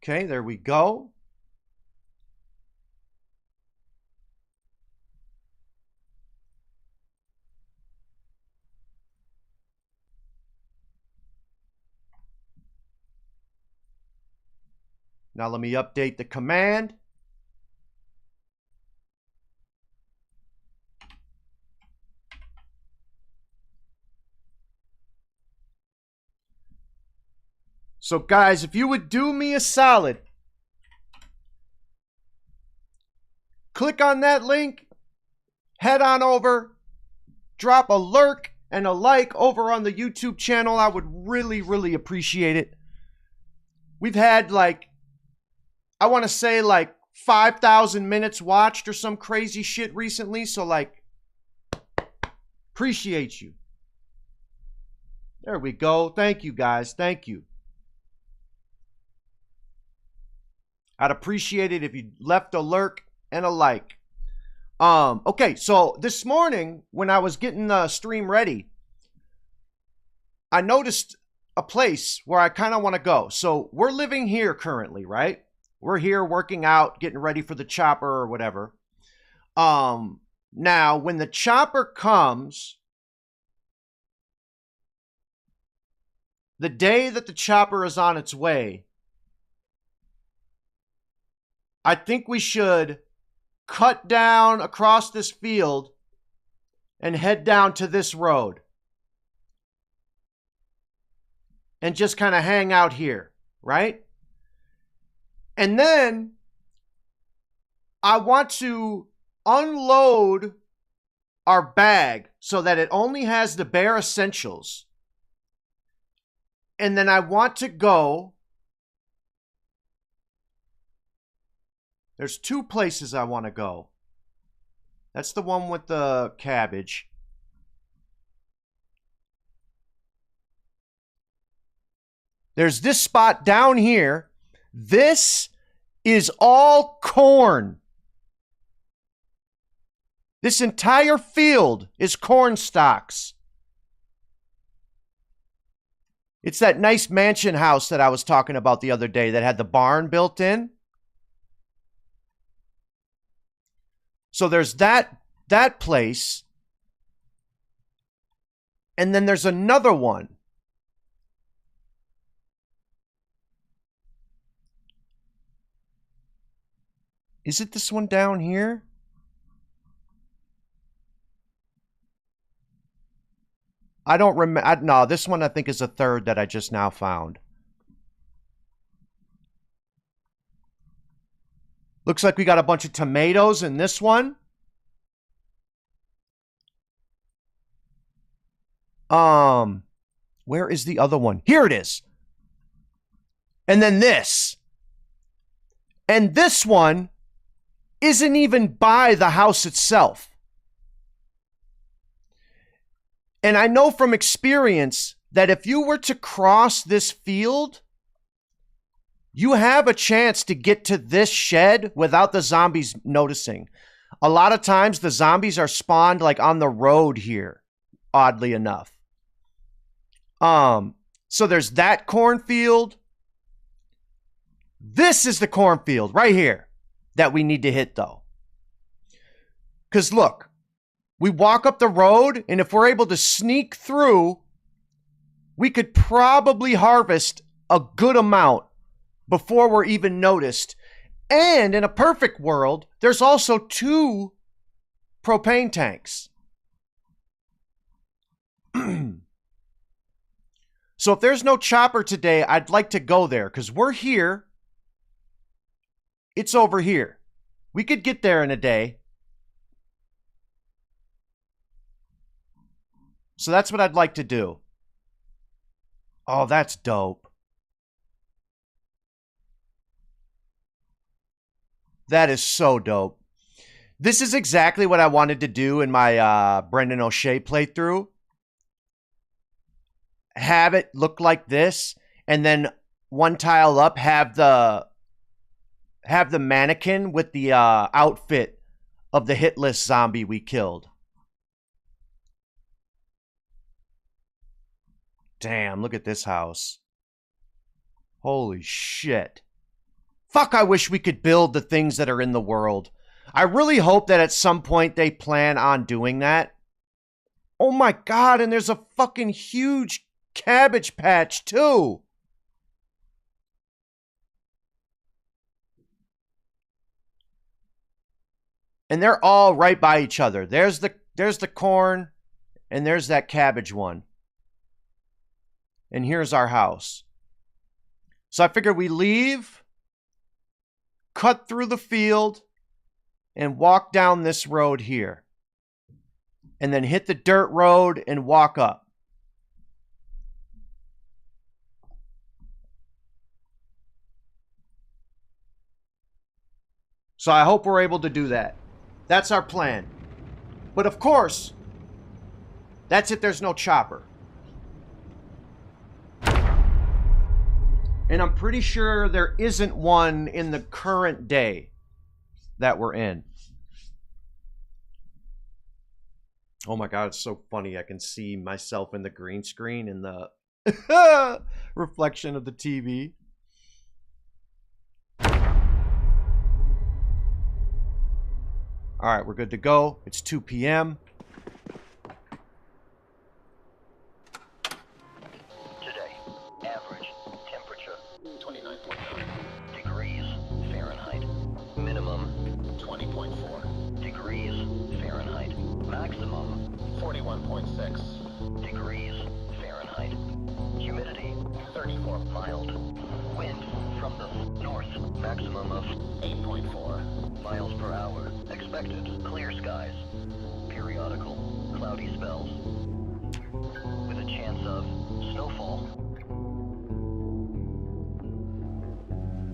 Okay, there we go. Now let me update the command. So guys, if you would do me a solid, click on that link, head on over, drop a lurk and a like over on the YouTube channel. I would really, really appreciate it. We've had like, I want to say like 5,000 minutes watched or some crazy shit recently. So like, appreciate you. There we go. Thank you guys. Thank you. I'd appreciate it if you left a lurk and a like. Okay, so this morning when I was getting the stream ready, I noticed a place where I kind of want to go. So we're living here currently, right? We're here working out, getting ready for the chopper or whatever. Now, when the chopper comes, the day that the chopper is on its way, I think we should cut down across this field and head down to this road and just kind of hang out here, right? And then I want to unload our bag so that it only has the bare essentials. And then I want to go. There's two places I want to go. That's the one with the cabbage. There's this spot down here. This is all corn. This entire field is corn stalks. It's that nice mansion house that I was talking about the other day that had the barn built in. So there's that place. And then there's another one. Is it this one down here? I don't remember. No, this one I think is a third that I just now found. Looks like we got a bunch of tomatoes in this one. Where is the other one? Here it is. And then this. And this one isn't even by the house itself. And I know from experience that if you were to cross this field, you have a chance to get to this shed without the zombies noticing. A lot of times the zombies are spawned like on the road here, oddly enough. So there's that cornfield. This is the cornfield right here that we need to hit though. Because look, we walk up the road and if we're able to sneak through, we could probably harvest a good amount before we're even noticed. And in a perfect world, there's also 2 propane tanks. So if there's no chopper today, I'd like to go there because we're here. It's over here. We could get there in a day. So that's what I'd like to do. Oh, that's dope. That is so dope. This is exactly what I wanted to do in my Brendan O'Shea playthrough. Have it look like this, and then one tile up, have the mannequin with the outfit of the hit list zombie we killed. Damn, look at this house. Holy shit. Fuck, I wish we could build the things that are in the world. I really hope that at some point they plan on doing that. Oh my God, and there's a fucking huge cabbage patch too. And they're all right by each other. There's the corn, and there's that cabbage one. And here's our house. So I figured we leave, cut through the field, and walk down this road here. And then hit the dirt road and walk up. So I hope we're able to do that. That's our plan. But of course, that's if there's no chopper. And I'm pretty sure there isn't one in the current day that we're in. Oh my God, it's so funny. I can see myself in the green screen in the reflection of the TV. All right, we're good to go. It's 2 p.m. Today, average temperature 29.9 degrees Fahrenheit. Minimum 20.4 degrees Fahrenheit. Maximum 41.6 degrees Fahrenheit. Humidity 34. Mild. Wind from the north. Maximum of 8.4 miles per hour. Expected clear skies. Periodical cloudy spells. With a chance of snowfall.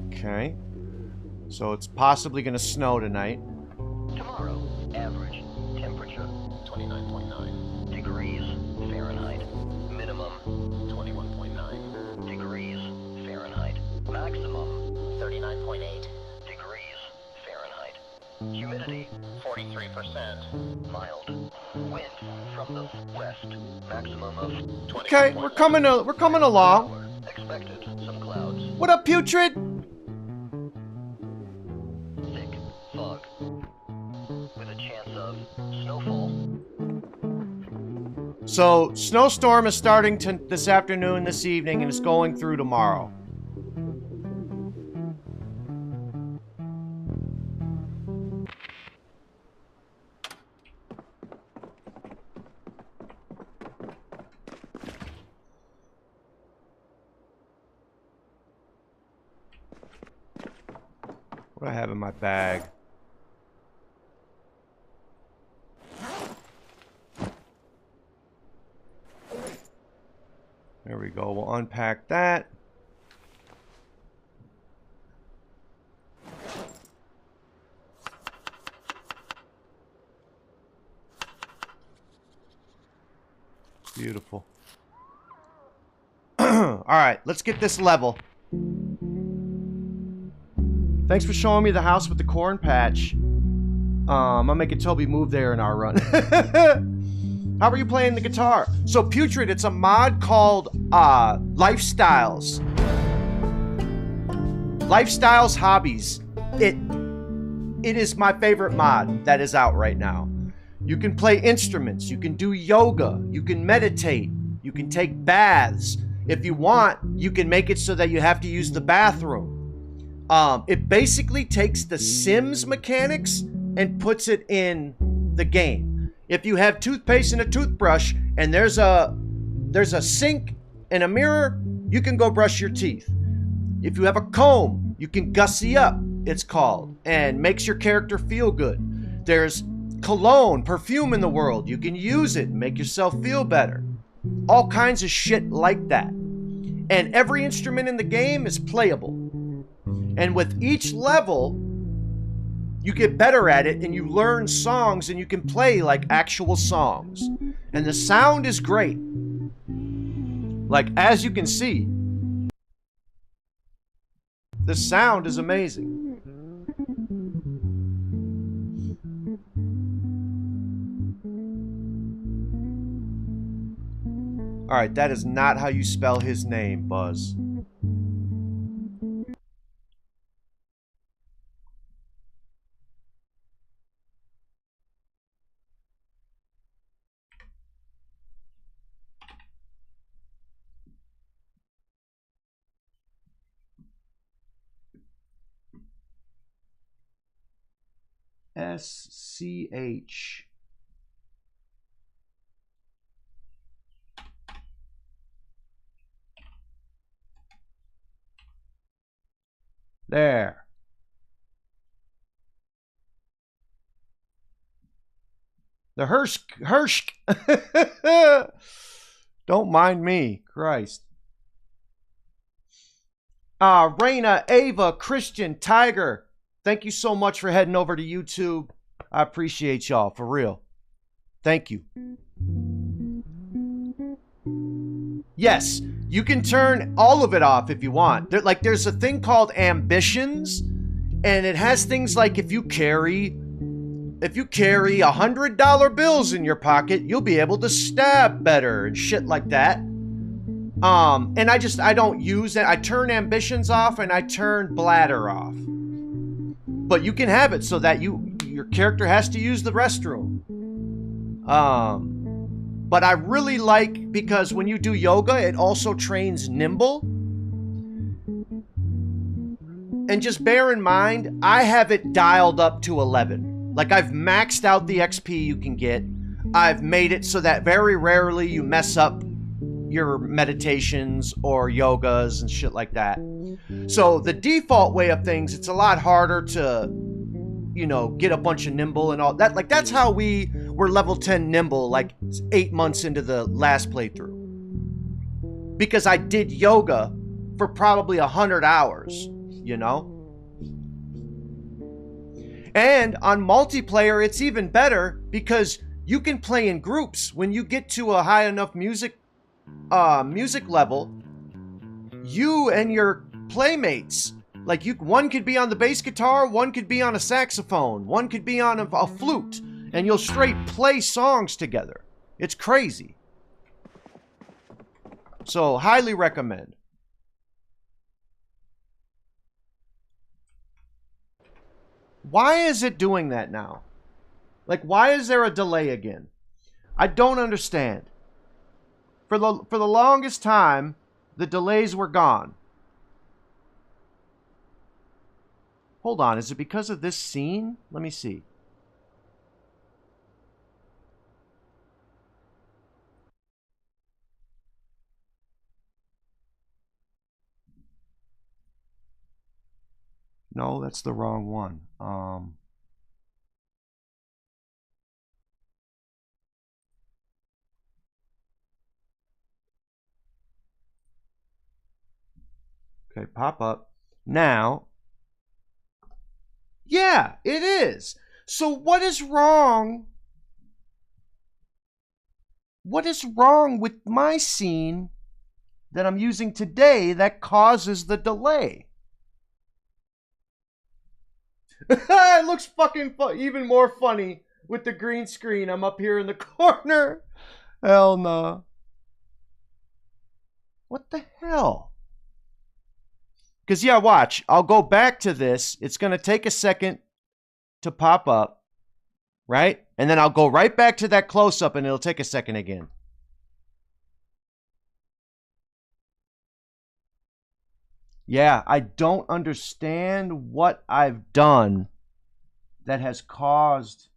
Okay. So it's possibly going to snow tonight. Tomorrow, average temperature 29.9 degrees Fahrenheit. Minimum 21.9 degrees Fahrenheit. Maximum 39.8 degrees Fahrenheit. Humidity 43%. Mild. Wind from the west. Maximum of 20. Okay, we're coming along. Expected some clouds. What up, Putrid? Thick fog. With a chance of snowfall. So, snowstorm is starting this afternoon, this evening, and it's going through tomorrow. What do I have in my bag? There we go. We'll unpack that. Beautiful. All right, let's get this level. Thanks for showing me the house with the corn patch. I'm making Toby move there in our run. How are you playing the guitar? So Putrid, it's a mod called Lifestyles. Lifestyles Hobbies. It is my favorite mod that is out right now. You can play instruments, you can do yoga, you can meditate, you can take baths. If you want, you can make it so that you have to use the bathroom. It basically takes the Sims mechanics and puts it in the game. If you have toothpaste and a toothbrush and there's a sink and a mirror, you can go brush your teeth. If you have a comb, you can gussy up, it's called, and makes your character feel good. There's cologne, perfume in the world. You can use it and make yourself feel better. All kinds of shit like that. And every instrument in the game is playable. And with each level, you get better at it and you learn songs and you can play like actual songs. And the sound is great. Like, as you can see, the sound is amazing. All right, that is not how you spell his name, Buzz. SCH. There. The Hirsch. Don't mind me, Christ. Raina, Ava, Christian, Tiger. Thank you so much for heading over to YouTube. I appreciate y'all, for real. Thank you. Yes, you can turn all of it off if you want. There's a thing called ambitions, and it has things like if you carry $100 bills in your pocket, you'll be able to stab better and shit like that. And I don't use it. I turn ambitions off and I turn bladder off. But you can have it so that your character has to use the restroom. But I really like, because when you do yoga, it also trains nimble. And just bear in mind, I have it dialed up to 11. Like, I've maxed out the XP you can get. I've made it so that very rarely you mess up your meditations or yogas and shit like that. So the default way of things, it's a lot harder to, get a bunch of nimble and all that. Like, that's how we were level 10 nimble, like 8 months into the last playthrough. Because I did yoga for probably 100 hours, And on multiplayer, it's even better because you can play in groups. When you get to a high enough music level, you and your playmates, one could be on the bass guitar, one could be on a saxophone, one could be on a flute, and you'll straight play songs together. It's crazy. So, highly recommend. Why is it doing that now? Why is there a delay again? I don't understand. For the longest time, the delays were gone. Hold on, is it because of this scene? Let me see. No, that's the wrong one. Okay, pop up. Now, yeah, it is. So what is wrong? What is wrong with my scene that I'm using today that causes the delay? It looks fucking even more funny with the green screen. I'm up here in the corner. Hell no. What the hell? Because, yeah, watch. I'll go back to this. It's going to take a second to pop up, right? And then I'll go right back to that close-up, and it'll take a second again. Yeah, I don't understand what I've done that has caused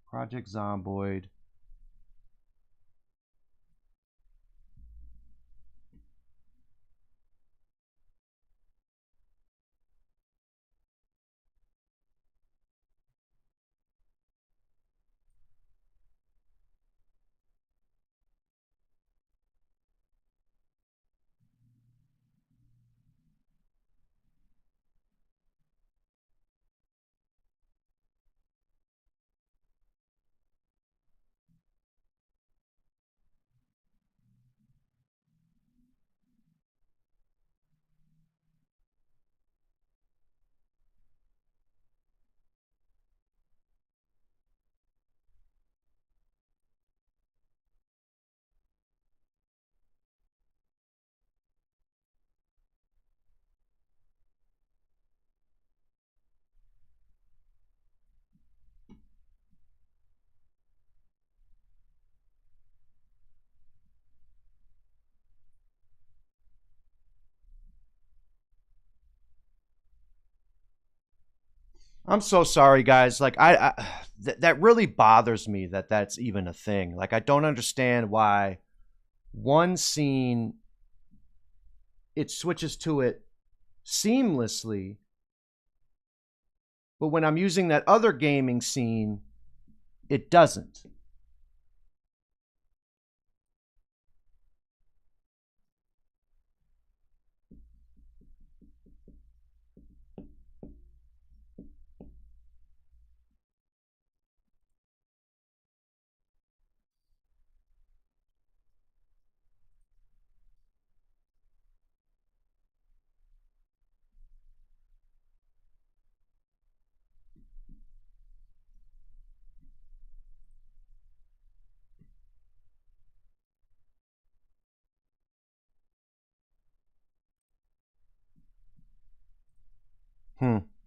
Project Zomboid. I'm so sorry, guys. Like, that really bothers me that that's even a thing. Like, I don't understand why one scene, it switches to it seamlessly, but when I'm using that other gaming scene, it doesn't.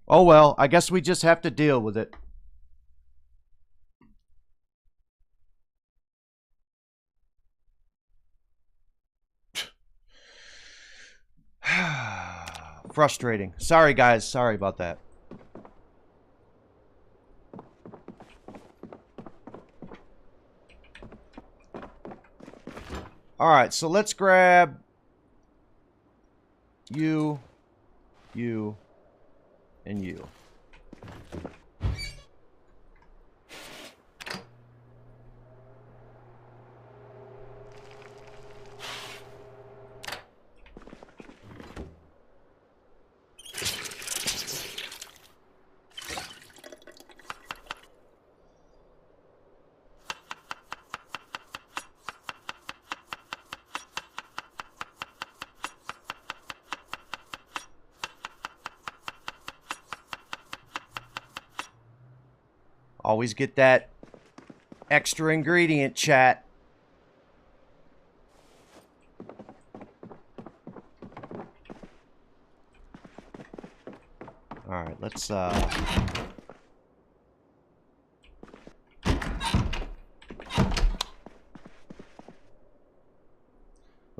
Oh well, I guess we just have to deal with it. Frustrating. Sorry, guys. Sorry about that. All right, so let's grab you, and you. Always get that extra ingredient, chat. All right, let's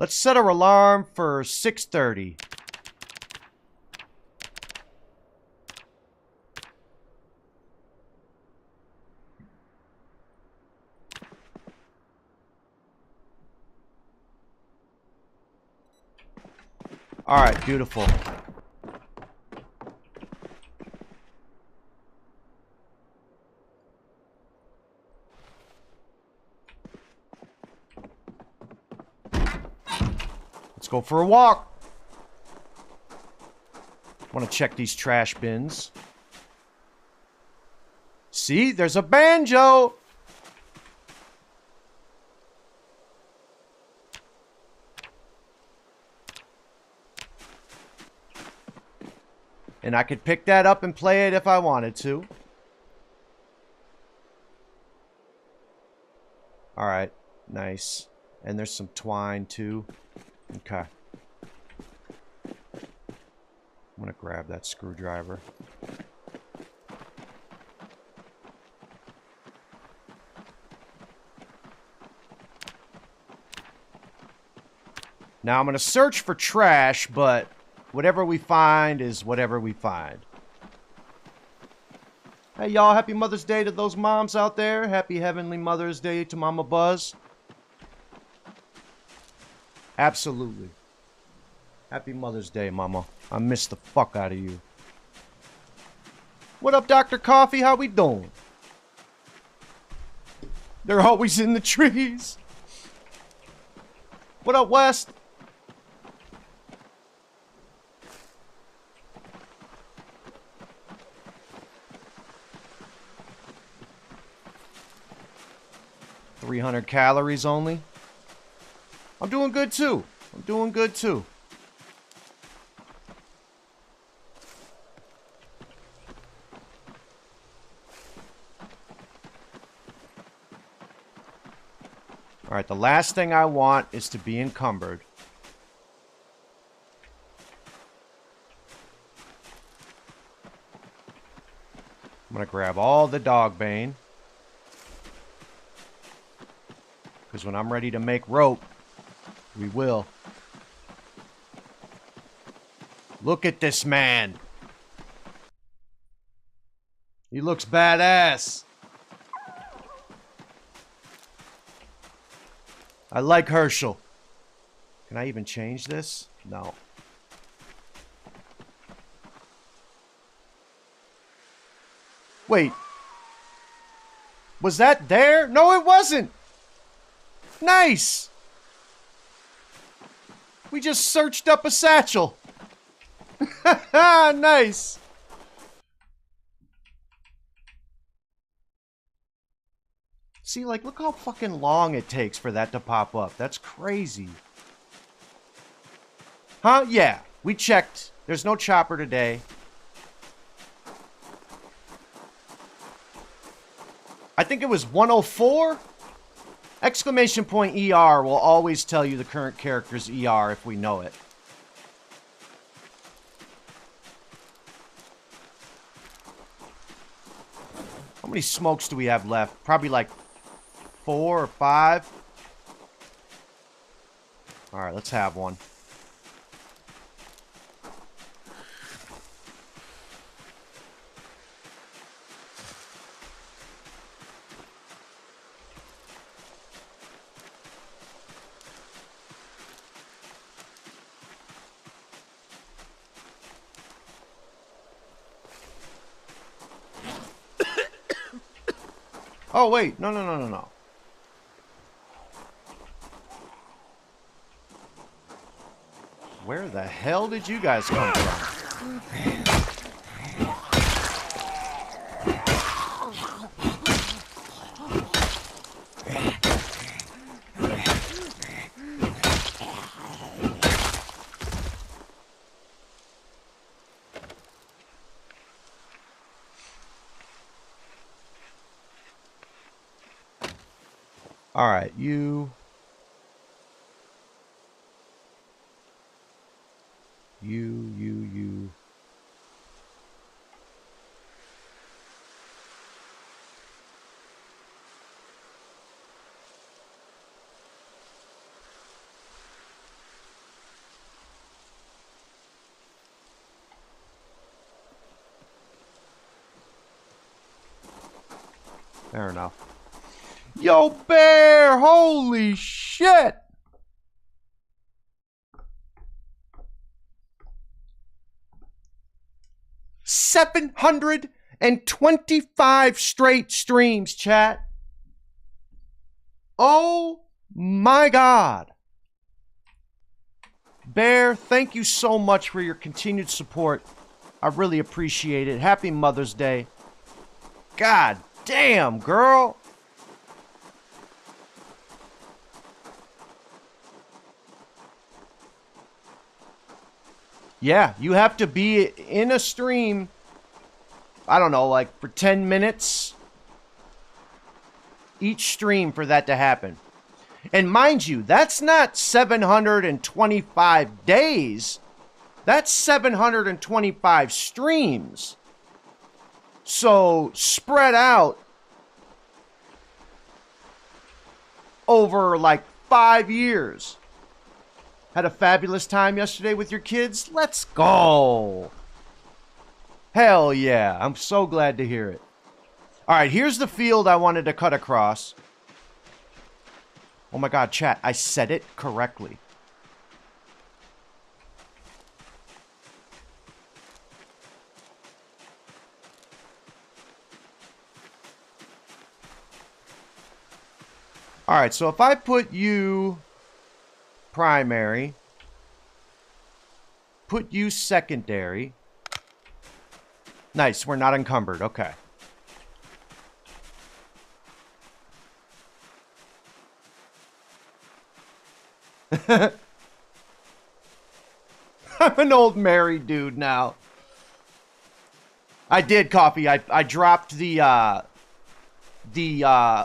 set our alarm for 6:30. All right, beautiful. Let's go for a walk. Want to check these trash bins. See, there's a banjo. And I could pick that up and play it if I wanted to. All right, nice. And there's some twine too. Okay. I'm gonna grab that screwdriver. Now I'm gonna search for trash, but whatever we find is whatever we find. Hey, y'all, happy Mother's Day to those moms out there. Happy Heavenly Mother's Day to Mama Buzz. Absolutely. Happy Mother's Day, Mama. I miss the fuck out of you. What up, Dr. Coffee? How we doing? They're always in the trees. What up, West? $300 calories only. I'm doing good too. I'm doing good too. All right, the last thing I want is to be encumbered. I'm gonna grab all the dog bane. Because when I'm ready to make rope, we will. Look at this man. He looks badass. I like Herschel. Can I even change this? No. Wait. Was that there? No, it wasn't. Nice. We just searched up a satchel. Nice. See, like, look how fucking long it takes for that to pop up. That's crazy. Huh? Yeah. We checked. There's no chopper today. I think it was 104? Exclamation point ER will always tell you the current character's ER if we know it. How many smokes do we have left? Probably like 4 or 5. Alright, let's have one. Oh, wait. No, no, no, no, no. Where the hell did you guys come from? All right, you. Fair enough. Yo, Bear! Holy shit! $725 straight streams, chat. Oh my God. Bear, thank you so much for your continued support. I really appreciate it. Happy Mother's Day. God damn, girl. Yeah, you have to be in a stream, I don't know, like for 10 minutes each stream for that to happen. And mind you, that's not 725 days. That's 725 streams. So spread out over like 5 years. Had a fabulous time yesterday with your kids? Let's go. Hell yeah. I'm so glad to hear it. All right, here's the field I wanted to cut across. Oh my God, chat, I said it correctly. All right, so if I put you primary, put you secondary. Nice, we're not encumbered. Okay. I'm an old married dude now. I did, Coffee. I dropped the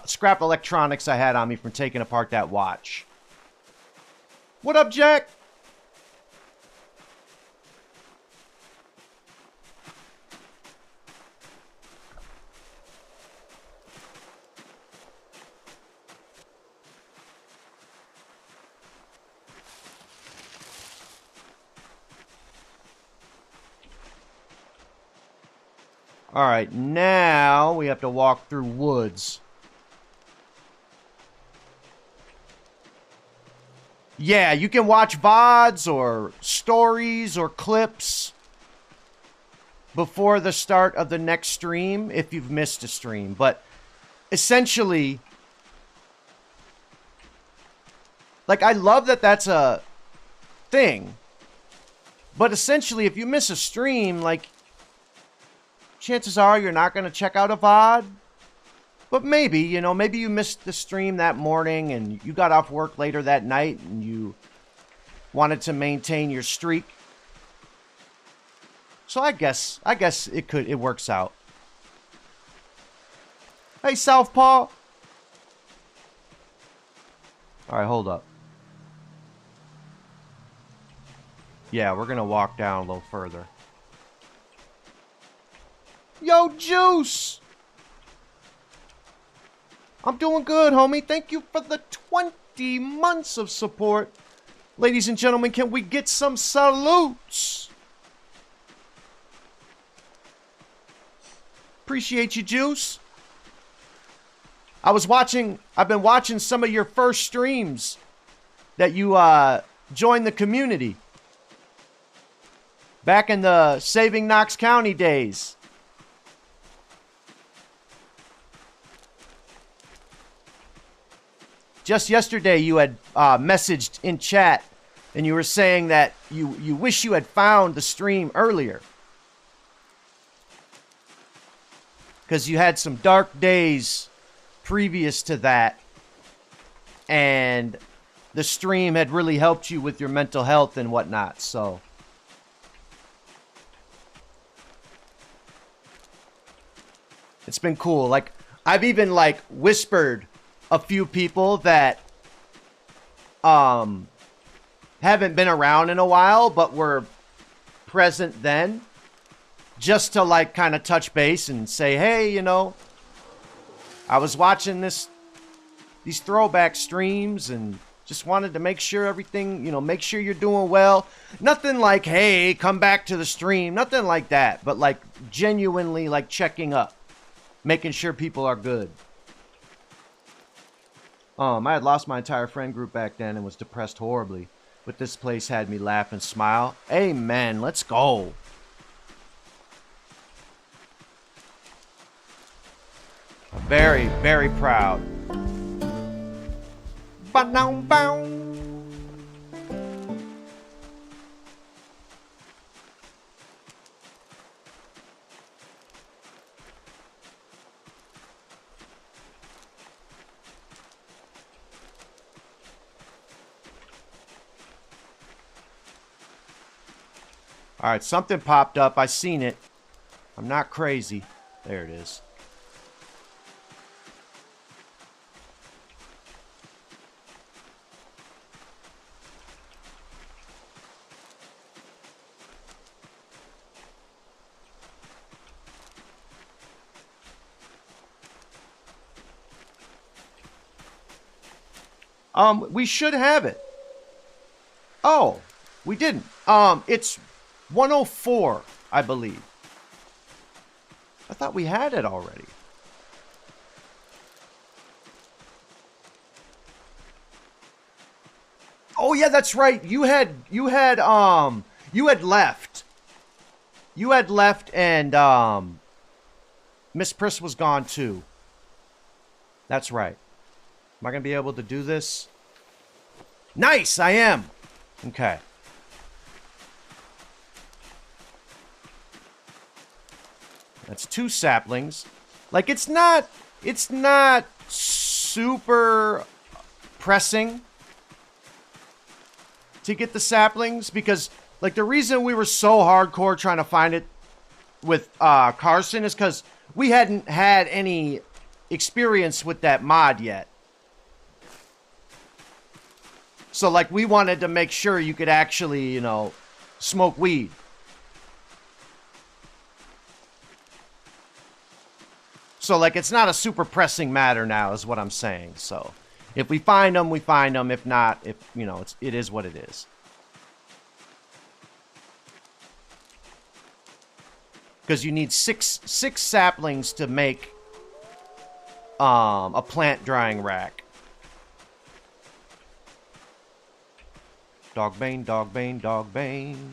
scrap electronics I had on me from taking apart that watch. What up, Jack? All right, now we have to walk through woods. Yeah, you can watch VODs or stories or clips before the start of the next stream if you've missed a stream. But essentially, like, I love that that's a thing. But essentially, if you miss a stream, like, chances are you're not going to check out a VOD. But maybe, you know, maybe you missed the stream that morning and you got off work later that night and you wanted to maintain your streak. So I guess it works out. Hey, Southpaw. All right, hold up. Yeah, we're going to walk down a little further. Yo, Juice! I'm doing good, homie. Thank you for the 20 months of support. Ladies and gentlemen, can we get some salutes? Appreciate you, Juice. I've been watching some of your first streams that you joined the community. Back in the Saving Knox County days. Just yesterday you had messaged in chat and you were saying that you wish you had found the stream earlier. Because you had some dark days previous to that. And the stream had really helped you with your mental health and whatnot, so. It's been cool. Like, I've even, like, whispered a few people that haven't been around in a while, but were present then, just to, like, kind of touch base and say, hey, you know, I was watching these throwback streams and just wanted to make sure everything, you know, make sure you're doing well. Nothing like, hey, come back to the stream. Nothing like that, but, like, genuinely, like, checking up. Making sure people are good. I had lost my entire friend group back then and was depressed horribly. But this place had me laugh and smile. Amen. Let's go. Very, very proud. Ba-down-bow. All right, something popped up. I seen it. I'm not crazy. There it is. We should have it. Oh, we didn't. It's 104, I believe. I thought we had it already. Oh yeah, that's right. You had left. You had left and Miss Priss was gone too. That's right. Am I going to be able to do this? Nice, I am. Okay. That's 2 saplings. Like, it's not super pressing to get the saplings because, like, the reason we were so hardcore trying to find it with Carson is because we hadn't had any experience with that mod yet. So, like, we wanted to make sure you could actually, you know, smoke weed. So, like, it's not a super pressing matter now is what I'm saying. So, if we find them, we find them. If not, you know, it is what it is. because you need six saplings to make a plant drying rack. Dogbane, dogbane, dogbane.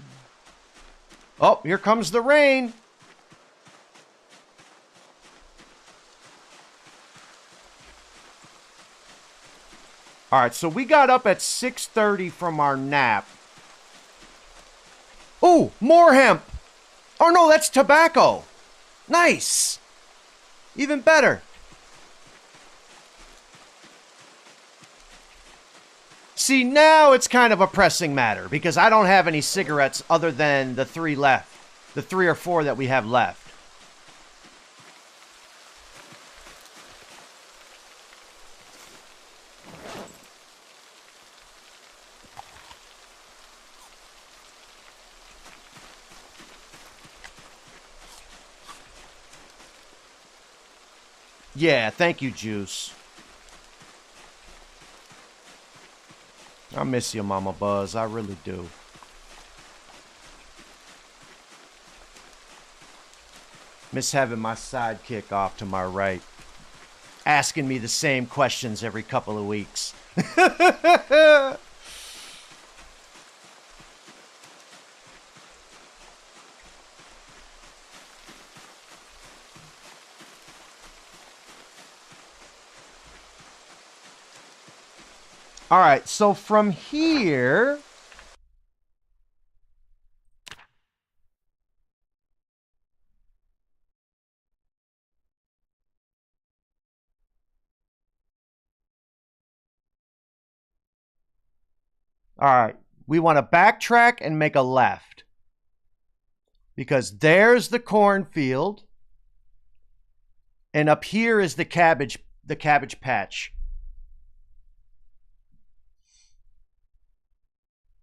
Oh, here comes the rain. All right, so we got up at 6:30 from our nap. Oh, more hemp. Oh, no, that's tobacco. Nice. Even better. See, now it's kind of a pressing matter because I don't have any cigarettes other than the 3 left. The 3 or 4 that we have left. Yeah, thank you, Juice. I miss you, Mama Buzz. I really do. Miss having my sidekick off to my right, asking me the same questions every couple of weeks. All right, so from here, all right, we want to backtrack and make a left because there's the cornfield, and up here is the cabbage patch.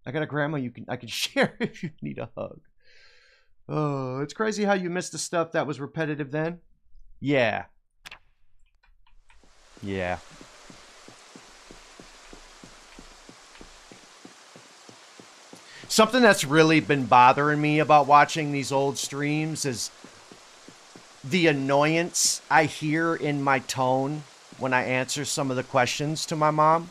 I got a grandma I can share if you need a hug. Oh, it's crazy how you missed the stuff that was repetitive then. Yeah. Yeah. Something that's really been bothering me about watching these old streams is the annoyance I hear in my tone when I answer some of the questions to my mom.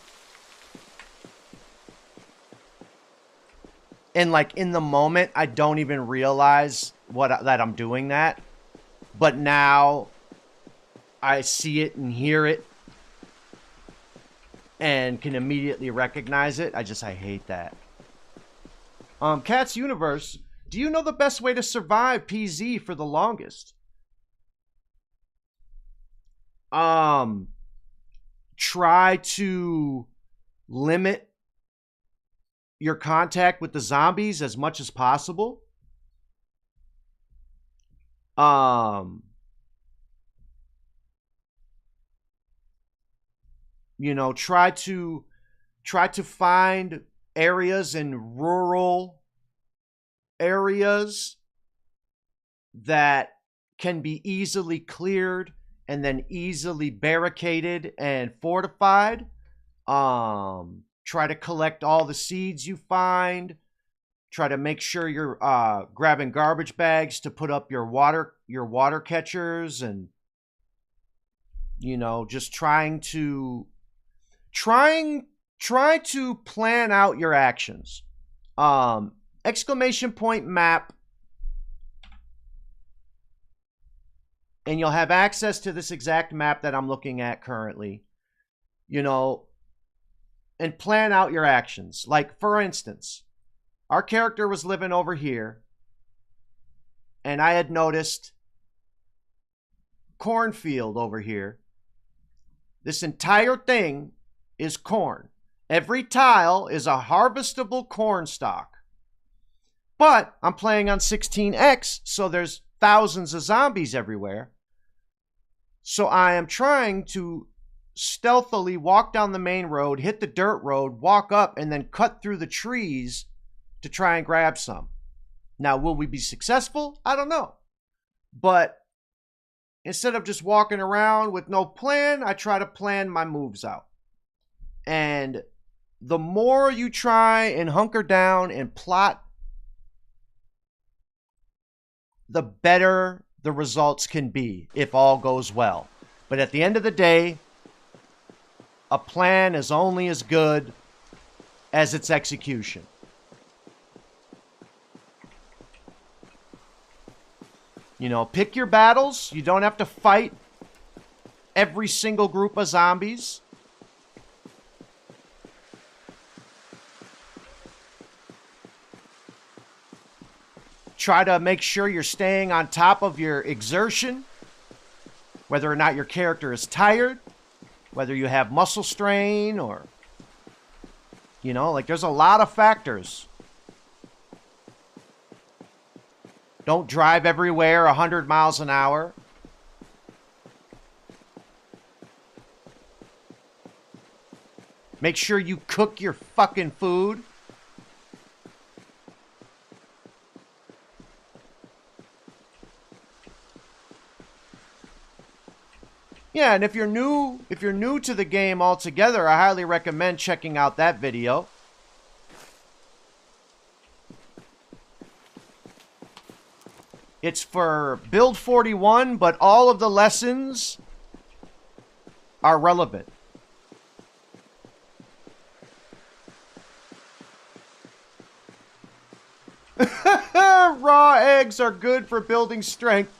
And like in the moment, I don't even realize that I'm doing that. But now I see it and hear it and can immediately recognize it. I hate that. Cat's Universe, do you know the best way to survive PZ for the longest? Try to limit your contact with the zombies as much as possible. You know, try to find areas in rural areas that can be easily cleared and then easily barricaded and fortified. Try to collect all the seeds you find. Try to make sure you're grabbing garbage bags to put up your water catchers, and you know, just try to plan out your actions. Exclamation point map, and you'll have access to this exact map that I'm looking at currently. You know, and plan out your actions. Like, for instance, our character was living over here, and I had noticed cornfield over here. This entire thing is corn. Every tile is a harvestable corn stalk. But I'm playing on 16X, so there's thousands of zombies everywhere. So I am trying to stealthily walk down the main road, hit the dirt road, walk up, and then cut through the trees to try and grab some. Now, will we be successful? I don't know. But instead of just walking around with no plan, I try to plan my moves out. And the more you try and hunker down and plot the better the results can be if all goes well. But at the end of the day, a plan is only as good as its execution. You know, pick your battles. You don't have to fight every single group of zombies. Try to make sure you're staying on top of your exertion, whether or not your character is tired, whether you have muscle strain, or, you know, like there's a lot of factors. Don't drive everywhere 100 miles an hour. Make sure you cook your fucking food. Yeah, and if you're new to the game altogether, I highly recommend checking out that video. It's for build 41, but all of the lessons are relevant. Raw eggs are good for building strength.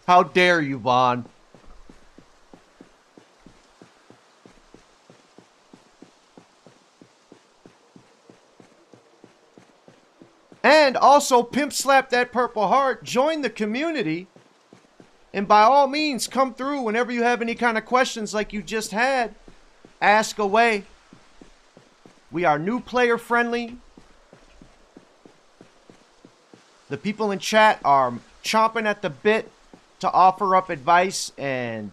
How dare you, Vaughn? And also, pimp slap that purple heart, join the community, and by all means, come through whenever you have any kind of questions like you just had. Ask away. We are new player friendly. The people in chat are chomping at the bit to offer up advice and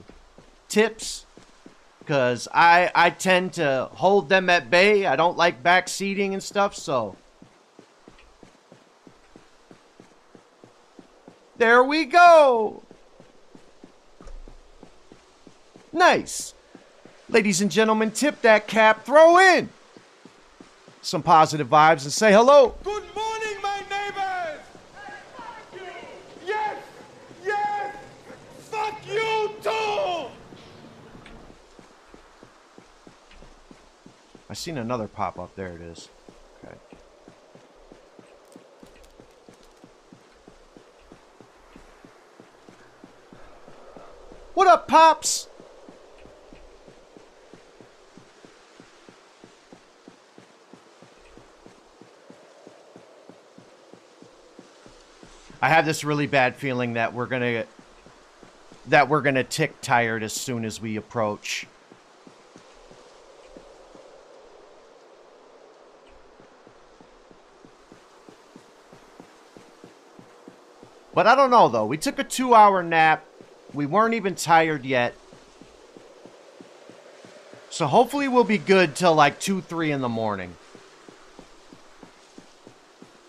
tips, because I tend to hold them at bay. I don't like backseating and stuff, so there we go. Nice. Ladies and gentlemen, tip that cap, throw in some positive vibes and say hello. Good morning, my neighbors! Yes! Yes! Fuck you too! I seen another pop up. There it is. Okay. What up, Pops? I have this really bad feeling that we're gonna tick tired as soon as we approach. But I don't know though. We took a 2-hour nap. We weren't even tired yet. So hopefully we'll be good till like 2, 3 in the morning.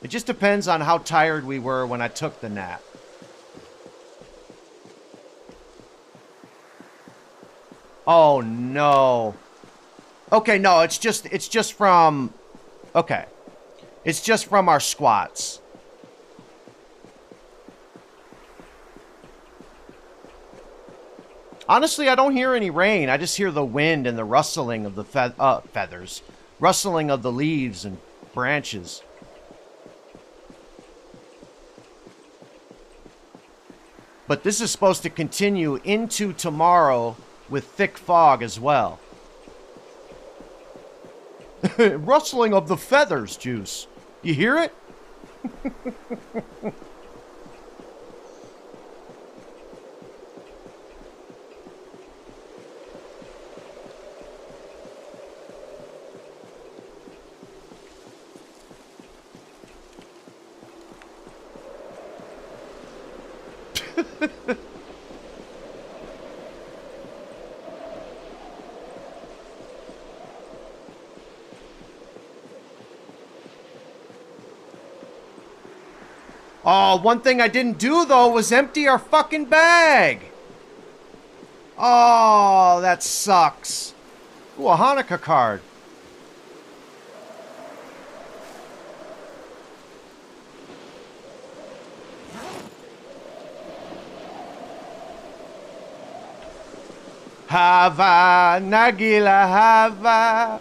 It just depends on how tired we were when I took the nap. Oh no. Okay, no, it's just from okay. It's just from our squats. Honestly, I don't hear any rain. I just hear the wind and the rustling of the feathers. Rustling of the leaves and branches. But this is supposed to continue into tomorrow with thick fog as well. Rustling of the feathers, Juice. You hear it? Oh, one thing I didn't do, though, was empty our fucking bag. Oh, that sucks. Ooh, a Hanukkah card. Hava, Nagila Hava.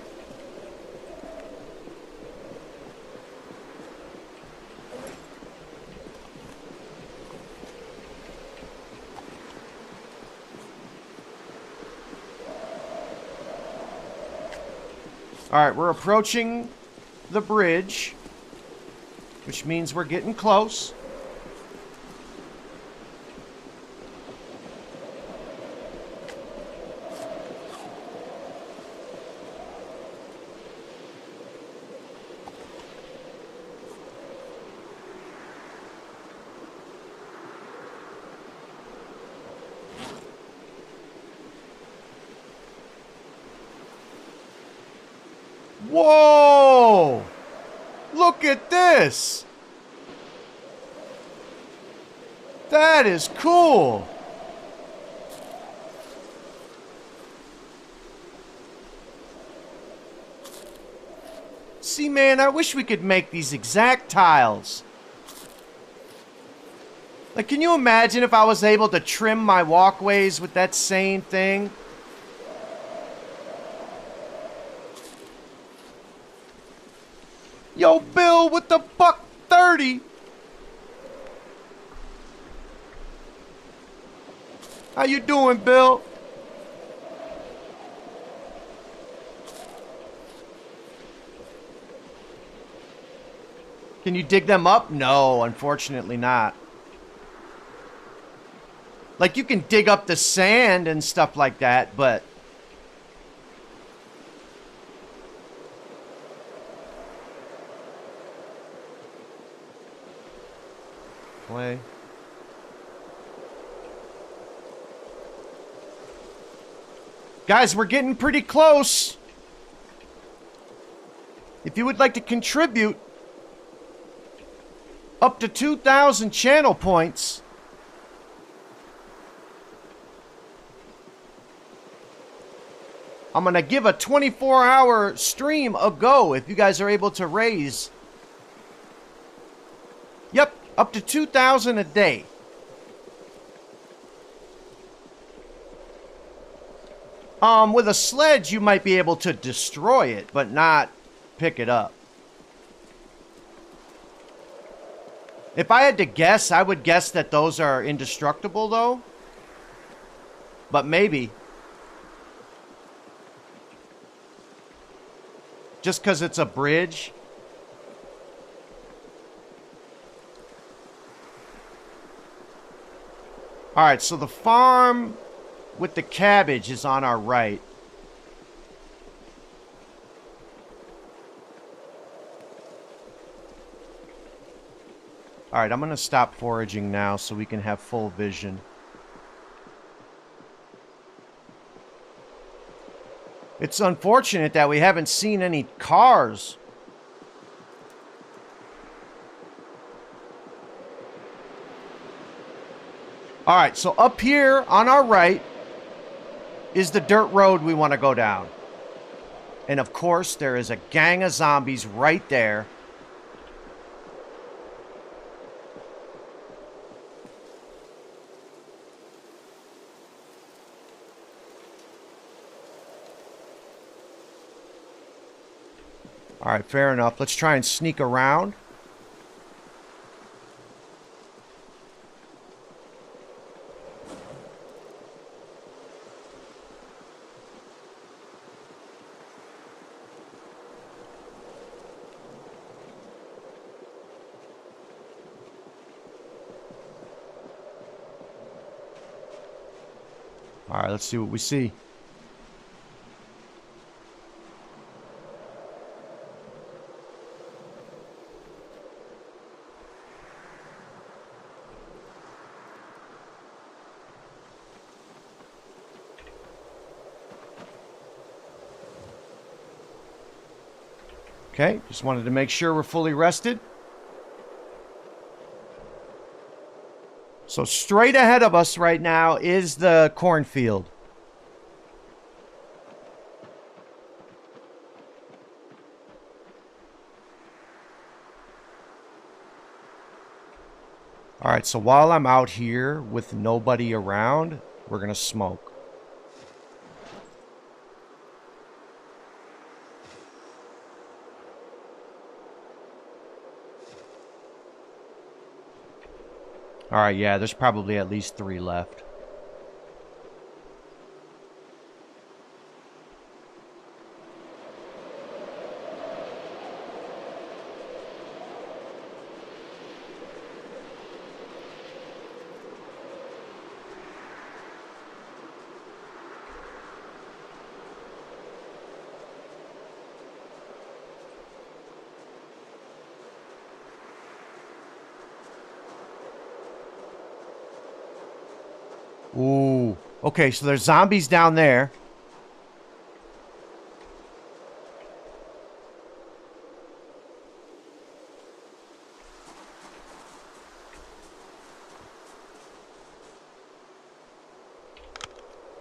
All right, we're approaching the bridge, which means we're getting close. Whoa! Look at this! That is cool! See, man, I wish we could make these exact tiles. Like, can you imagine if I was able to trim my walkways with that same thing? Yo, Bill with the $1.30. How you doing, Bill? Can you dig them up? No, unfortunately not. Like, you can dig up the sand and stuff like that, but... Play. Guys, we're getting pretty close. If you would like to contribute up to 2,000 channel points, I'm going to give a 24-hour stream a go if you guys are able to raise. Yep, up to 2,000 a day. With a sledge, you might be able to destroy it, but not pick it up. If I had to guess, I would guess that those are indestructible, though. But maybe. Just because it's a bridge. Alright, so the farm with the cabbage is on our right. Alright, I'm going to stop foraging now so we can have full vision. It's unfortunate that we haven't seen any cars. Alright, so up here on our right is the dirt road we want to go down. And of course, there is a gang of zombies right there. Alright, fair enough. Let's try and sneak around. Alright, let's see what we see. Okay, just wanted to make sure we're fully rested. So straight ahead of us right now is the cornfield. Alright, so while I'm out here with nobody around, we're going to smoke. Alright, yeah, there's probably at least 3 left. Ooh. Okay, so there's zombies down there.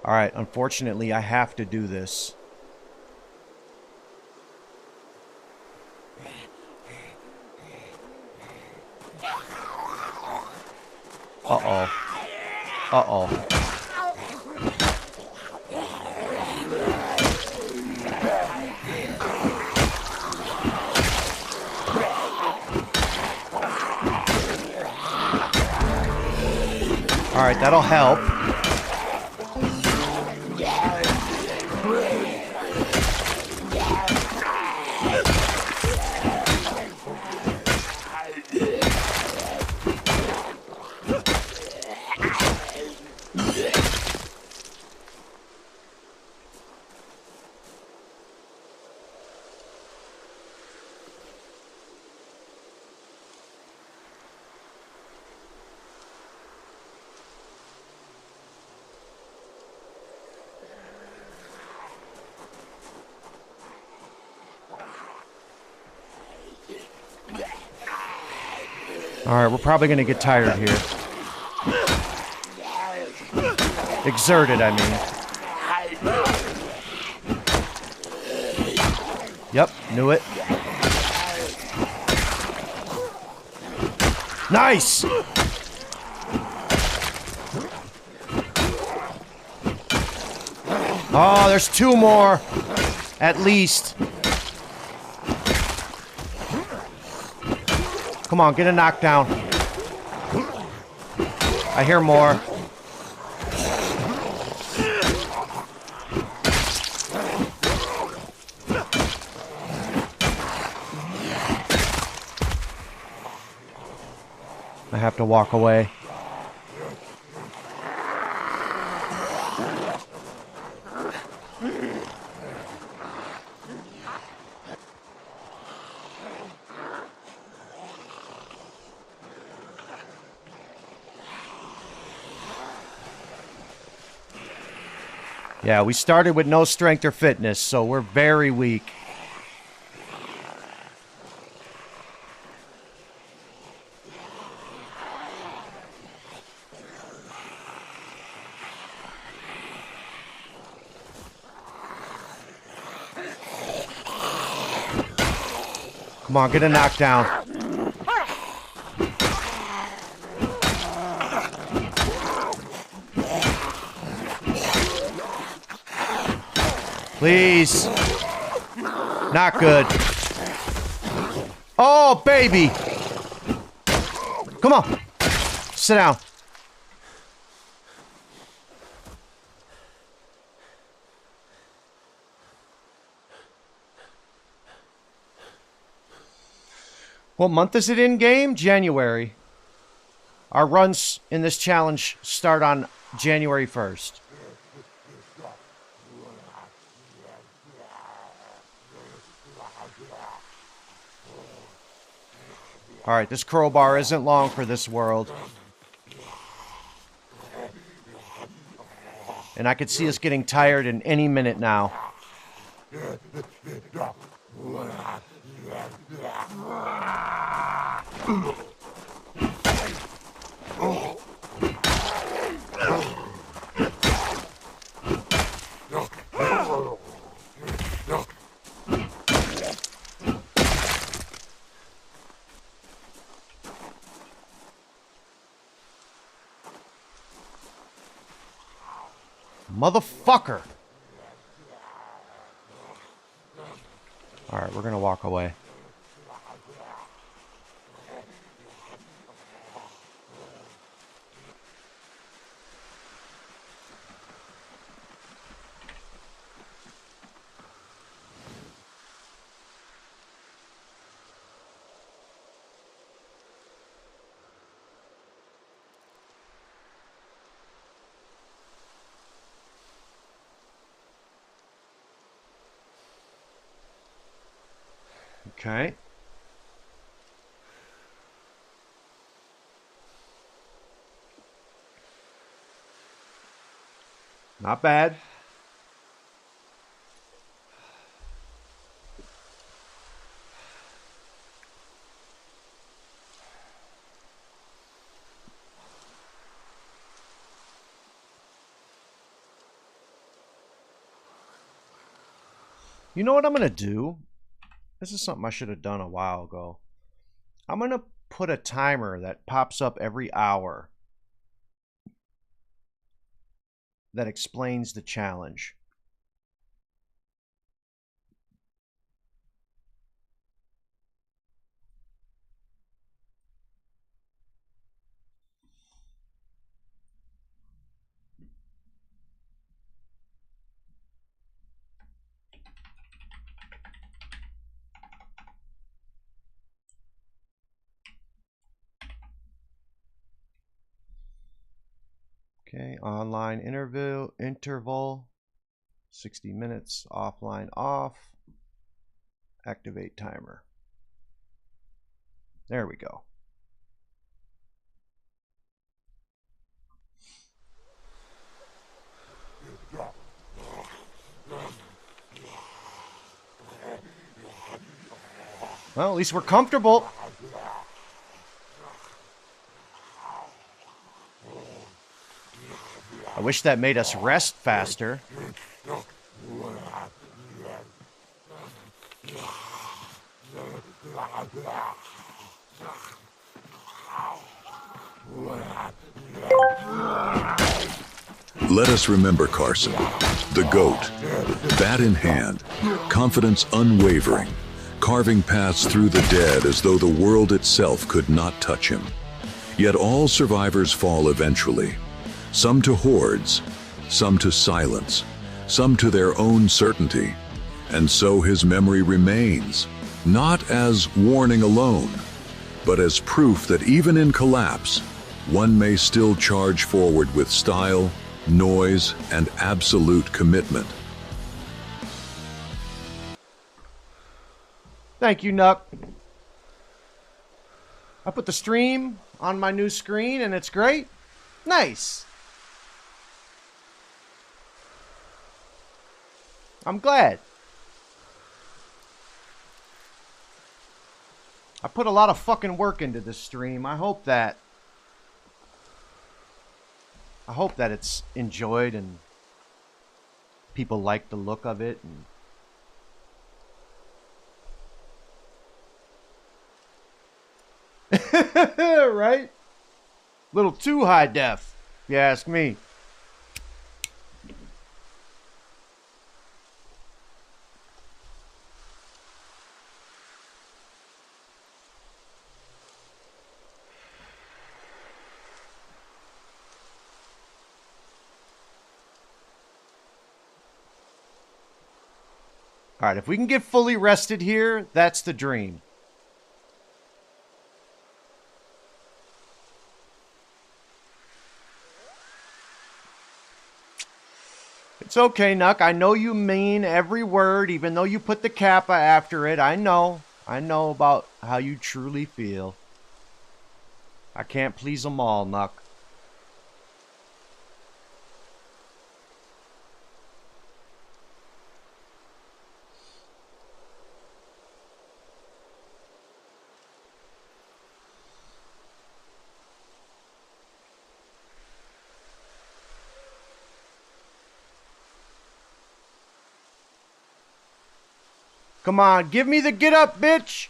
Alright, unfortunately, I have to do this. Uh-oh. Uh-oh. Alright, that'll help. Alright, we're probably gonna get tired here. Exerted, I mean. Yep, knew it. Nice! Oh, there's 2 more. At least. Come on, get a knockdown. I hear more. I have to walk away. Yeah, we started with no strength or fitness, so we're very weak. Come on, get a knockdown. Please. Not good. Oh, baby. Come on. Sit down. What month is it in game? January. Our runs in this challenge start on January 1st. Alright, this crowbar isn't long for this world. And I could see us getting tired in any minute now. Motherfucker! Alright, we're gonna walk away. Okay. Not bad. You know what I'm going to do? This is something I should have done a while ago. I'm going to put a timer that pops up every hour that explains the challenge. Okay, online interval, 60 minutes, offline off, activate timer. There we go. Well, at least we're comfortable. I wish that made us rest faster. Let us remember Carson, the GOAT, bat in hand, confidence unwavering, carving paths through the dead as though the world itself could not touch him. Yet all survivors fall eventually, some to hordes, some to silence, some to their own certainty. And so his memory remains, not as warning alone, but as proof that even in collapse, one may still charge forward with style, noise, and absolute commitment. Thank you, Nuck. I put the stream on my new screen and it's great. Nice. I'm glad. I put a lot of fucking work into this stream. I hope that it's enjoyed and people like the look of it. And right? Little too high def, if you ask me. All right, if we can get fully rested here, that's the dream. It's okay, Nuck. I know you mean every word, even though you put the kappa after it. I know. I know about how you truly feel. I can't please them all, Nuck. Come on, give me the get up, bitch!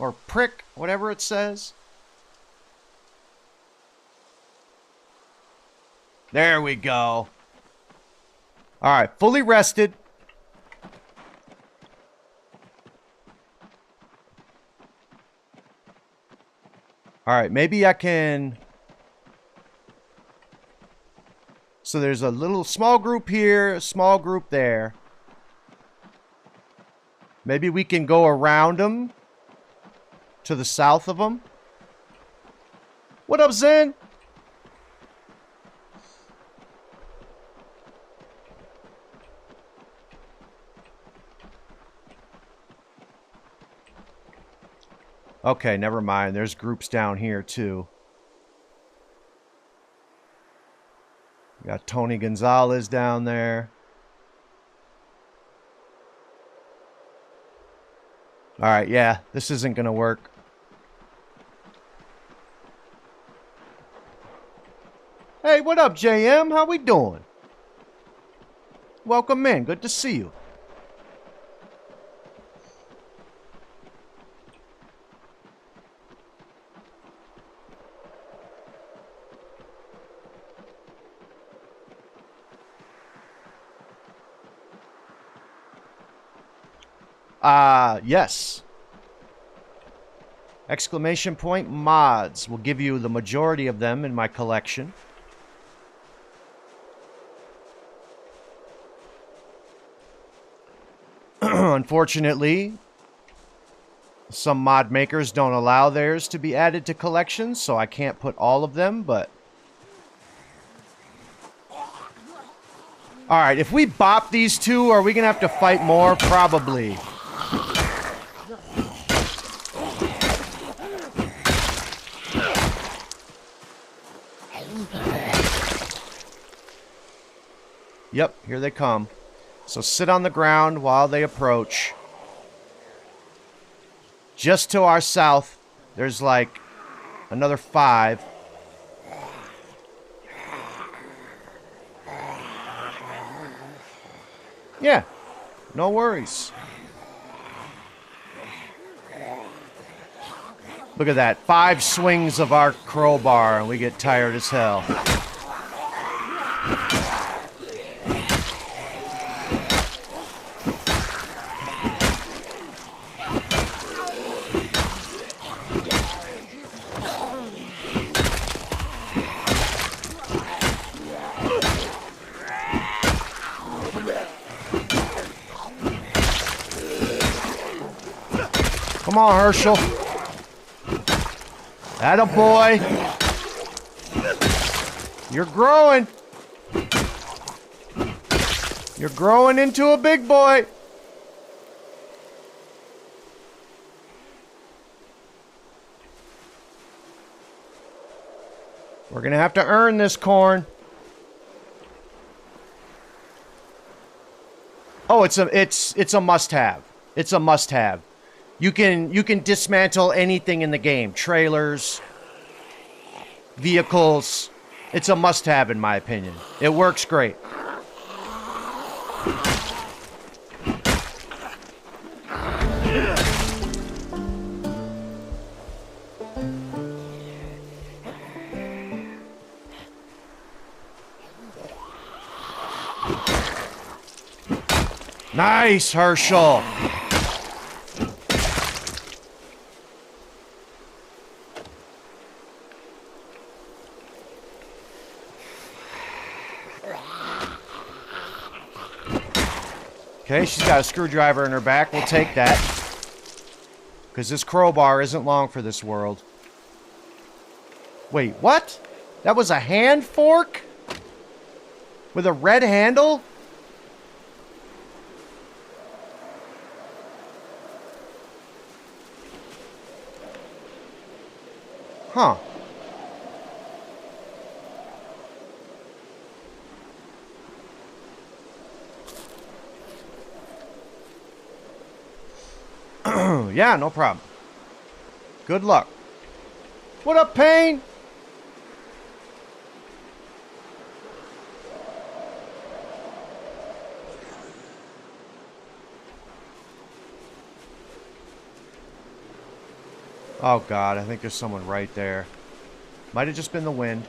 Or prick, whatever it says. There we go. Alright, fully rested. Alright, maybe I can... So there's a little small group here, a small group there. Maybe we can go around them to the south of them. What up, Zen? Okay, never mind. There's groups down here, too. We got Tony Gonzalez down there. Alright, yeah. This isn't going to work. Hey, what up, JM? How we doing? Welcome in. Good to see you. Yes. Exclamation point mods will give you the majority of them in my collection. Unfortunately, some mod makers don't allow theirs to be added to collections, so I can't put all of them, but... Alright, if we bop these two, are we going to have to fight more? Probably. Yep, here they come. So sit on the ground while they approach. Just to our south, there's like another 5. Yeah, no worries. Look at that. 5 swings of our crowbar and we get tired as hell. Come on, Herschel. Atta boy. You're growing. You're growing into a big boy. We're gonna have to earn this corn. Oh, it's a must-have. It's a must-have. You can dismantle anything in the game. Trailers, vehicles. It's a must-have in my opinion. It works great. Nice, Herschel. Okay, she's got a screwdriver in her back. We'll take that. Because this crowbar isn't long for this world. Wait, what? That was a hand fork? With a red handle? Huh. Yeah, no problem. Good luck. What up, Payne? Oh, God, I think there's someone right there. Might have just been the wind.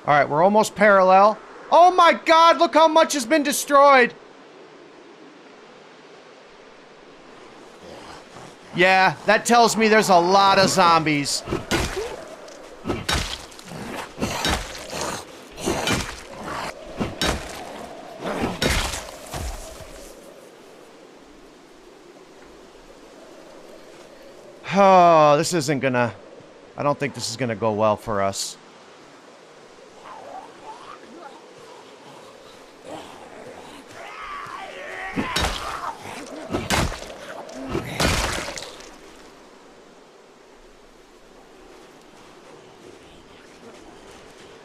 All right, we're almost parallel. Oh my God, look how much has been destroyed. Yeah, that tells me there's a lot of zombies. Oh, this isn't gonna... I don't think this is gonna go well for us.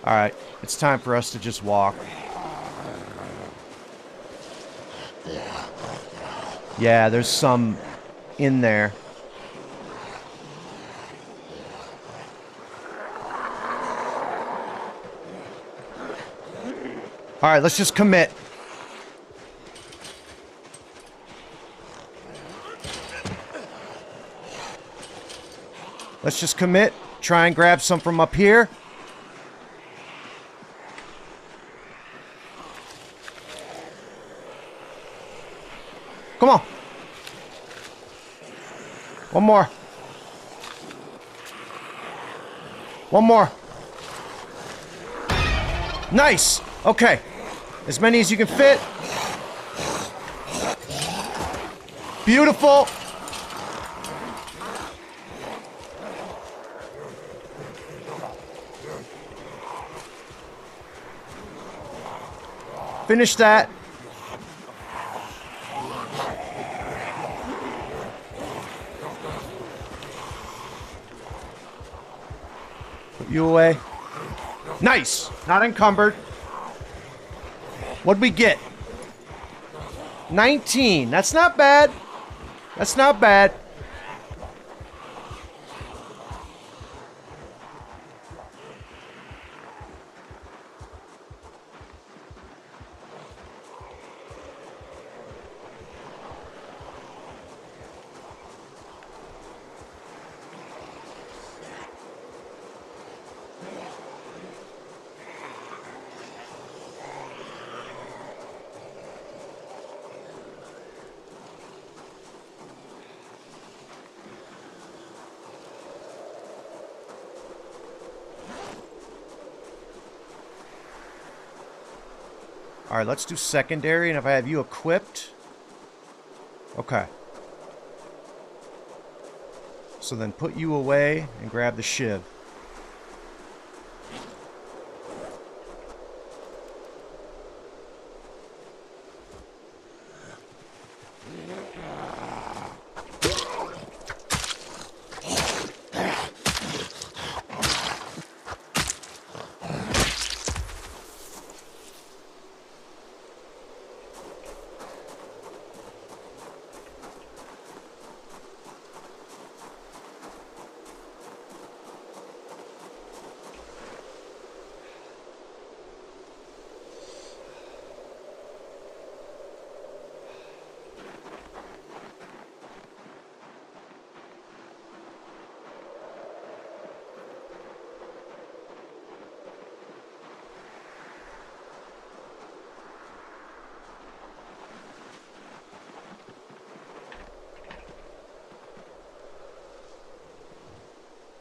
Alright, it's time for us to just walk. Yeah, there's some in there. Alright, let's just commit. Let's just commit. Try and grab some from up here. Come on. One more. One more. Nice. Okay. As many as you can fit. Beautiful. Finish that. Put you away. Nice. Not encumbered. What'd we get? 19. That's not bad. That's not bad. Alright, let's do secondary, and if I have you equipped... Okay. So then put you away and grab the shiv.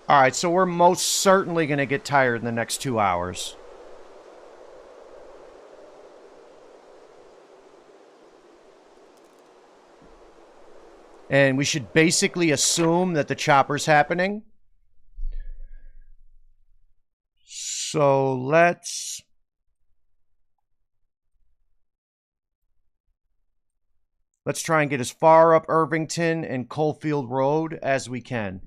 Alright, so we're most certainly going to get tired in the next 2 hours. And we should basically assume that the chopper's happening. So let's try and get as far up Irvington and Coalfield Road as we can.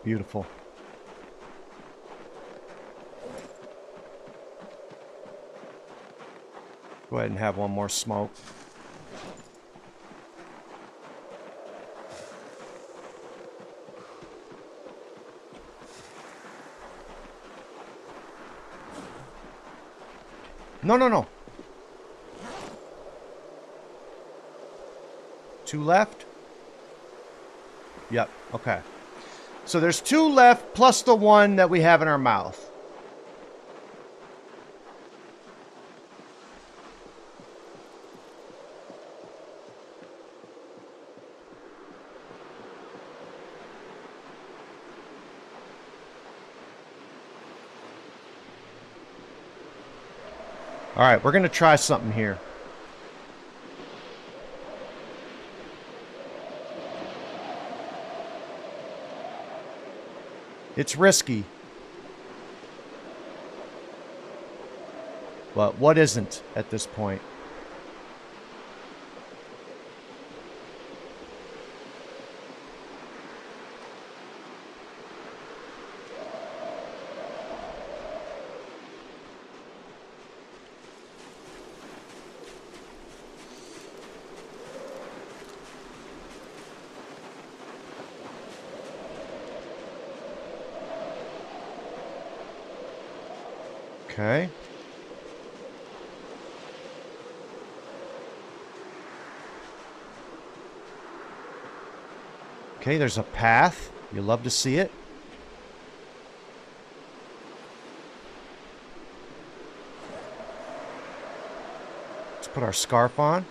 Beautiful. Go ahead and have one more smoke. No, no, no. 2 left? Yep, okay. So there's 2 left, plus the 1 that we have in our mouth. All right, we're going to try something here. It's risky. But what isn't at this point? Okay. Okay, there's a path. You love to see it. Let's put our scarf on.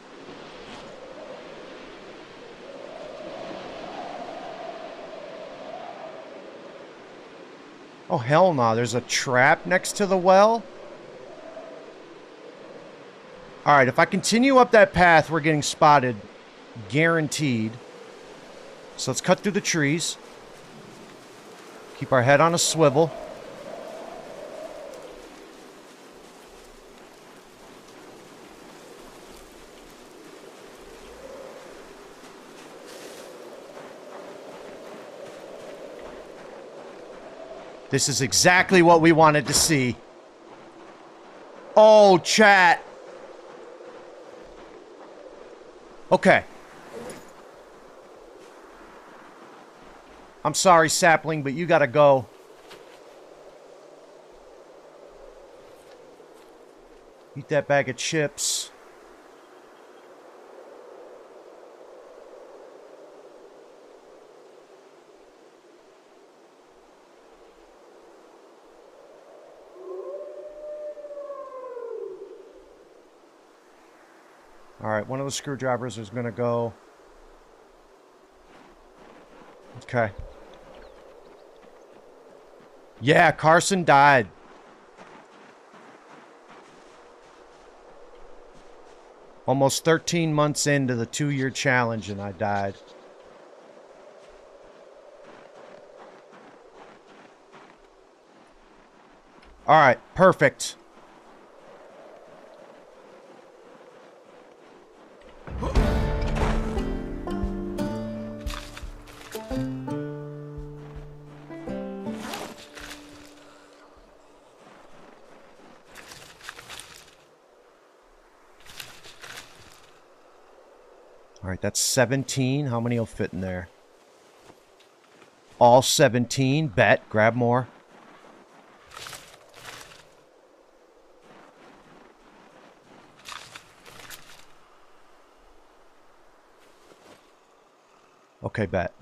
Oh, hell no. There's a trap next to the well. Alright, if I continue up that path, we're getting spotted. Guaranteed. So let's cut through the trees. Keep our head on a swivel. This is exactly what we wanted to see. Oh, chat. Okay. I'm sorry, sapling, but you gotta go. Eat that bag of chips. Alright, one of the screwdrivers is gonna go. Okay. Yeah, Carson died. Almost 13 months into the 2-year challenge and I died. Alright, perfect. Alright, that's 17. How many will fit in there? All 17. Bet. Grab more. Okay, bet.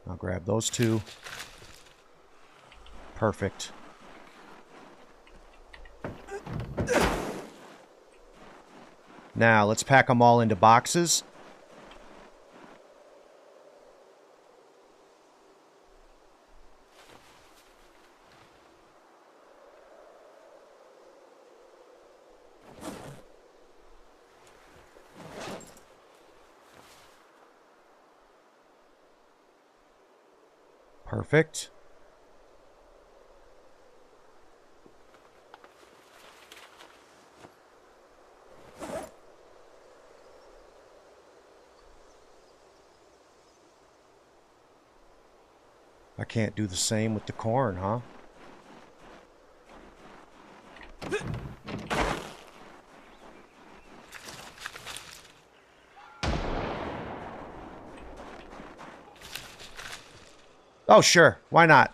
I'll grab those two. Perfect. Now, let's pack them all into boxes. Perfect. I can't do the same with the corn, huh? Oh, sure. Why not?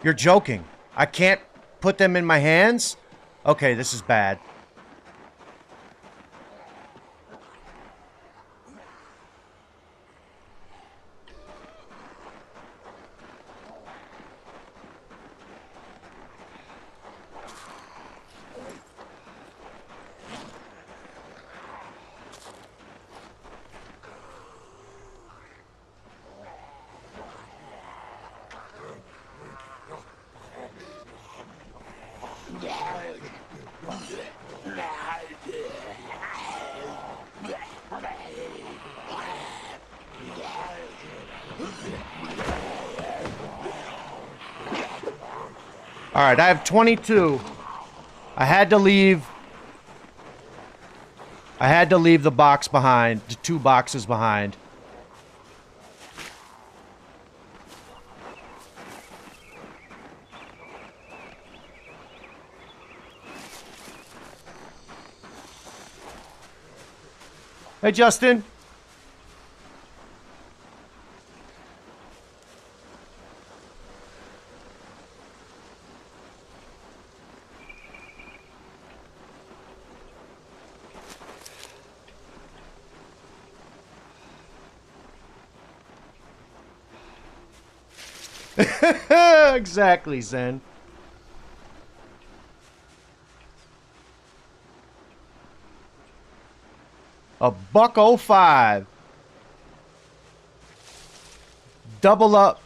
You're joking. I can't put them in my hands? Okay, this is bad. All right, I have 22. I had to leave the box behind, the 2 boxes behind. Hey, Justin. Exactly, Zen. $1.05. Double up.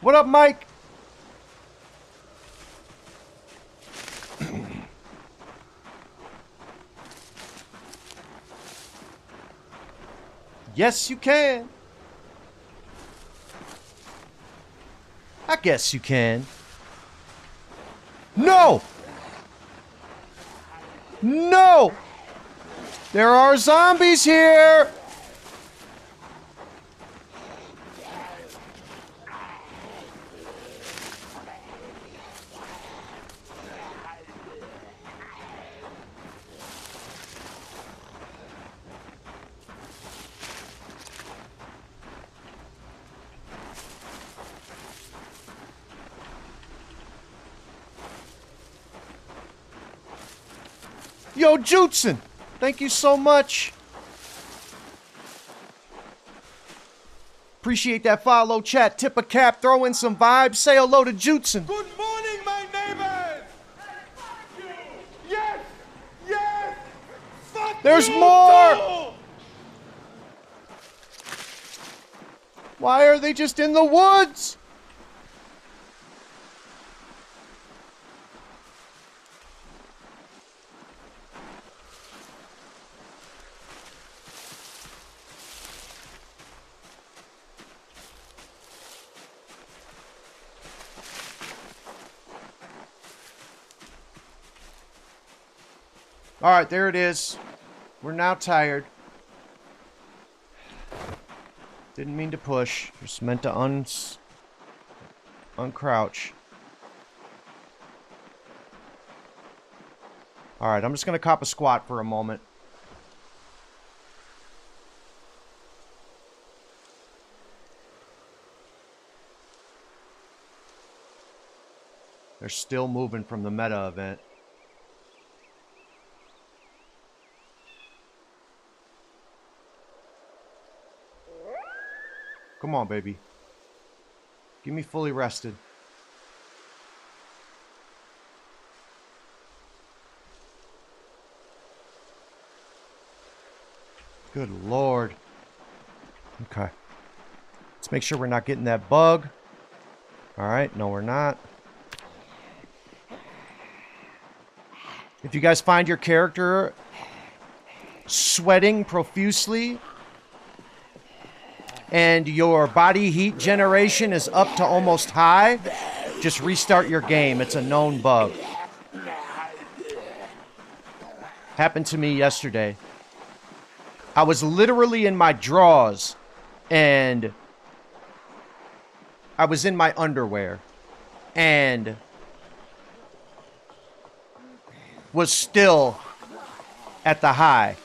What up, Mike? Yes, you can. I guess you can. No! No! There are zombies here! Yo, Jutson! Thank you so much. Appreciate that follow, chat, tip a cap, throw in some vibes, say hello to Jutson. Good morning, my neighbors! Yes! Yes! Fuck There's you more! too! Why are they just in the woods? All right, there it is. We're now tired. Didn't mean to push. Just meant to uncrouch. All right, I'm just going to cop a squat for a moment. They're still moving from the meta event. Come on, baby. Give me fully rested. Good Lord. Okay. Let's make sure we're not getting that bug. All right. No, we're not. If you guys find your character sweating profusely and your body heat generation is up to almost high, just restart your game. It's a known bug. Happened to me yesterday. I was literally in my drawers and I was in my underwear and was still at the high.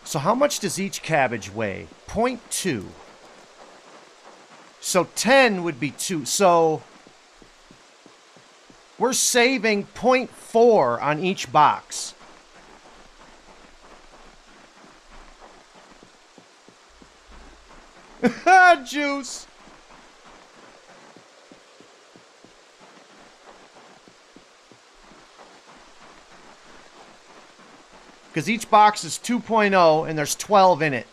So how much does each cabbage weigh? 0.2. So 10 would be 2. So we're saving 0.4 on each box. Juice. Because each box is 2.0 and there's 12 in it.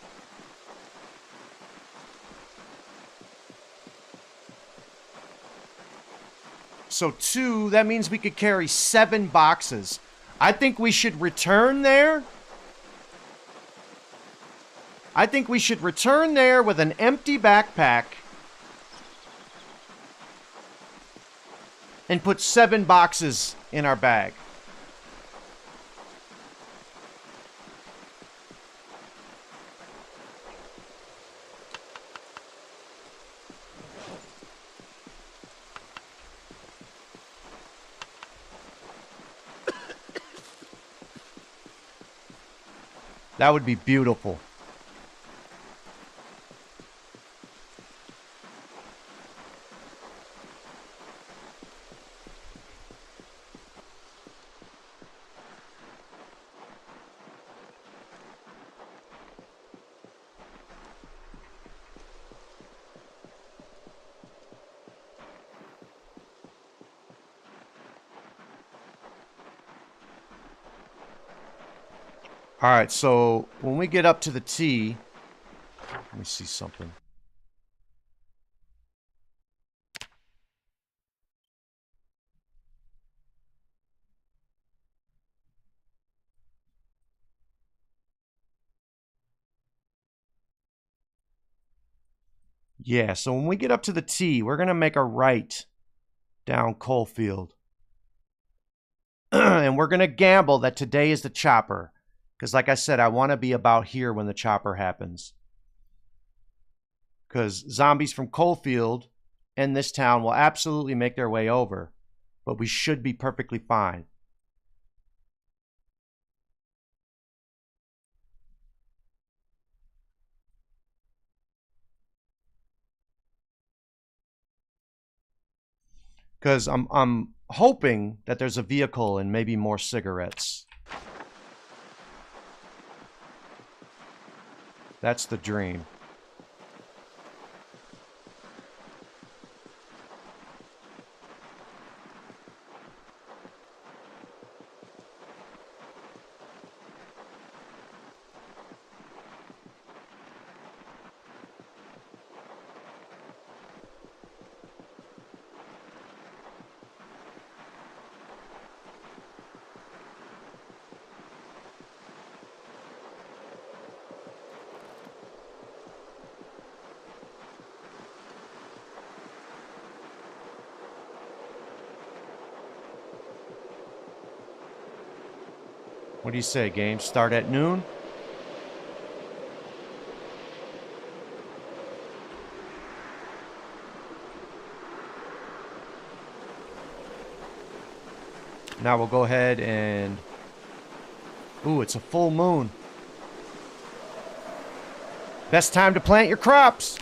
So 2, that means we could carry 7 boxes. I think we should return there. I think we should return there with an empty backpack and put 7 boxes in our bag. That would be beautiful. All right, so when we get up to the T, let me see something. Yeah, so when we get up to the T, we're going to make a right down Coalfield. And we're going to gamble that today is the chopper. Because like I said, I want to be about here when the chopper happens. Because zombies from Coalfield and this town will absolutely make their way over. But we should be perfectly fine. Because I'm hoping that there's a vehicle and maybe more cigarettes. That's the dream. What do you say, game? Start at noon? Now we'll go ahead and... Ooh, it's a full moon. Best time to plant your crops.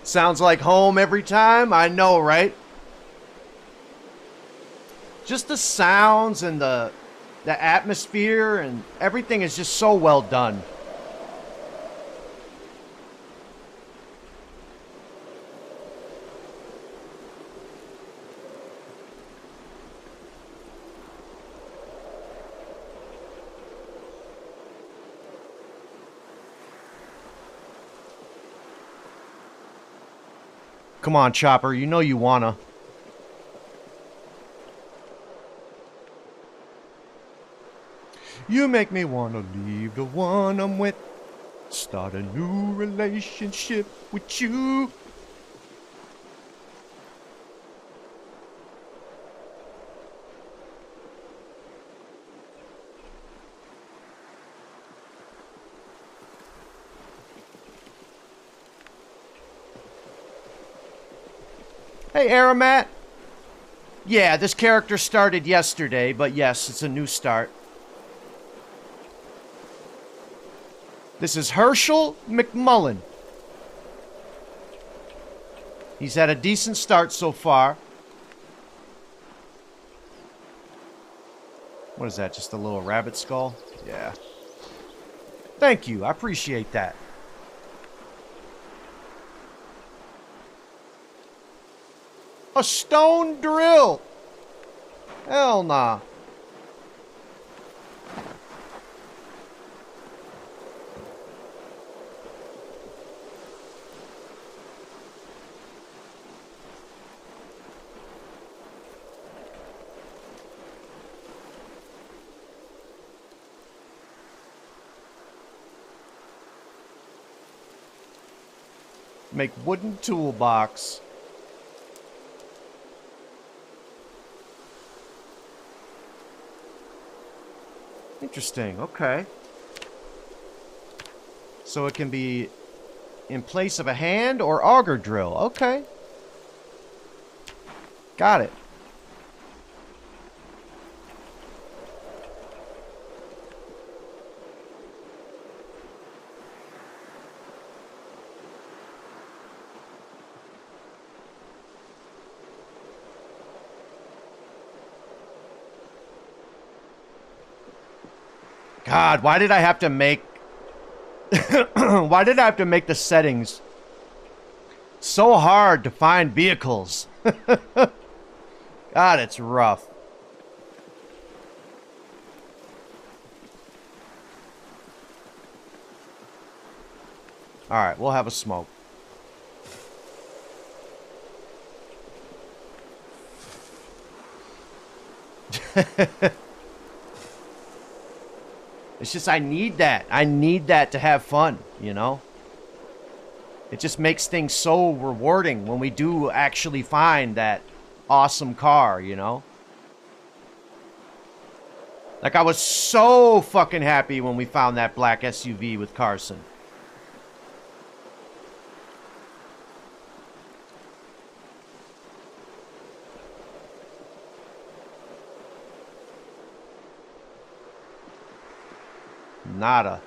Sounds like home every time. I know, right? Just the sounds and the atmosphere and everything is just so well done. Come on, Chopper. You know you wanna. You make me wanna leave the one I'm with. Start a new relationship with you. Hey, Aramat. Yeah, this character started yesterday, but yes, it's a new start. This is Herschel McMullen. He's had a decent start so far. What is that, just a little rabbit skull? Yeah. Thank you, I appreciate that. A stone drill. Hell nah. Make wooden toolbox. Interesting, okay. So it can be in place of a hand or auger drill. Okay. Got it. God, why did I have to make... why did I have to make the settings so hard to find vehicles? God, it's rough. Alright, we'll have a smoke. It's just, I need that. I need that to have fun, you know? It just makes things so rewarding when we do actually find that awesome car, you know? Like, I was so fucking happy when we found that black SUV with Carson. Nada.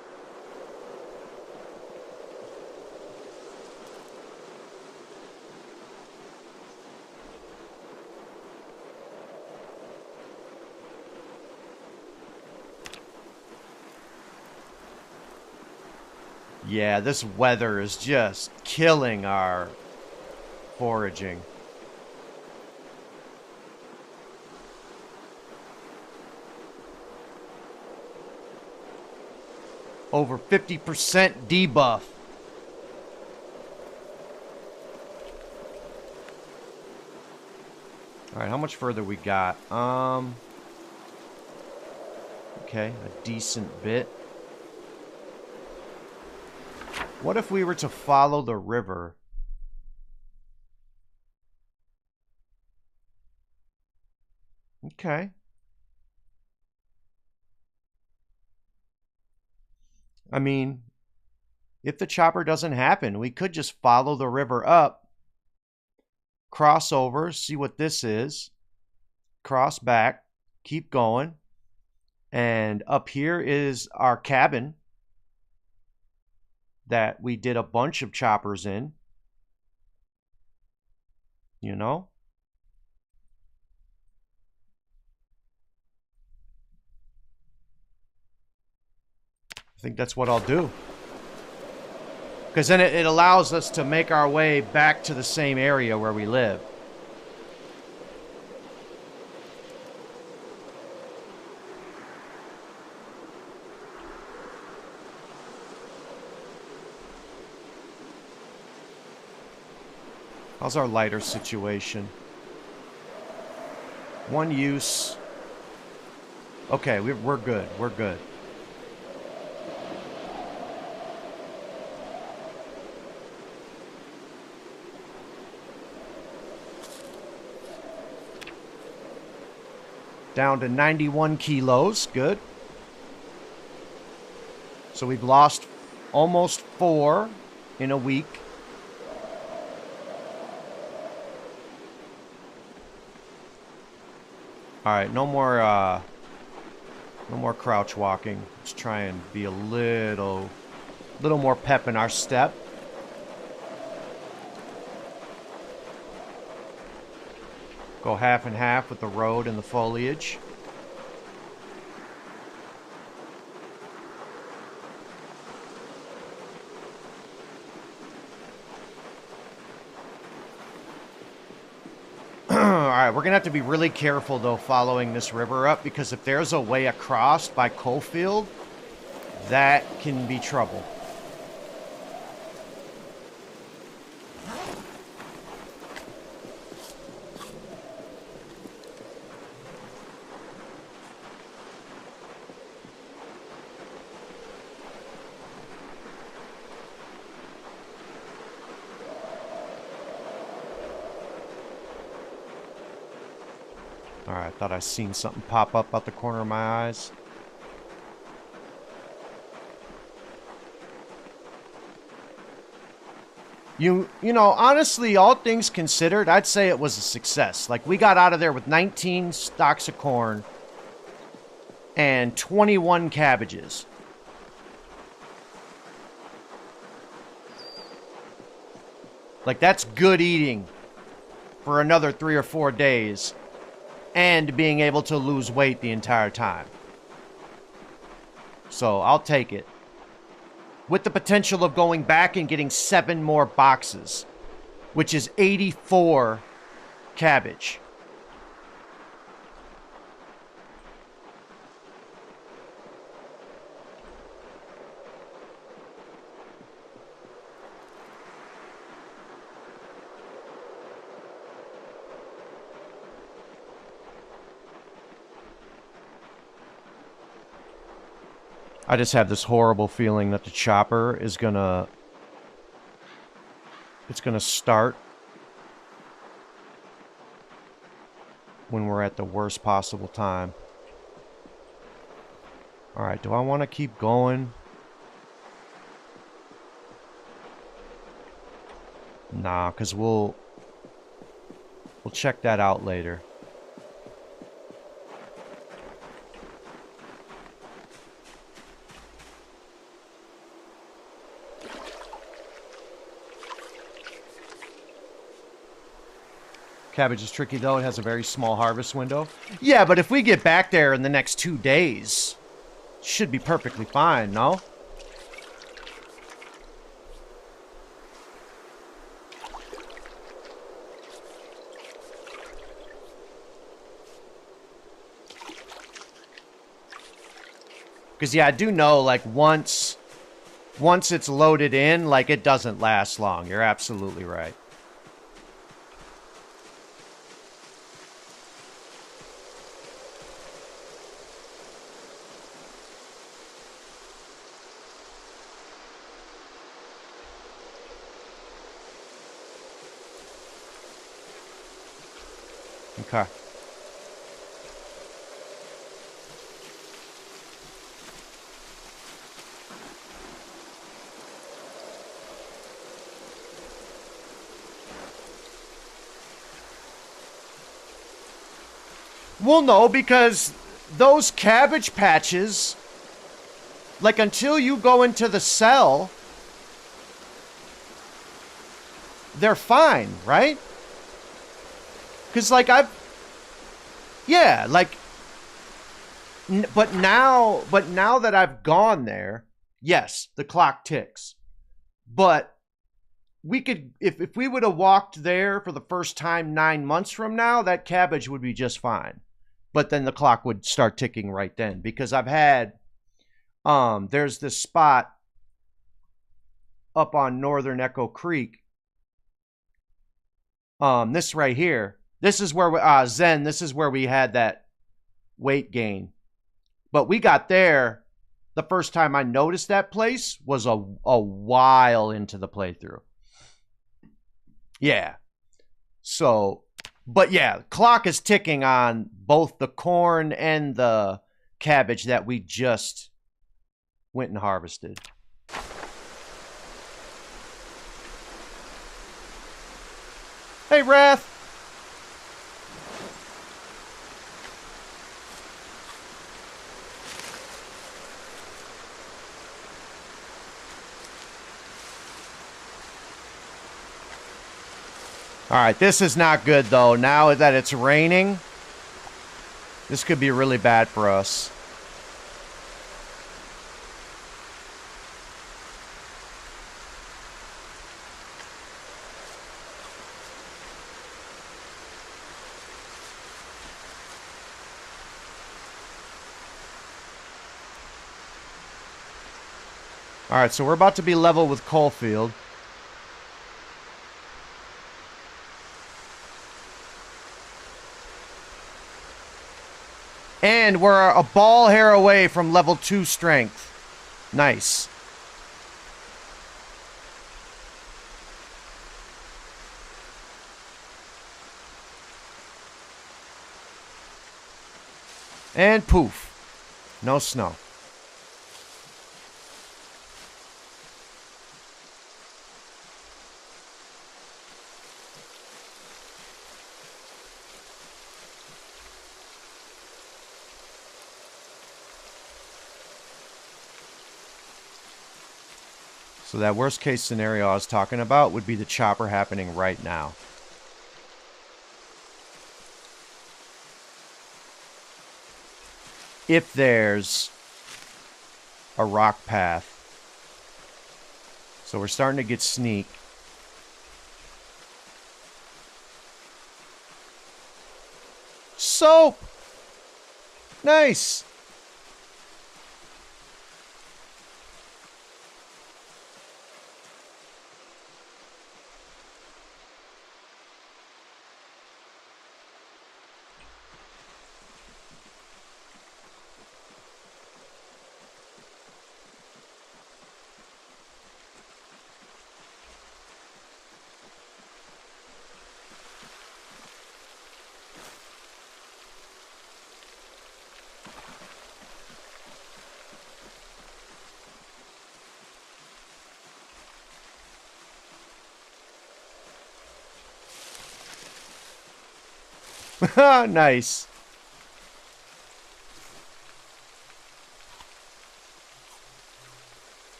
Yeah, this weather is just killing our foraging. Over 50% debuff. Alright, how much further we got? Okay, a decent bit. What if we were to follow the river? Okay. I mean, if the chopper doesn't happen, we could just follow the river up, cross over, see what this is, cross back, keep going, and up here is our cabin that we did a bunch of choppers in, you know? I think that's what I'll do. Because then it allows us to make our way back to the same area where we live. How's our lighter situation? One use. Okay, we're good. We're good. Down to 91 kilos. Good. So we've lost almost 4 in a week. All right, no more crouch walking. Let's try and be a little more pep in our step. Go half and half with the road and the foliage. right, we're gonna have to be really careful though following this river up, because if there's a way across by Coalfield, that can be trouble. Alright, I thought I seen something pop up out the corner of my eyes. You know, honestly, all things considered, I'd say it was a success. Like, we got out of there with 19 stalks of corn and 21 cabbages. Like, that's good eating for another 3 or 4 days. And being able to lose weight the entire time. So, I'll take it. With the potential of going back and getting 7 more boxes. Which is 84 cabbage. I just have this horrible feeling that the chopper is gonna... It's gonna start when we're at the worst possible time. Alright, do I want to keep going? Nah, because we'll check that out later. Cabbage is tricky, though. It has a very small harvest window. Yeah, but if we get back there in the next 2 days, should be perfectly fine, no? Because, yeah, I do know, like, once it's loaded in, like, it doesn't last long. You're absolutely right. Okay. Well, no, because those cabbage patches, like, until you go into the cell, they're fine, right? Because, like, yeah, like, but now that I've gone there, yes, the clock ticks. But we could, if we would have walked there for the first time 9 months from now, that cabbage would be just fine. But then the clock would start ticking right then. Because I've had, there's this spot up on Northern Echo Creek. This right here. This is where, Zen, this is where we had that weight gain. But we got there, the first time I noticed that place was a while into the playthrough. Yeah. So, but yeah, clock is ticking on both the corn and the cabbage that we just went and harvested. Hey, Wrath. All right, this is not good, though. Now that it's raining, this could be really bad for us. Alright, so we're about to be level with Coalfield. And we're a ball hair away from level 2 strength. Nice. And poof. No snow. So that worst case scenario I was talking about would be the chopper happening right now. If there's a rock path. So we're starting to get sneak. Soap! Nice! Nice.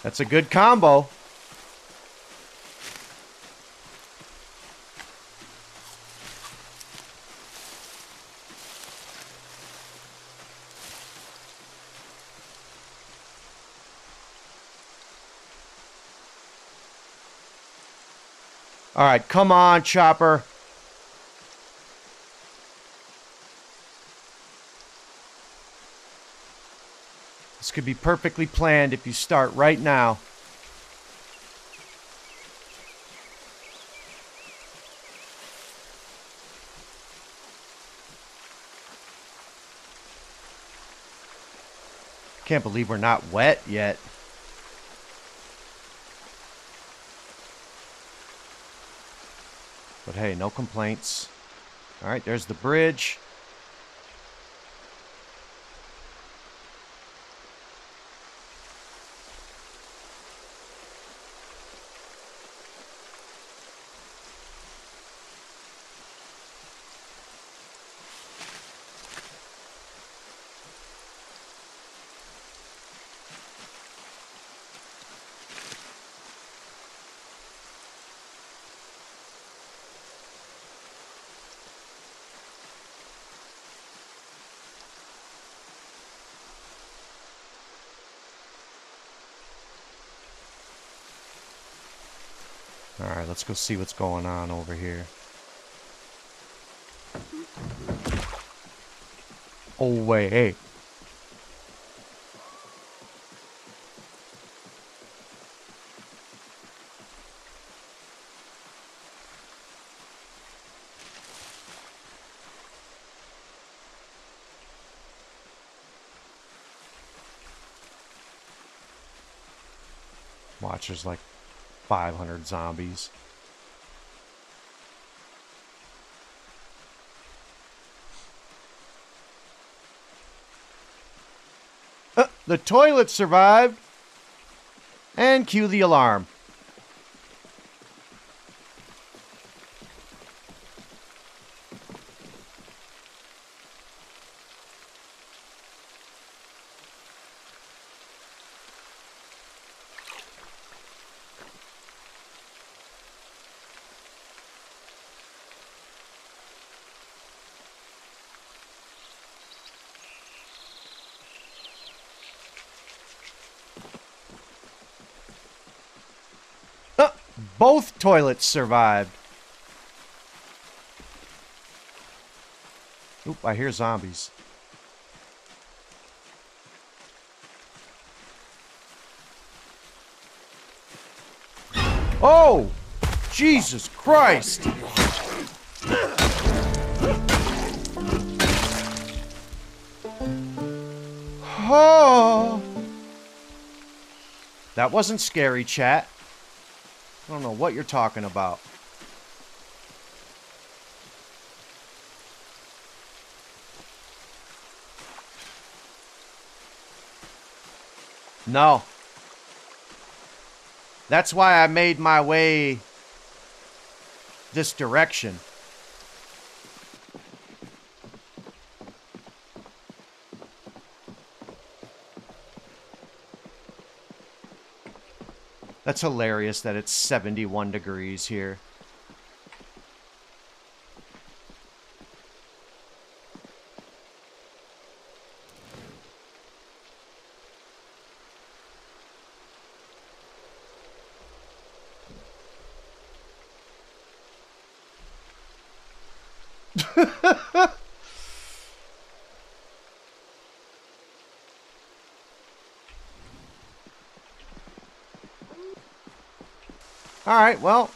That's a good combo. All right, come on, Chopper. This could be perfectly planned if you start right now. Can't believe we're not wet yet. But hey, no complaints. All right, there's the bridge. Alright, let's go see what's going on over here. Oh, wait, hey. Watch, there's like 500 zombies. The toilet survived. And cue the alarm. Both toilets survived. Oop, I hear zombies. Oh! Jesus Christ! Oh! That wasn't scary, chat. I don't know what you're talking about. No. That's why I made my way this direction. That's hilarious that it's 71 degrees here. All right, well.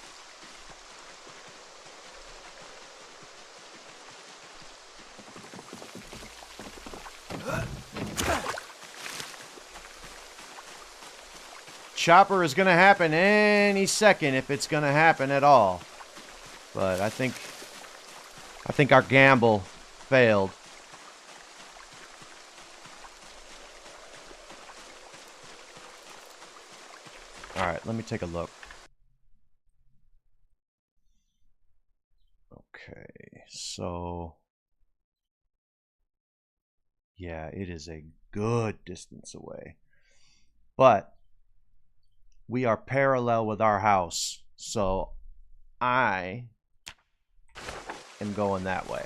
Chopper is going to happen any second if it's going to happen at all. But I think our gamble failed. All right, let me take a look. Okay, so yeah, it is a good distance away. But we are parallel with our house, so I am going that way.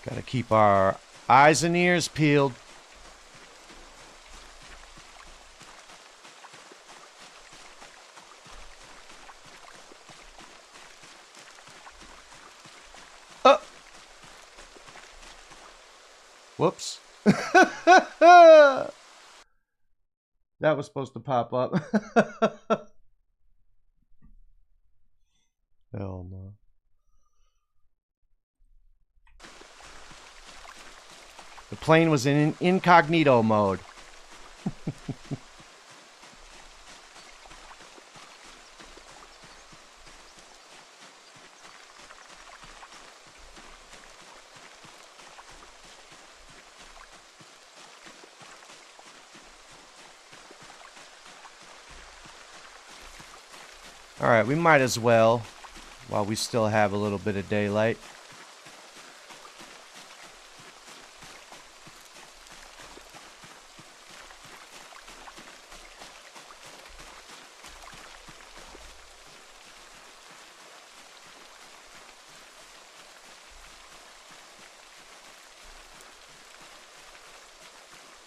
Gotta keep our eyes and ears peeled. Oh! Whoops. That was supposed to pop up. Hell no. The plane was in incognito mode. All right, we might as well, while we still have a little bit of daylight.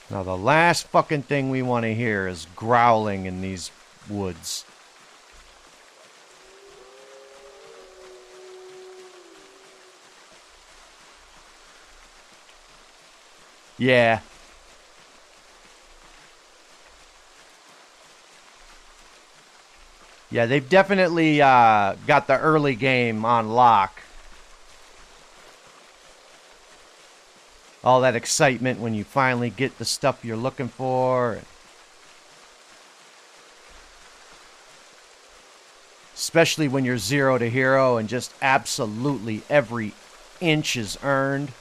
Now, the last fucking thing we want to hear is growling in these woods. Yeah. Yeah, they've definitely got the early game on lock. all that excitement when you finally get the stuff you're looking for. Especially when you're 0 to hero and just absolutely every inch is earned.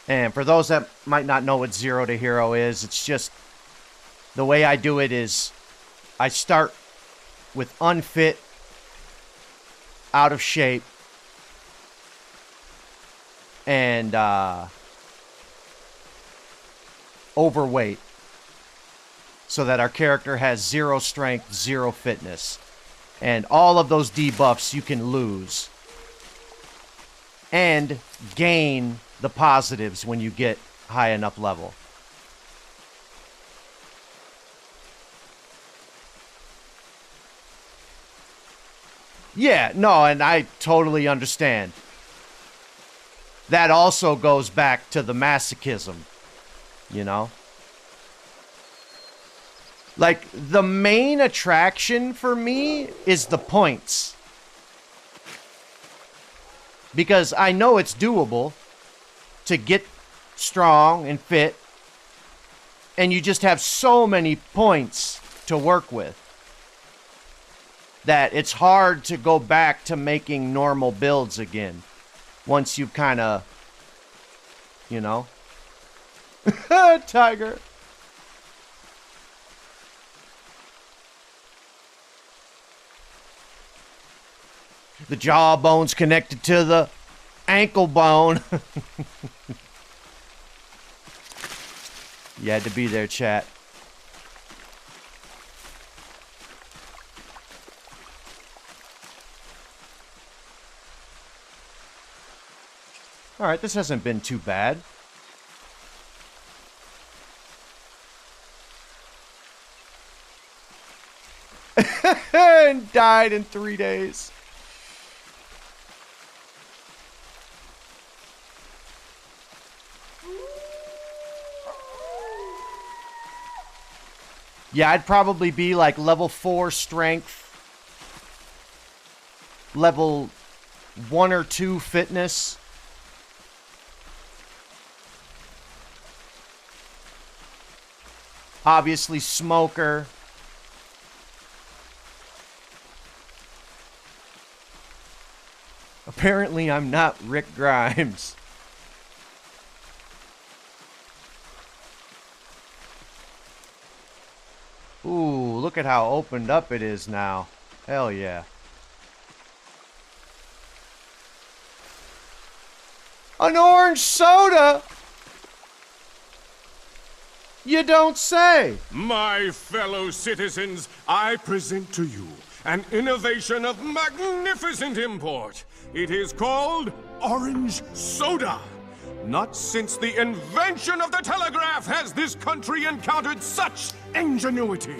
And for those that might not know what 0 to hero is, it's just the way I do it is I start with unfit, out of shape, and overweight, so that our character has 0 strength, 0 fitness. And all of those debuffs you can lose. And gain the positives when you get high enough level. Yeah, no, and I totally understand. That also goes back to the masochism, you know? Like, the main attraction for me is the points. Because I know it's doable to get strong and fit, and you just have so many points to work with that it's hard to go back to making normal builds again once you kind of, you know. Tiger. The jawbone's connected to the ankle bone. You had to be there, chat. All right, this hasn't been too bad. And died in 3 days. Yeah, I'd probably be like level 4 strength, level 1 or 2 fitness. Obviously, smoker. Apparently, I'm not Rick Grimes. Ooh, look at how opened up it is now. Hell yeah. An orange soda? You don't say. My fellow citizens, I present to you an innovation of magnificent import. It is called orange soda. Not since the invention of the telegraph has this country encountered such ingenuity.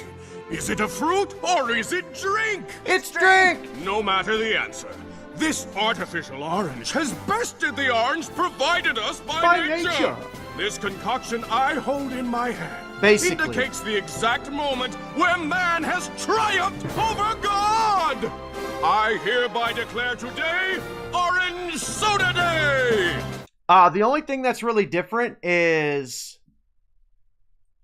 Is it a fruit or is it drink? It's drink! No matter the answer, this artificial orange has bested the orange provided us by nature. This concoction I hold in my hand Basically indicates the exact moment where man has triumphed over God. I hereby declare today Orange Soda Day! The only thing that's really different is,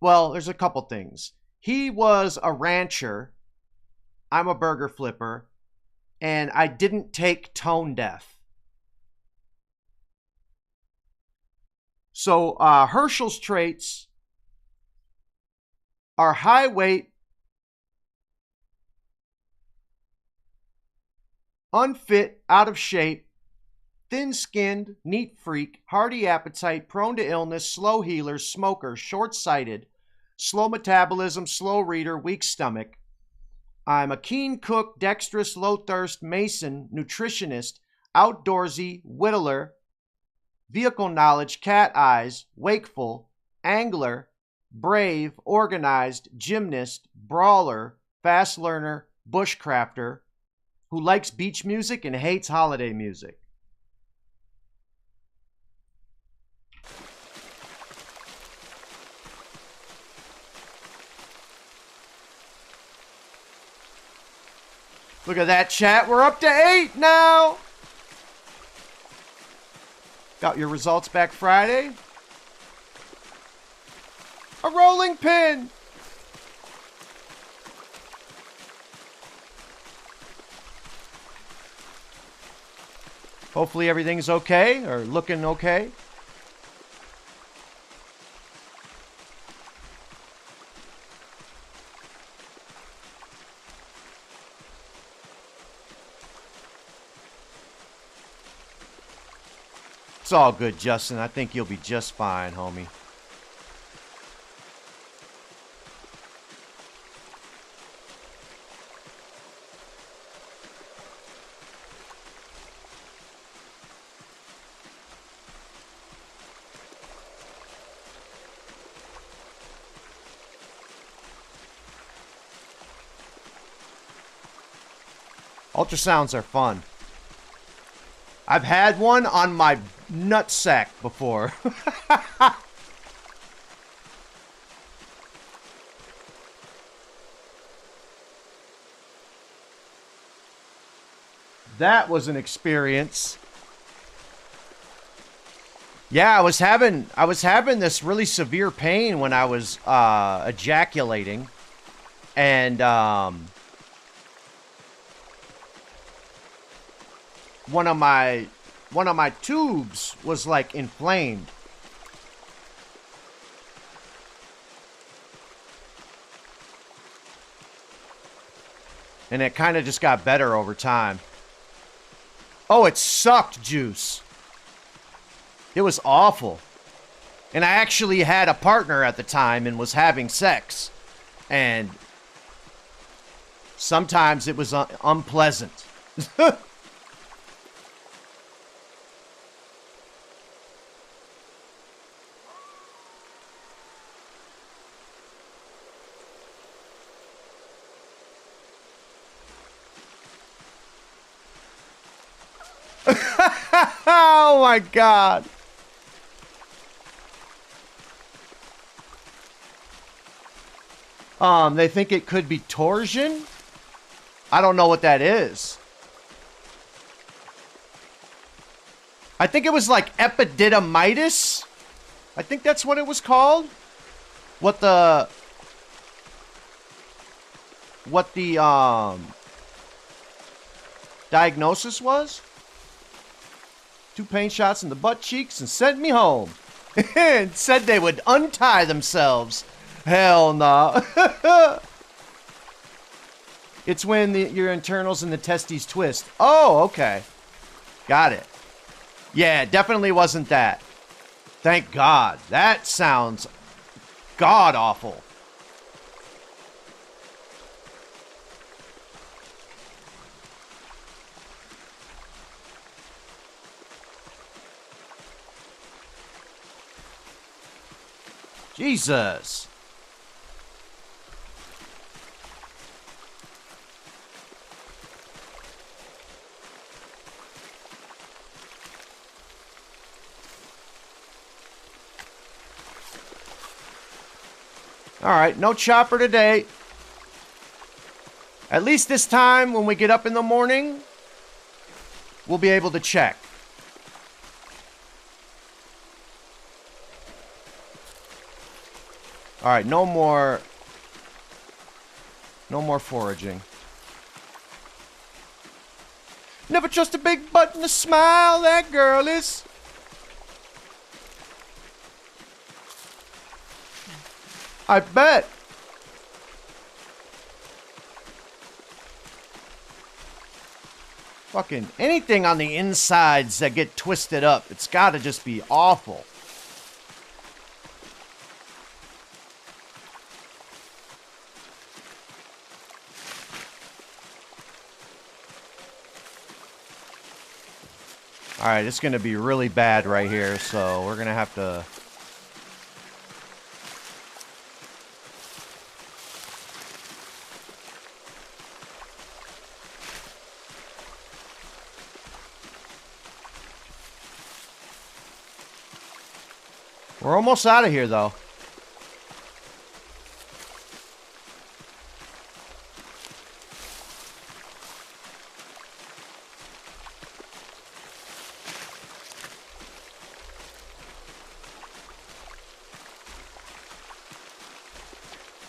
well, there's a couple things. He was a rancher. I'm a burger flipper. And I didn't take tone deaf. So Herschel's traits are high weight, unfit, out of shape, thin-skinned, neat freak, hearty appetite, prone to illness, slow healer, smoker, short-sighted, slow metabolism, slow reader, weak stomach. I'm a keen cook, dexterous, low thirst, mason, nutritionist, outdoorsy, whittler, vehicle knowledge, cat eyes, wakeful, angler, brave, organized, gymnast, brawler, fast learner, bushcrafter, who likes beach music and hates holiday music. Look at that, chat. We're up to 8 now. Got your results back Friday. A rolling pin. Hopefully everything's okay or looking okay. It's all good, Justin. I think you'll be just fine, homie. Ultrasounds are fun. I've had one on my nutsack before. That was an experience. Yeah, I was having this really severe pain when I was ejaculating, and one of my tubes was like inflamed. And it kind of just got better over time. Oh, it sucked, Juice. It was awful. And I actually had a partner at the time and was having sex. And sometimes it was unpleasant. Oh my God. They think it could be torsion. I don't know what that is. I think it was like epididymitis. I think that's what it was called. What the diagnosis was. 2 pain shots in the butt cheeks and sent me home. And said they would untie themselves. Hell no. It's when your internals and the testes twist. Oh, okay. Got it. Yeah, it definitely wasn't that. Thank God. That sounds god-awful. Jesus. All right, no chopper today. At least this time, when we get up in the morning, we'll be able to check. All right, no more foraging. Never trust a big butt and a smile, that girl is. I bet. Fucking anything on the insides that get twisted up, it's gotta just be awful. Alright, it's gonna be really bad right here, so we're gonna have to... We're almost out of here, though.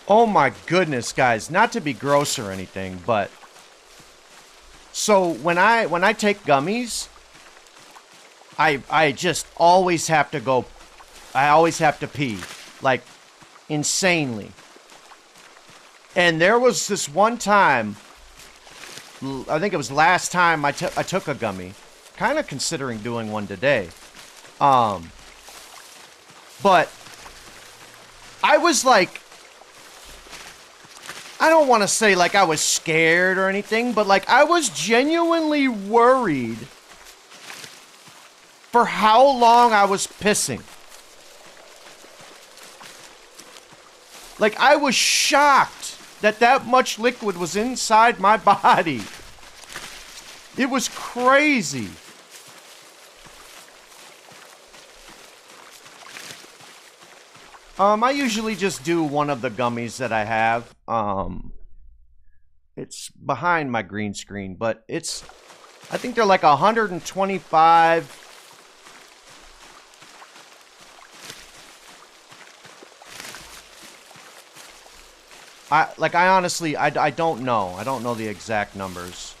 Oh my goodness, guys. Not to be gross or anything, but... So, when I take gummies, I just always have to go... I always have to pee. Like, insanely. And there was this one time... I think it was last time I took a gummy. Kind of considering doing one today. But... I was like... I don't want to say like I was scared or anything, but like I was genuinely worried for how long I was pissing. Like I was shocked that that much liquid was inside my body. It was crazy. I usually just do one of the gummies that I have. It's behind my green screen, but it's, I think they're like 125. I honestly, I don't know. I don't know the exact numbers.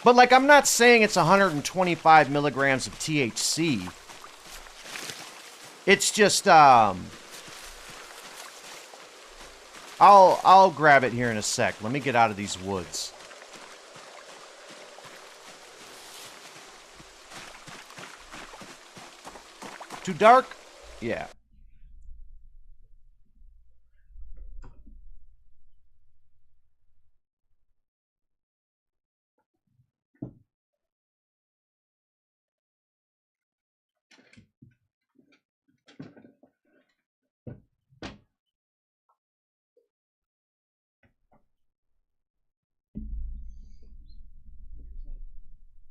But, like, I'm not saying it's 125 milligrams of THC. It's just, I'll grab it here in a sec. Let me get out of these woods. Too dark? Yeah.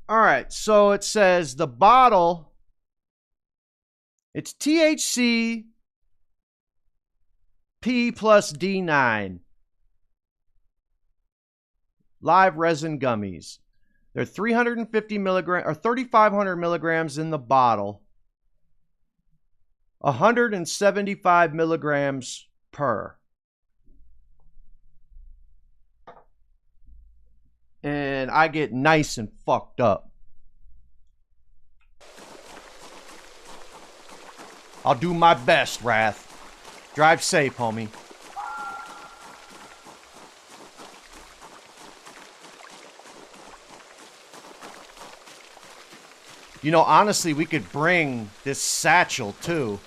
All right, so it says the bottle, it's THC P plus D9 live resin gummies. They're 350 milligrams or 3,500 milligrams in the bottle, 175 milligrams per. And I get nice and fucked up. I'll do my best, Wrath. Drive safe, homie. You know, honestly, we could bring this satchel, too.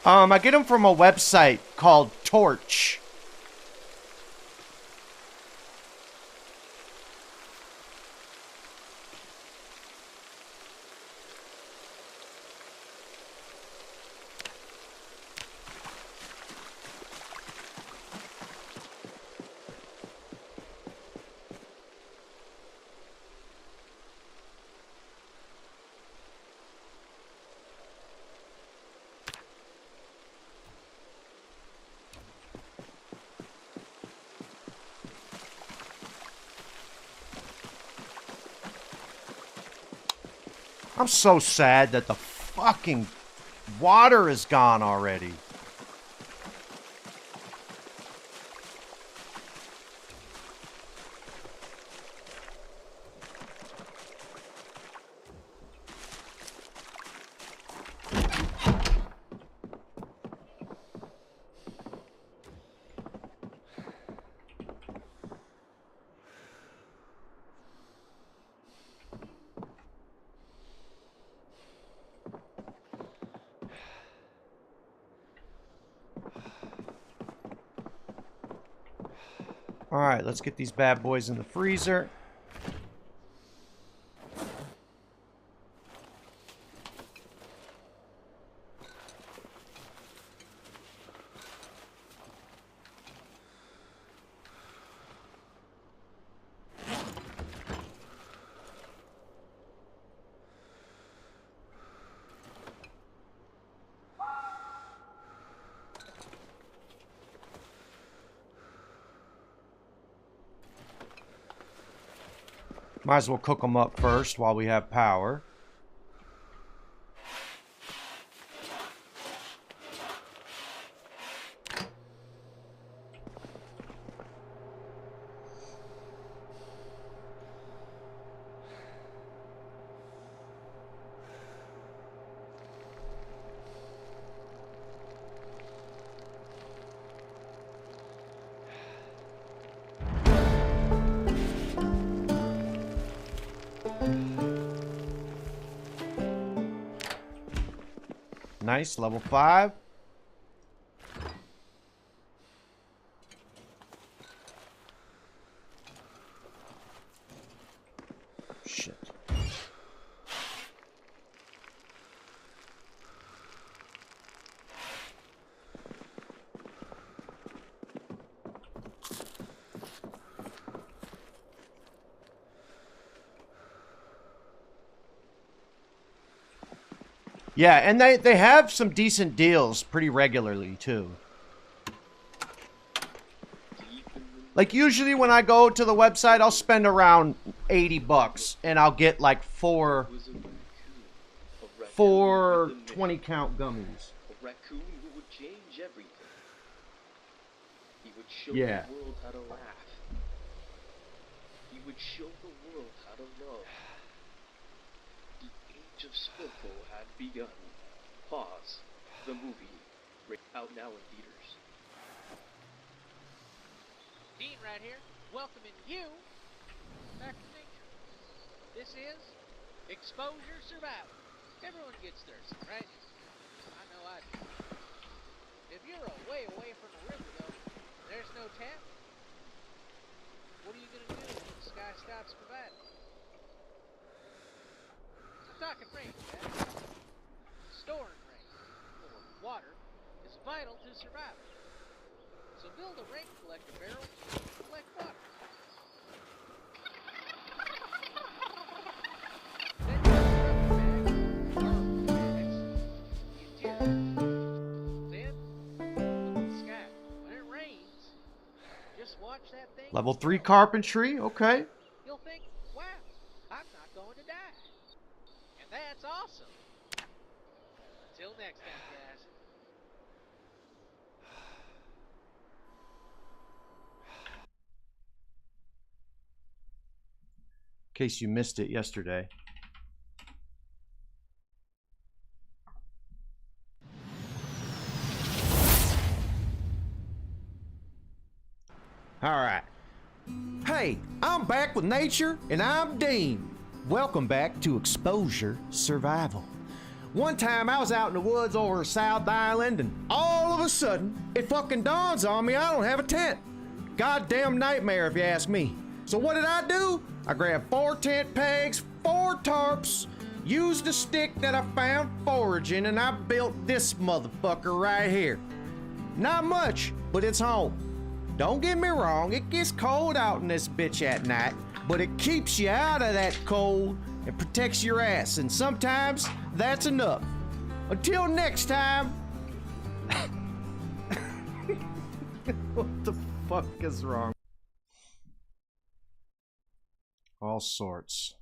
I get them from a website called Torch. I'm so sad that the fucking water is gone already. All right, let's get these bad boys in the freezer. Might as well cook them up first while we have power. Nice, level 5. Shit. Yeah, and they have some decent deals pretty regularly, too. Like, usually when I go to the website, I'll spend around 80 bucks, and I'll get, like, four 20-count gummies. A raccoon who would change everything. He would show Yeah. the world how to laugh. He would show the world how to love. The age of Spoko had begun. Pause. The movie. Out now in theaters. Dean right here, welcoming you back to nature. This is Exposure Survival. Everyone gets thirsty, right? I know I do. If you're away from the river, though, there's no tap. What are you gonna do when the sky stops providing? I'm talking rain, guys. Storing rain, or water, is vital to survival. So build a rain collector barrel to collect water. Then use a rubber bag or bags in the interior. Then look at the sky. When it rains, just watch that thing. Level 3 carpentry, okay. You'll think, wow, I'm not going to die. And that's awesome. Until next time, guys. In case you missed it yesterday. All right. Hey, I'm back with nature, and I'm Dean. Welcome back to Exposure Survival. One time I was out in the woods over South Island, and all of a sudden, it fucking dawns on me I don't have a tent. Goddamn nightmare if you ask me. So what did I do? I grabbed 4 tent pegs, 4 tarps, used a stick that I found foraging, and I built this motherfucker right here. Not much, but it's home. Don't get me wrong, it gets cold out in this bitch at night, but it keeps you out of that cold and protects your ass, and sometimes that's enough. Until next time. What the fuck is wrong? All sorts.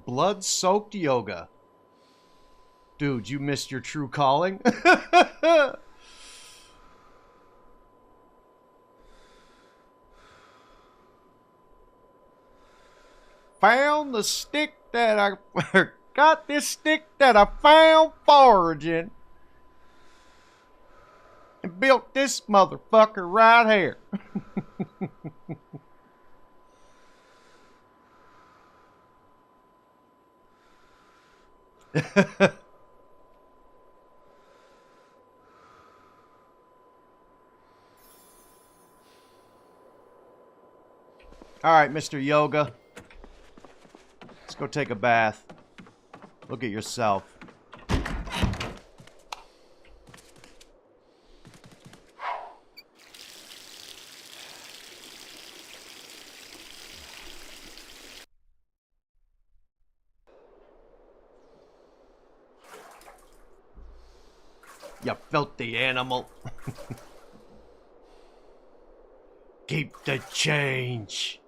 Blood-soaked yoga. Dude, you missed your true calling? Found the stick that I... got this stick that I found foraging. And built this motherfucker right here. All right, Mr. Yoga. Let's go take a bath. Look at yourself. You filthy animal. Keep the change.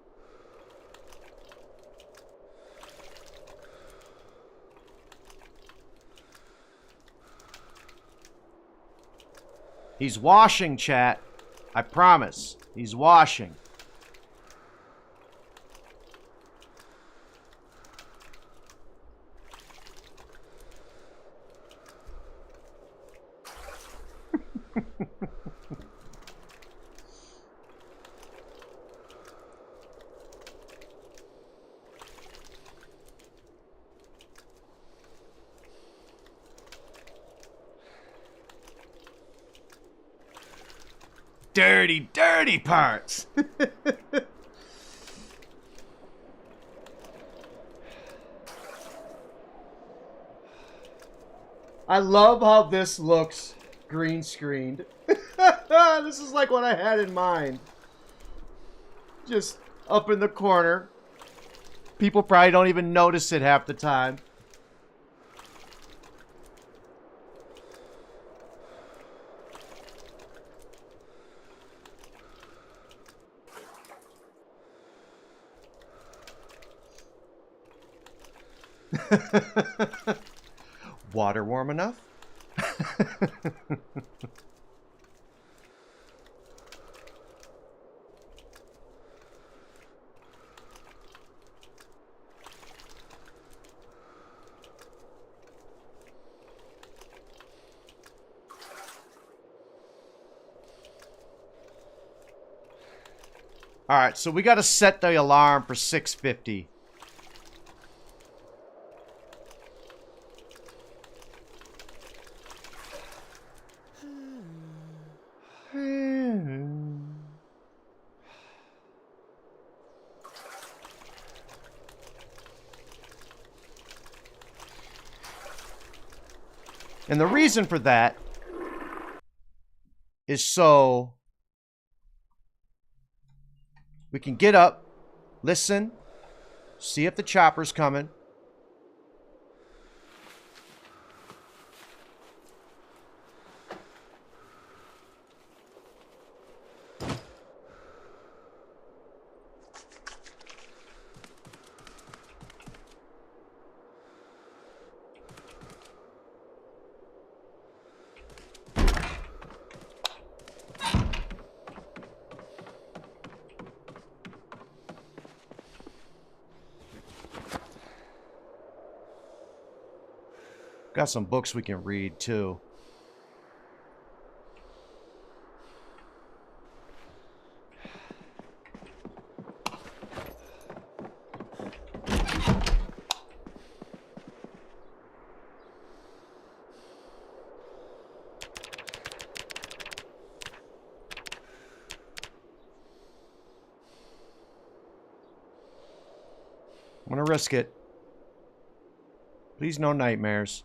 He's washing, chat. I promise. He's washing. Dirty, dirty parts. I love how this looks green screened. This is like what I had in mind. Just up in the corner. People probably don't even notice it half the time. Water warm enough? All right, so we got to set the alarm for 6:50. And the reason for that is so we can get up, listen, see if the chopper's coming. Got some books we can read, too. I'm gonna risk it. Please, no nightmares.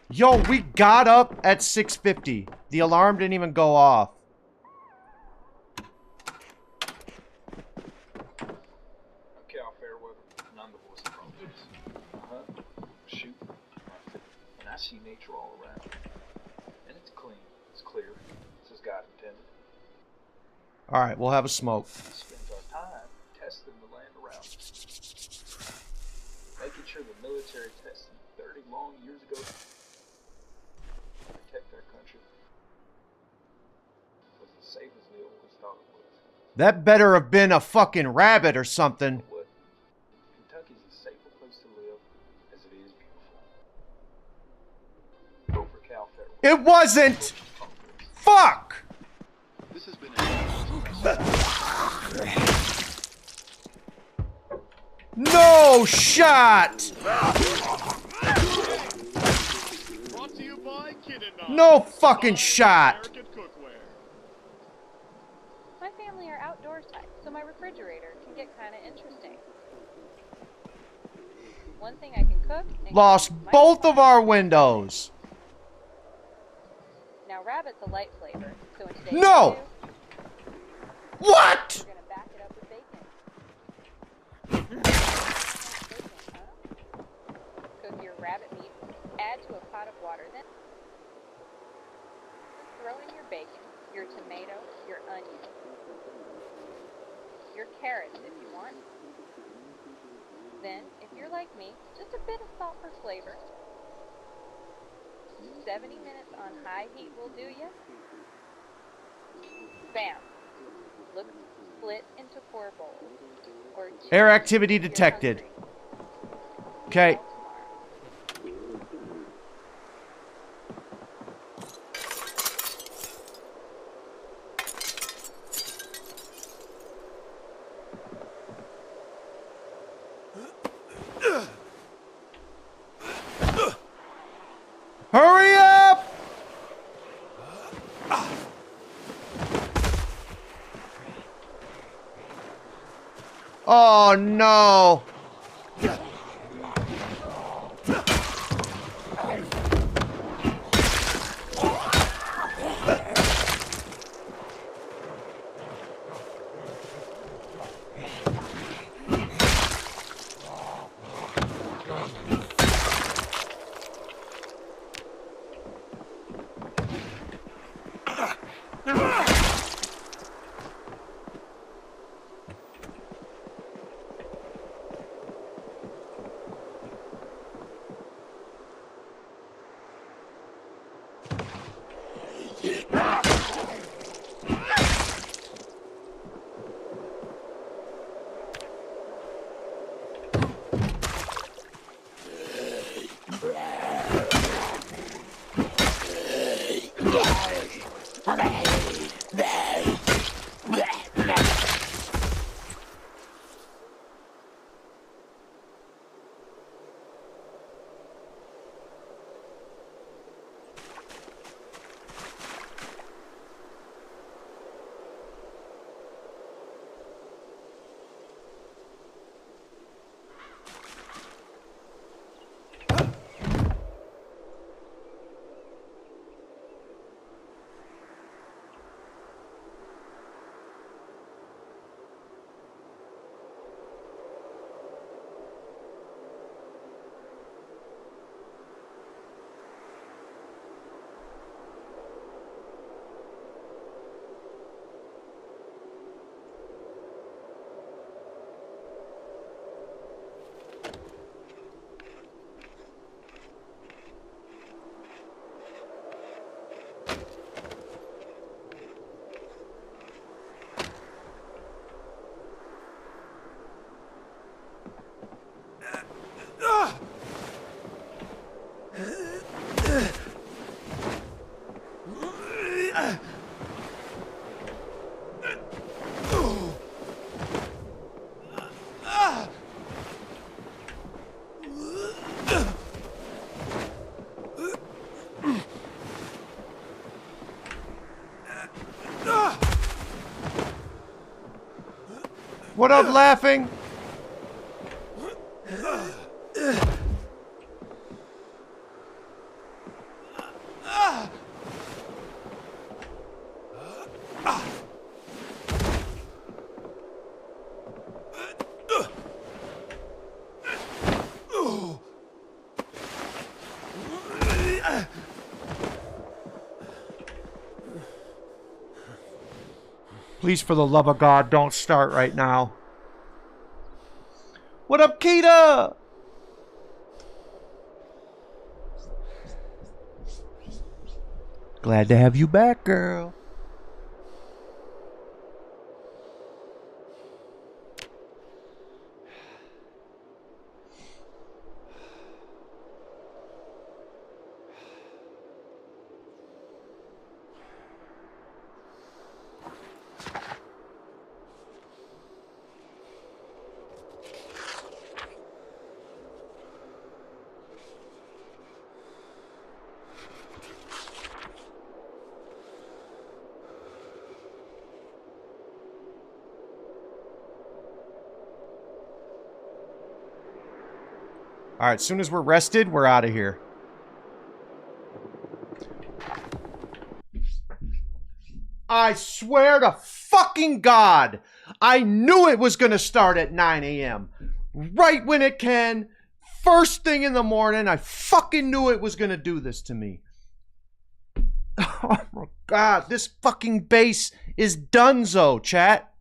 Yo, we got up at 6:50. The alarm didn't even go off. Okay, I'll fair weather. And I'm the voice of problems. Shoot. And I see nature all around. And it's clean. It's clear. It's as God intended. Alright, we'll have a smoke. We spend our time testing the land around us. Making sure the military tested 30 long years ago to protect our country. Was as safe as we always thought it was. That better have been a fucking rabbit or something. What? Kentucky's as safe a place to live as it is beautiful. Go for Cal Federal. It wasn't! Fuck! This has been No shot! Brought to you by Kid and Dog. No fucking shot! American cookware. My family are outdoors type, so my refrigerator can get kind of interesting. One thing I can cook and Lost cook might both be of fun. our windows. Now rabbit's a light flavor, so in today's No! review, What? we're gonna back it up with bacon. Bacon, huh? Cook your rabbit meat, add to a pot of water, then throw in your bacon, your tomato, your onion, your carrots if you want. Then, if you're like me, just a bit of salt for flavor. 70 minutes on high heat will do ya. Bam! Look, split into 4 bowls. Or 2 Air activity if you're detected. hungry. Okay. Hurry up! Oh no! What up, laughing? Please, for the love of God, don't start right now. What up, Keita? Glad to have you back, girl. All right, as soon as we're rested, we're out of here. I swear to fucking God, I knew it was going to start at 9 a.m. Right when it can. First thing in the morning, I fucking knew it was going to do this to me. Oh my God, this fucking base is donezo, chat.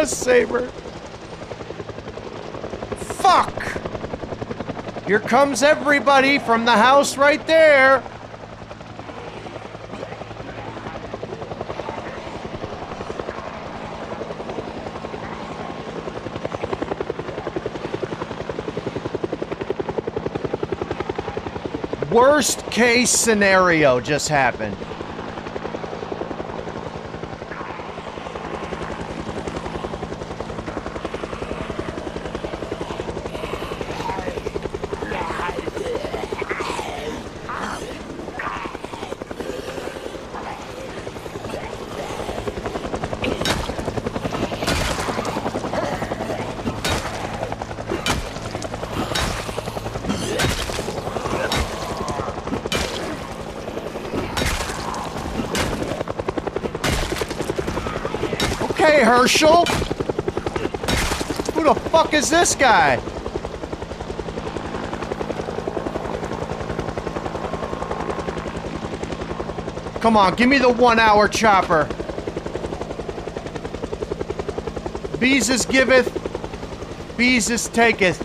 Saber. Fuck! Here comes everybody from the house right there. Worst case scenario just happened. Hey, Herschel! Who the fuck is this guy? Come on, give me the 1 hour chopper. Beezus giveth, Beezus taketh.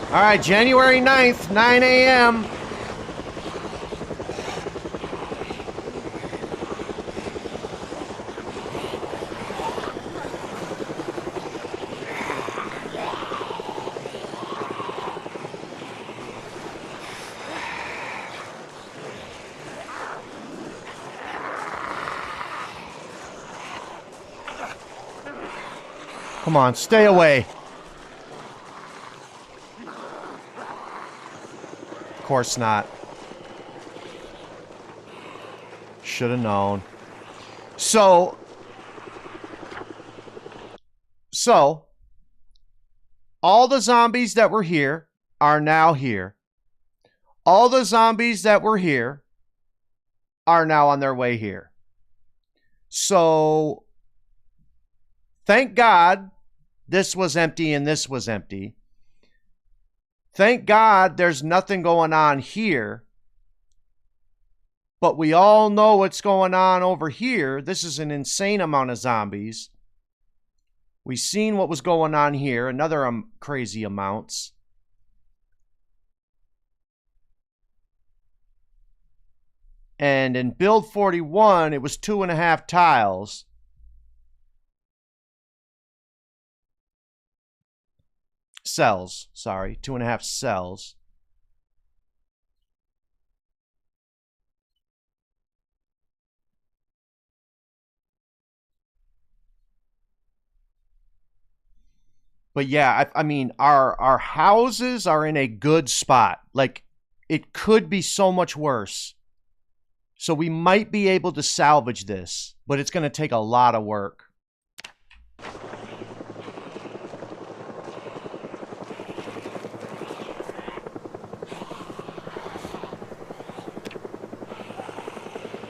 All right, January 9th, 9 a.m. Come on, stay away. Of course not. Should have known. So, all the zombies that were here are now here. All the zombies that were here are now on their way here. So, thank God this was empty and this was empty. Thank God there's nothing going on here. But we all know what's going on over here. This is an insane amount of zombies. We've seen what was going on here. Another crazy amounts. And in build 41, it was 2.5 tiles. Cells, sorry, 2.5 cells. But yeah, I mean, our houses are in a good spot. Like, it could be so much worse. So we might be able to salvage this, but it's going to take a lot of work.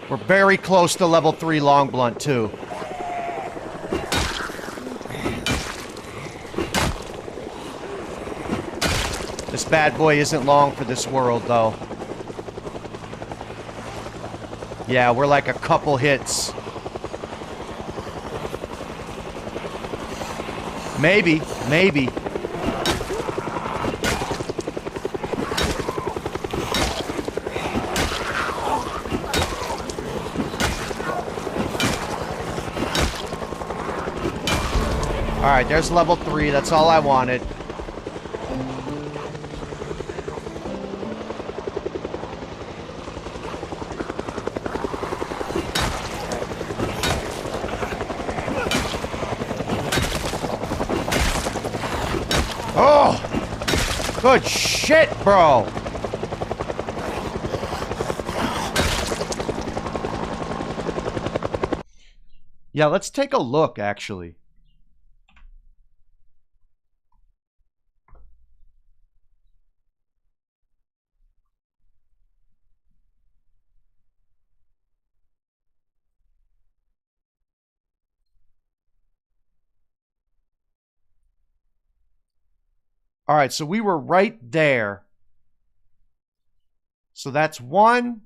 We're very close to level 3 long blunt too. This bad boy isn't long for this world though. Yeah, we're like a couple hits. Maybe. All right, there's level 3. That's all I wanted. Oh! Good shit, bro! Yeah, let's take a look, actually. All right, so we were right there. So that's 1.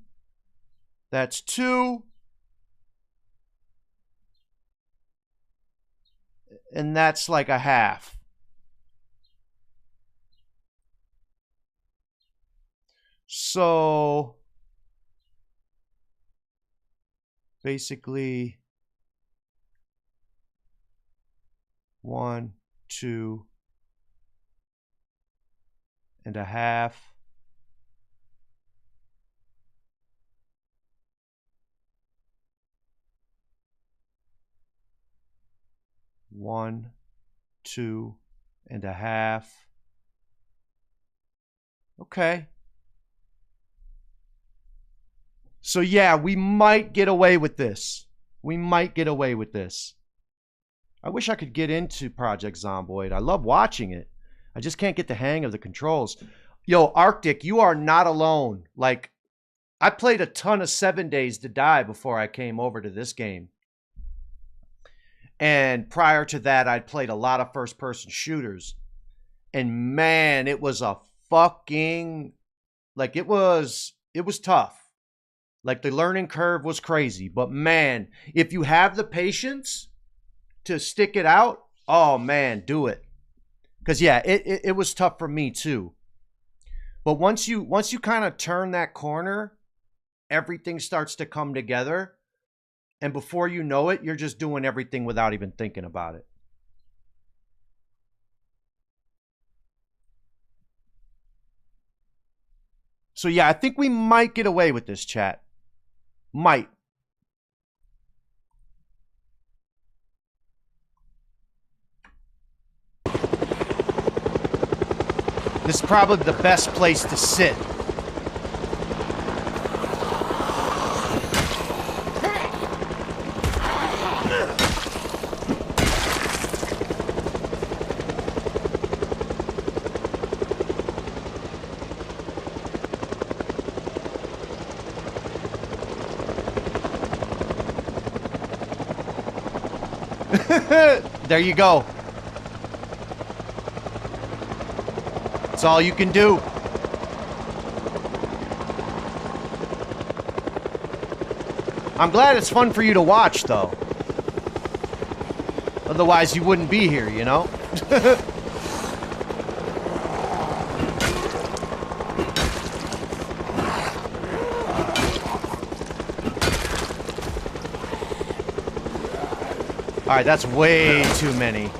That's 2. And that's like a half. So basically 1, 2 and a half. One, 2 and a half. Okay. So yeah, we might get away with this. We might get away with this. I wish I could get into Project Zomboid. I love watching it. I just can't get the hang of the controls. Yo, Arctic, you are not alone. Like, I played a ton of 7 Days to Die before I came over to this game. And prior to that, I'd played a lot of first-person shooters. And man, it was a fucking... Like, it was tough. Like, the learning curve was crazy. But man, if you have the patience to stick it out, oh man, do it. Because yeah, it was tough for me too. But once you kind of turn that corner, everything starts to come together. And before you know it, you're just doing everything without even thinking about it. So yeah, I think we might get away with this, chat. Might. This is probably the best place to sit. There you go. That's all you can do. I'm glad it's fun for you to watch, though. Otherwise, you wouldn't be here, you know? All right, that's way too many.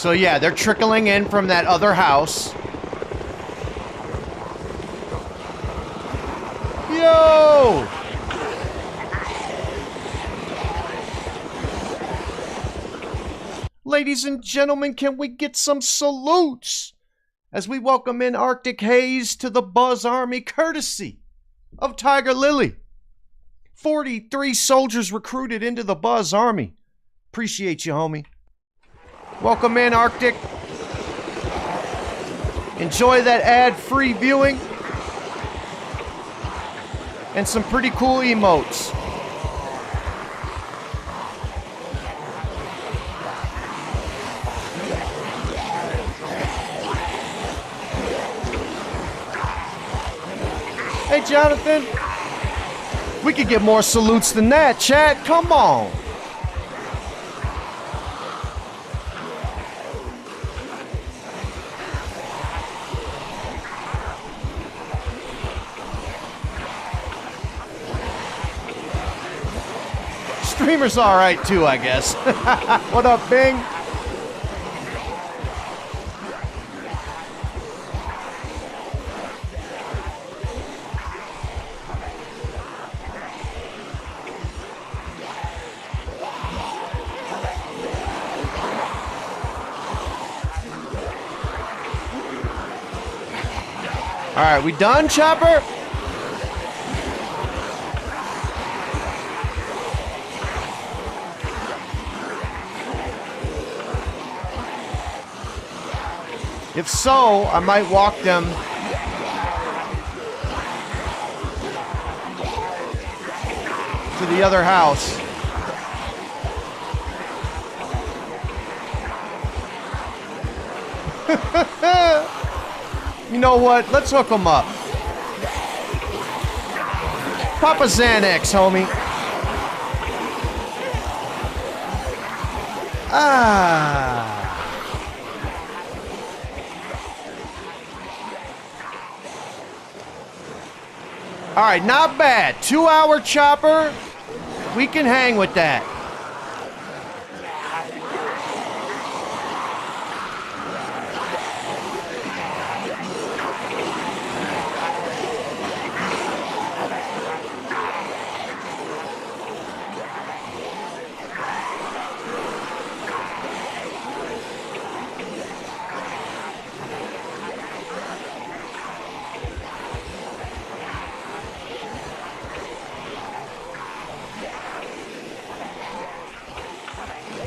So yeah, they're trickling in from that other house. Yo! Ladies and gentlemen, can we get some salutes as we welcome in Arctic Haze to the Buzz Army, courtesy of Tiger Lily. 43 soldiers recruited into the Buzz Army. Appreciate you, homie. Welcome in, Arctic. Enjoy that ad-free viewing and some pretty cool emotes. Hey, Jonathan. We could get more salutes than that, chat. Come on. Streamer's all right too, I guess. What up, Bing? All right, we done, Chopper? If so, I might walk them to the other house. You know what? Let's hook them up. Papa Xanax, homie. Ah. All right, not bad. 2-hour chopper. We can hang with that.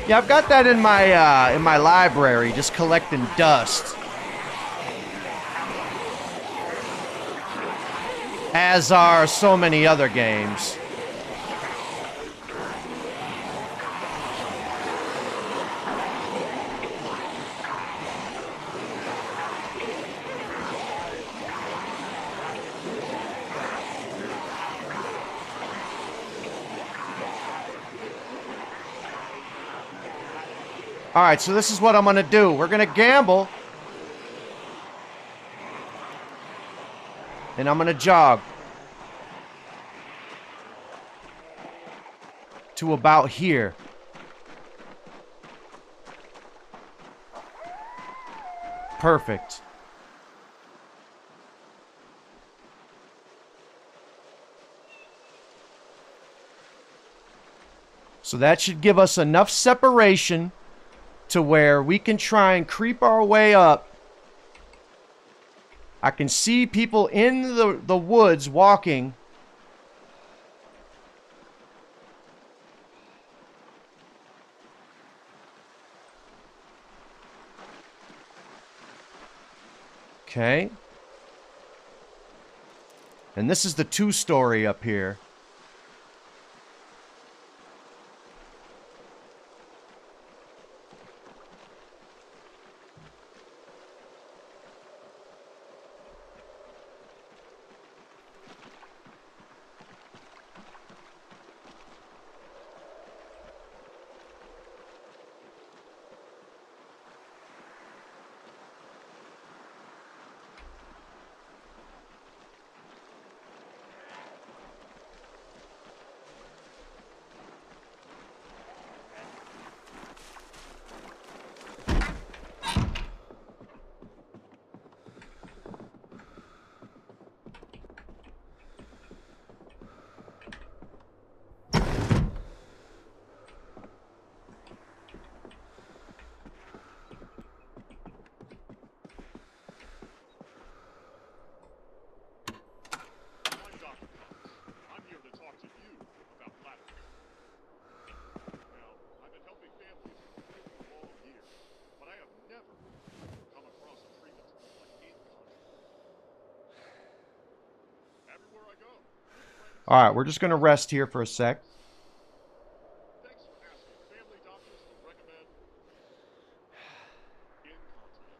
Yeah, I've got that in my library, just collecting dust. As are so many other games. All right, so this is what I'm going to do. We're going to gamble. And I'm going to jog to about here. Perfect. So that should give us enough separation to where we can try and creep our way up. I can see people in the woods walking. Okay. And this is the 2-story up here. before I go. All right, we're just going to rest here for a sec. Thanks for asking. Family doctors would recommend incontinent.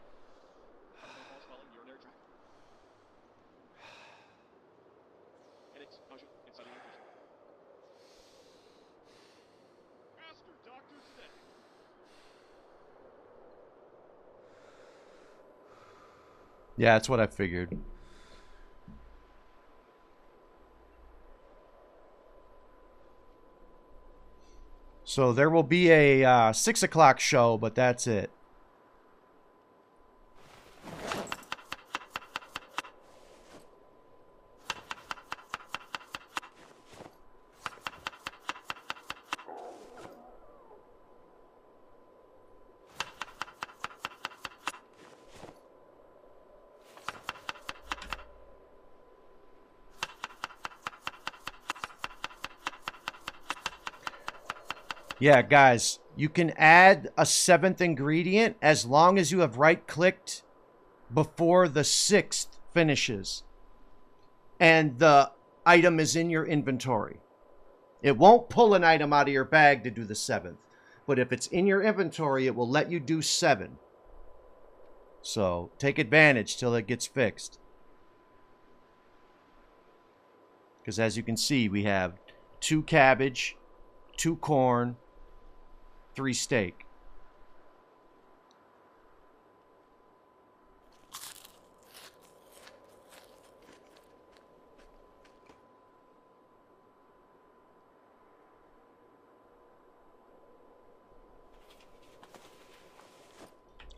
Abdominal swelling, urinary tract. Headaches, nausea, and sudden irritation. Ask your doctor today. Yeah, that's what I figured. So there will be a 6 o'clock show, but that's it. Yeah, guys, you can add a 7th ingredient as long as you have right-clicked before the 6th finishes and the item is in your inventory. It won't pull an item out of your bag to do the 7th, but if it's in your inventory, it will let you do 7. So take advantage till it gets fixed. Because as you can see, we have 2 cabbage, 2 corn, 3 steak.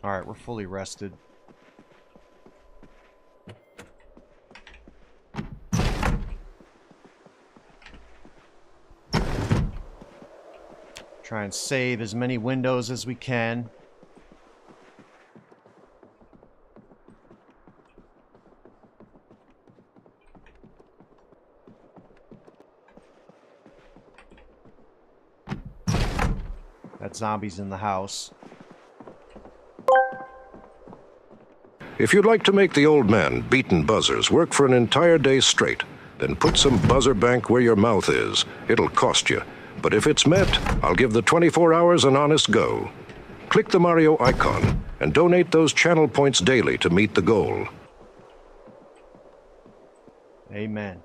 All right, we're fully rested. Try and save as many windows as we can. That zombie's in the house. If you'd like to make the old man Beatin buzzers work for an entire day straight, then put some buzzer bank where your mouth is. It'll cost you. But if it's met, I'll give the 24 hours an honest go. Click the Mario icon and donate those channel points daily to meet the goal. Amen.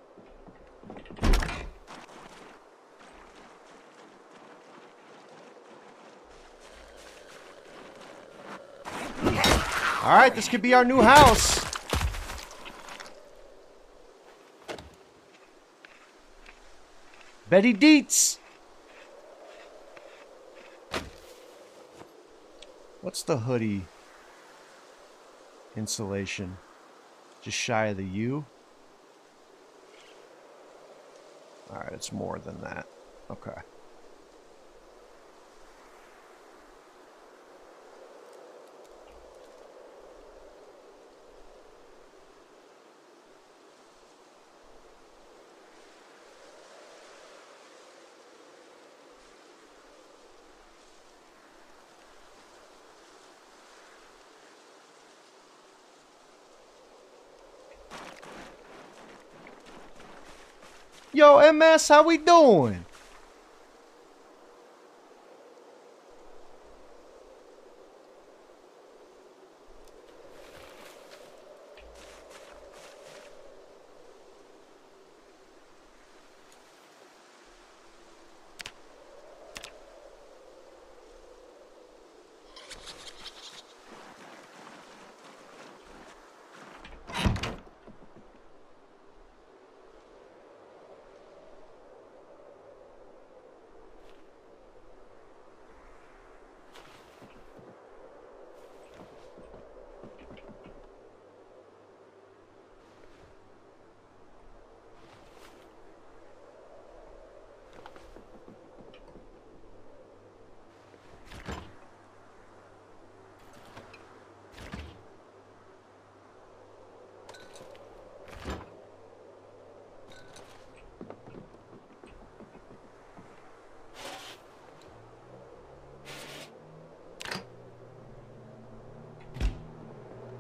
All right, this could be our new house. Betty Deets. What's the hoodie insulation? Just shy of the U? Alright, it's more than that. Okay. Yo, MS, how we doing?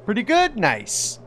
Pretty good? Nice.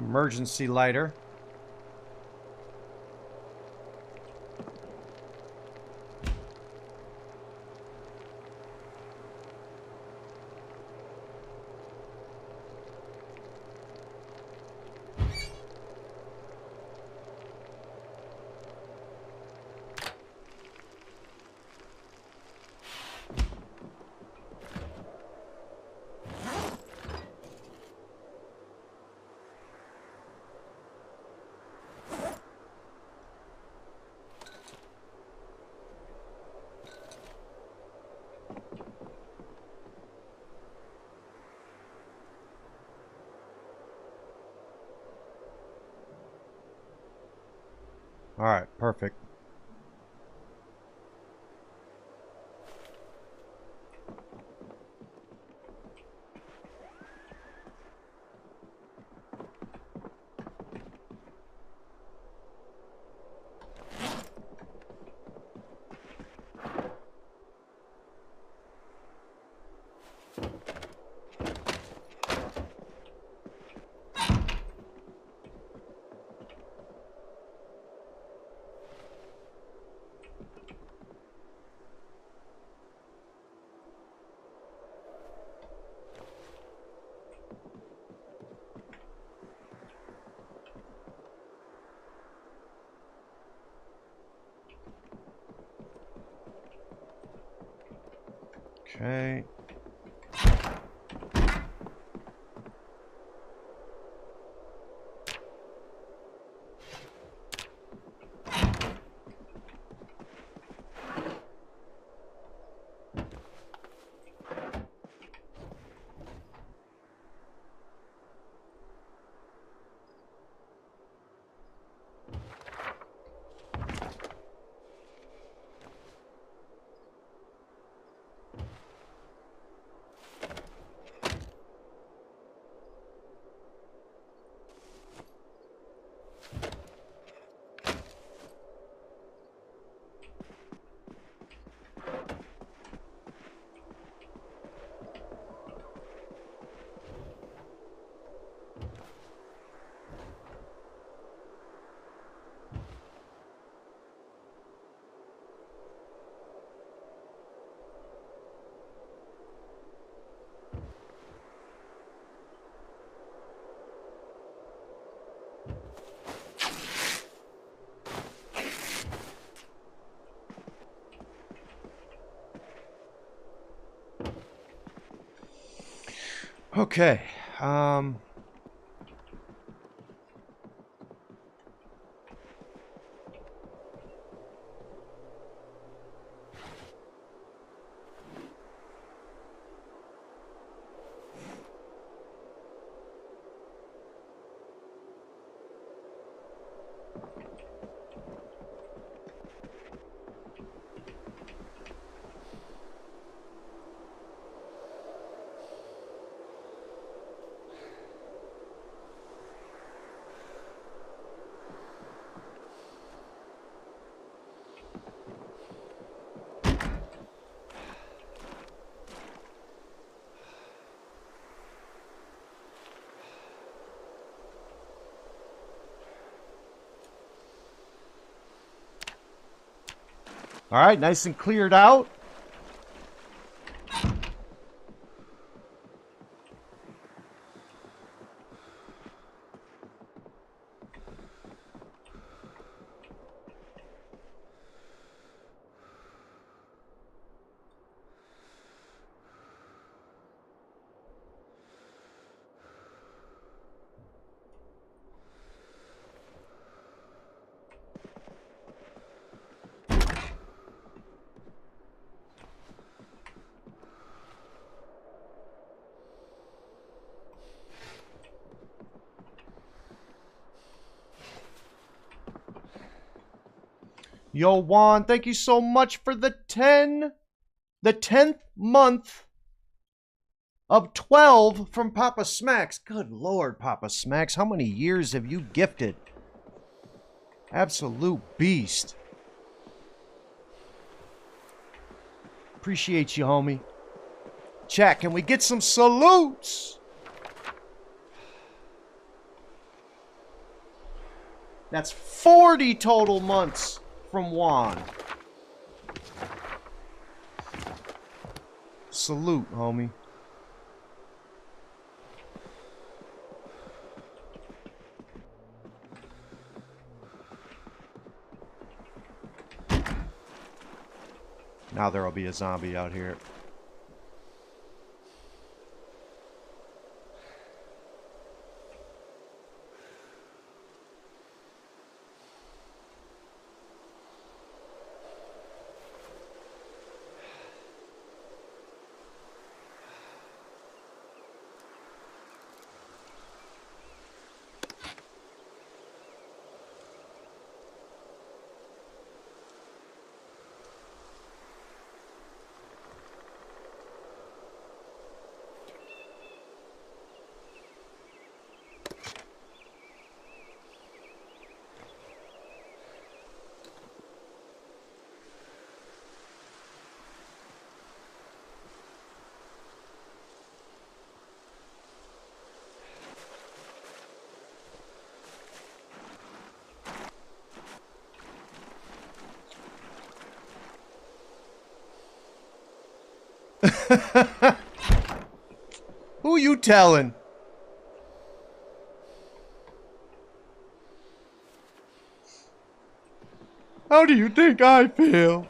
Emergency lighter. All right, perfect. Okay. Okay. All right, nice and cleared out. Yo, Juan, thank you so much for the 10th month of 12 from Papa Smacks. Good Lord, Papa Smacks, how many years have you gifted? Absolute beast. Appreciate you, homie. Chat, can we get some salutes? That's 40 total months from Juan. Salute, homie. Now there'll be a zombie out here. Who you telling? How do you think I feel?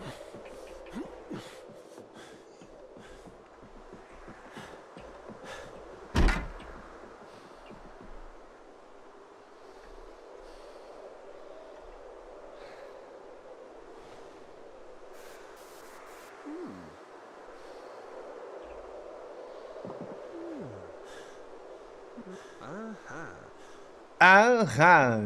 Uh-huh.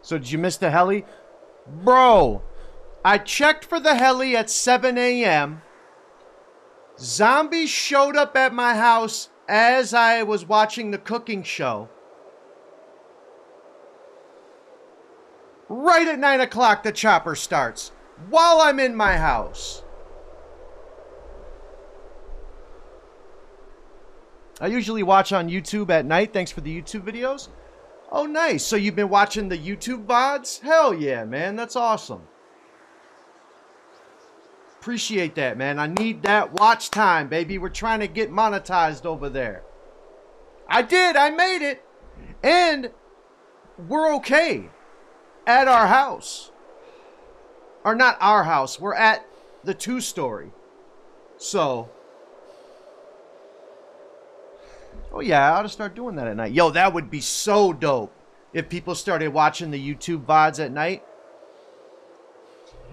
So did you miss the heli? Bro, I checked for the heli at 7 a.m. Zombies showed up at my house as I was watching the cooking show. Right at 9 o'clock, the chopper starts. While I'm in my house. I usually watch on YouTube at night. Thanks for the YouTube videos. Oh, nice. So you've been watching the YouTube VODs? Hell yeah, man. That's awesome. Appreciate that, man. I need that watch time, baby. We're trying to get monetized over there. I did. I made it. And we're okay at our house. Or not our house. We're at the 2-story. So... oh yeah, I ought to start doing that at night. Yo, that would be so dope if people started watching the YouTube VODs at night.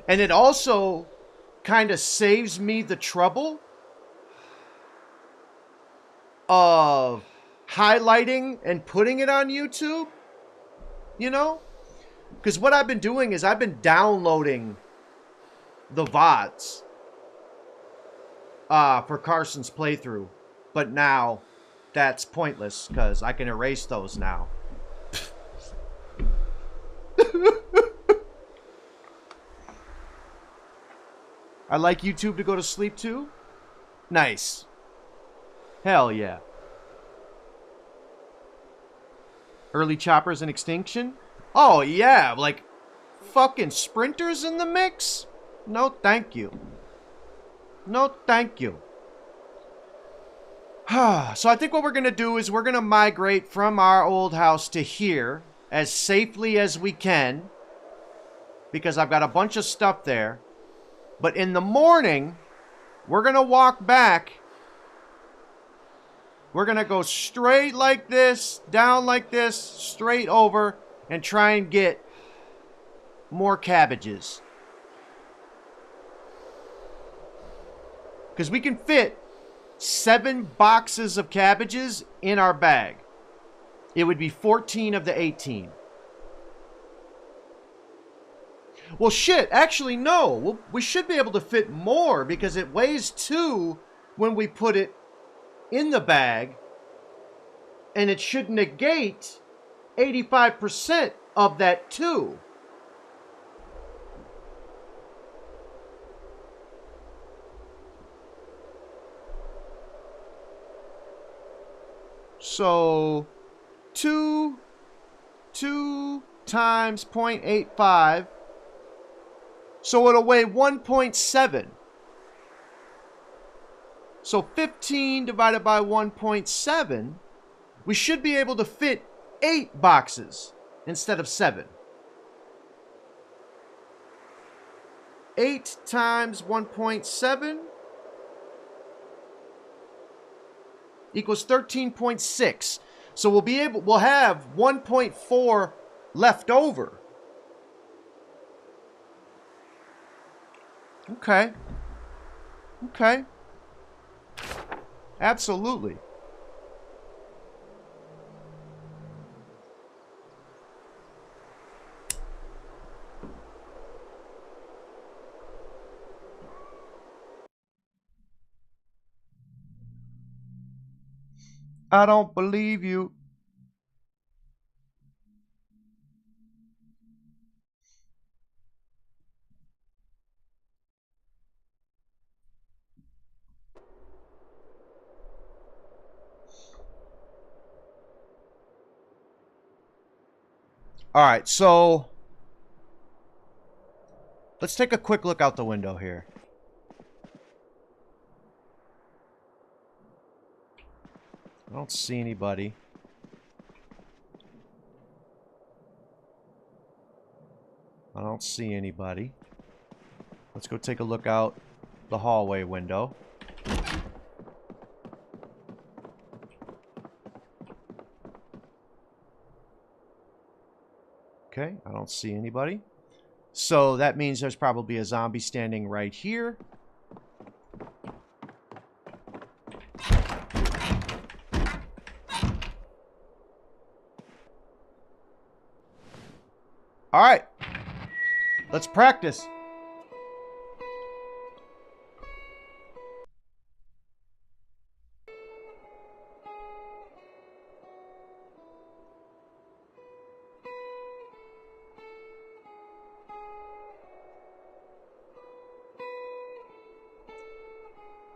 And it also kind of saves me the trouble of highlighting and putting it on YouTube. You know? Because what I've been doing is I've been downloading the VODs for Carson's playthrough. But now... that's pointless, because I can erase those now. I like YouTube to go to sleep too. Nice. Hell yeah. Early choppers in extinction? Oh yeah, like fucking sprinters in the mix? No thank you. No thank you. So I think what we're going to do is we're going to migrate from our old house to here as safely as we can, because I've got a bunch of stuff there. But in the morning, we're going to walk back. We're going to go straight like this, down like this, straight over, and try and get more cabbages. Because we can fit 7 boxes of cabbages in our bag. it would be 14 of the 18. Well, shit, actually, no. We should be able to fit more because it weighs 2 when we put it in the bag, and it should negate 85% of that 2. So 2 times 0.85. So it'll weigh 1.7. So 15 divided by 1.7, we should be able to fit 8 boxes instead of 7. 8 times 1.7 equals 13.6. So we'll have 1.4 left over. Okay. Okay. Absolutely. I don't believe you. All right, so let's take a quick look out the window here. I don't see anybody. I don't see anybody. Let's go take a look out the hallway window. Okay, I don't see anybody. So that means there's probably a zombie standing right here. All right, let's practice.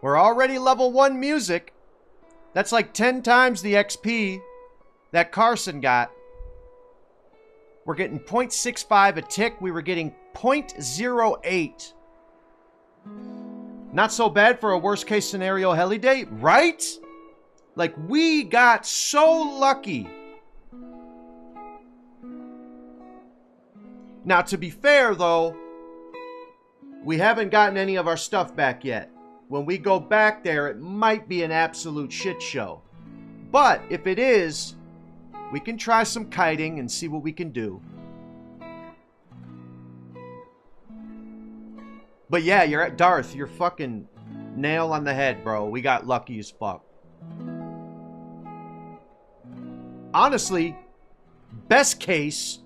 We're already level 1 music. That's like 10 times the XP that Carson got. We're getting 0.65 a tick. We were getting 0.08. Not so bad for a worst case scenario heli day, right? Like, we got so lucky. Now, to be fair, though, we haven't gotten any of our stuff back yet. When we go back there, it might be an absolute shit show. But if it is, we can try some kiting and see what we can do. But yeah, you're at Darth. You're fucking nail on the head, bro. We got lucky as fuck. Honestly, best case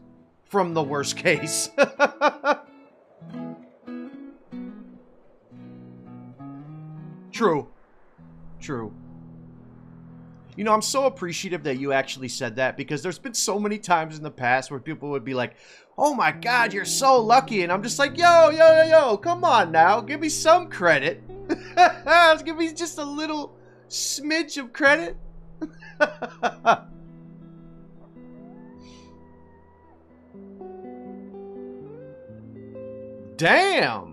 from the worst case. True. True. You know, I'm so appreciative that you actually said that, because there's been so many times in the past where people would be like, oh my God, you're so lucky. And I'm just like, yo, come on now. Give me some credit. Give me just a little smidge of credit. Damn.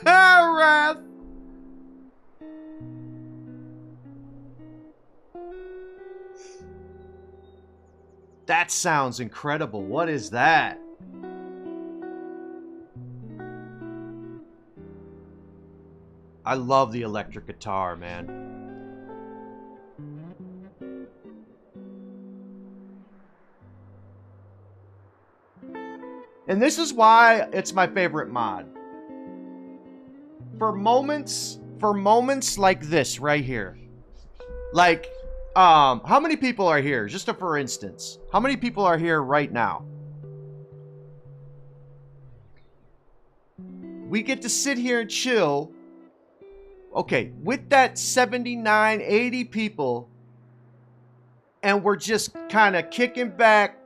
Wrath. That sounds incredible. What is that? I love the electric guitar, man. And this is why it's my favorite mod. For moments like this right here. Like, how many people are here? Just a for instance. How many people are here right now? We get to sit here and chill. Okay, with that 79, 80 people, and we're just kind of kicking back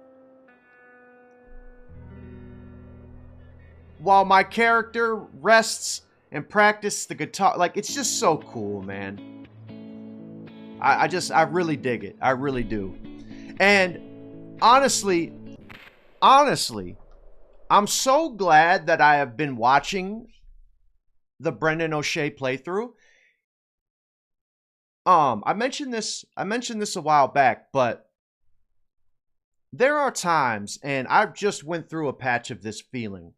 while my character rests and practice the guitar. Like, it's just so cool, man. I really dig it. I really do. And honestly, I'm so glad that I have been watching the Brendan O'Shea playthrough. I mentioned this a while back, but there are times, and I've just went through a patch of this feeling.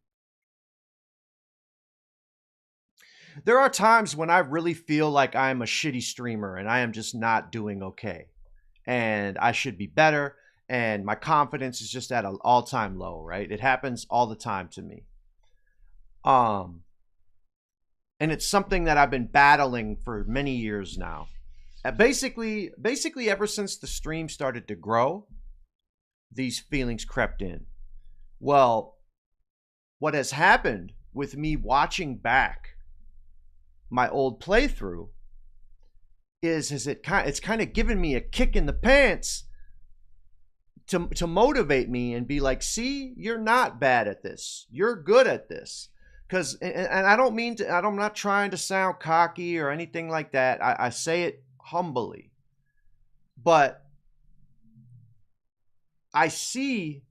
There are times when I really feel like I'm a shitty streamer and I am just not doing okay. And I should be better. And my confidence is just at an all-time low, right? It happens all the time to me. And it's something that I've been battling for many years now. Basically ever since the stream started to grow, these feelings crept in. Well, what has happened with me watching back my old playthrough is it's kind of given me a kick in the pants to motivate me and be like, see, you're not bad at this. You're good at this. Because, and I don't mean to, I'm not trying to sound cocky or anything like that. I say it humbly. But I see,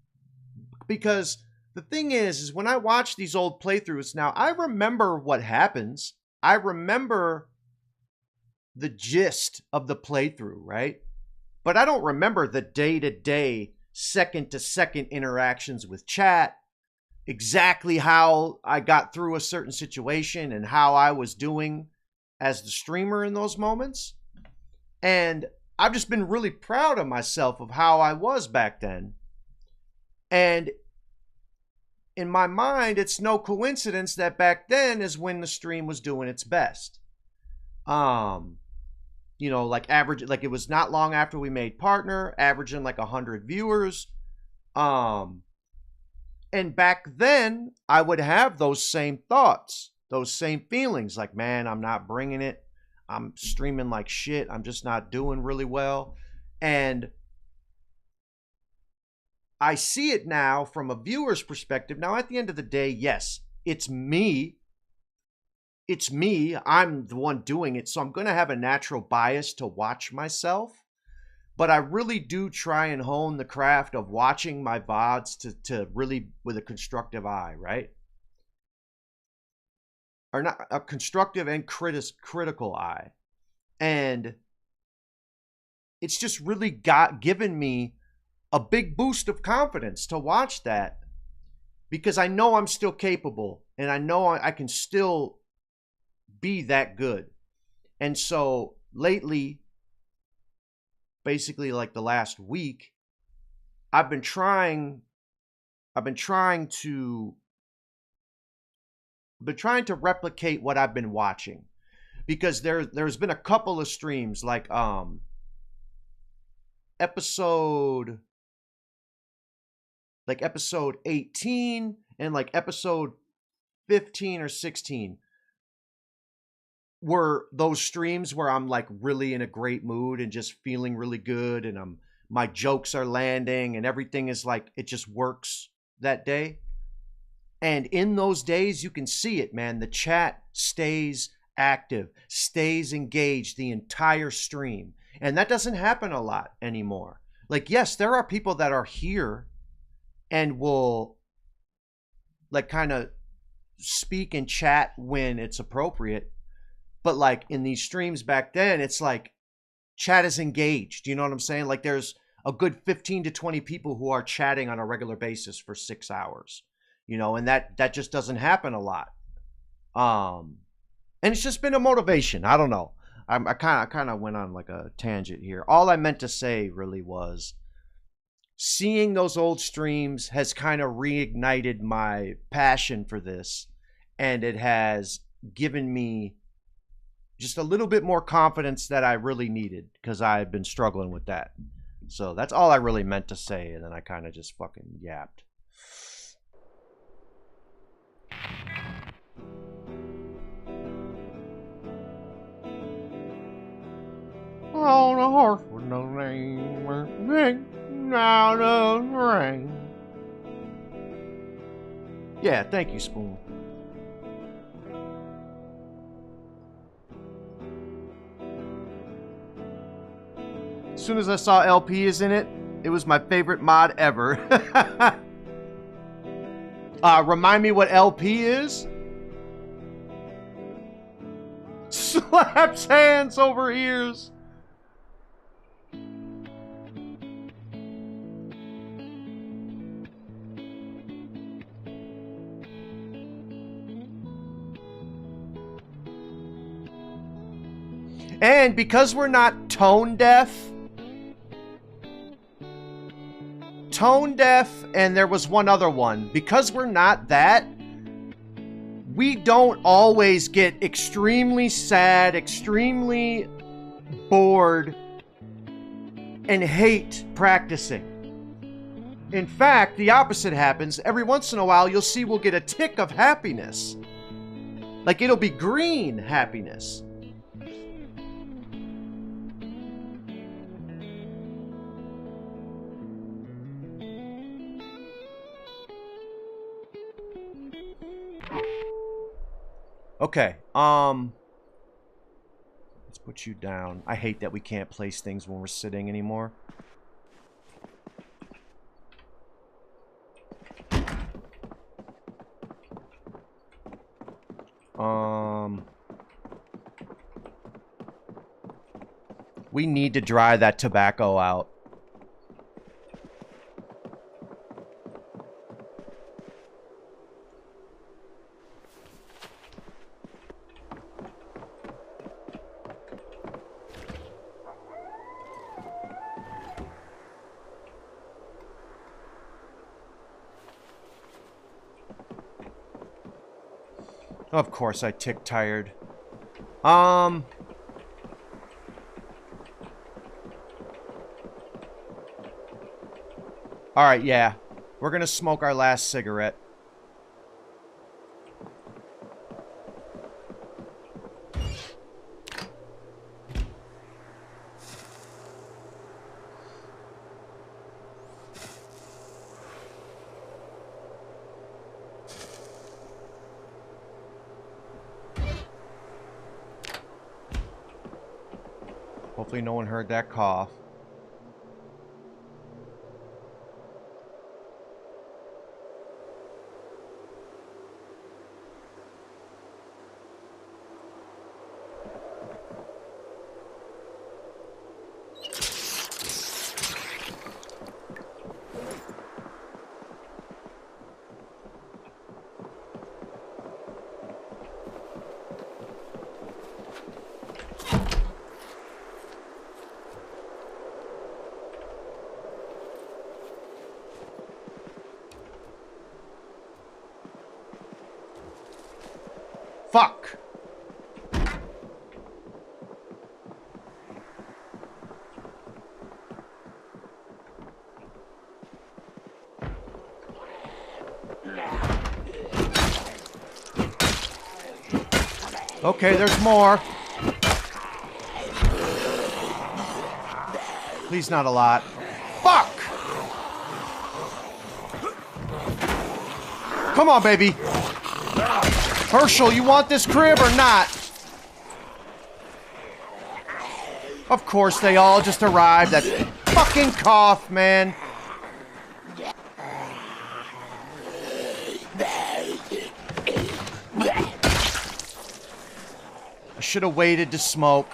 because the thing is when I watch these old playthroughs now, I remember what happens. I remember the gist of the playthrough, right? But I don't remember the day-to-day, second-to-second interactions with chat, exactly how I got through a certain situation and how I was doing as the streamer in those moments. And I've just been really proud of myself of how I was back then. And in my mind, it's no coincidence that back then is when the stream was doing its best. You know, like it was not long after we made partner, averaging like 100 viewers. And back then, I would have those same thoughts, those same feelings like, man, I'm not bringing it. I'm streaming like shit. I'm just not doing really well. And I see it now from a viewer's perspective. Now, at the end of the day, yes, it's me. It's me. I'm the one doing it. So I'm going to have a natural bias to watch myself. But I really do try and hone the craft of watching my VODs to really with a constructive eye, right? Or not a constructive and critical eye. And it's just really given me a big boost of confidence to watch that, because I know I'm still capable and I know I can still be that good. And so lately, basically like the last week, I've been trying to replicate what I've been watching, because there's been a couple of streams like episode 18 and like episode 15 or 16 were those streams where I'm like really in a great mood and just feeling really good, and my jokes are landing and everything is like, it just works that day. And in those days, you can see it, man. The chat stays active, stays engaged the entire stream. And that doesn't happen a lot anymore. Like, yes, there are people that are here and will like kind of speak and chat when it's appropriate. But like in these streams back then, it's like chat is engaged. You know what I'm saying? Like there's a good 15 to 20 people who are chatting on a regular basis for 6 hours. You know, and that just doesn't happen a lot. And it's just been a motivation. I don't know. I kind of went on like a tangent here. All I meant to say really was, seeing those old streams has kind of reignited my passion for this, and it has given me just a little bit more confidence that I really needed, because I've been struggling with that. So that's all I really meant to say, and then I kind of just fucking yapped. On a horse with no name, out of the rain. Yeah, thank you, Spoon. As soon as I saw LP is in it, it was my favorite mod ever. Remind me what LP is? Slaps hands over ears. And because we're not tone deaf, and there was one other one, because we're not that, we don't always get extremely sad, extremely bored, and hate practicing. In fact, the opposite happens. Every once in a while, you'll see we'll get a tick of happiness. Like, it'll be green happiness. Okay, let's put you down. I hate that we can't place things when we're sitting anymore. We need to dry that tobacco out. Of course I tick tired. Alright, yeah. We're gonna smoke our last cigarette. Hopefully no one heard that cough. Fuck! Okay, there's more. Please not a lot. Fuck! Come on, baby. Herschel, you want this crib or not? Of course, they all just arrived. That fucking cough, man. I should have waited to smoke.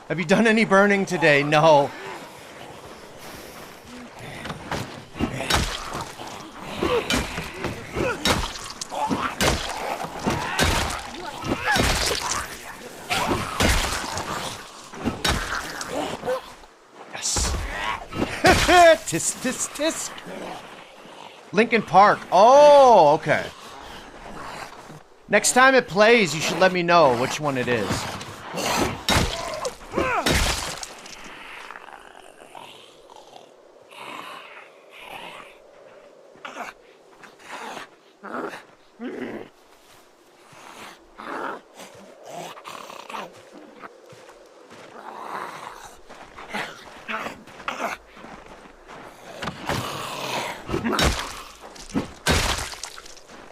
Have you done any burning today? No. Tisk. Lincoln Park. Oh, okay. Next time it plays, you should let me know which one it is.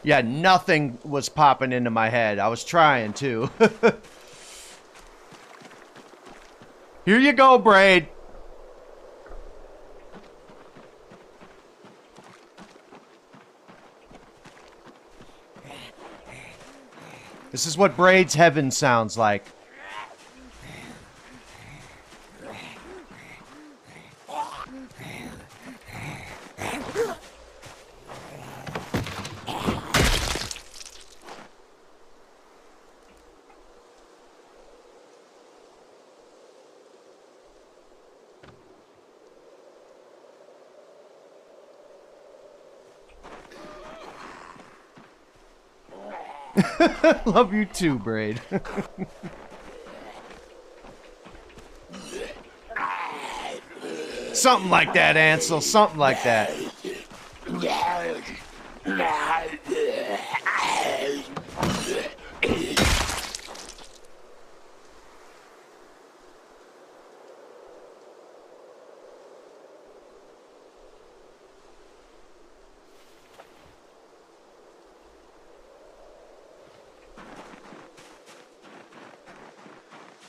Yeah, nothing was popping into my head. I was trying to. Here you go, Braid. This is what Braid's heaven sounds like. Love you too, Braid. Something like that, Ansel. Something like that.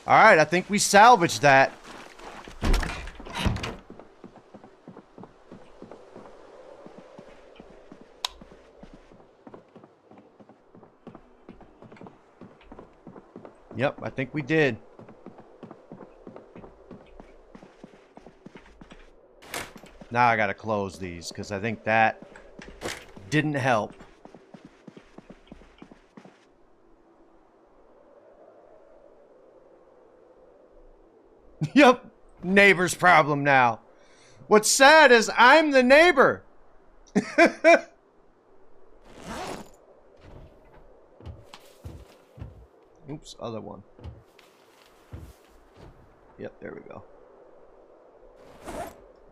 All right, I think we salvaged that. Yep, I think we did. Now I gotta close these because I think that didn't help. Yep, neighbor's problem now. What's sad is I'm the neighbor. Oops, other one. Yep, there we go.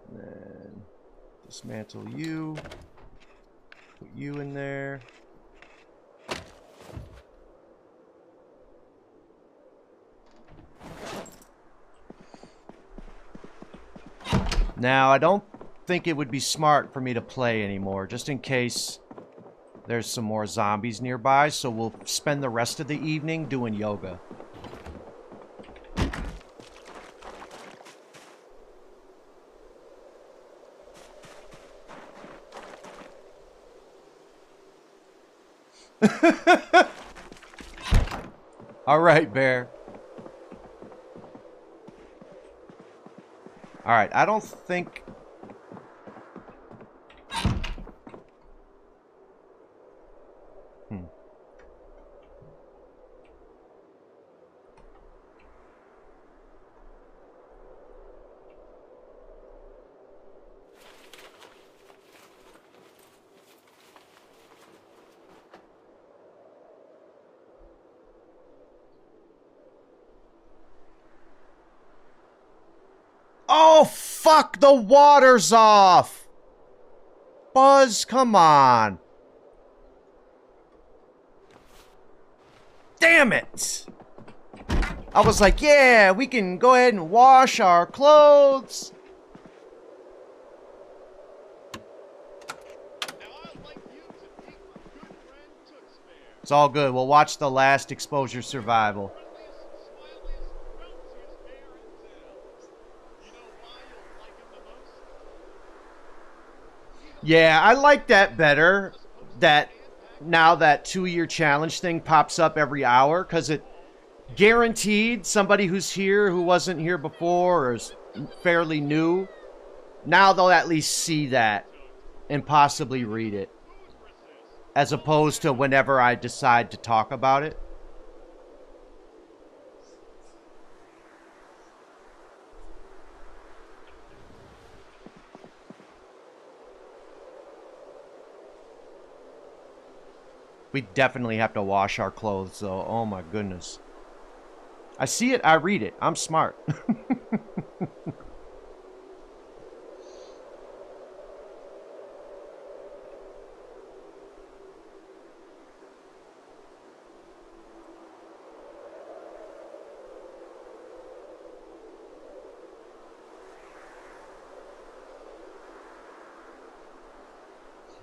And then dismantle you. Put you in there. Now, I don't think it would be smart for me to play anymore, just in case there's some more zombies nearby, so we'll spend the rest of the evening doing yoga. All right, Bear. All right, I don't think... Oh, fuck, the water's off. Buzz, come on. Damn it. I was like, yeah, we can go ahead and wash our clothes. It's all good. We'll watch the last exposure survival. Yeah, I like that better. That now that 2-year challenge thing pops up every hour, because it guaranteed somebody who's here who wasn't here before or is fairly new, now they'll at least see that and possibly read it, as opposed to whenever I decide to talk about it. We definitely have to wash our clothes, though. Oh, my goodness. I see it. I read it. I'm smart.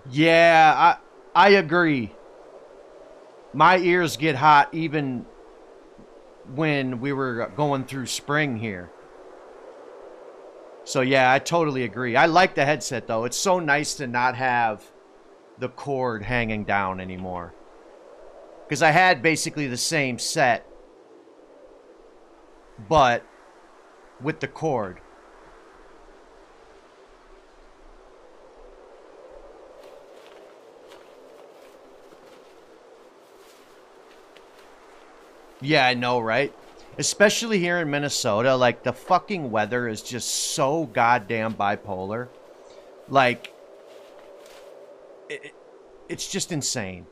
Yeah, I agree. My ears get hot even when we were going through spring here. So yeah, I totally agree. I like the headset though. It's so nice to not have the cord hanging down anymore. Because I had basically the same set, but with the cord. Yeah, I know, right? Especially here in Minnesota, like, the fucking weather is just so goddamn bipolar. Like, it's just insane.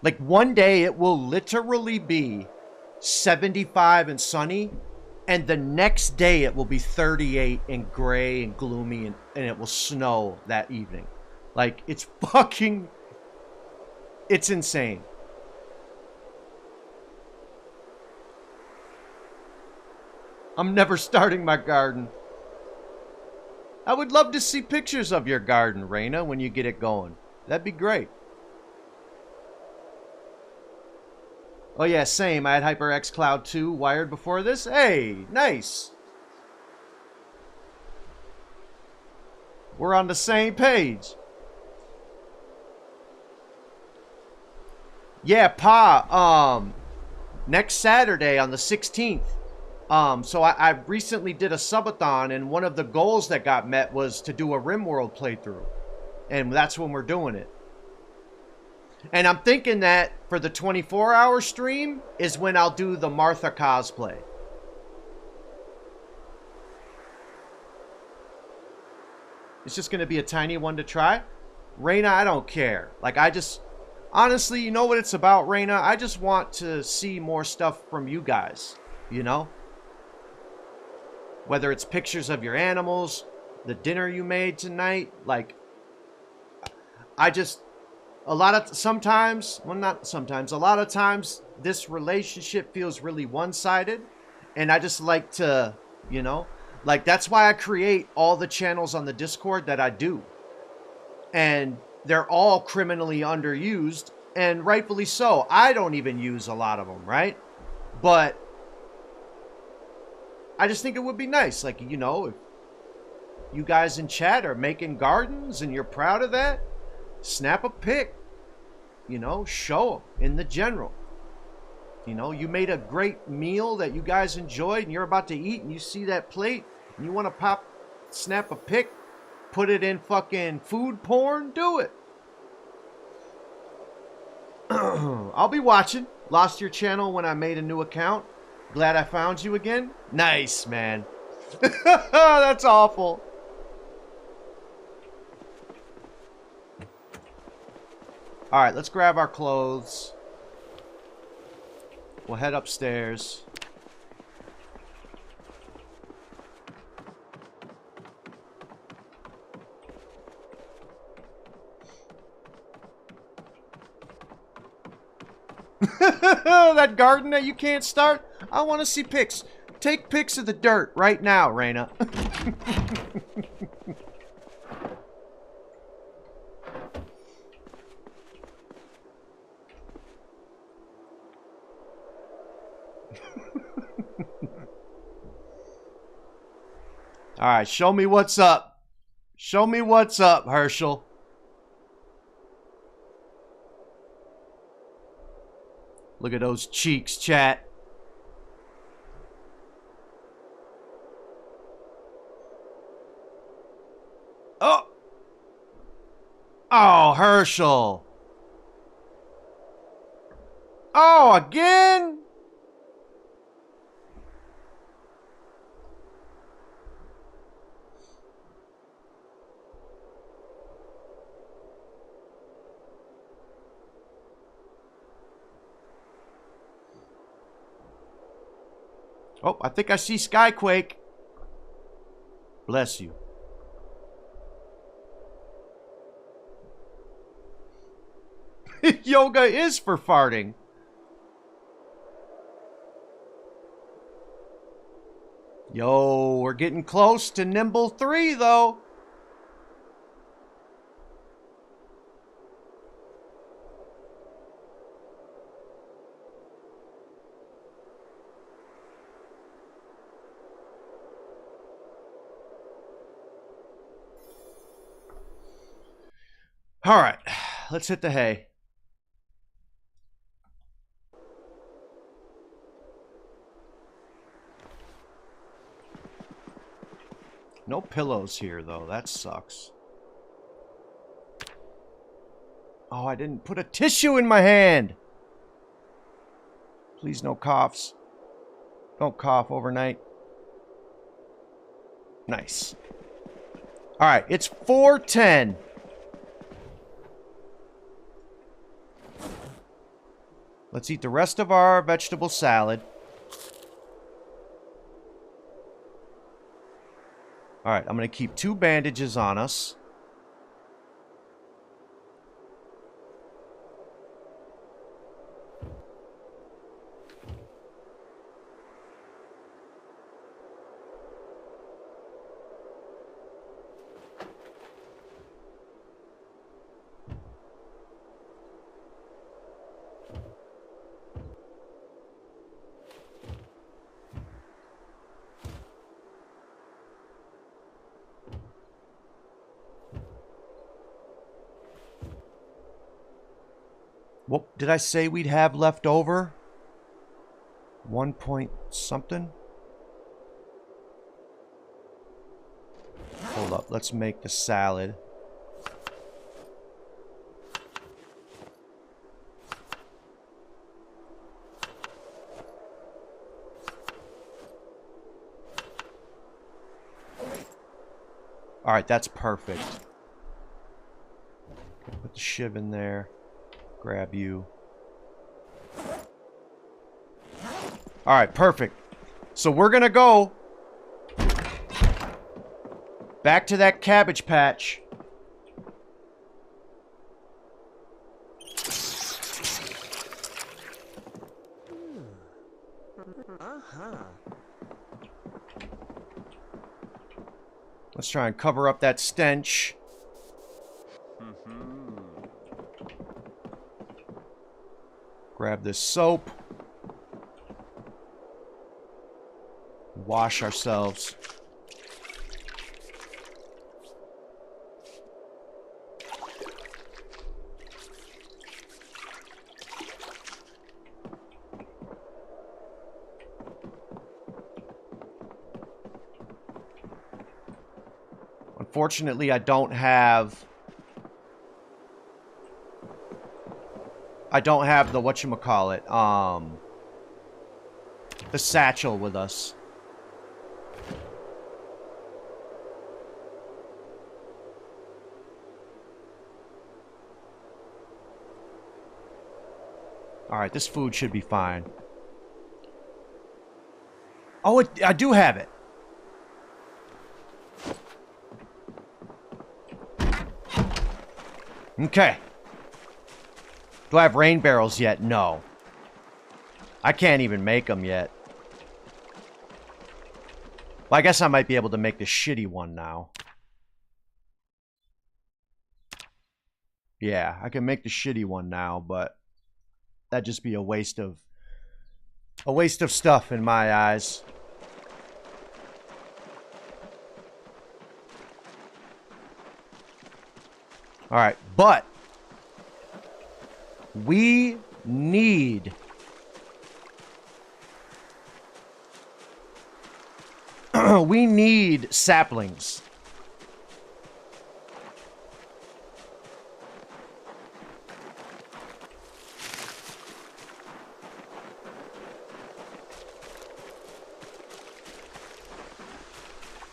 Like, one day it will literally be 75 and sunny, and the next day it will be 38 and gray and gloomy, and it will snow that evening. Like, it's fucking... It's insane. I'm never starting my garden. I would love to see pictures of your garden, Raina, when you get it going. That'd be great. Oh yeah, same. I had HyperX Cloud 2 wired before this. Hey, nice. We're on the same page. Yeah, Pa, next Saturday on the 16th. So I recently did a subathon, and one of the goals that got met was to do a RimWorld playthrough. And that's when we're doing it. And I'm thinking that for the 24-hour stream is when I'll do the Martha cosplay. It's just going to be a tiny one to try. Raina, I don't care. Like, I just... Honestly, you know what it's about, Raina? I just want to see more stuff from you guys. You know? Whether it's pictures of your animals, the dinner you made tonight, like, I just, a lot of times, this relationship feels really one-sided, and I just like to, you know, like, that's why I create all the channels on the Discord that I do, and they're all criminally underused, and rightfully so. I don't even use a lot of them, right? But I just think it would be nice, like, you know, if you guys in chat are making gardens and you're proud of that, snap a pic, you know, show them in the general. You know, you made a great meal that you guys enjoyed and you're about to eat, and you see that plate and you want to snap a pic, put it in fucking food porn, do it. I'll be watching. Lost your channel when I made a new account. Glad I found you again. Nice, man. That's awful. All right, let's grab our clothes. We'll head upstairs. That garden that you can't start? I want to see pics. Take pics of the dirt right now, Raina. All right, show me what's up. Show me what's up, Herschel. Look at those cheeks, chat. Oh! Oh, Herschel. Oh, again? Oh, I think I see Skyquake. Bless you. Yoga is for farting. Yo, we're getting close to Nimble 3, though. All right, let's hit the hay. No pillows here, though. That sucks. Oh, I didn't put a tissue in my hand. Please, no coughs. Don't cough overnight. Nice. All right, it's 4:10. Let's eat the rest of our vegetable salad. All right, I'm going to keep 2 bandages on us. What did I say we'd have left over? 1 point something? Hold up, let's make the salad. All right, that's perfect. Put the shiv in there. Grab you. All right, perfect. So we're gonna go back to that cabbage patch. Let's try and cover up that stench. Grab this soap. Wash ourselves. Unfortunately, I don't have the whatchamacallit, the satchel with us. Alright, this food should be fine. Oh, I do have it. Okay. Do I have rain barrels yet? No. I can't even make them yet. Well, I guess I might be able to make the shitty one now. Yeah, I can make the shitty one now, but that'd just be a waste of stuff in my eyes. All right, but we need saplings.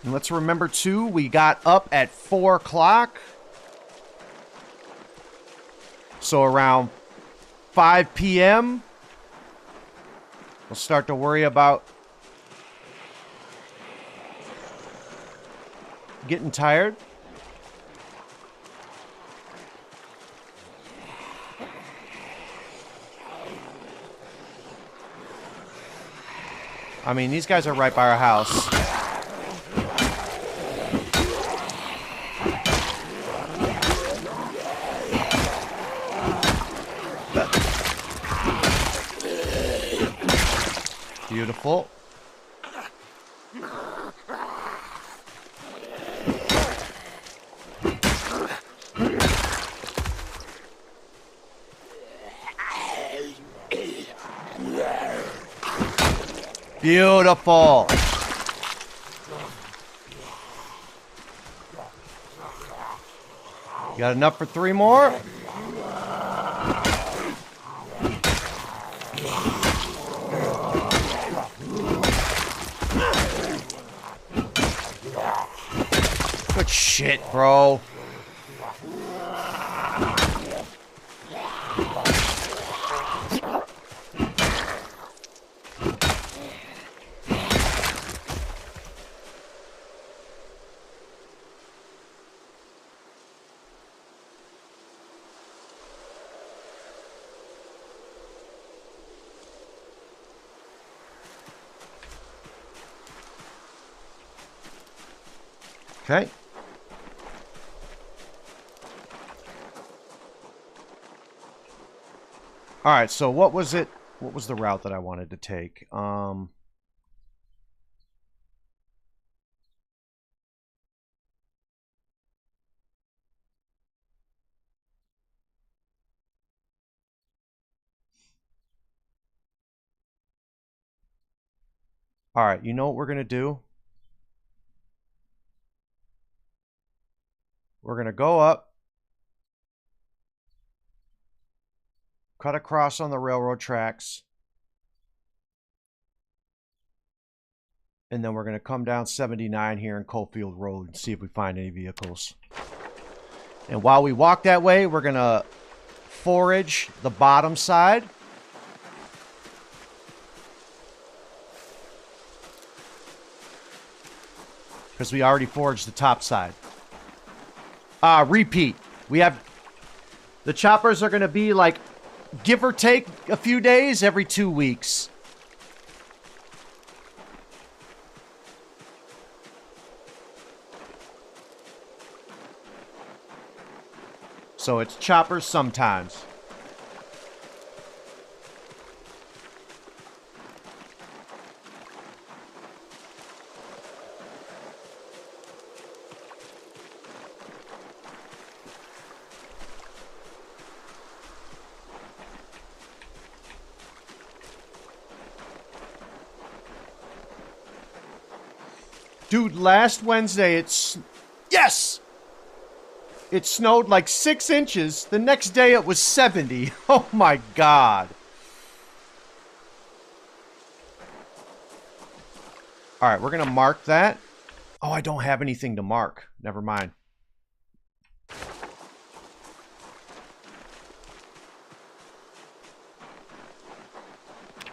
And let's remember too, we got up at 4 o'clock. So around 5 p.m., we'll start to worry about getting tired. I mean, these guys are right by our house. Beautiful. Beautiful. Got enough for 3 more? Good shit, bro. Okay. All right, so what was it? What was the route that I wanted to take? All right, you know what we're going to do? We're going to go up, cut across on the railroad tracks, and then we're going to come down 79 here in Coalfield Road and see if we find any vehicles. And while we walk that way, we're going to forage the bottom side. Because we already foraged the top side. Repeat. We have... The choppers are going to be like, give or take a few days, every 2 weeks. So it's choppers sometimes. Dude, last Wednesday, yes! It snowed like 6 inches. The next day, it was 70. Oh, my God. All right, we're going to mark that. Oh, I don't have anything to mark. Never mind.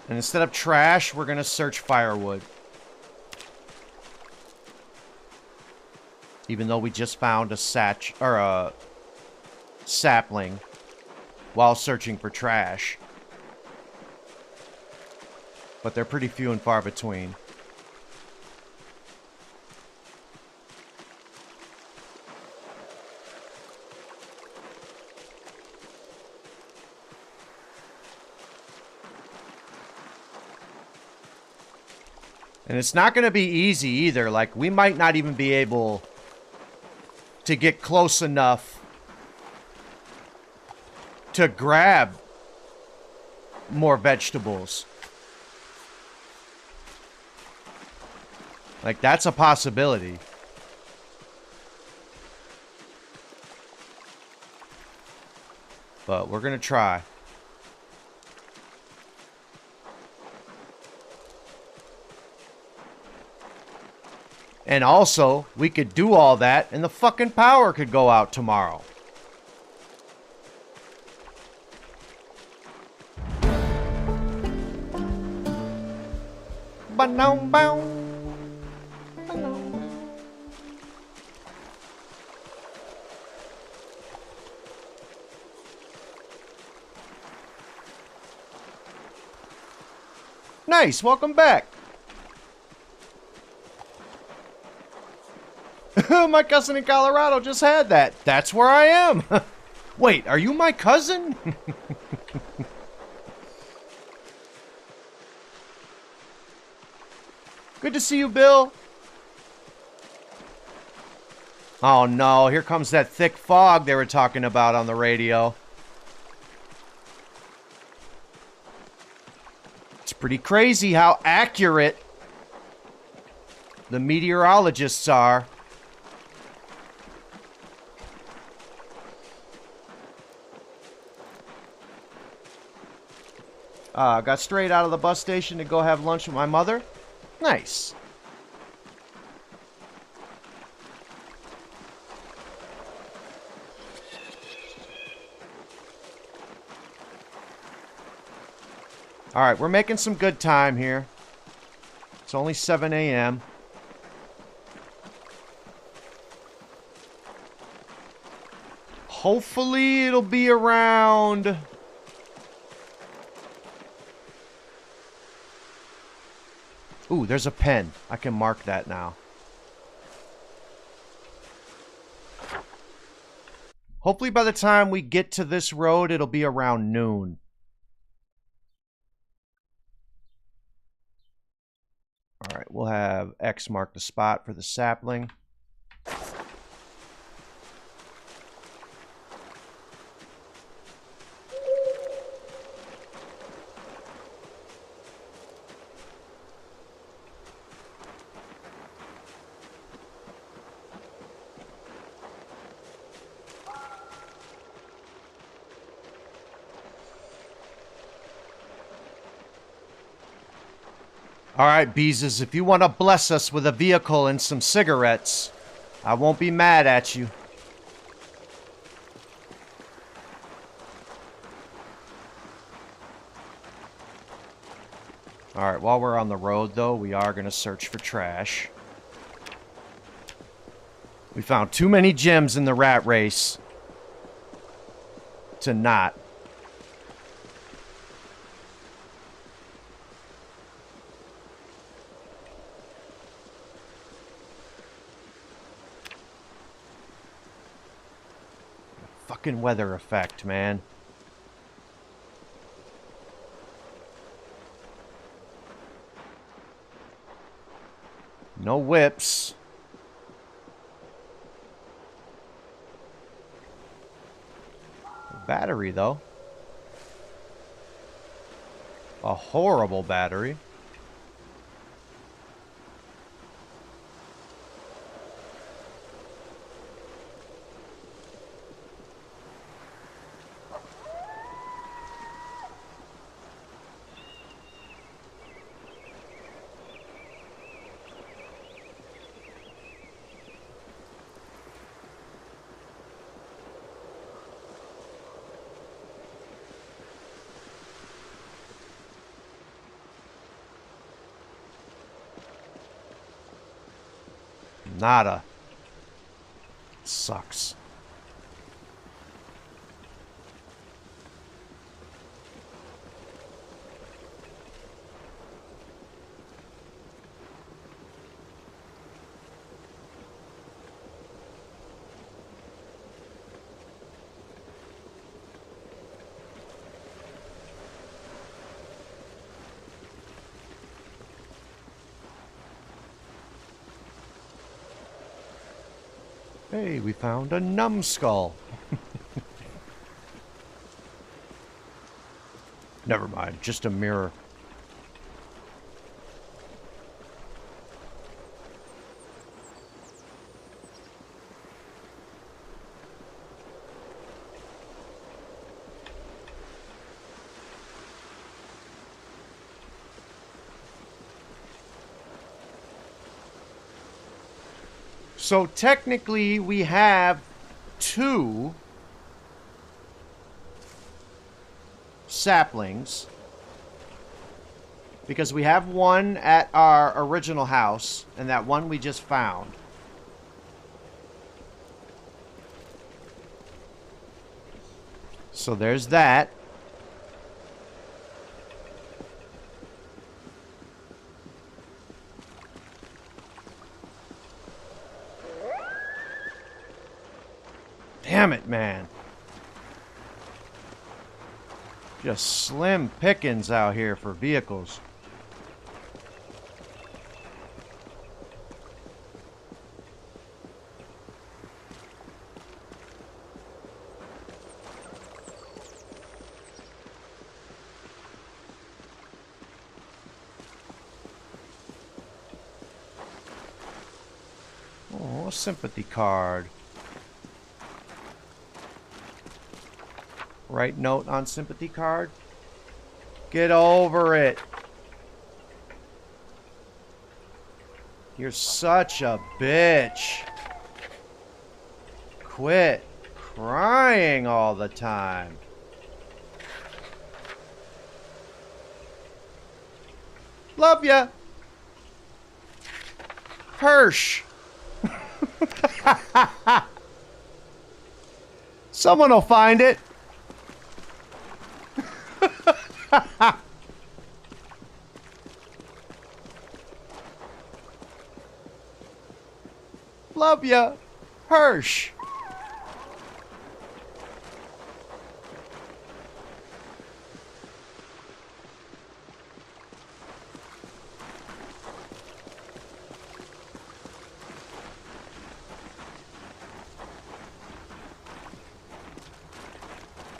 And instead of trash, we're going to search firewood. Even though we just found a sapling while searching for trash. But they're pretty few and far between. And it's not going to be easy either. Like, we might not even be able to get close enough to grab more vegetables. Like, that's a possibility. But we're gonna try. And also, we could do all that and the fucking power could go out tomorrow. Nice, welcome back. My cousin in Colorado just had that. That's where I am. Wait, are you my cousin? Good to see you, Bill. Oh no, here comes that thick fog they were talking about on the radio. It's pretty crazy how accurate the meteorologists are. Got straight out of the bus station to go have lunch with my mother. Nice. Alright, we're making some good time here. It's only 7 a.m. Hopefully it'll be around... Ooh, there's a pen. I can mark that now. Hopefully by the time we get to this road, it'll be around noon. Alright, we'll have X mark the spot for the sapling. Alright, Beezus, if you want to bless us with a vehicle and some cigarettes, I won't be mad at you. Alright, while we're on the road, though, we are going to search for trash. We found too many gems in the rat race to not. Fucking weather effect, man. No whips. Battery, though. A horrible battery. Nada. Sucks. Hey, we found a numbskull. Never mind, just a mirror. So technically we have 2 saplings because we have one at our original house and that one we just found. So there's that. Damn it, man. Just slim pickings out here for vehicles. Oh, a sympathy card. Write note on sympathy card. Get over it. You're such a bitch. Quit crying all the time. Love ya. Hirsch. Someone will find it. Love ya, Hirsch.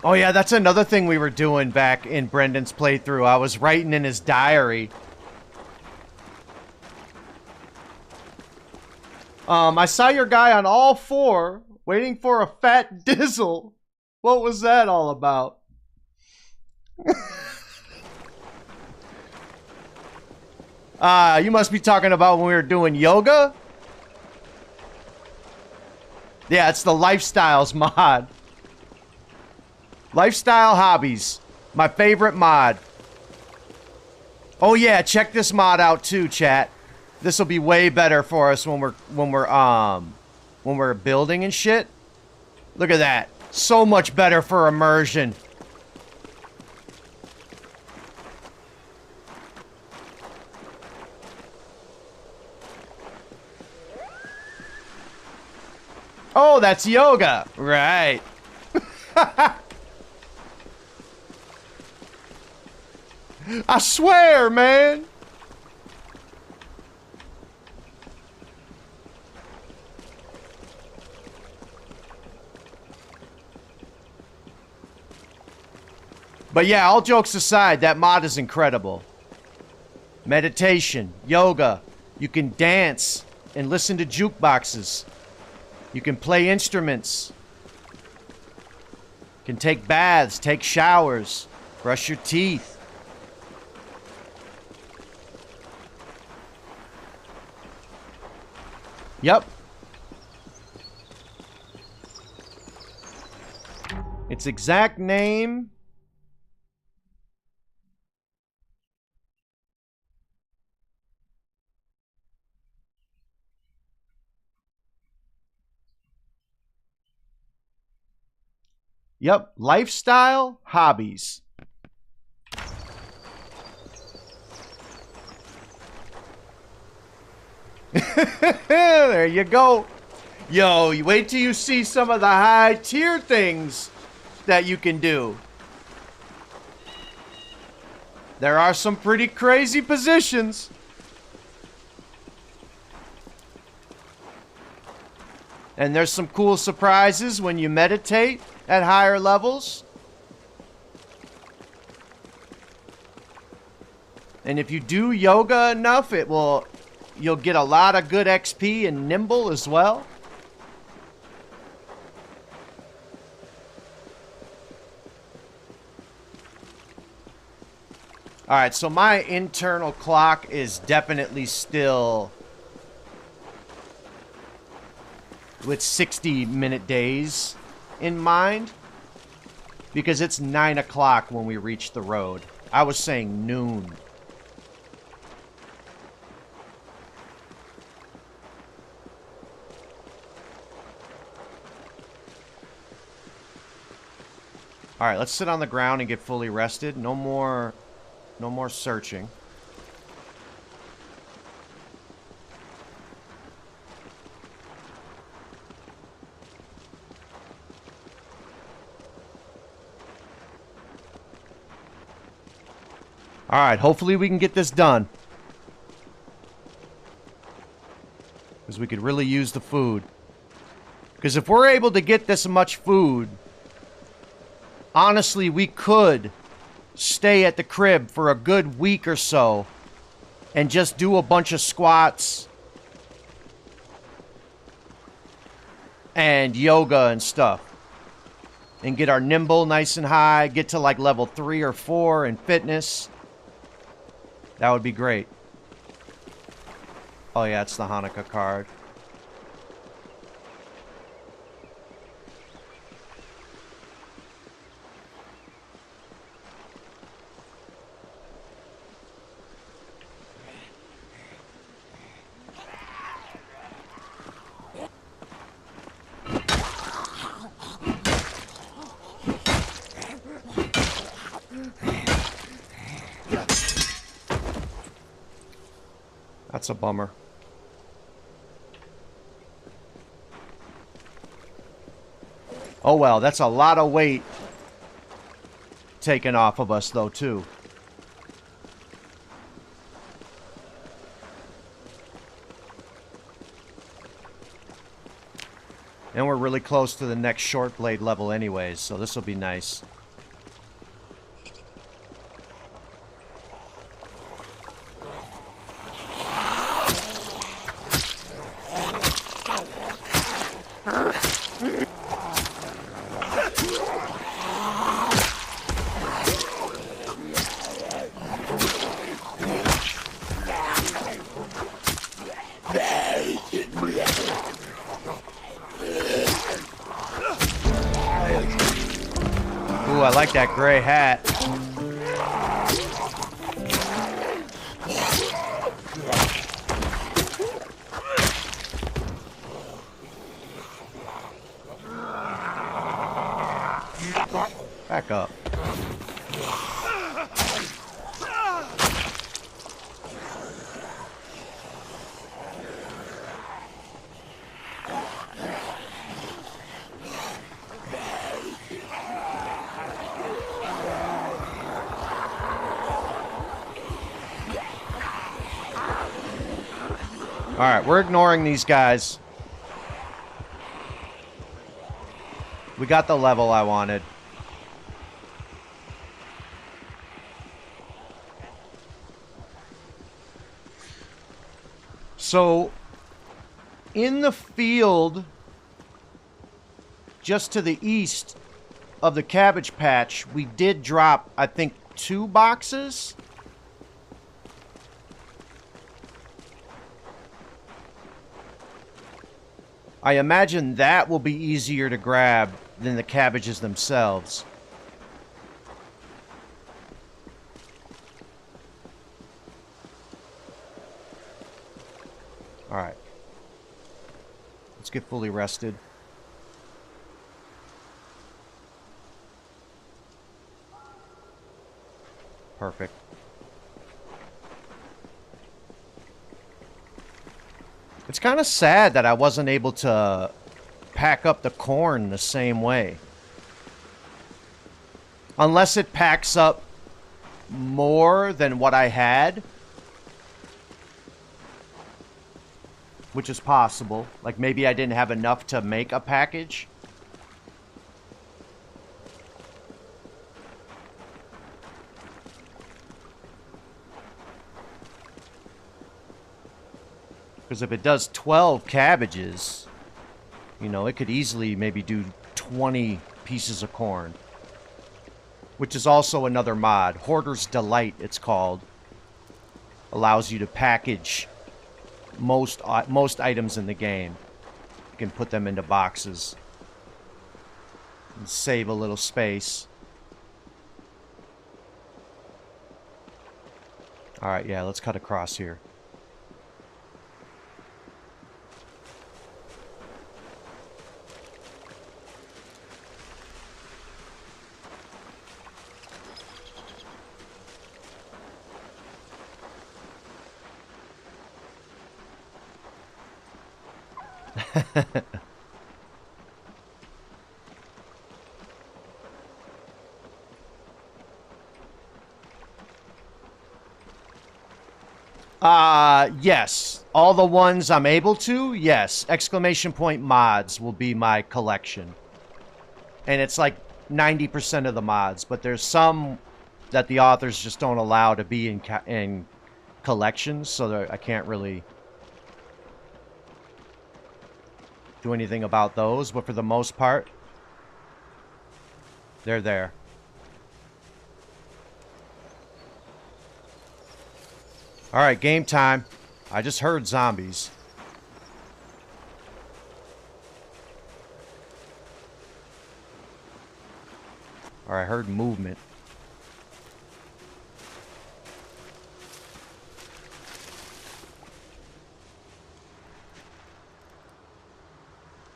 Oh yeah, that's another thing we were doing back in Brendan's playthrough. I was writing in his diary. I saw your guy on all four, waiting for a fat dizzle. What was that all about? You must be talking about when we were doing yoga? Yeah, it's the Lifestyles mod. Lifestyle hobbies. My favorite mod. Oh yeah, check this mod out too, chat. This will be way better for us when we're building and shit. Look at that. So much better for immersion. Oh, that's yoga. Right. I swear, man. But yeah, all jokes aside, that mod is incredible. Meditation, yoga, you can dance and listen to jukeboxes. You can play instruments. You can take baths, take showers, brush your teeth. Yep. Its exact name. Yep, lifestyle hobbies. There you go. Yo, you wait till you see some of the high tier things that you can do. There are some pretty crazy positions. And there's some cool surprises when you meditate at higher levels. And if you do yoga enough, you'll get a lot of good XP and nimble as well. Alright, so my internal clock is definitely still with 60-minute days in mind, because it's 9 o'clock when we reach the road. I was saying noon. Alright, let's sit on the ground and get fully rested. No more searching. Alright, hopefully we can get this done. Because we could really use the food. Because if we're able to get this much food, honestly, we could stay at the crib for a good week or so and just do a bunch of squats and yoga and stuff. And get our nimble nice and high, get to like level 3 or 4 in fitness. That would be great. Oh yeah, it's the Hanukkah card. That's a bummer. Oh well, that's a lot of weight taken off of us though too. And we're really close to the next short blade level anyways, so this will be nice. Ooh, I like that gray hat. Back up. Alright, we're ignoring these guys. We got the level I wanted. So, in the field, just to the east of the cabbage patch, we did drop, I think, 2 boxes. I imagine that will be easier to grab than the cabbages themselves. Alright. Let's get fully rested. Perfect. It's kind of sad that I wasn't able to pack up the corn the same way. Unless it packs up more than what I had. Which is possible. Like maybe I didn't have enough to make a package. Because if it does 12 cabbages, you know, it could easily maybe do 20 pieces of corn. Which is also another mod. Hoarder's Delight, it's called. Allows you to package most items in the game. You can put them into boxes. And save a little space. Alright, yeah, let's cut across here. Yes. All the ones I'm able to, yes. Exclamation point mods will be my collection. And it's like 90% of the mods, but there's some that the authors just don't allow to be in collections, so that I can't really do anything about those, but for the most part, they're there. Alright, game time. I just heard zombies. Or I heard movement.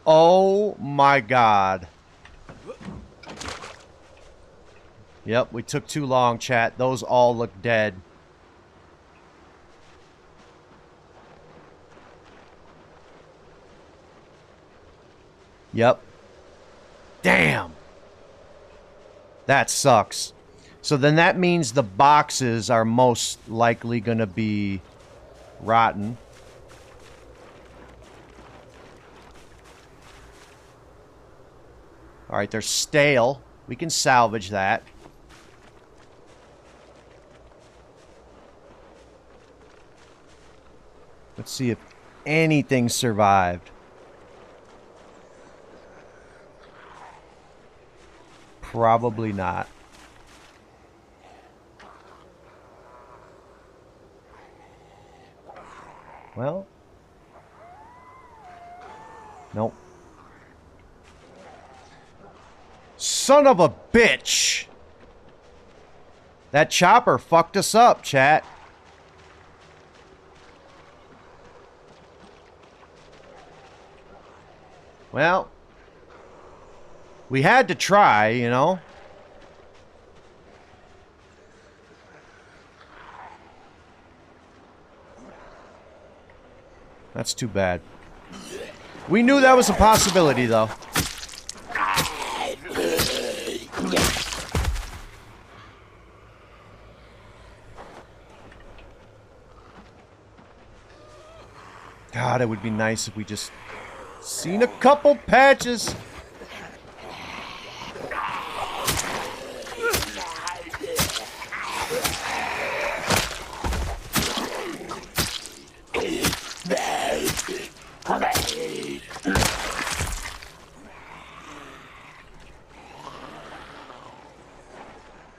Oh my god. Yep, we took too long, chat. Those all look dead. Yep. Damn. That sucks. So then that means the boxes are most likely going to be rotten. Alright, they're stale. We can salvage that. Let's see if anything survived. Probably not. Well. Nope. Son of a bitch! That chopper fucked us up, chat. Well, we had to try, you know. That's too bad. We knew that was a possibility, though. God, it would be nice if we just seen a couple patches.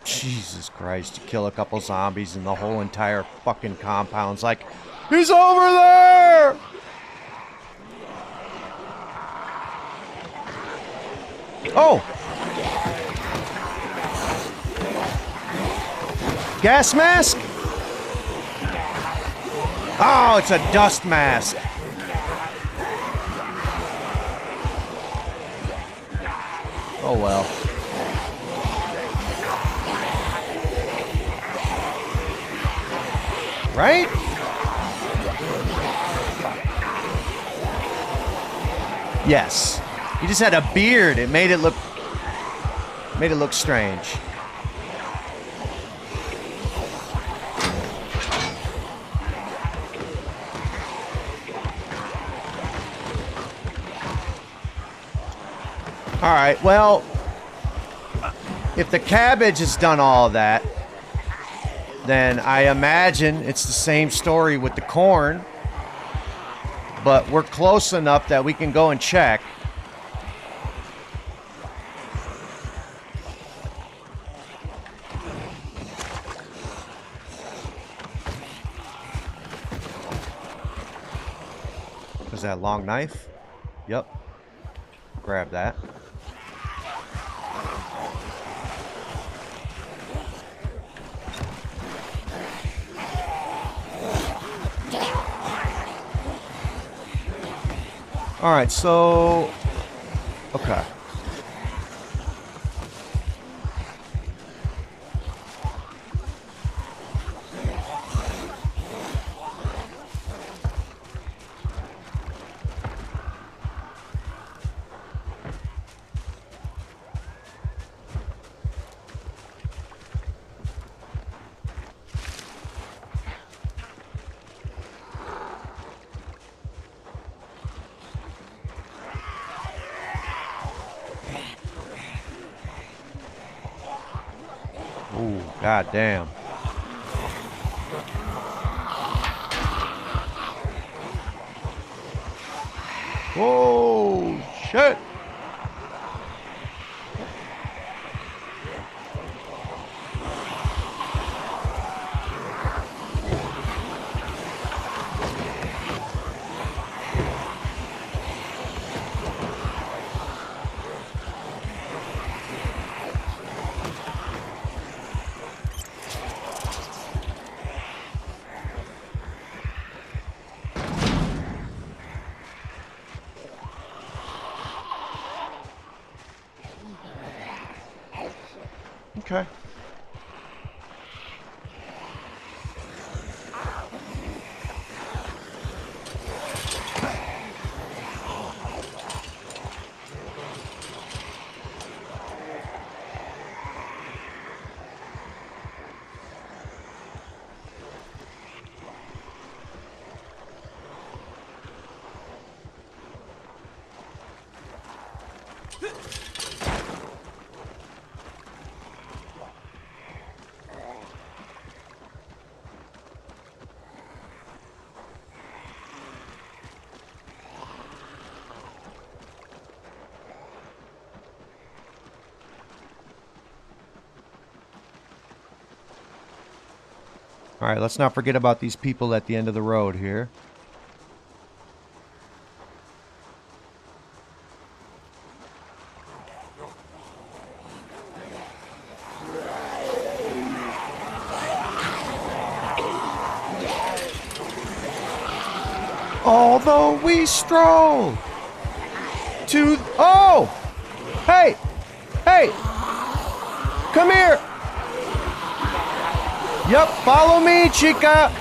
Jesus Christ, you kill a couple zombies and the whole entire fucking compound's like, he's over there! Oh! Gas mask? Oh, it's a dust mask. Oh well. Right? Yes. He just had a beard. It made it look strange. All right. Well, if the cabbage has done all of that, then I imagine it's the same story with the corn. But we're close enough that we can go and check. Is that a long knife? Yep. Grab that. All right, so okay. God damn. Whoa, shit. Okay. All right, let's not forget about these people at the end of the road here. Although we stroll to... Oh! Hey! Hey! Come here! Yep, follow me, chica!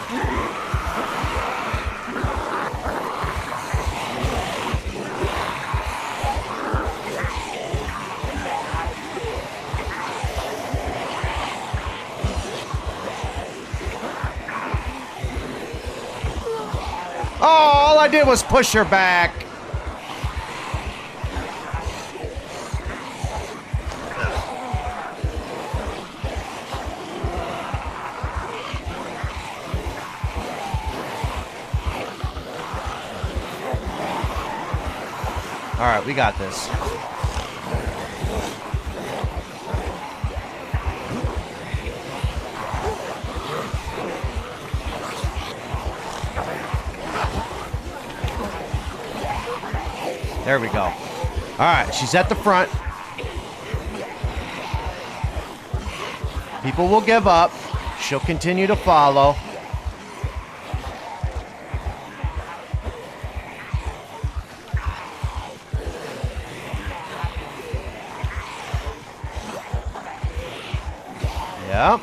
Oh, all I did was push her back. All right, we got this. There we go. All right, she's at the front. People will give up. She'll continue to follow. Yep.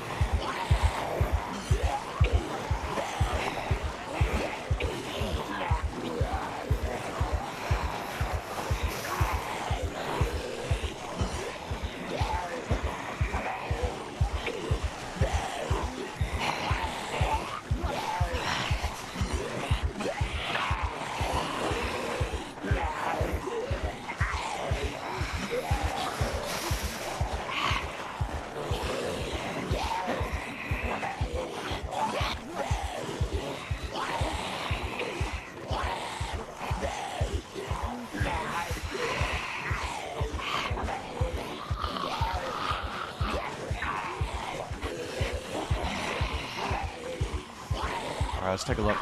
All right, let's take a look.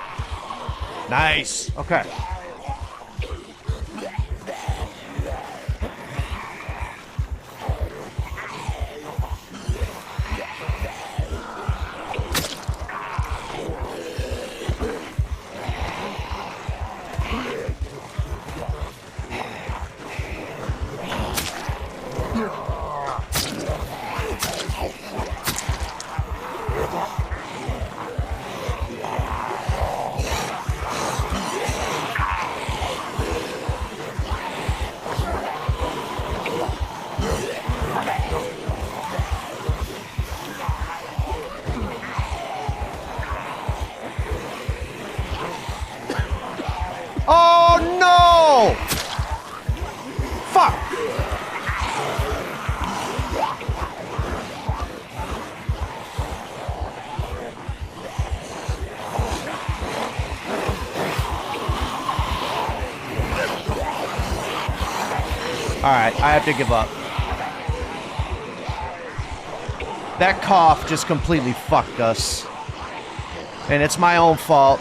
Nice. Okay. Alright, I have to give up. That cough just completely fucked us. And it's my own fault.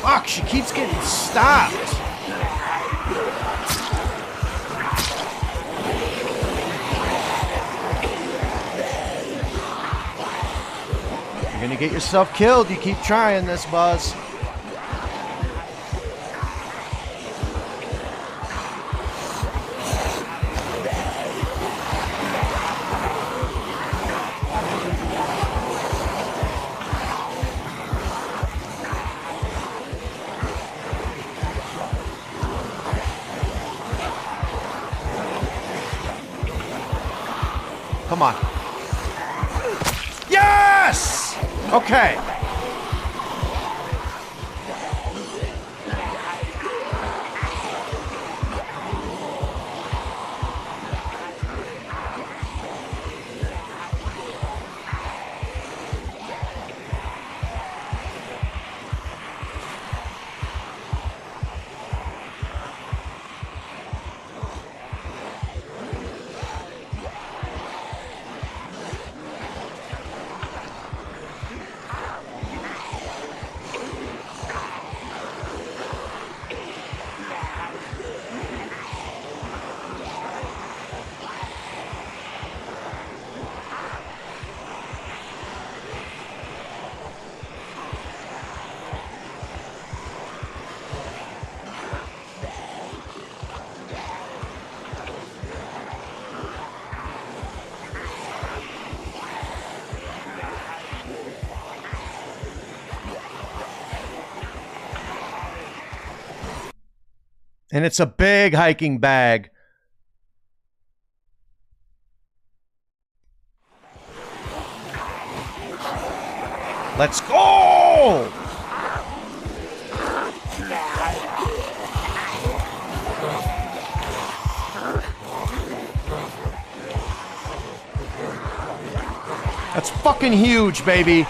Fuck, she keeps getting stopped. You're gonna get yourself killed. You keep trying this, Buzz. Come on. Yes! Okay. And it's a big hiking bag. Let's go! That's fucking huge, baby.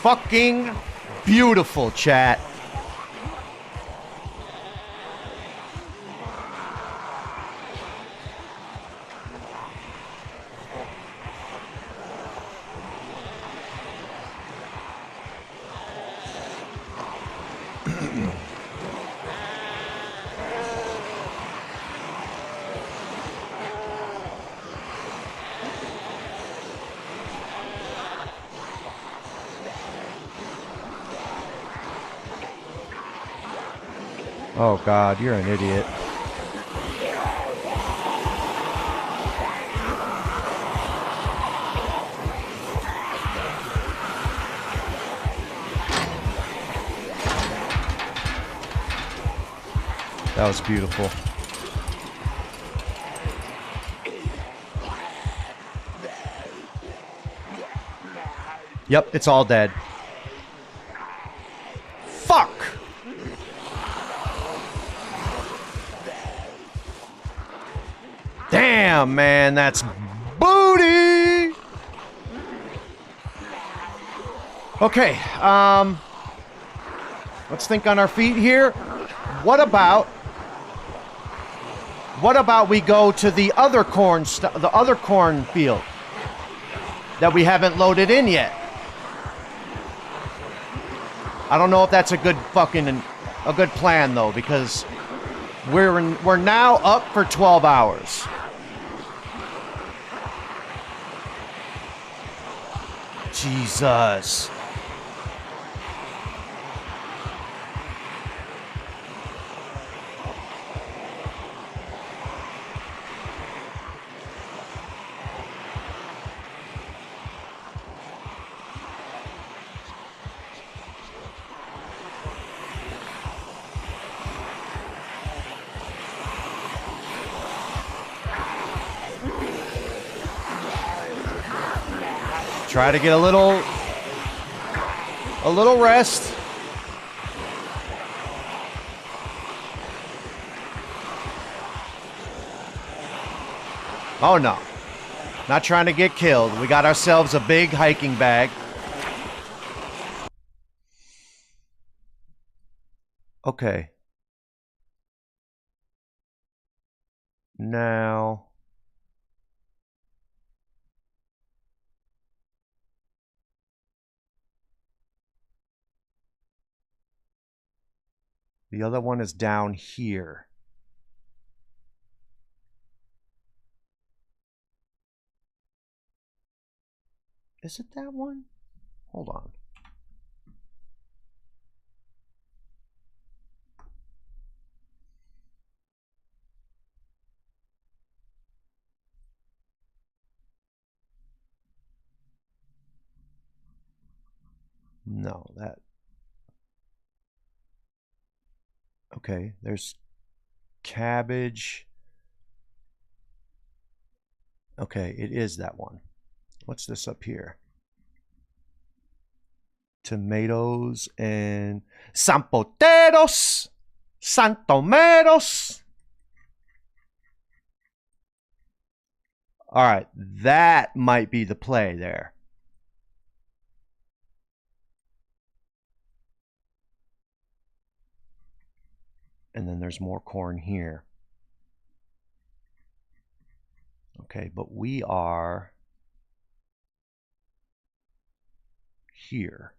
fucking beautiful, chat. Oh God, you're an idiot. That was beautiful. Yep, it's all dead. Fuck! Damn, man, that's booty! Okay, let's think on our feet here. What about we go to the other corn field that we haven't loaded in yet? I don't know if that's a good plan though, because we're now up for 12 hours. Jesus. Try to get a little rest. Oh no. Not trying to get killed. We got ourselves a big hiking bag. Okay. Now the other one is down here. Is it that one? Hold on. No, that... Okay, there's cabbage. Okay, it is that one. What's this up here? Tomatoes and sampoteros, santomeros. All right, that might be the play there. And then there's more corn here. Okay, but we are here.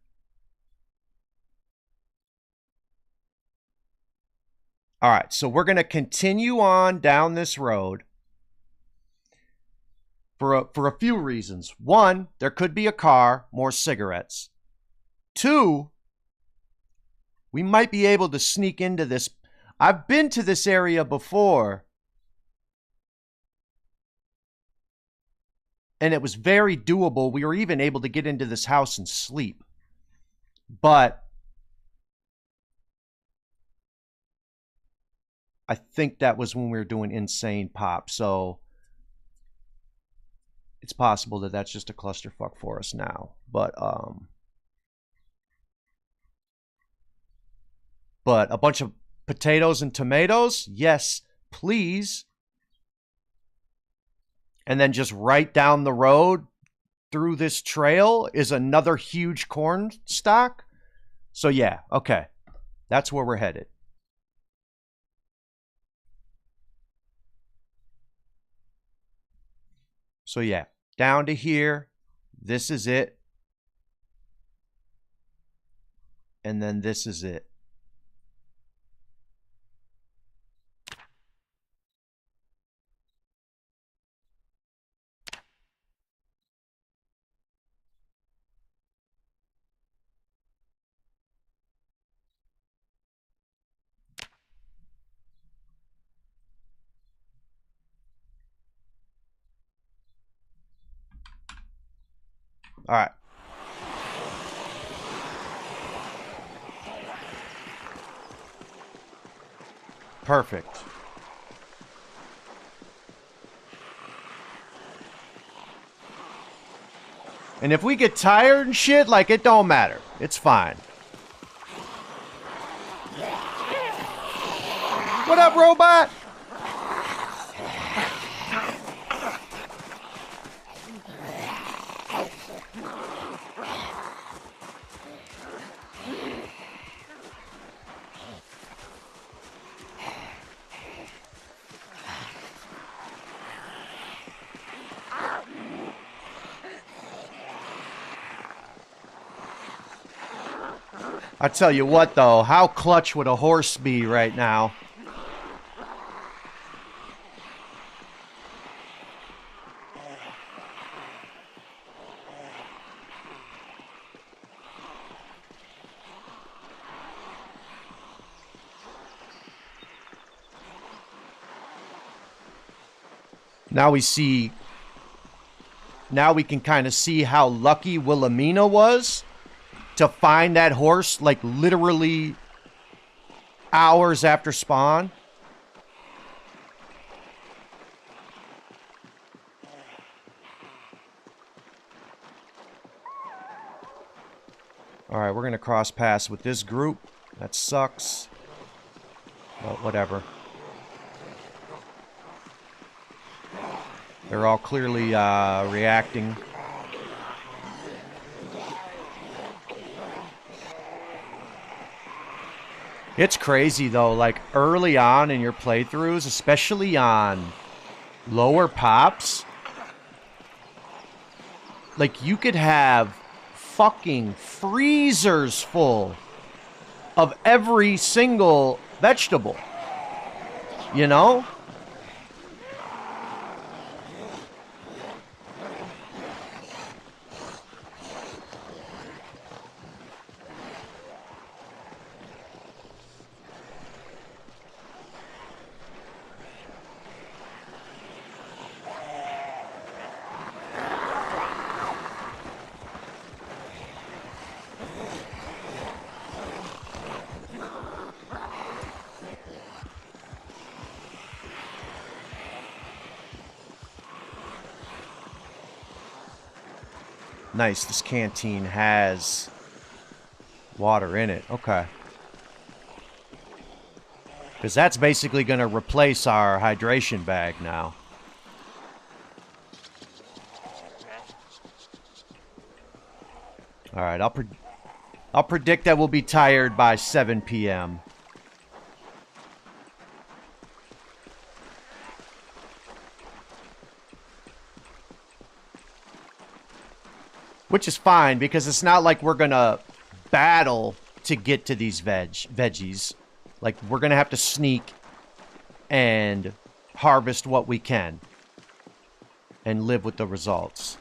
All right, so we're going to continue on down this road for a few reasons. One, there could be a car, more cigarettes. Two, we might be able to sneak into this. I've been to this area before, and it was very doable. We were even able to get into this house and sleep. But I think that was when we were doing Insane Pop. So it's possible that that's just a clusterfuck for us now. But a bunch of potatoes and tomatoes, yes, please. And then just right down the road, through this trail is another huge corn stalk. So yeah, okay. That's where we're headed. So yeah, down to here. This is it. And then this is it. All right. Perfect. And if we get tired and shit, like, it don't matter. It's fine. What up, robot? I tell you what, though, how clutch would a horse be right now? Now we see, now we can kind of see how lucky Wilhelmina was to find that horse, like, literally hours after spawn. All right, we're going to cross paths with this group. That sucks. Well, whatever. They're all clearly reacting. It's crazy, though. Like, early on in your playthroughs, especially on lower pops, like, you could have fucking freezers full of every single vegetable. You know? Nice, this canteen has water in it. Okay. Because that's basically going to replace our hydration bag now. All right, I'll predict that we'll be tired by 7 p.m. Which is fine, because it's not like we're going to battle to get to these veggies. Like, we're going to have to sneak and harvest what we can. And live with the results.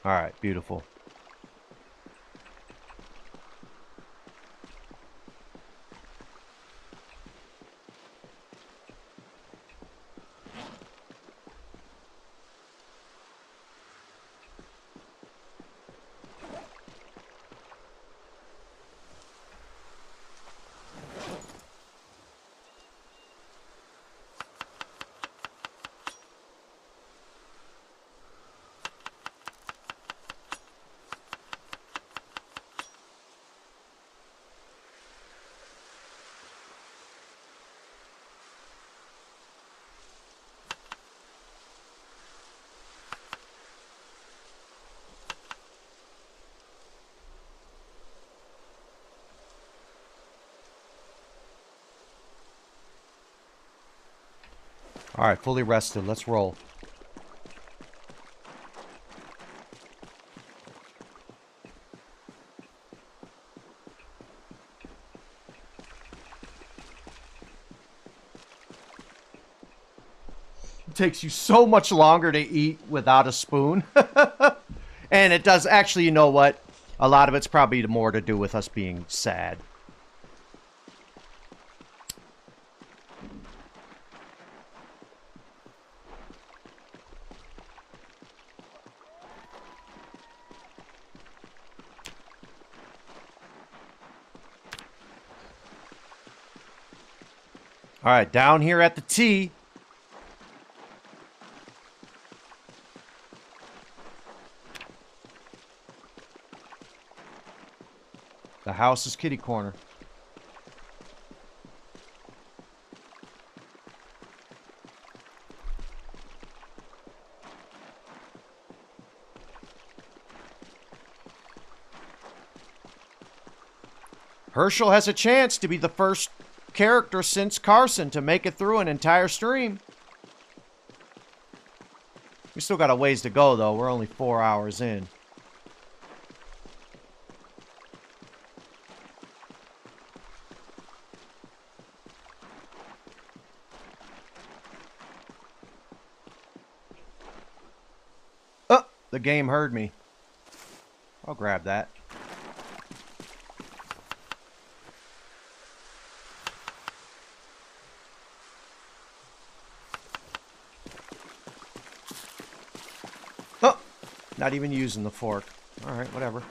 Alright, beautiful. All right, fully rested. Let's roll. It takes you so much longer to eat without a spoon. And it does actually, you know what? A lot of it's probably more to do with us being sad. All right, down here at the T. The house is kitty corner. Herschel has a chance to be the first character since Carson to make it through an entire stream. We still got a ways to go, though. We're only 4 hours in. Oh, the game heard me. I'll grab that. Not even using the fork. Alright, whatever.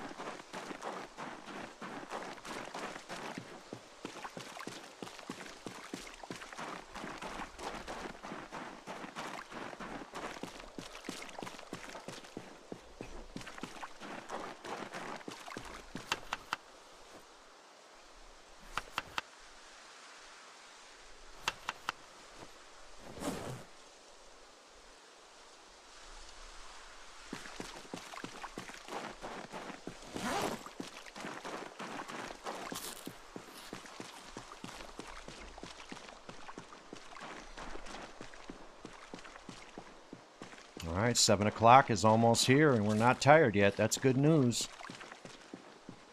All right, 7 o'clock is almost here, and we're not tired yet. That's good news.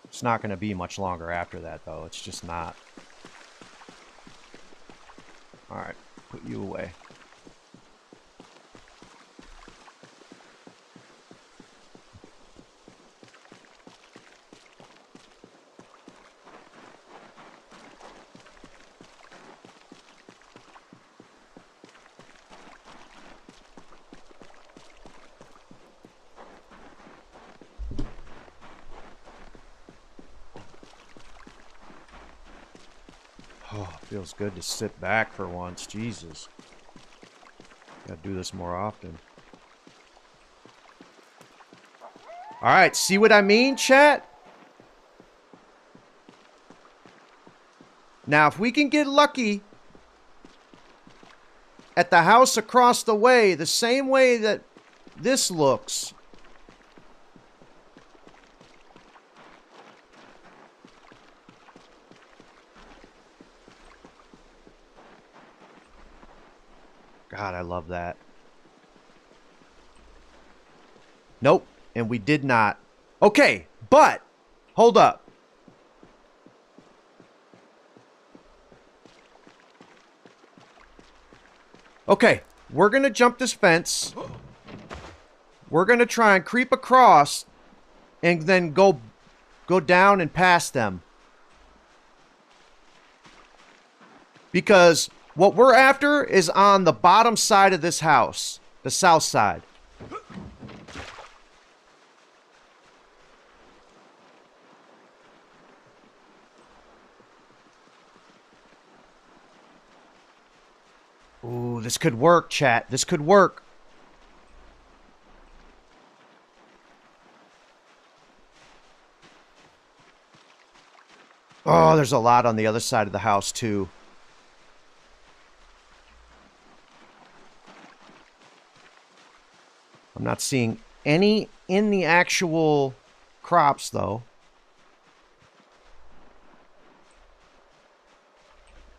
It's not going to be much longer after that, though. It's just not. All right, put you away. Oh, feels good to sit back for once. Jesus. Gotta do this more often. Alright, see what I mean, chat? Now, if we can get lucky at the house across the way, the same way that this looks, God, I love that. Nope, and we did not. Okay, but hold up. Okay, we're going to jump this fence. We're going to try and creep across and then go down and past them. Because what we're after is on the bottom side of this house, the south side. Ooh, this could work, chat. This could work. Oh, there's a lot on the other side of the house, too. I'm not seeing any in the actual crops, though.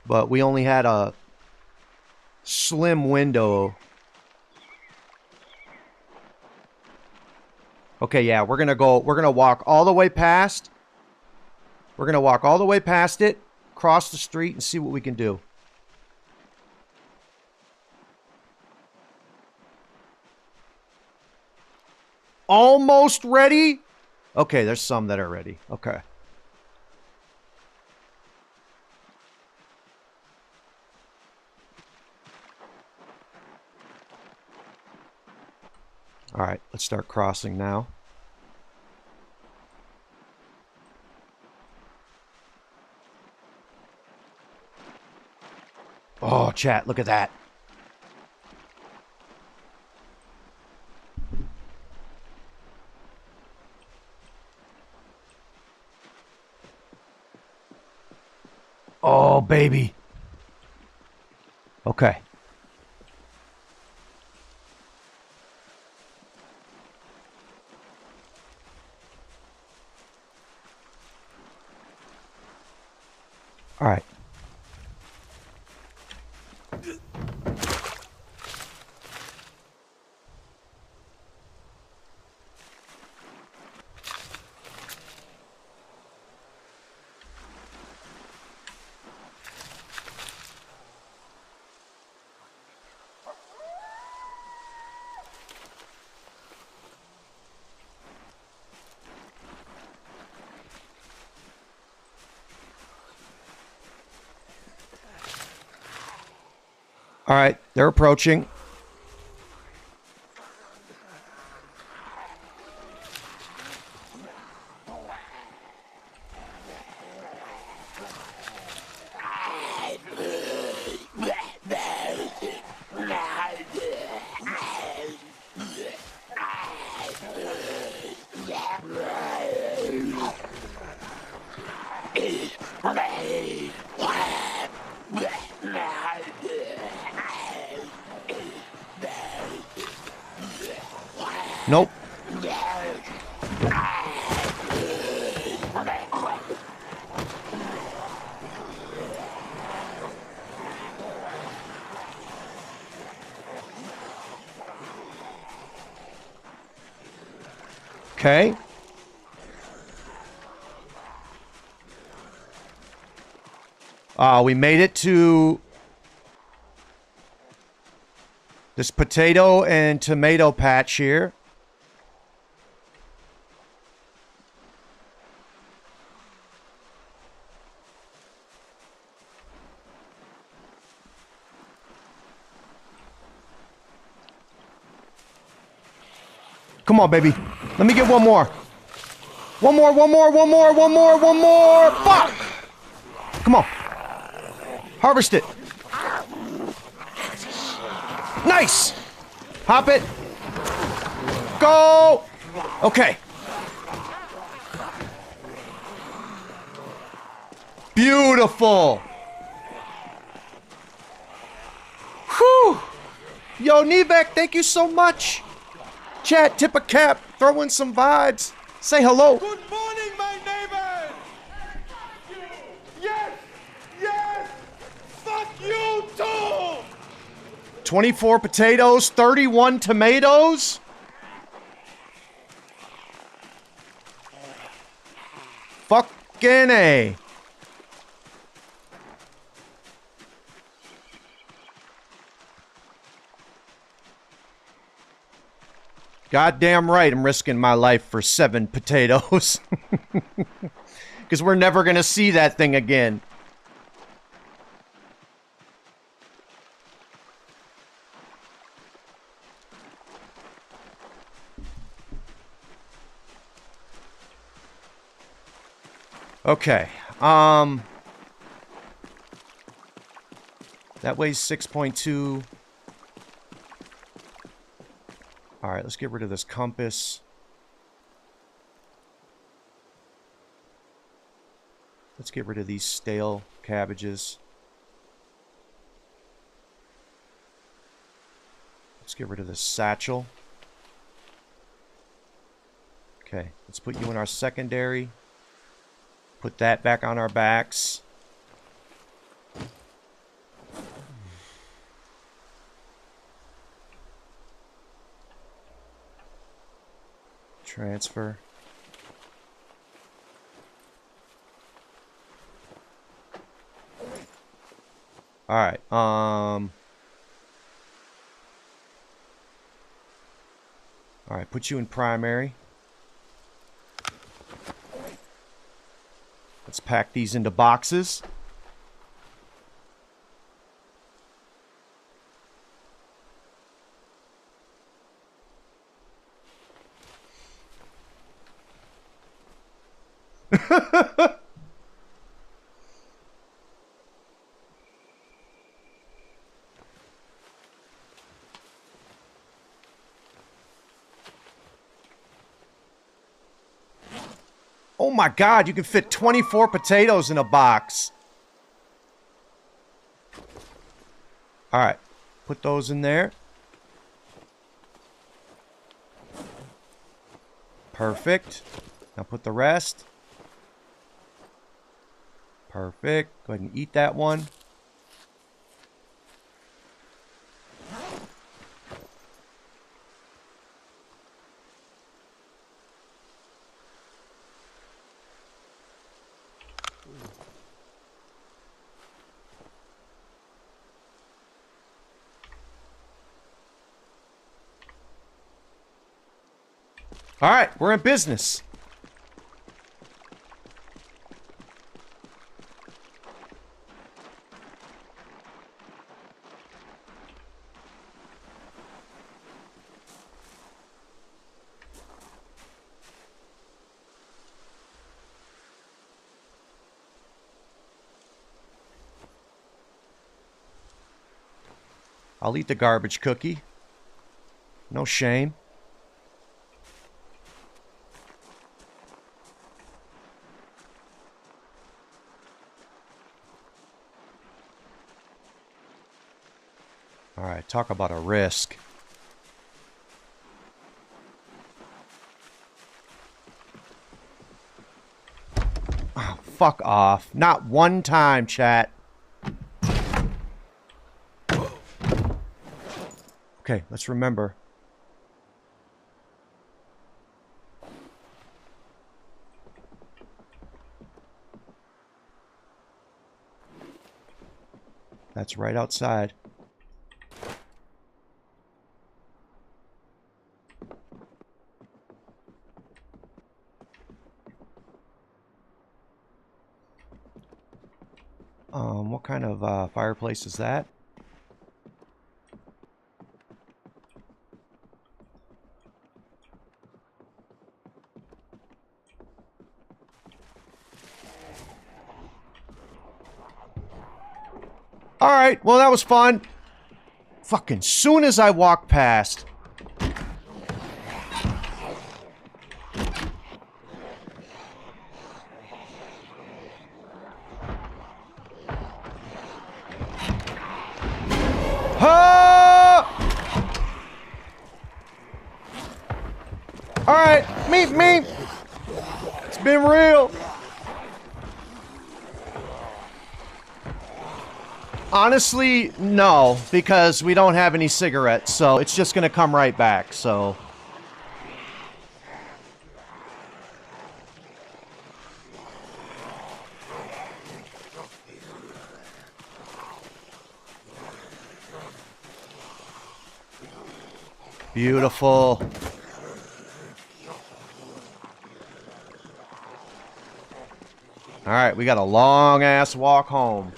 But we only had a slim window. Okay, yeah, we're gonna walk all the way past. We're gonna walk all the way past it, cross the street, and see what we can do. Almost ready? Okay, there's some that are ready. Okay. All right, let's start crossing now. Oh, chat, look at that. Oh, baby. Okay. All right. All right, they're approaching. Nope. Okay. We made it to this potato and tomato patch here. Come on, baby. Let me get one more. One more. Fuck! Come on. Harvest it. Nice! Hop it. Go! Okay. Beautiful. Whew. Yo, Nevek, thank you so much. Chat, tip a cap, throw in some vibes. Say hello. Good morning, my neighbor! Yes! Yes! Fuck you too! 24 potatoes, 31 tomatoes. Fucking A. Goddamn right, I'm risking my life for 7 potatoes. Because we're never going to see that thing again. Okay. That weighs 6.2. All right, let's get rid of this compass. Let's get rid of these stale cabbages. Let's get rid of this satchel. Okay, let's put you in our secondary. Put that back on our backs. Transfer. All right. All right, put you in primary. Let's pack these into boxes. Oh my God, you can fit 24 potatoes in a box. All right, put those in there. Perfect. Now put the rest. Perfect. Go ahead and eat that one. All right, we're in business. I'll eat the garbage cookie. No shame. All right, talk about a risk. Oh, fuck off. Not one time, chat. Okay, let's remember. That's right outside. What kind of fireplace is that? All right, well, that was fun. Fucking soon as I walk past. All right, meep. It's been real. Honestly, no, because we don't have any cigarettes, so it's just gonna come right back, so. Beautiful. All right, we got a long ass walk home.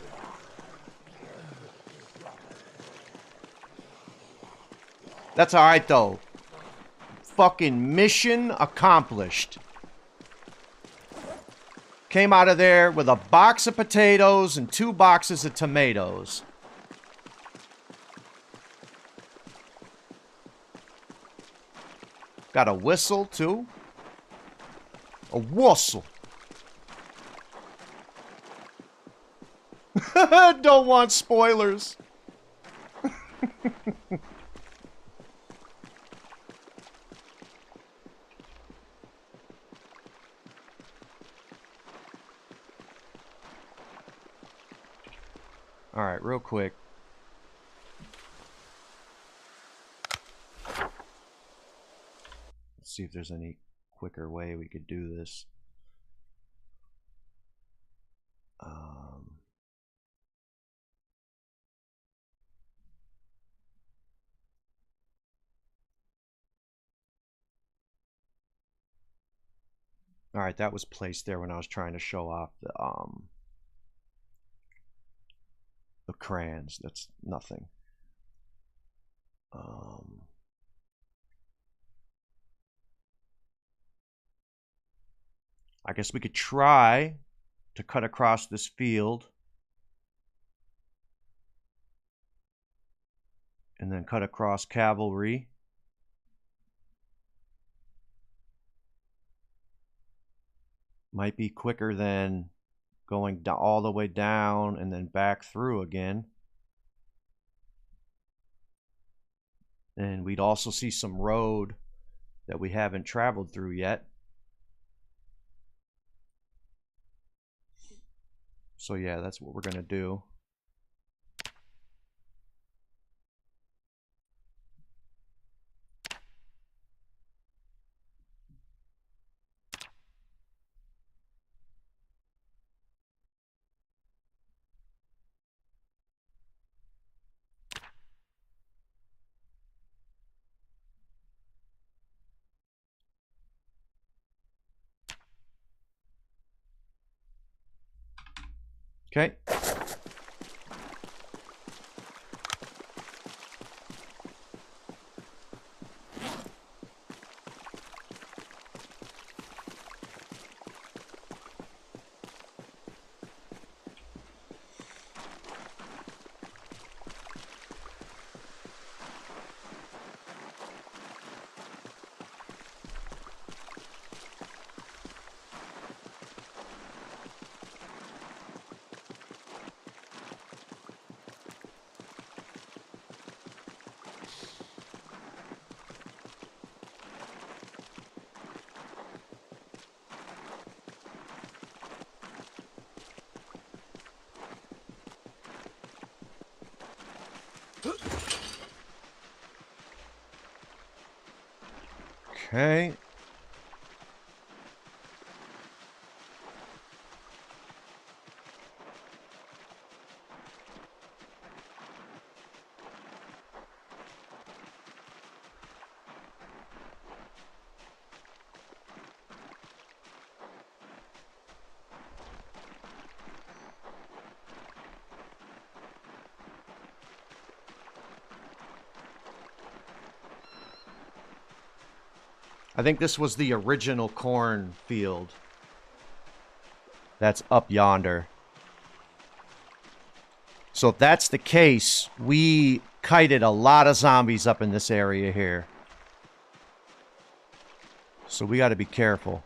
That's all right though. Fucking mission accomplished. Came out of there with a box of potatoes and 2 boxes of tomatoes. Got a whistle too. A whistle. Don't want spoilers. All right, real quick. Let's see if there's any quicker way we could do this. All right, that was placed there when I was trying to show off the crayons. That's nothing. I guess we could try to cut across this field and then cut across cavalry. Might be quicker than going all the way down and then back through again. And we'd also see some road that we haven't traveled through yet. So yeah, that's what we're gonna do. Okay. Okay. I think this was the original corn field that's up yonder. So if that's the case, we kited a lot of zombies up in this area here. So we got to be careful.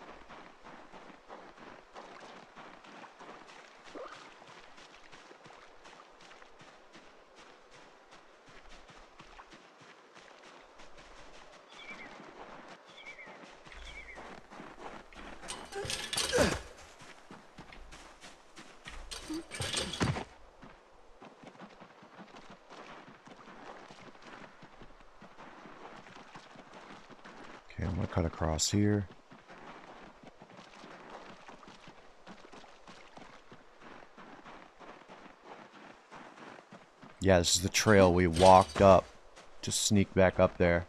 Okay, I'm gonna cut across here. Yeah, this is the trail we walked up to sneak back up there.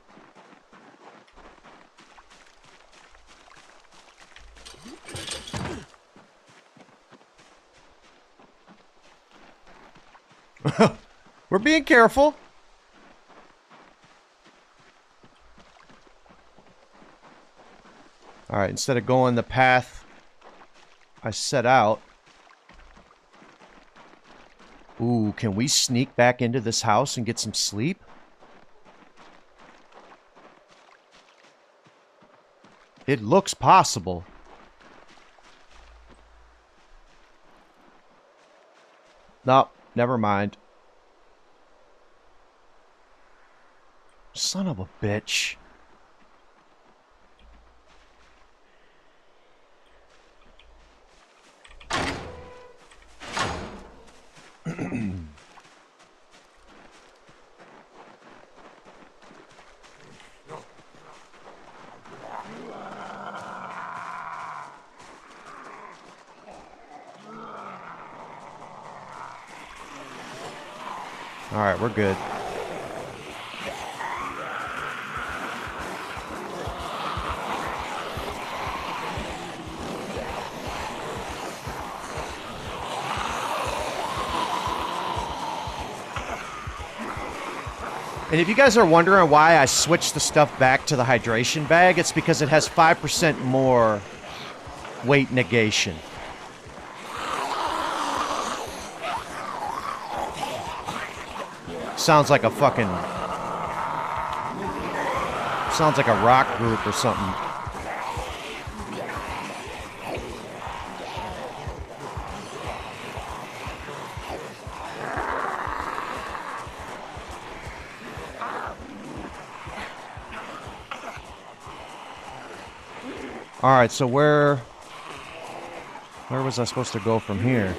We're being careful. Alright, instead of going the path I set out. Ooh, can we sneak back into this house and get some sleep? It looks possible. Nope, never mind. Son of a bitch. Alright, we're good. And if you guys are wondering why I switched the stuff back to the hydration bag, it's because it has 5% more weight negation. Sounds like a fucking... Sounds like a rock group or something. Alright, so where was I supposed to go from here?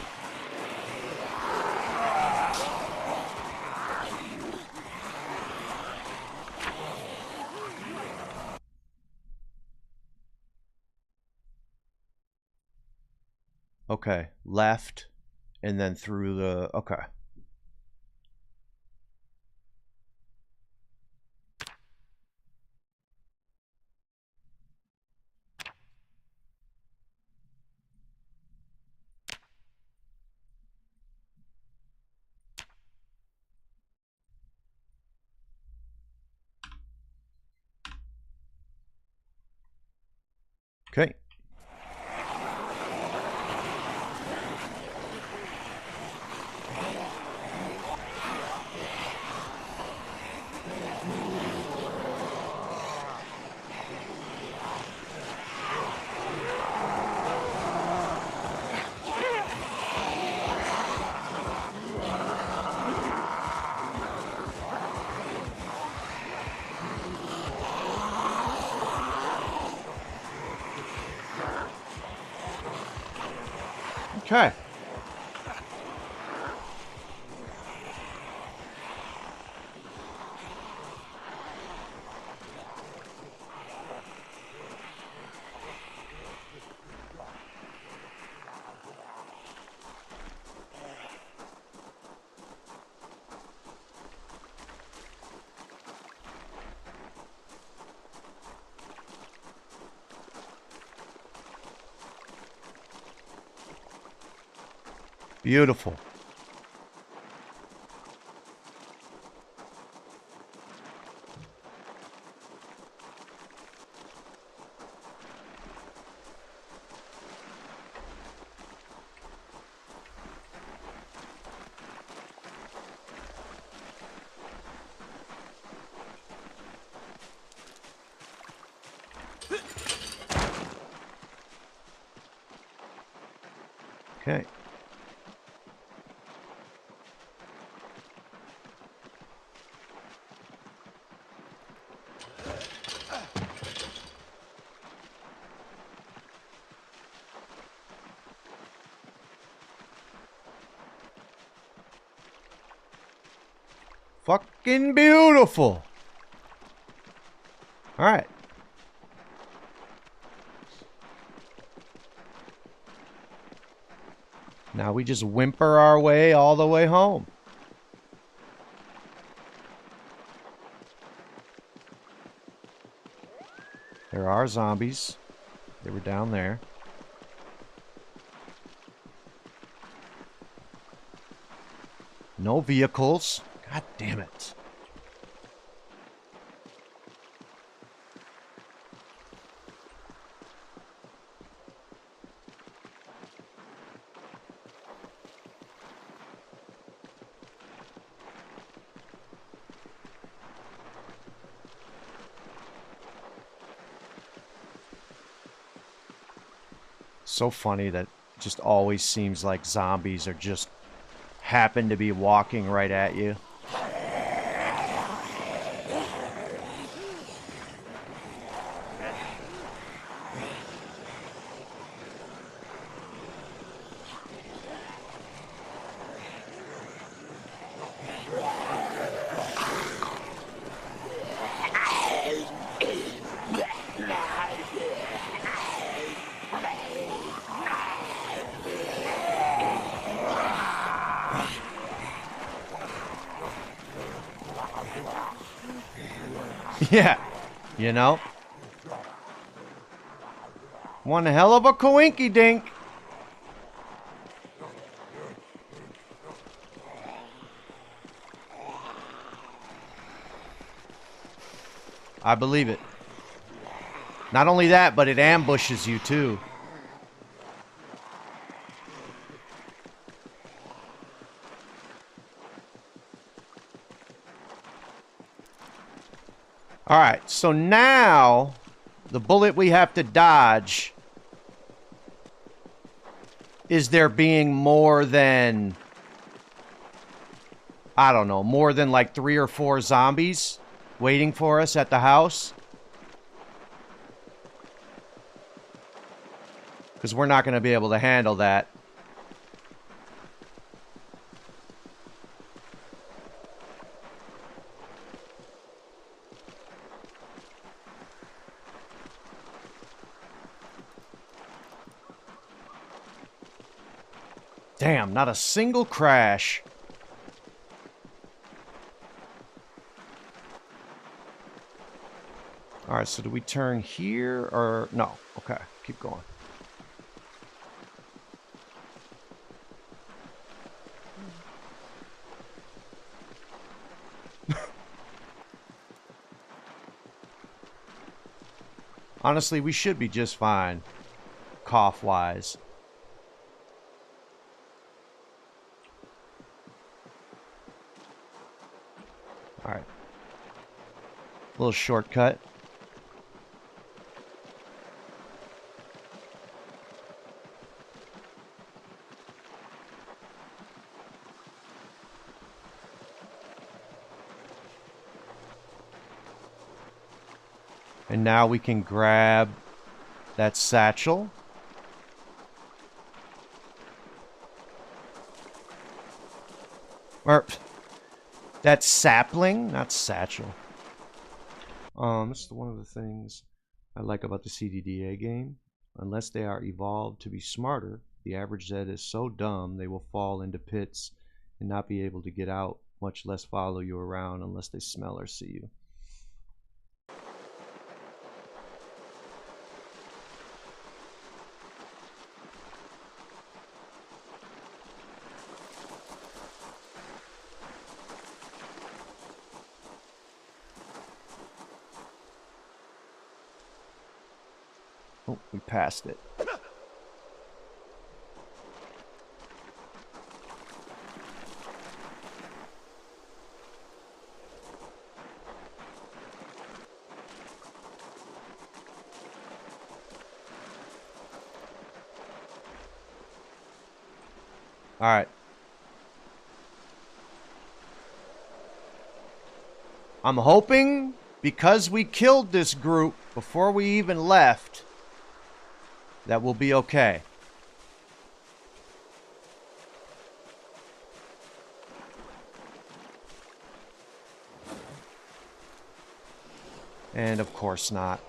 Okay, left, and then through the... Okay. Okay. Okay. Beautiful. Okay. Fucking beautiful. All right. Now we just whimper our way all the way home. There are zombies. They were down there. No vehicles. God damn it. So funny that it just always seems like zombies are just happen to be walking right at you. Yeah, you know? One hell of a coinky dink. I believe it. Not only that, but it ambushes you too. Alright, so now the bullet we have to dodge is there being more than, I don't know, more than like 3 or 4 zombies waiting for us at the house. Because we're not going to be able to handle that. Damn, not a single crash. Alright, so do we turn here or... No. Okay, keep going. Honestly, we should be just fine. Cough-wise. Alright. Little shortcut. And now we can grab that satchel. Or that sapling, not satchel. This is one of the things I like about the CDDA game. Unless they are evolved to be smarter, the average Zed is so dumb they will fall into pits and not be able to get out, much less follow you around unless they smell or see you. Oh, we passed it. All right. I'm hoping because we killed this group before we even left, that will be okay. And of course not.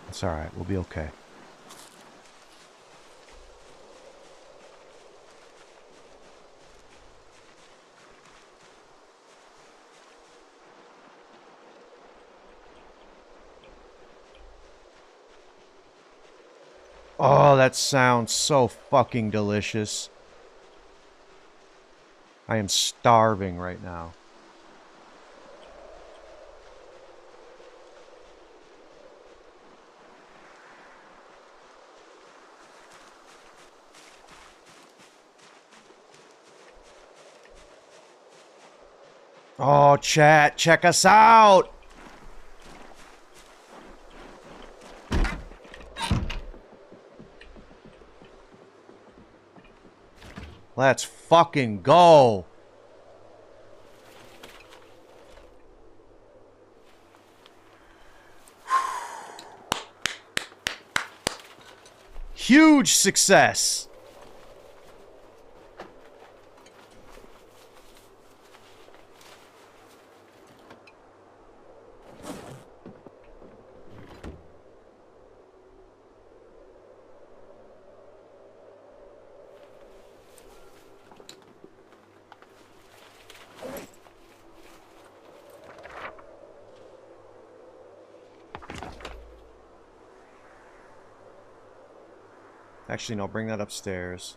It's all right. We'll be okay. Oh, that sounds so fucking delicious. I am starving right now. Oh, chat, check us out. Let's fucking go. Huge success. Actually, no, bring that upstairs.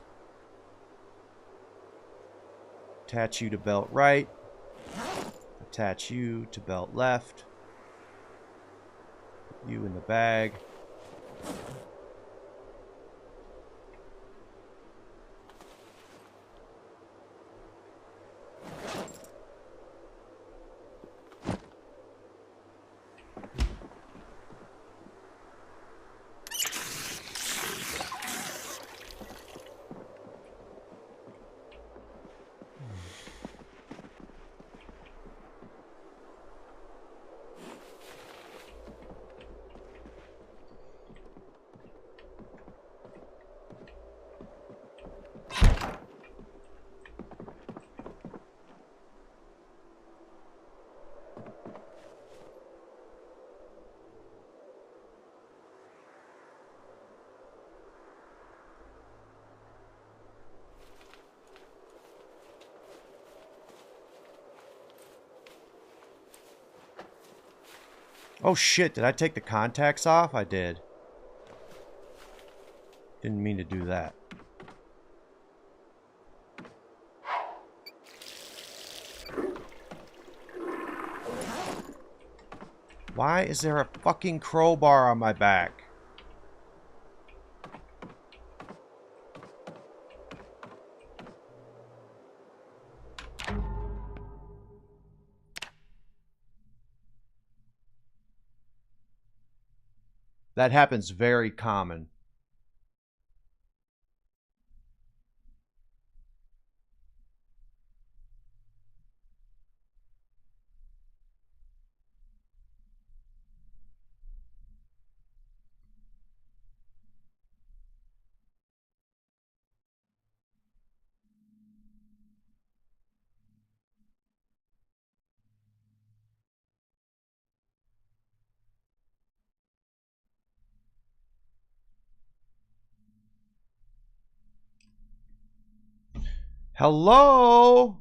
Attach you to belt right. Attach you to belt left. Put you in the bag. Oh shit, did I take the contacts off? I did. Didn't mean to do that. Why is there a fucking crowbar on my back? That happens very common. Hello?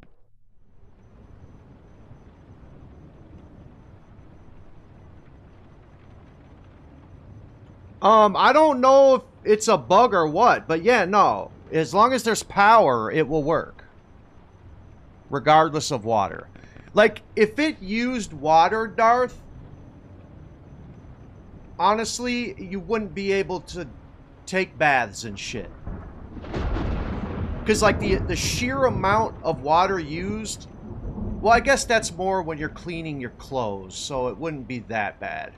I don't know if it's a bug or what, but yeah, no. As long as there's power, it will work. Regardless of water. Like, if it used water, Darth, honestly, you wouldn't be able to take baths and shit. Because, like, the sheer amount of water used... Well, I guess that's more when you're cleaning your clothes, so it wouldn't be that bad.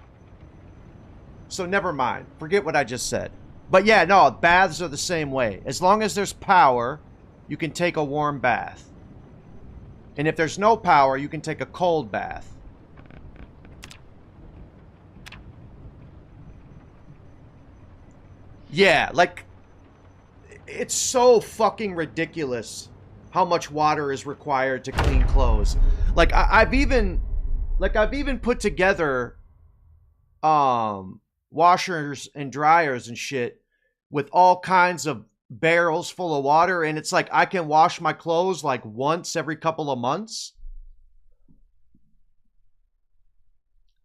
So never mind. Forget what I just said. But yeah, no, baths are the same way. As long as there's power, you can take a warm bath. And if there's no power, you can take a cold bath. Yeah, like, it's so fucking ridiculous how much water is required to clean clothes. Like, I've even put together, washers and dryers and shit with all kinds of barrels full of water, and it's like I can wash my clothes like once every couple of months.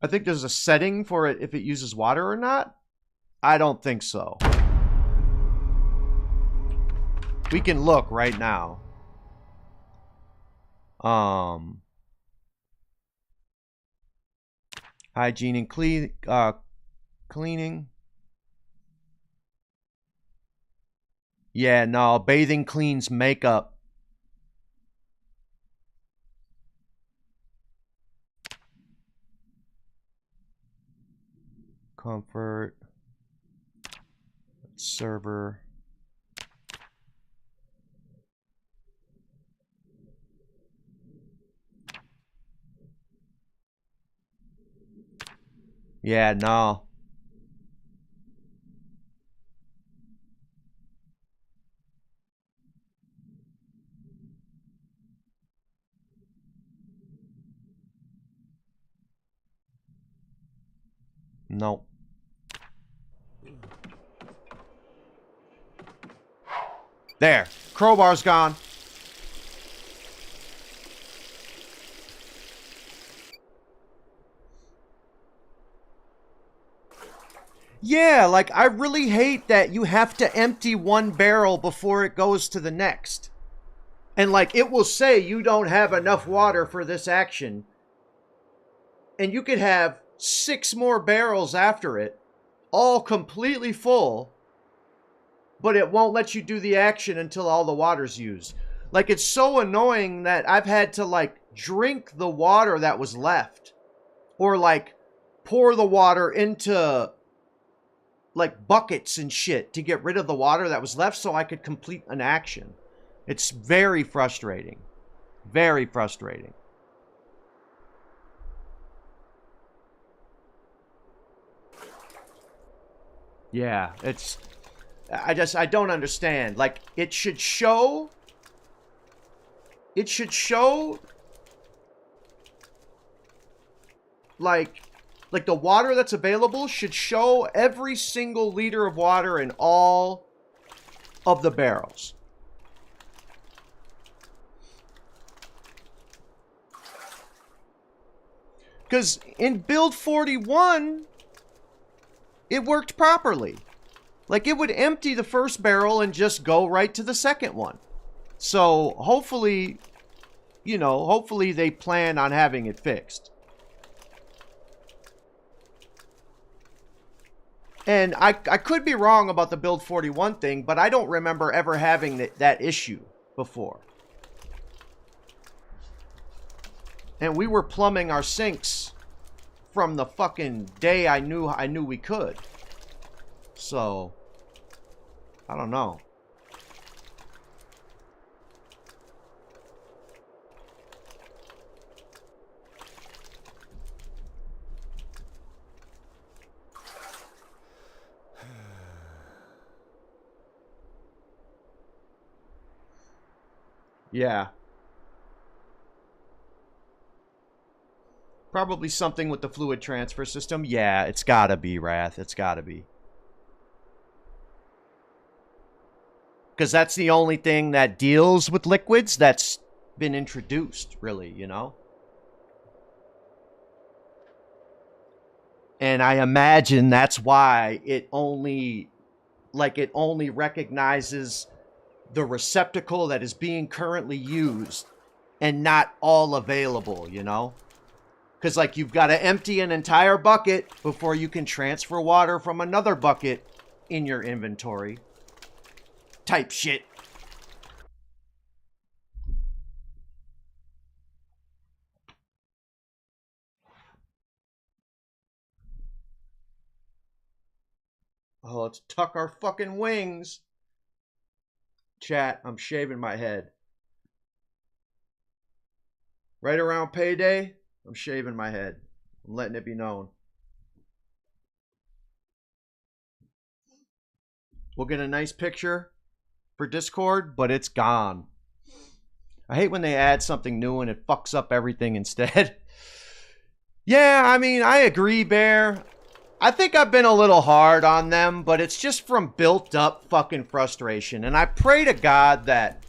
I think there's a setting for it if it uses water or not. I don't think so. We can look right now. Hygiene and cleaning. Yeah, no, bathing cleans makeup. Comfort. Server. Yeah, no. No. There. Crowbar's gone. Yeah, like, I really hate that you have to empty one barrel before it goes to the next. And, like, it will say you don't have enough water for this action. And you could have 6 more barrels after it, all completely full, but it won't let you do the action until all the water's used. Like, it's so annoying that I've had to, like, drink the water that was left. Or, like, pour the water into, like, buckets and shit to get rid of the water that was left so I could complete an action. It's very frustrating. Very frustrating. Yeah, it's... I don't understand. Like, it should show... It should show... Like the water that's available should show every single liter of water in all of the barrels. Because in build 41, it worked properly. Like, it would empty the first barrel and just go right to the second one. So, hopefully, you know, hopefully they plan on having it fixed. And I could be wrong about the build 41 thing, but I don't remember ever having that issue before. And we were plumbing our sinks from the fucking day I knew we could. So, I don't know. Yeah. Probably something with the fluid transfer system. Yeah, it's gotta be, Wrath. It's gotta be. Because that's the only thing that deals with liquids that's been introduced, really, you know? And I imagine that's why it only recognizes the receptacle that is being currently used and not all available, you know? Because, like, you've got to empty an entire bucket before you can transfer water from another bucket in your inventory. Type shit. Oh, let's tuck our fucking wings. Chat, I'm shaving my head. Right around payday, I'm shaving my head. I'm letting it be known. We'll get a nice picture for Discord, but it's gone. I hate when they add something new and it fucks up everything instead. Yeah, I mean, I agree, Bear. I think I've been a little hard on them, but it's just from built up fucking frustration. And I pray to God that...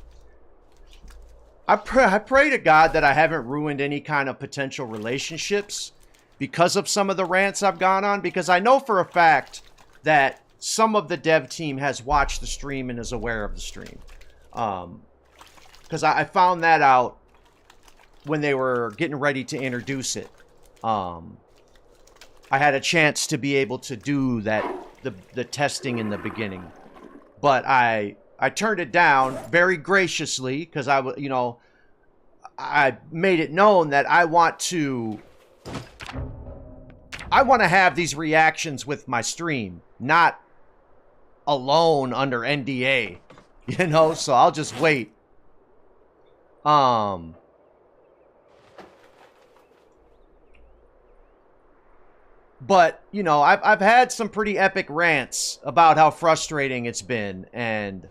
I pray to God that I haven't ruined any kind of potential relationships because of some of the rants I've gone on. Because I know for a fact that some of the dev team has watched the stream and is aware of the stream. Because I found that out when they were getting ready to introduce it. I had a chance to be able to do that, the testing in the beginning. But I turned it down very graciously because I made it known that I want to have these reactions with my stream, not alone under NDA, you know, so I'll just wait. But, you know, I've had some pretty epic rants about how frustrating it's been, and...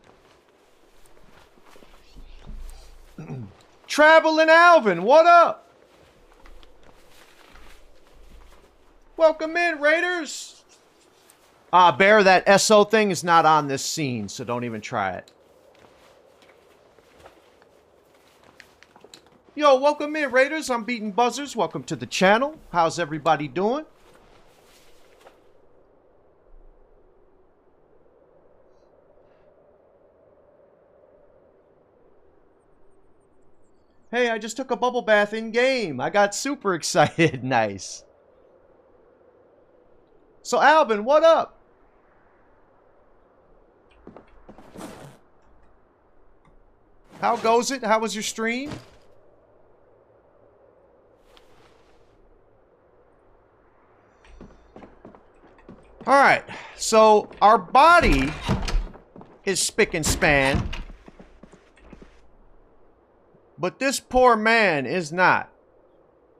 Traveling Alvin, what up? Welcome in, Raiders! Bear, that SO thing is not on this scene, so don't even try it. Yo, welcome in, Raiders. I'm Beatin Buzzers. Welcome to the channel. How's everybody doing? Hey, I just took a bubble bath in game. I got super excited. Nice. So, Alvin, what up? How goes it? How was your stream? Alright, so our body is spick and span, but this poor man is not.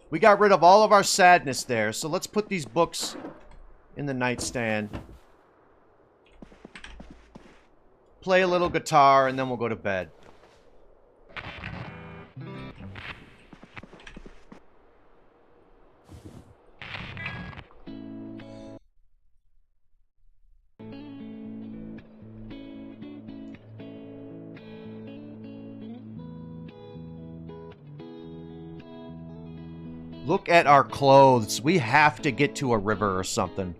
We got rid of all of our sadness there, so let's put these books in the nightstand. Play a little guitar, and then we'll go to bed. Look at our clothes. We have to get to a river or something.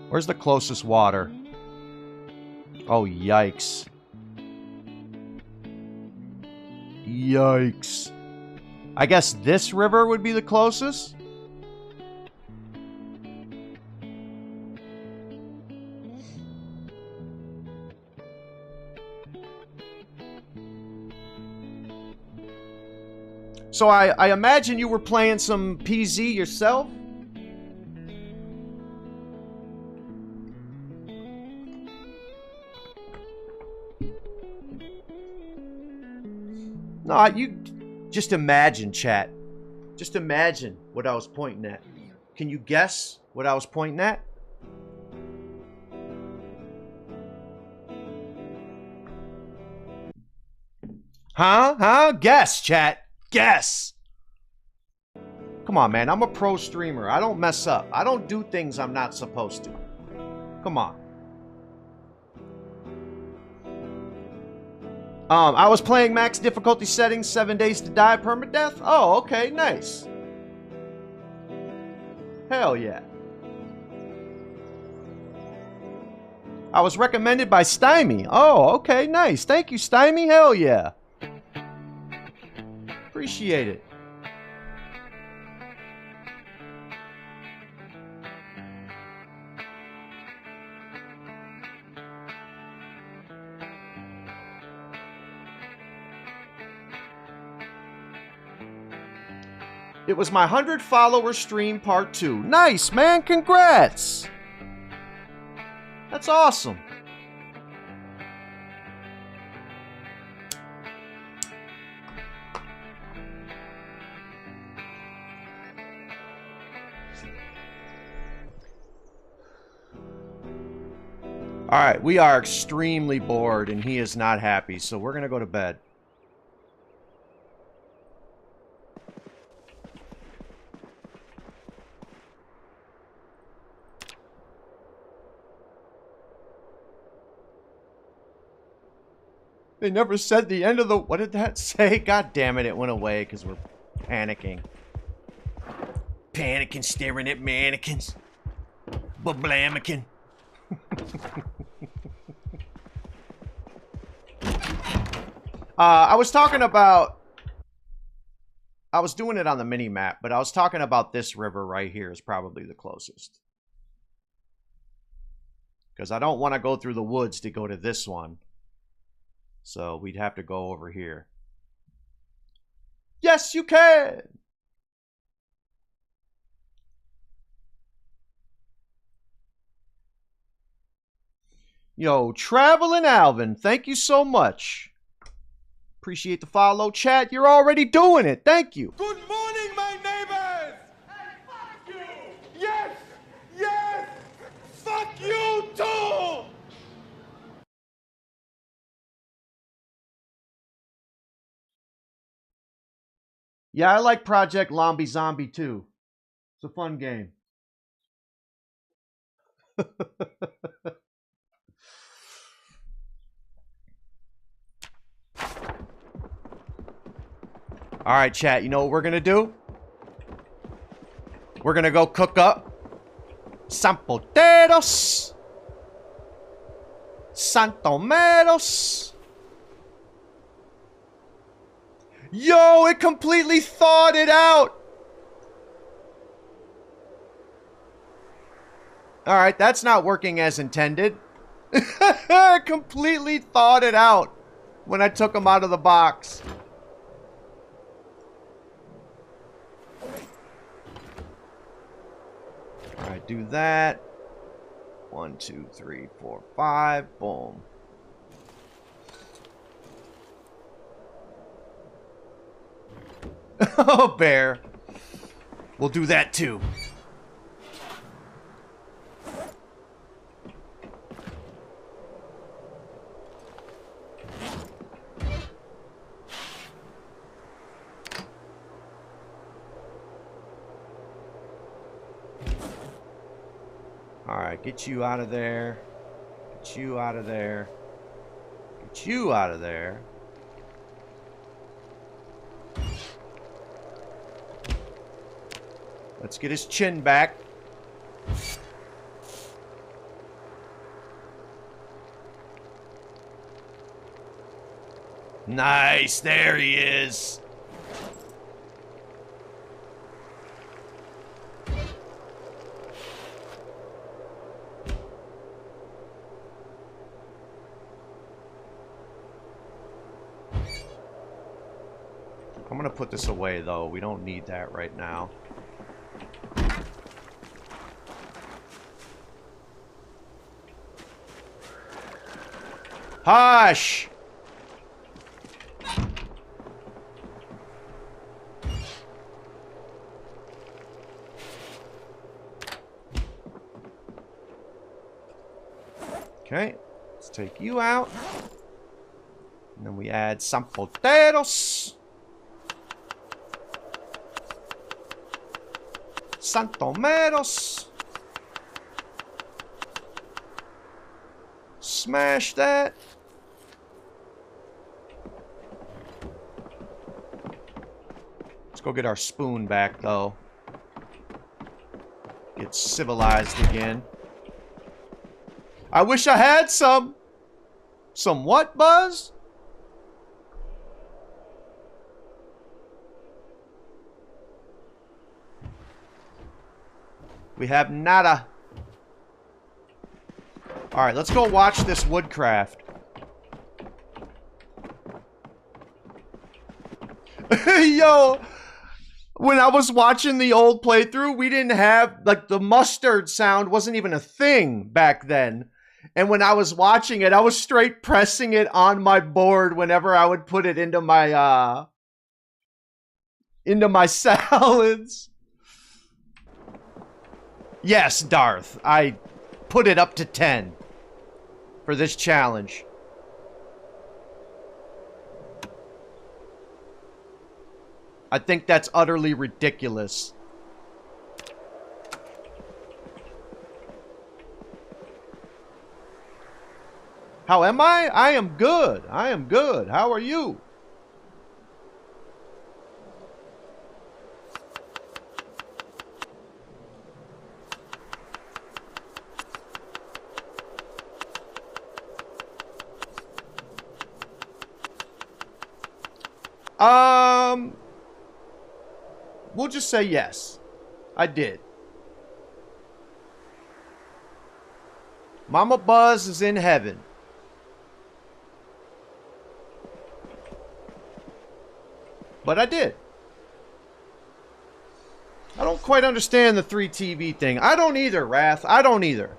Where's the closest water? Oh, yikes. Yikes. I guess this river would be the closest? So I imagine you were playing some PZ yourself? No, you just imagine, chat. Just imagine what I was pointing at. Can you guess what I was pointing at? Huh? Guess, chat. Guess. Come on, man. I'm a pro streamer. I don't mess up. I don't do things I'm not supposed to. Come on. I was playing max difficulty settings, 7 days to die, permadeath. Oh, okay, nice. Hell yeah. I was recommended by Stymie. Oh, okay, nice. Thank you, Stymie. Hell yeah. Appreciate it. It was my 100 follower stream part 2. Nice, man. Congrats. That's awesome. All right, we are extremely bored and he is not happy, so we're going to go to bed. They never said the end of the... What did that say? God damn it, it went away because we're panicking. Panicking, staring at mannequins. Bablamicking. I was talking about... I was doing it on the mini-map, but I was talking about this river right here is probably the closest. Because I don't want to go through the woods to go to this one. So we'd have to go over here. Yes, you can! Yo, Traveling Alvin, thank you so much. Appreciate the follow, chat. You're already doing it. Thank you. Good morning, my neighbors! Hey, fuck you! Yes! Yes! Fuck you too! Yeah, I like Project Lombi Zombie too. It's a fun game. All right, chat, you know what we're going to do? We're going to go cook up some potatoes, some tomatoes, Yo, it completely thawed it out. All right, that's not working as intended. It completely thawed it out when I took them out of the box. All right, do that. 1, 2, 3, 4, 5. Boom. Oh, bear. We'll do that too. Alright, get you out of there. Get you out of there. Get you out of there. Let's get his chin back. Nice, there he is. I'm gonna put this away though. We don't need that right now. Hush! Okay, let's take you out. And then we add some potatoes. Some tomatoes. Smash that. Let's go get our spoon back, though. Get civilized again. I wish I had some. Some what, Buzz? We have nada. Alright, let's go watch this woodcraft. Yo, when I was watching the old playthrough, we didn't have, like, the mustard sound wasn't even a thing back then. And when I was watching it, I was straight pressing it on my board whenever I would put it into my salads. Yes, Darth, I put it up to 10 for this challenge. I think that's utterly ridiculous. How am I? I am good. I am good. How are you? We'll just say yes. I did. Mama Buzz is in heaven. But I did. I don't quite understand the 3 TV thing. I don't either, Wrath. I don't either.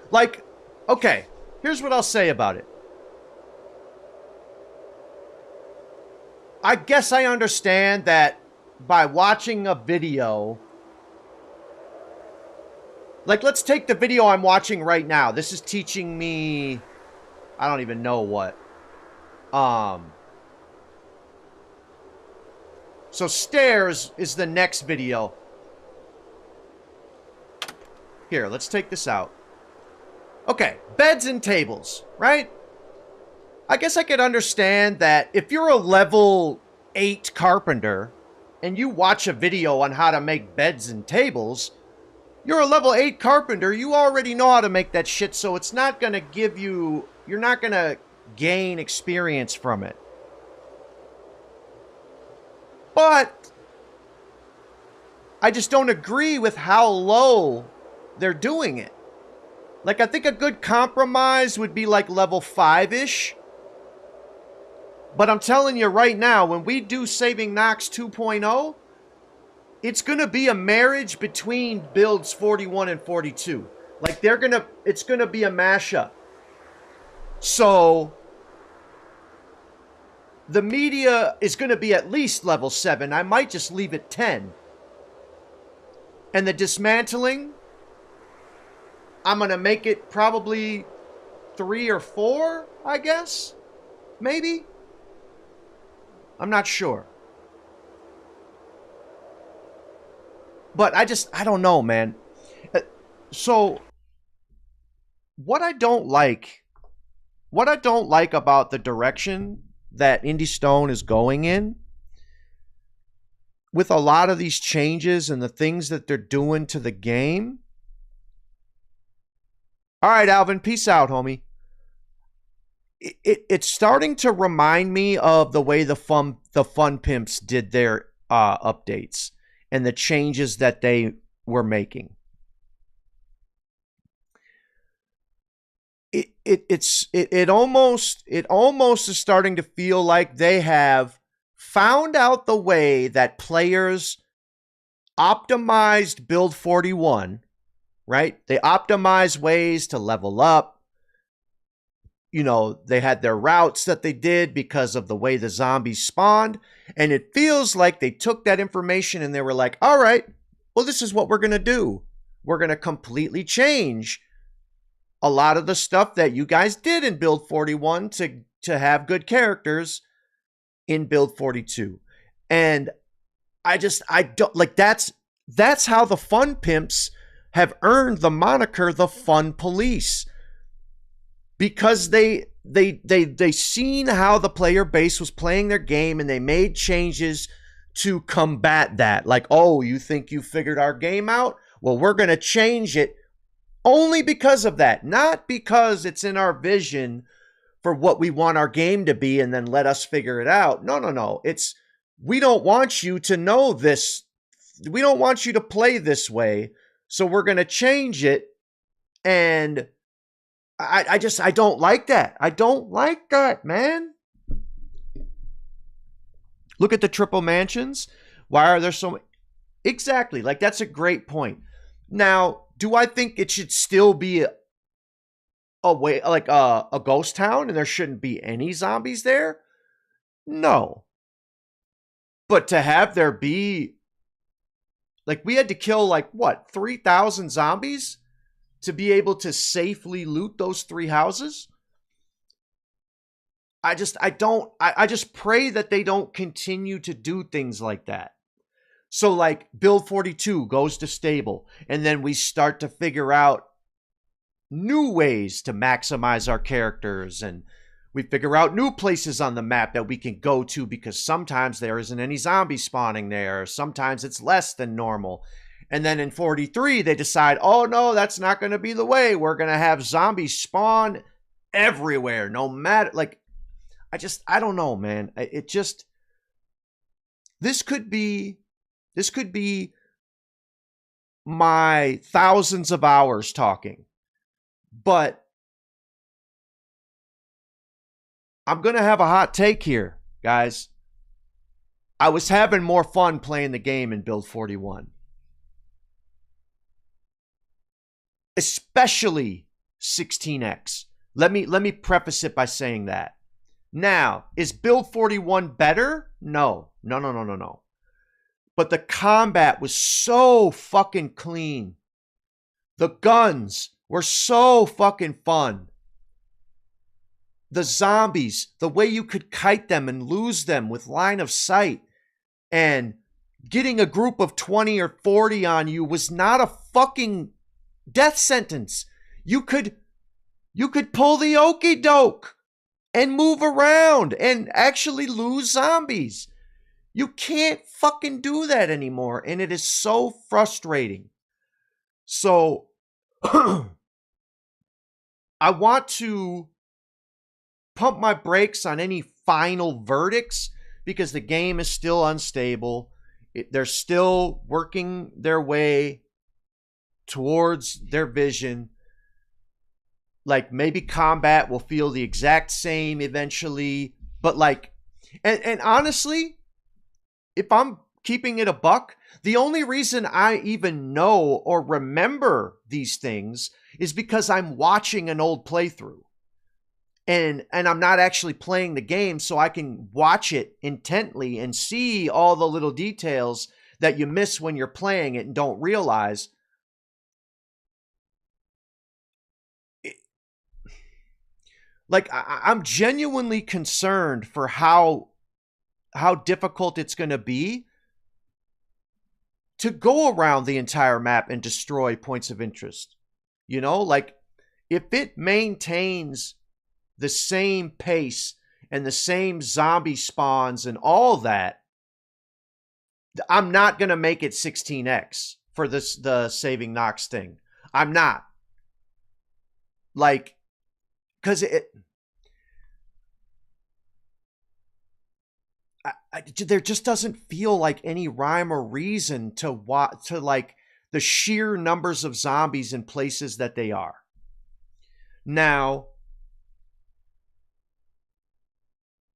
Like, okay, here's what I'll say about it. I guess I understand that by watching a video, like, let's take the video I'm watching right now. This is teaching me, I don't even know what. So stairs is the next video. Here, let's take this out. Okay, beds and tables, right? I guess I could understand that if you're a level 8 carpenter and you watch a video on how to make beds and tables, you're a level 8 carpenter, you already know how to make that shit, so it's not gonna give you, you're not gonna gain experience from it. But I just don't agree with how low they're doing it. Like, I think a good compromise would be like level 5-ish. But I'm telling you right now, when we do Saving Knox 2.0, it's going to be a marriage between builds 41 and 42. Like, it's going to be a mashup. So the media is going to be at least level 7. I might just leave it 10. And the dismantling, I'm going to make it probably 3 or 4, I guess. Maybe. I'm not sure. But I don't know, man. So what I don't like about the direction that Indie Stone is going in, with a lot of these changes and the things that they're doing to the game. All right, Alvin, peace out, homie. It's starting to remind me of the way the Fun Pimps did their updates and the changes that they were making. It almost is starting to feel like they have found out the way that players optimized build 41, right? They optimized ways to level up. You know, they had their routes that they did because of the way the zombies spawned. And it feels like they took that information and they were like, all right, well, this is what we're going to do. We're going to completely change a lot of the stuff that you guys did in build 41 to have good characters in build 42. And I don't like, that's how the Fun Pimps have earned the moniker the Fun Police, because they seen how the player base was playing their game and they made changes to combat that. Like, oh, you think you figured our game out? Well, we're going to change it only because of that, not because it's in our vision for what we want our game to be and then let us figure it out. No. It's, we don't want you to know this. We don't want you to play this way. So we're going to change it. And I don't like that. I don't like that, man. Look at the triple mansions. Why are there so many? Exactly. Like, that's a great point. Now, do I think it should still be a way, like a ghost town, and there shouldn't be any zombies there? No. But to have there be, like, we had to kill, like, what, 3,000 zombies to be able to safely loot those 3 houses? I just pray that they don't continue to do things like that. So, like, build 42 goes to stable, and then we start to figure out new ways to maximize our characters, and we figure out new places on the map that we can go to, because sometimes there isn't any zombies spawning there, sometimes it's less than normal. And then in 43, they decide, oh no, that's not going to be the way. We're going to have zombies spawn everywhere, no matter, like, I don't know, man. This could be my thousands of hours talking, but I'm going to have a hot take here, guys. I was having more fun playing the game in build 41. Especially 16x. Let me preface it by saying that. Now, is build 41 better? No. But the combat was so fucking clean. The guns were so fucking fun. The zombies, the way you could kite them and lose them with line of sight, and getting a group of 20 or 40 on you was not a fucking death sentence. You could pull the okie doke and move around and actually lose zombies. You can't fucking do that anymore, and it is so frustrating. So I want to pump my brakes on any final verdicts, because the game is still unstable. They're still working their way towards their vision. Like, maybe combat will feel the exact same eventually, but like, and honestly, if I'm keeping it a buck, the only reason I even know or remember these things is because I'm watching an old playthrough. And I'm not actually playing the game, so I can watch it intently and see all the little details that you miss when you're playing it and don't realize. Like, I'm genuinely concerned for how difficult it's going to be to go around the entire map and destroy points of interest. You know, like, if it maintains the same pace and the same zombie spawns and all that, I'm not going to make it 16x for the saving Knox thing. I'm not. Like, because there just doesn't feel like any rhyme or reason to like the sheer numbers of zombies in places that they are. Now,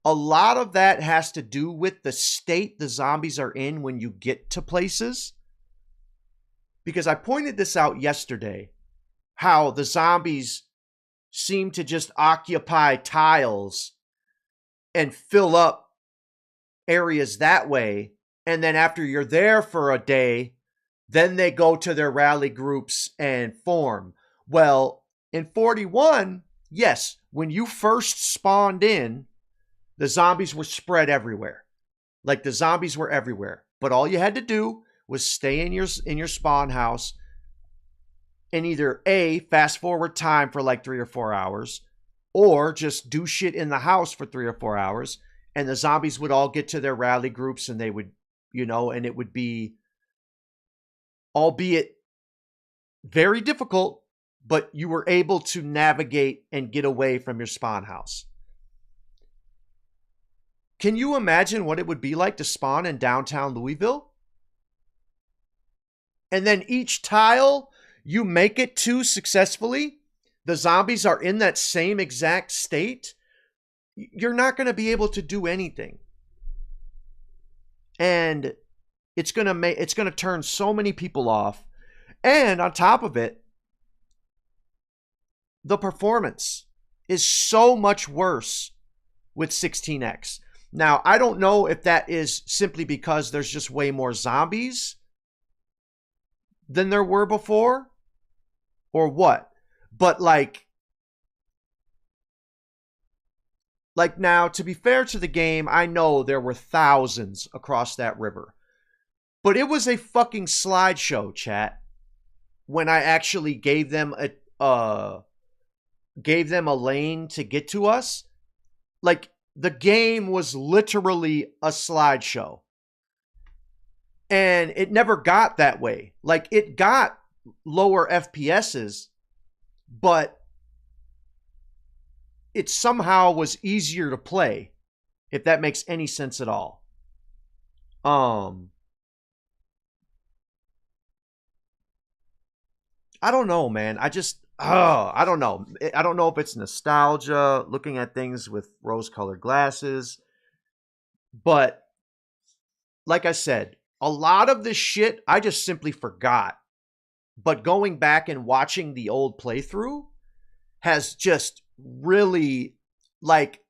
a lot of that has to do with the state the zombies are in when you get to places. Because I pointed this out yesterday, how the zombies seem to just occupy tiles and fill up areas that way. And then after you're there for a day, then they go to their rally groups and form. Well, in 41, yes, when you first spawned in, the zombies were spread everywhere. Like, the zombies were everywhere. But all you had to do was stay in your spawn house and either A, fast forward time for like 3 or 4 hours, or just do shit in the house for 3 or 4 hours, and the zombies would all get to their rally groups and they would, you know, and it would be, albeit very difficult, but you were able to navigate and get away from your spawn house. Can you imagine what it would be like to spawn in downtown Louisville? And then each tile you make it to successfully, the zombies are in that same exact state. You're not going to be able to do anything. And it's going to turn so many people off. And on top of it, the performance is so much worse with 16x. Now, I don't know if that is simply because there's just way more zombies than there were before or what. But like now, to be fair to the game, I know there were thousands across that river. But it was a fucking slideshow, chat, when I actually gave them a lane to get to us. Like, the game was literally a slideshow. And it never got that way. Like, it got lower FPSs, but it somehow was easier to play, if that makes any sense at all. I don't know, man. I don't know. I don't know if it's nostalgia, looking at things with rose-colored glasses. But like I said, a lot of this shit I just simply forgot. But going back and watching the old playthrough has just really, like,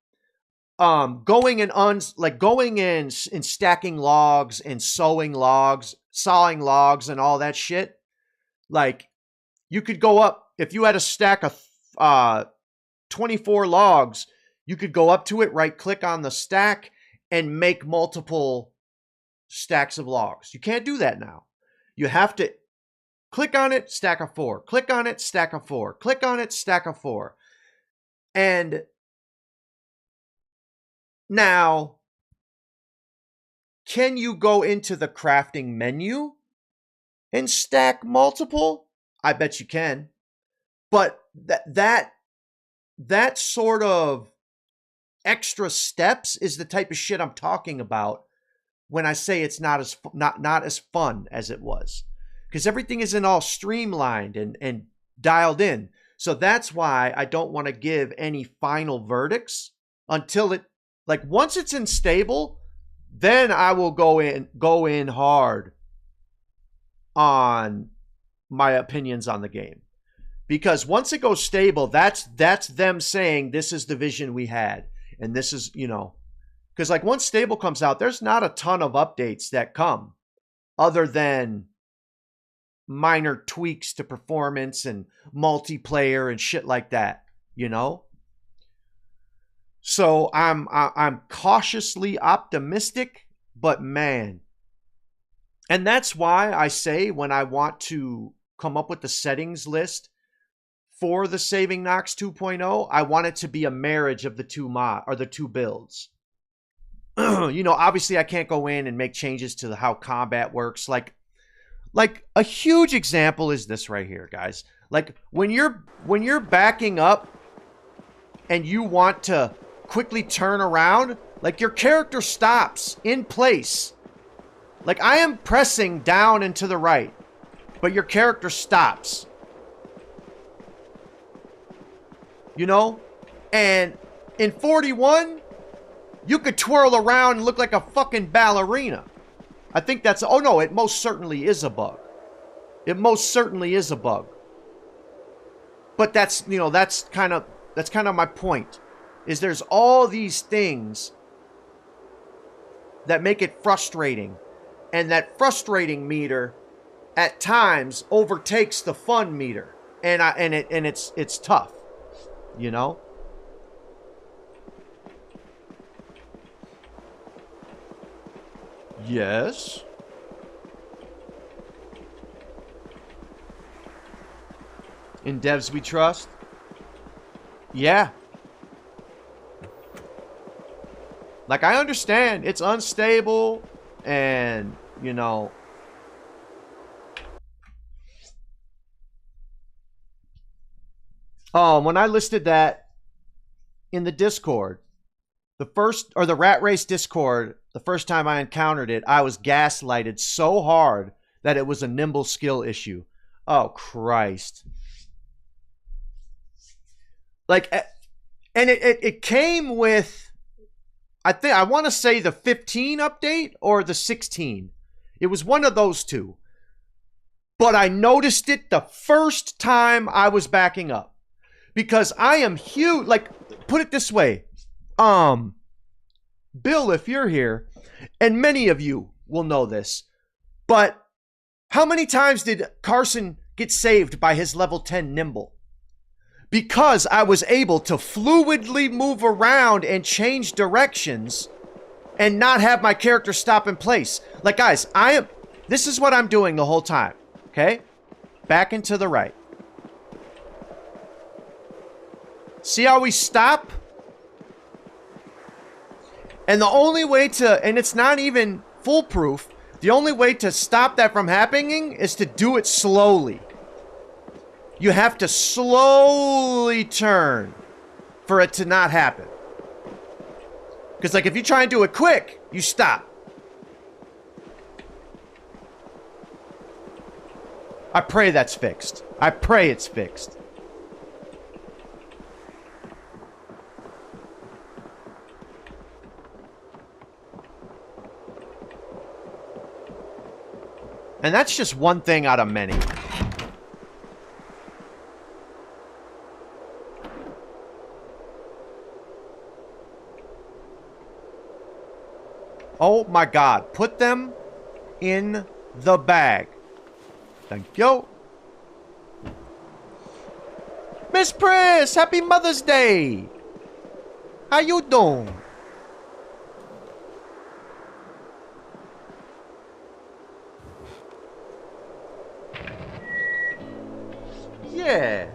going in and stacking logs and sawing logs and all that shit. Like, you could go up, if you had a stack of 24 logs, you could go up to it, right click on the stack, and make multiple stacks of logs. You can't do that now. You have to click on it, stack of 4. Click on it, stack of 4. Click on it, stack of 4. And now, can you go into the crafting menu and stack multiple? I bet you can. But that sort of extra steps is the type of shit I'm talking about when I say it's not as fun as it was. Because everything isn't all streamlined and dialed in. So that's why I don't want to give any final verdicts until it, like, once it's in stable, then I will go in hard on my opinions on the game. Because once it goes stable, that's them saying this is the vision we had. And this is, you know, because like once stable comes out, there's not a ton of updates that come other than minor tweaks to performance and multiplayer and shit like that, you know? So I'm cautiously optimistic, but man. And that's why I say when I want to come up with the settings list for the Saving Knox 2.0, I want it to be a marriage of the two builds. You know, obviously I can't go in and make changes to how combat works. Like a huge example is this right here, guys. Like when you're backing up and you want to quickly turn around, like your character stops in place. Like I am pressing down and to the right, but your character stops. You know? And in 41, you could twirl around and look like a fucking ballerina. I think that's... Oh, no, it most certainly is a bug. It most certainly is a bug. But that's, you know, that's kind of my point. Is there's all these things that make it frustrating. And that frustrating meter at times overtakes the fun meter. And it's tough. You know? Yes. In devs we trust? Yeah. Like, I understand it's unstable and, you know... When I listed that in the Discord, the Rat Race Discord, the first time I encountered it, I was gaslighted so hard that it was a nimble skill issue. Oh, Christ. Like, and it came with, I want to say the 15 update or the 16. It was one of those two. But I noticed it the first time I was backing up. Because I am huge, like, put it this way. Bill, if you're here, and many of you will know this, but how many times did Carson get saved by his level 10 nimble? Because I was able to fluidly move around and change directions and not have my character stop in place. Like, guys, this is what I'm doing the whole time, okay? Back and to the right. See how we stop? And the only way to, and it's not even foolproof, the only way to stop that from happening is to do it slowly. You have to slowly turn for it to not happen. Because, like, if you try and do it quick, you stop. I pray that's fixed. I pray it's fixed. And that's just one thing out of many. Oh my God. Put them in the bag. Thank you. Miss Pris, happy Mother's Day. How you doing? Yeah.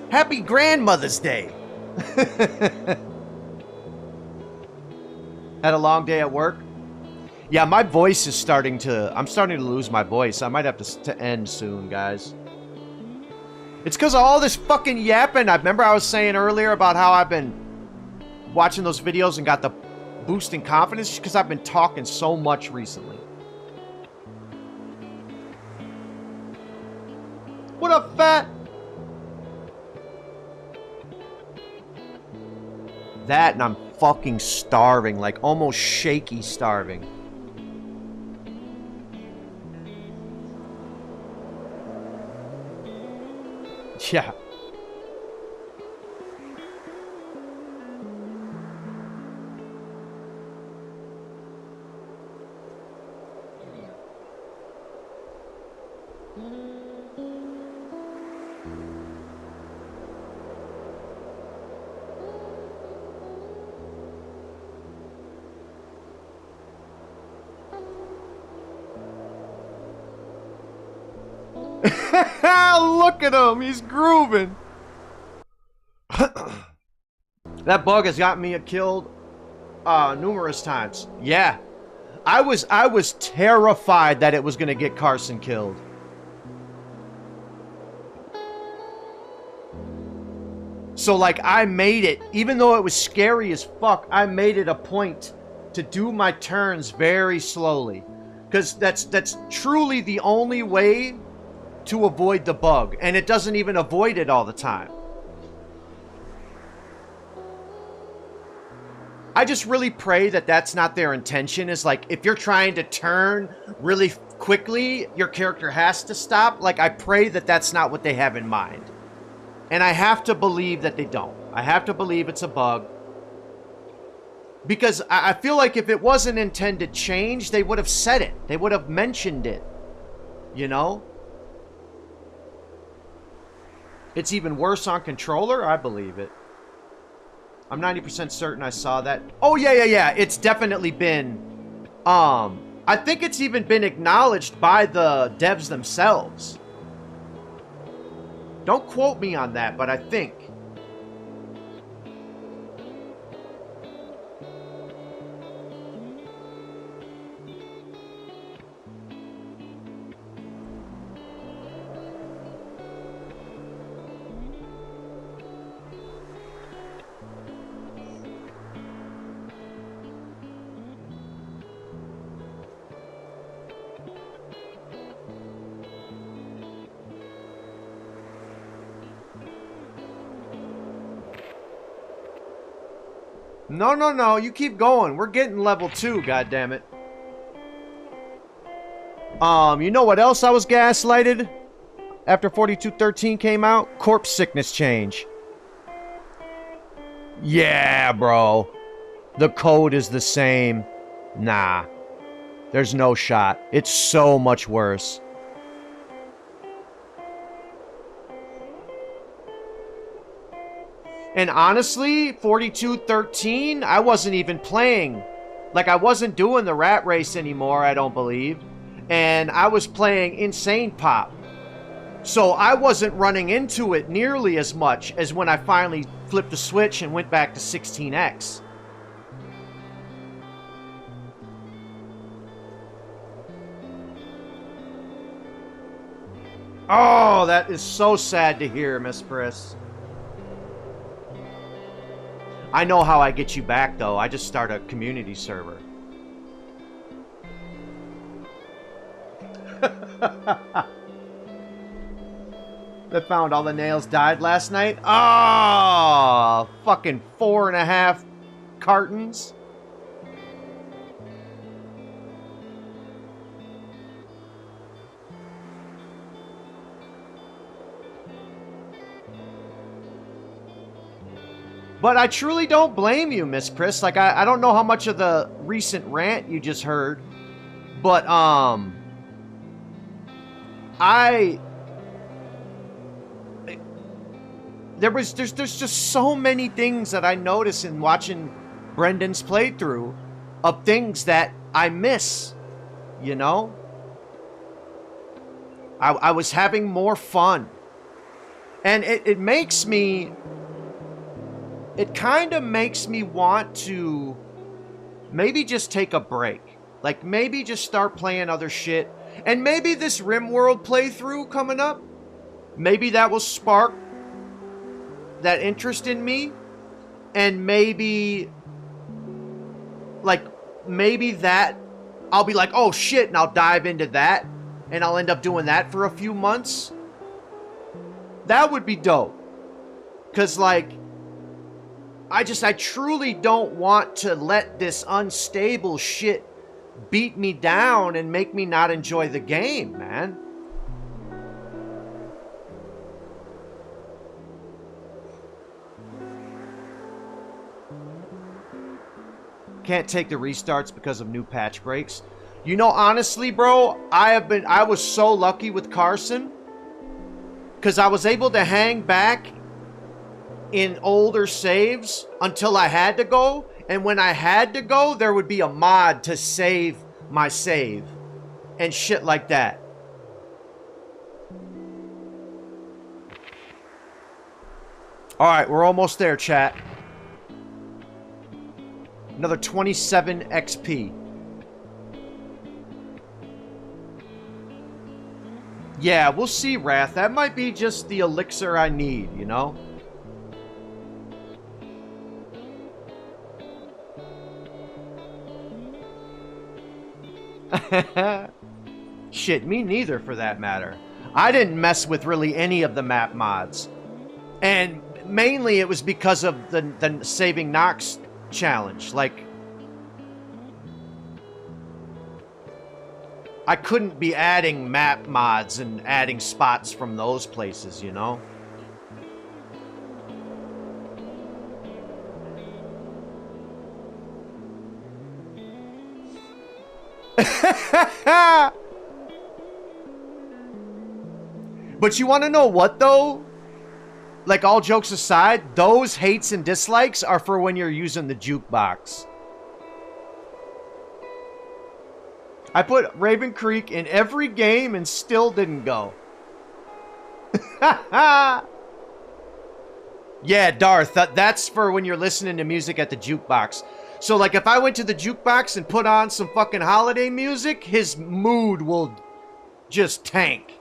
Happy Grandmother's Day. Had a long day at work? Yeah, my voice is I'm starting to lose my voice. I might have to end soon, guys. It's because of all this fucking yapping. I remember I was saying earlier about how I've been watching those videos and got the boost in confidence because I've been talking so much recently. What up, fat? That and I'm fucking starving, like almost shaky starving. Yeah. Look at him, he's grooving. That bug has got me killed numerous times. Yeah. I was terrified that it was gonna get Carson killed. So like I made it, even though it was scary as fuck, I made it a point to do my turns very slowly. Because that's truly the only way to avoid the bug, and it doesn't even avoid it all the time. I just really pray that that's not their intention, is like if you're trying to turn really quickly, your character has to stop. Like I pray that that's not what they have in mind. And I have to believe that they don't. I have to believe it's a bug. Because I feel like if it wasn't intended change, they would have said it. They would have mentioned it. You know? It's even worse on controller? I believe it. I'm 90% certain I saw that. Oh, yeah. It's definitely been... I think it's even been acknowledged by the devs themselves. Don't quote me on that, but I think... No. You keep going. We're getting level 2, goddammit. You know what else I was gaslighted after 4213 came out? Corpse sickness change. Yeah, bro. The code is the same. Nah. There's no shot. It's so much worse. And honestly, 4213, I wasn't even playing. Like, I wasn't doing the rat race anymore, I don't believe. And I was playing Insane Pop. So I wasn't running into it nearly as much as when I finally flipped the switch and went back to 16X. Oh, that is so sad to hear, Miss Priss. I know how I get you back, though. I just start a community server. That found all the nails died last night? Oh, fucking 4.5 cartons. But I truly don't blame you, Miss Chris. Like, I don't know how much of the recent rant you just heard, but, there's just so many things that I notice in watching Brendan's playthrough of things that I miss, you know? I was having more fun. And it makes me... It kind of makes me want to maybe just take a break. Like, maybe just start playing other shit. And maybe this RimWorld playthrough coming up, maybe that will spark that interest in me, and maybe that I'll be like, oh shit, and I'll dive into that, and I'll end up doing that for a few months. That would be dope. Because, like, I truly don't want to let this unstable shit beat me down and make me not enjoy the game, man. Can't take the restarts because of new patch breaks. You know, honestly, bro, I was so lucky with Carson because I was able to hang back in older saves until I had to go, and when I had to go, there would be a mod to save my save and shit like that. All right, we're almost there, chat. Another 27 XP. Yeah, we'll see, Wrath. That might be just the elixir I need, you know? Shit, me neither, for that matter. I didn't mess with really any of the map mods. And mainly it was because of the Saving Nox challenge. Like, I couldn't be adding map mods and adding spots from those places, you know? But you want to know what, though? Like, all jokes aside, those hates and dislikes are for when you're using the jukebox. I put Raven Creek in every game and still didn't go. Yeah, Darth, that's for when you're listening to music at the jukebox. So, like, if I went to the jukebox and put on some fucking holiday music, his mood will just tank.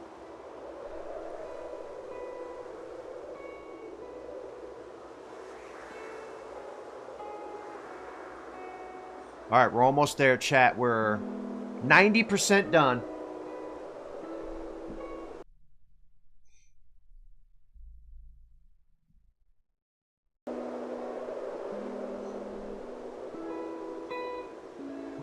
All right, we're almost there, chat. We're 90% done.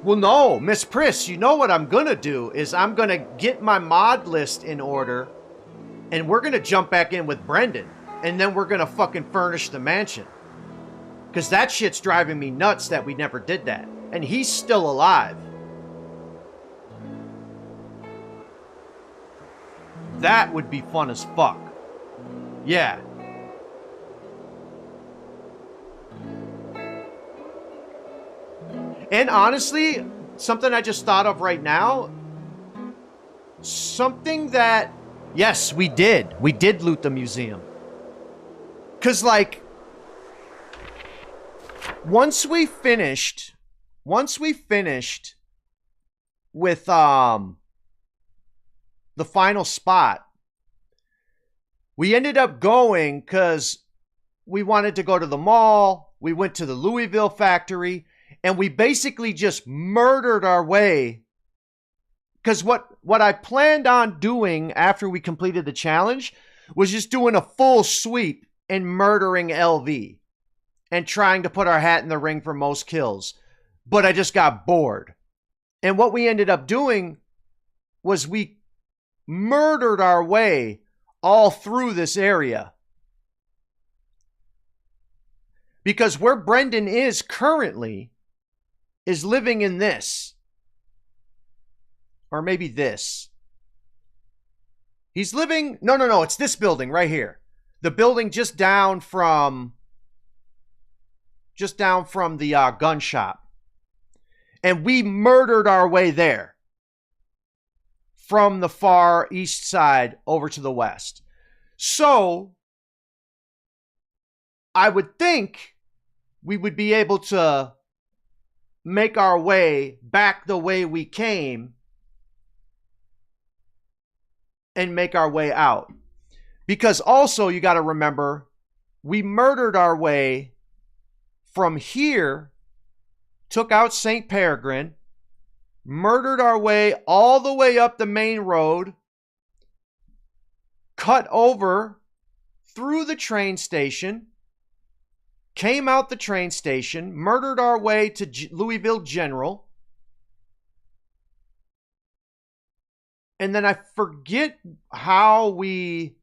Well, no, Miss Priss, you know what I'm gonna do is I'm gonna get my mod list in order, and we're gonna jump back in with Brendan, and then we're gonna fucking furnish the mansion. Because that shit's driving me nuts that we never did that. And he's still alive. That would be fun as fuck. Yeah. And honestly, something I just thought of right now, something that, yes, we did loot the museum. Because, like, once we finished with the final spot, we ended up going because we wanted to go to the mall. We went to the Louisville factory, and we basically just murdered our way. Because what I planned on doing after we completed the challenge was just doing a full sweep and murdering LV and trying to put our hat in the ring for most kills. But I just got bored. And what we ended up doing was we murdered our way all through this area. Because where Brendan is currently is living in this. Or maybe this. He's living... No, it's this building right here. The building just down from the gun shop. And we murdered our way there. From the far east side over to the west. So, I would think we would be able to make our way back the way we came and make our way out. Because also, you got to remember, we murdered our way from here, took out St. Peregrine, murdered our way all the way up the main road, cut over through the train station, came out the train station, murdered our way to Louisville General, and then I forget how we...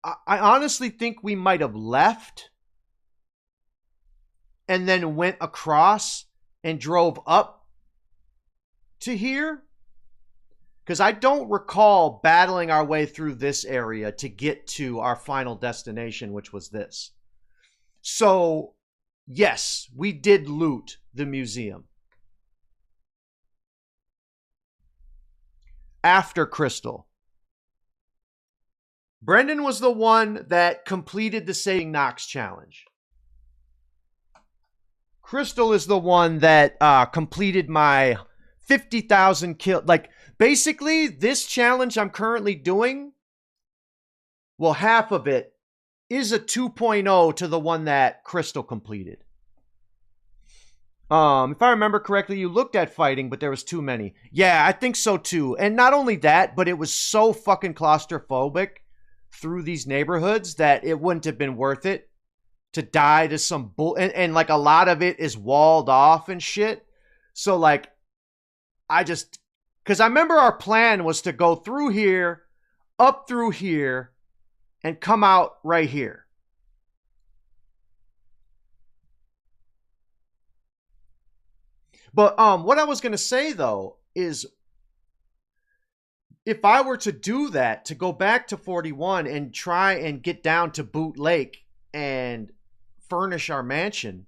I honestly think we might have left and then went across and drove up to here. Because I don't recall battling our way through this area to get to our final destination, which was this. So, yes, we did loot the museum. After Crystal. Brendan was the one that completed the Saving Knox challenge. Crystal is the one that completed my 50,000 kill. Like, basically, this challenge I'm currently doing, well, half of it is a 2.0 to the one that Crystal completed. If I remember correctly, you looked at fighting, but there was too many. Yeah, I think so too. And not only that, but it was so fucking claustrophobic through these neighborhoods that it wouldn't have been worth it to die to some bull. And like a lot of it is walled off and shit. So like, because I remember our plan was to go through here, up through here, and come out right here. But what I was going to say, though, is if I were to do that, to go back to 41 and try and get down to Boot Lake and furnish our mansion,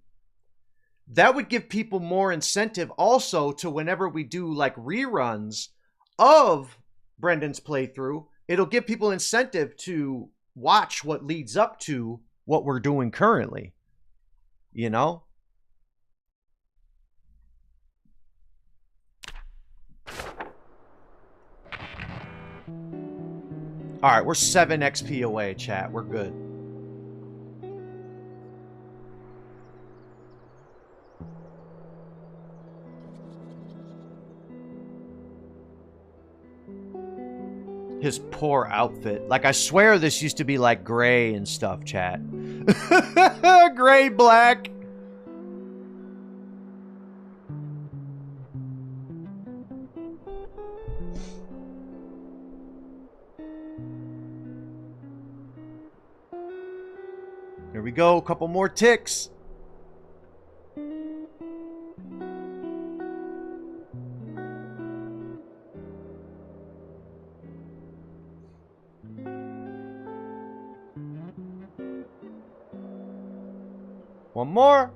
that would give people more incentive also to whenever we do like reruns of Brendan's playthrough, it'll give people incentive to watch what leads up to what we're doing currently, you know? All right, we're 7 XP away, chat. We're good. His poor outfit. Like, I swear this used to be like gray and stuff, chat. Gray, black. Here we go, a couple more ticks. One more.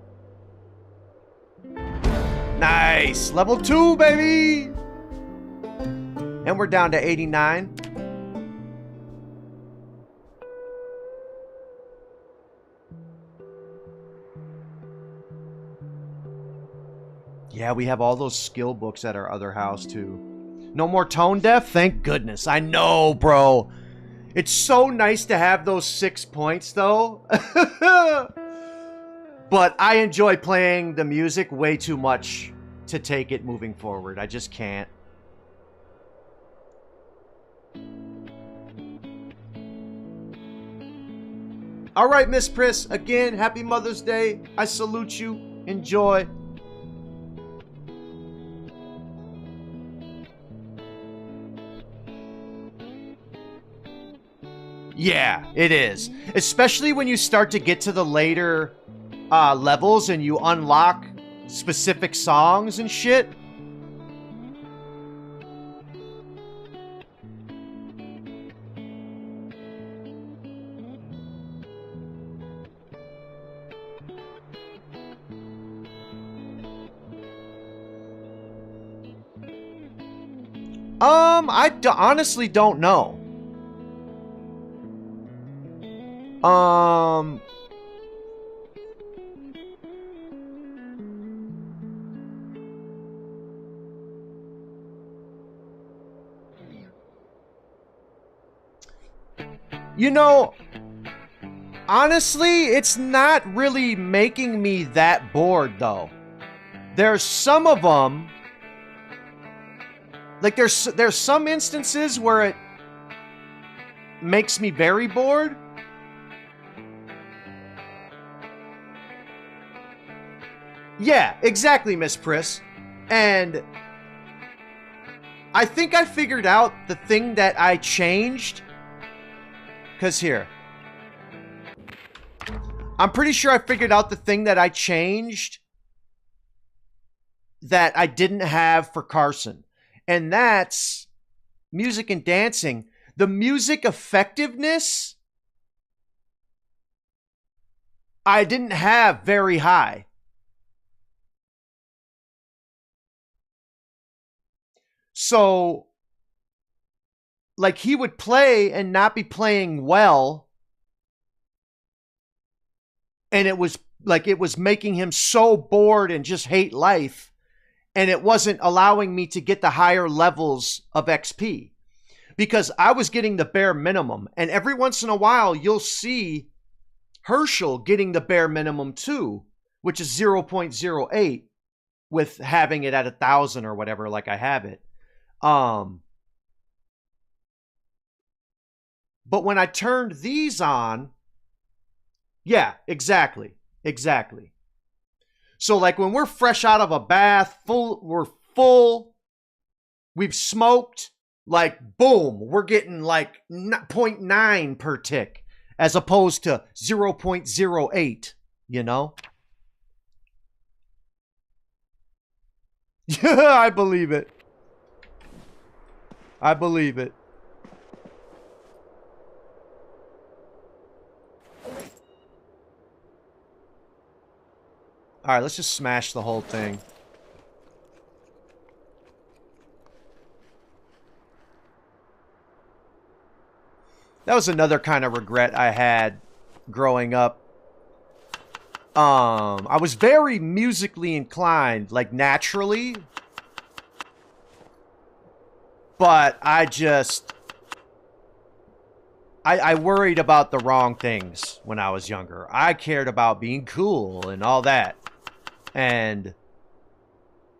Nice. Level 2, baby. And we're down to 89. Yeah, we have all those skill books at our other house, too. No more tone deaf? Thank goodness. I know, bro. It's so nice to have those 6 points, though. But I enjoy playing the music way too much to take it moving forward. I just can't. All right, Miss Pris. Again, happy Mother's Day. I salute you. Enjoy. Yeah, it is. Especially when you start to get to the later levels and you unlock specific songs and shit. I honestly don't know. You know, honestly, it's not really making me that bored, though. There's some of them, like there's some instances where it makes me very bored. Yeah, exactly, Miss Priss. And I think I figured out the thing that I changed. Because here, I'm pretty sure I figured out the thing that I changed that I didn't have for Carson. And that's music and dancing. The music effectiveness, I didn't have very high. So, like, he would play and not be playing well. And it was like it was making him so bored and just hate life. And it wasn't allowing me to get the higher levels of XP. Because I was getting the bare minimum. And every once in a while, you'll see Herschel getting the bare minimum too. Which is 0.08 with having it at 1,000 or whatever like I have it. But when I turned these on, yeah, exactly. So like when we're fresh out of a bath, we're full, we've smoked, like boom, we're getting like 0.9 per tick as opposed to 0.08, you know? Yeah, I believe it. I believe it. All right, let's just smash the whole thing. That was another kind of regret I had growing up. I was very musically inclined, like naturally. But I worried about the wrong things when I was younger. I cared about being cool and all that. And,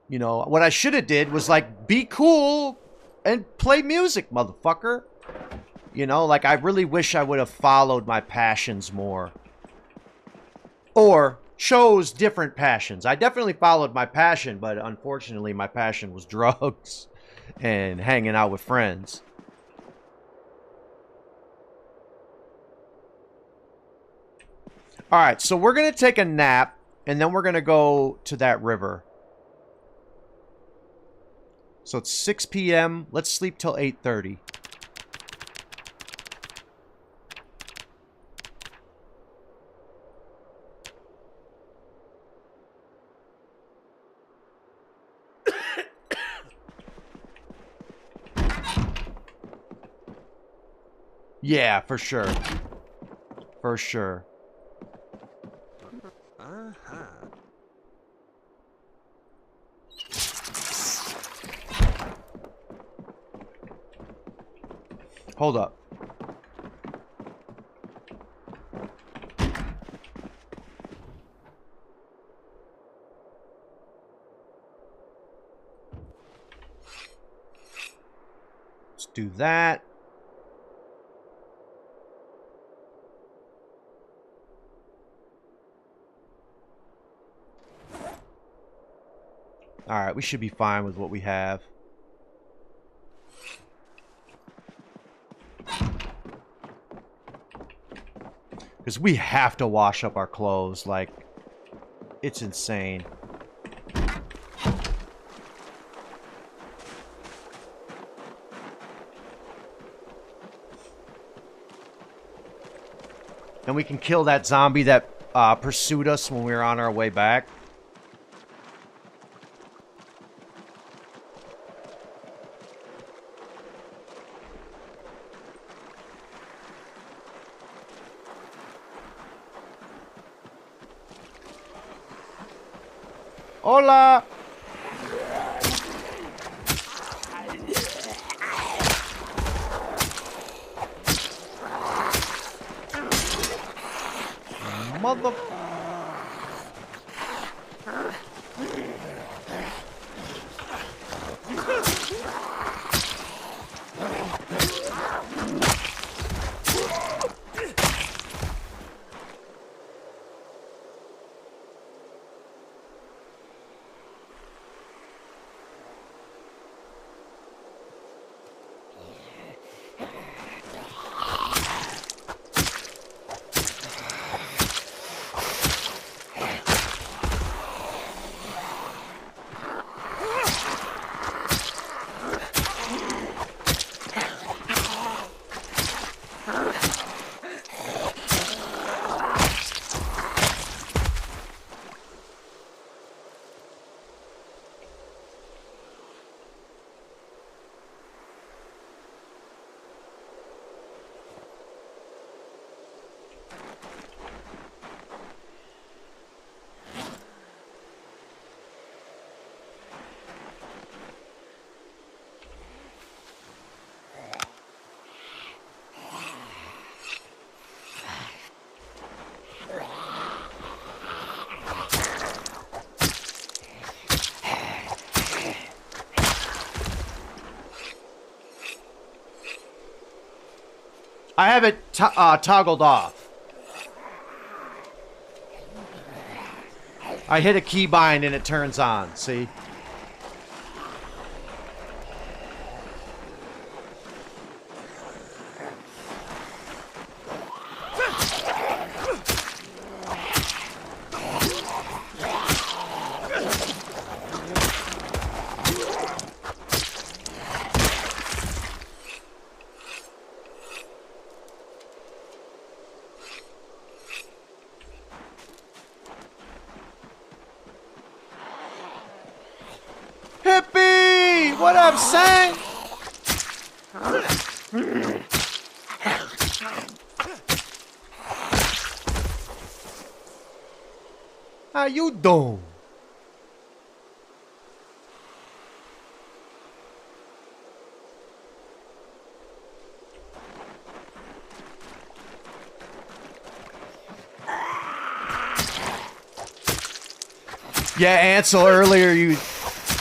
you know, what I should have did was, like, be cool and play music, motherfucker. You know, like, I really wish I would have followed my passions more. Or chose different passions. I definitely followed my passion, but unfortunately my passion was drugs and hanging out with friends. All right, so we're going to take a nap, and then we're going to go to that river. So it's 6 p.m. Let's sleep till 8:30. Yeah, for sure. For sure. Hold up. Let's do that. All right, we should be fine with what we have. Because we have to wash up our clothes. Like, it's insane. And we can kill that zombie that pursued us when we were on our way back. Hola! mother... I have it toggled off. I hit a keybind and it turns on, see? Hippie! What up, son? How you doing? Yeah, Ansel, earlier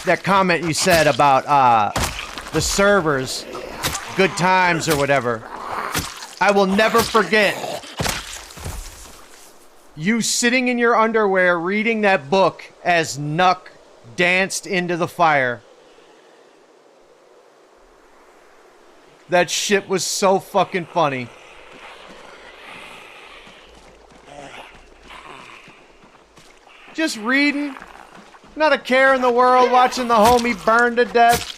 that comment you said about the servers, good times or whatever. I will never forget you sitting in your underwear reading that book as Nuck danced into the fire. That shit was so fucking funny. Just reading. Not a care in the world watching the homie burn to death.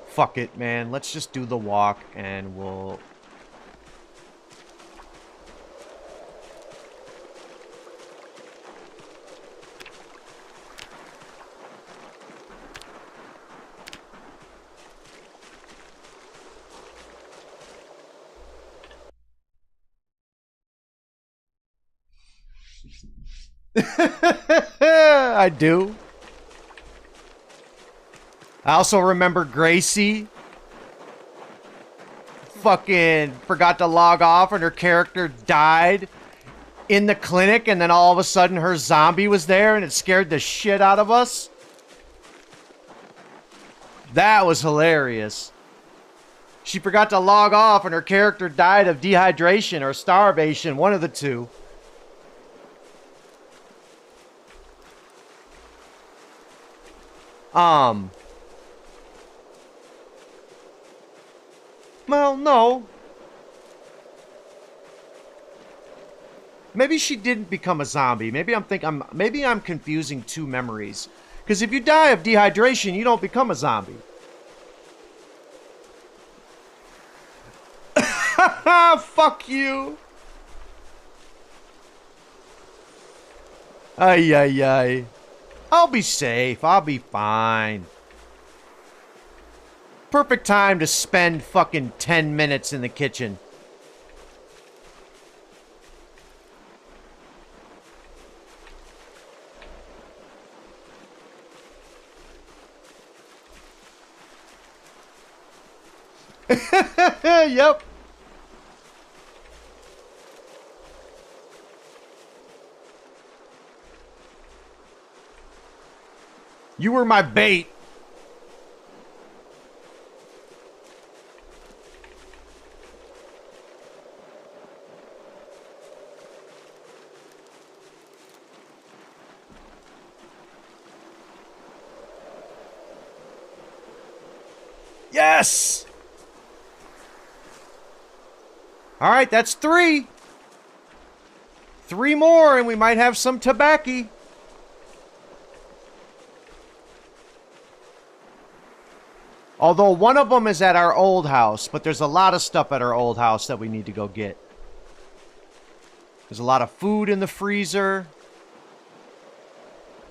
Fuck it, man. Let's just do the walk and we'll... I do. I also remember Gracie fucking forgot to log off and her character died in the clinic, and then all of a sudden her zombie was there and it scared the shit out of us. That was hilarious. She forgot to log off and her character died of dehydration or starvation, one of the two. Well, no. Maybe she didn't become a zombie. Maybe I'm confusing two memories. Because if you die of dehydration, you don't become a zombie. Fuck you. Ay, ay, ay. I'll be safe. I'll be fine. perfect time to spend fucking 10 minutes in the kitchen. Yep. You were my bait. Yes! All right, that's 3. 3 more and we might have some tobacco. Although one of them is at our old house, but there's a lot of stuff at our old house that we need to go get. There's a lot of food in the freezer.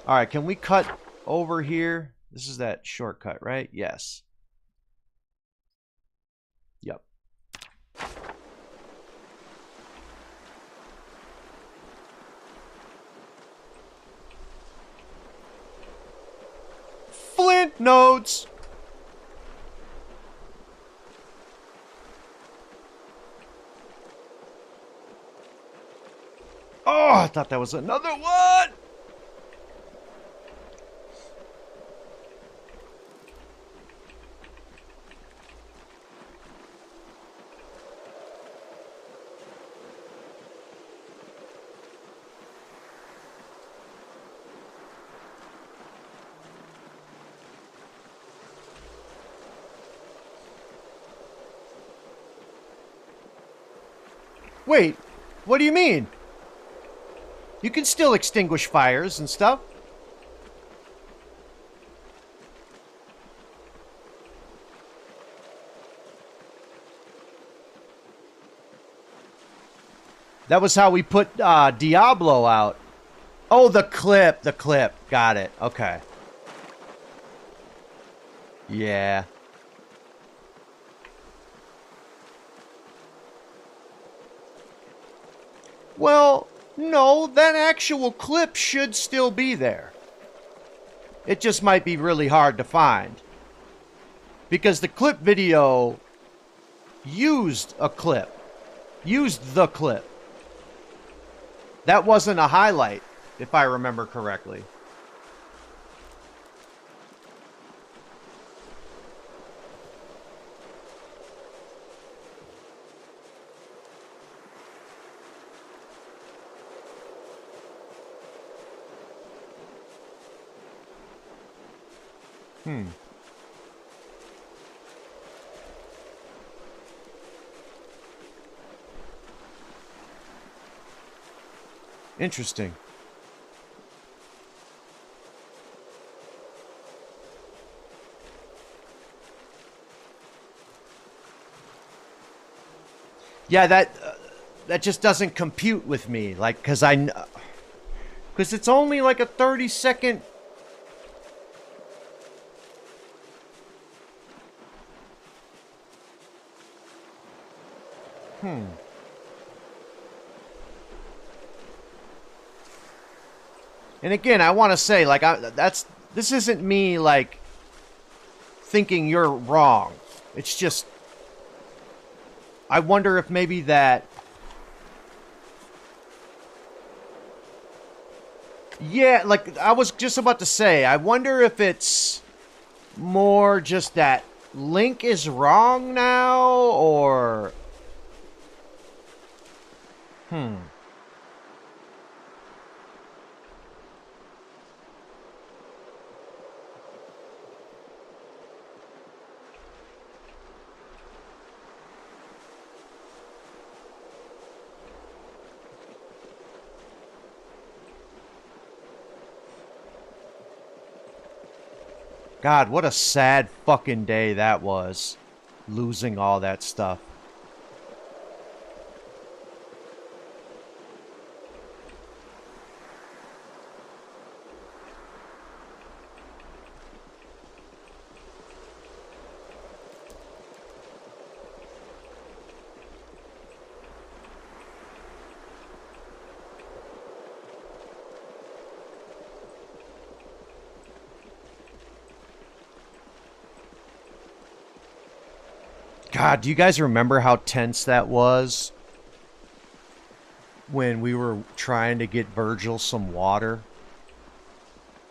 All right, can we cut over here? This is that shortcut, right? Yes. Yep. Flint notes. Oh, I thought that was another one. Wait, what do you mean? You can still extinguish fires and stuff. That was how we put Diablo out. Oh, the clip. Got it. Okay. Yeah. Well, no, that actual clip should still be there. It just might be really hard to find. Because the clip video used a clip. Used the clip. That wasn't a highlight, if I remember correctly. Interesting. Yeah, that just doesn't compute with me, like, because it's only like a 30-second. And again, I want to say, like, this isn't me, like, thinking you're wrong. It's just, I wonder if maybe that, yeah, like, I was just about to say, I wonder if it's more just that Link is wrong now, or, God, what a sad fucking day that was. Losing all that stuff. God, do you guys remember how tense that was? When we were trying to get Virgil some water.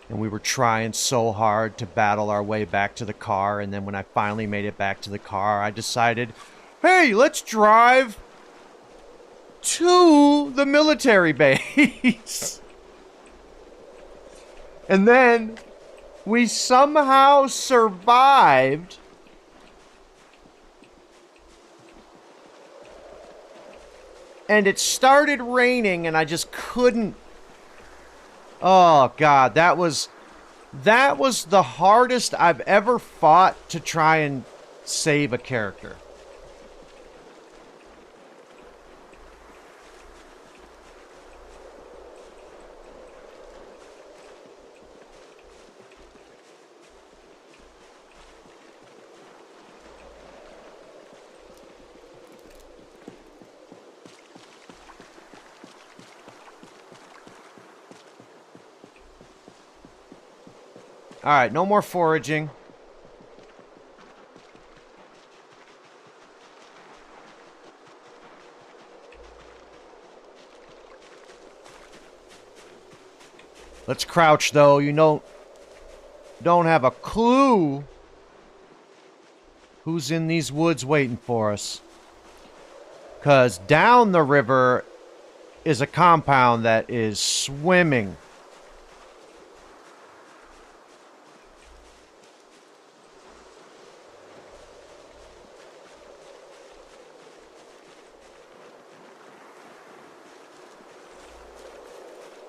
And we were trying so hard to battle our way back to the car. And then when I finally made it back to the car, I decided, hey, let's drive to the military base. And then we somehow survived. And it started raining and I just couldn't. Oh God, that was the hardest I've ever fought to try and save a character. Alright, no more foraging. Let's crouch, though. You don't have a clue who's in these woods waiting for us. 'Cause down the river is a compound that is swimming.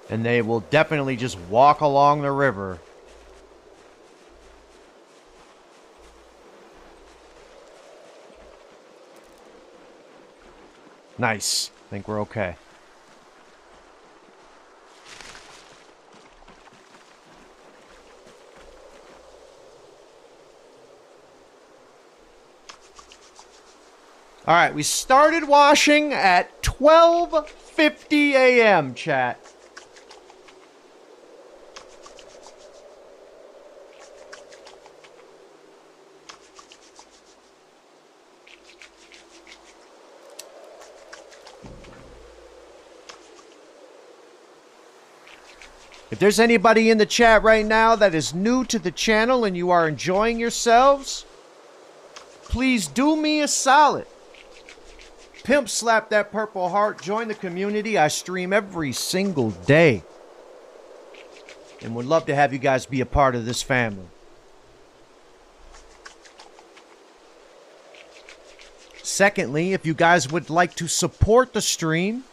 And they will definitely just walk along the river. Nice. I think we're okay. All right, we started washing at 12:50 a.m., chat. If there's anybody in the chat right now that is new to the channel and you are enjoying yourselves, please do me a solid. Pimp slap that purple heart, join the community. I stream every single day. And would love to have you guys be a part of this family. Secondly, if you guys would like to support the stream,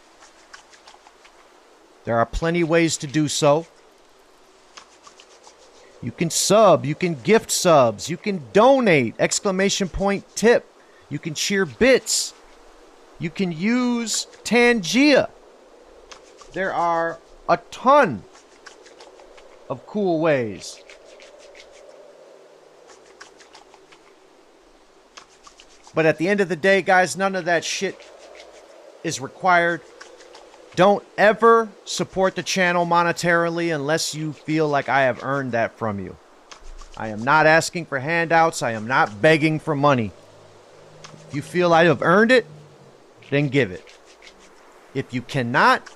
there are plenty ways to do so. You can sub, you can gift subs, you can donate, ! Tip. You can cheer bits. You can use Tangia. There are a ton of cool ways. But at the end of the day, guys, none of that shit is required. Don't ever support the channel monetarily unless you feel like I have earned that from you. I am not asking for handouts. I am not begging for money. If you feel I have earned it, then give it. If you cannot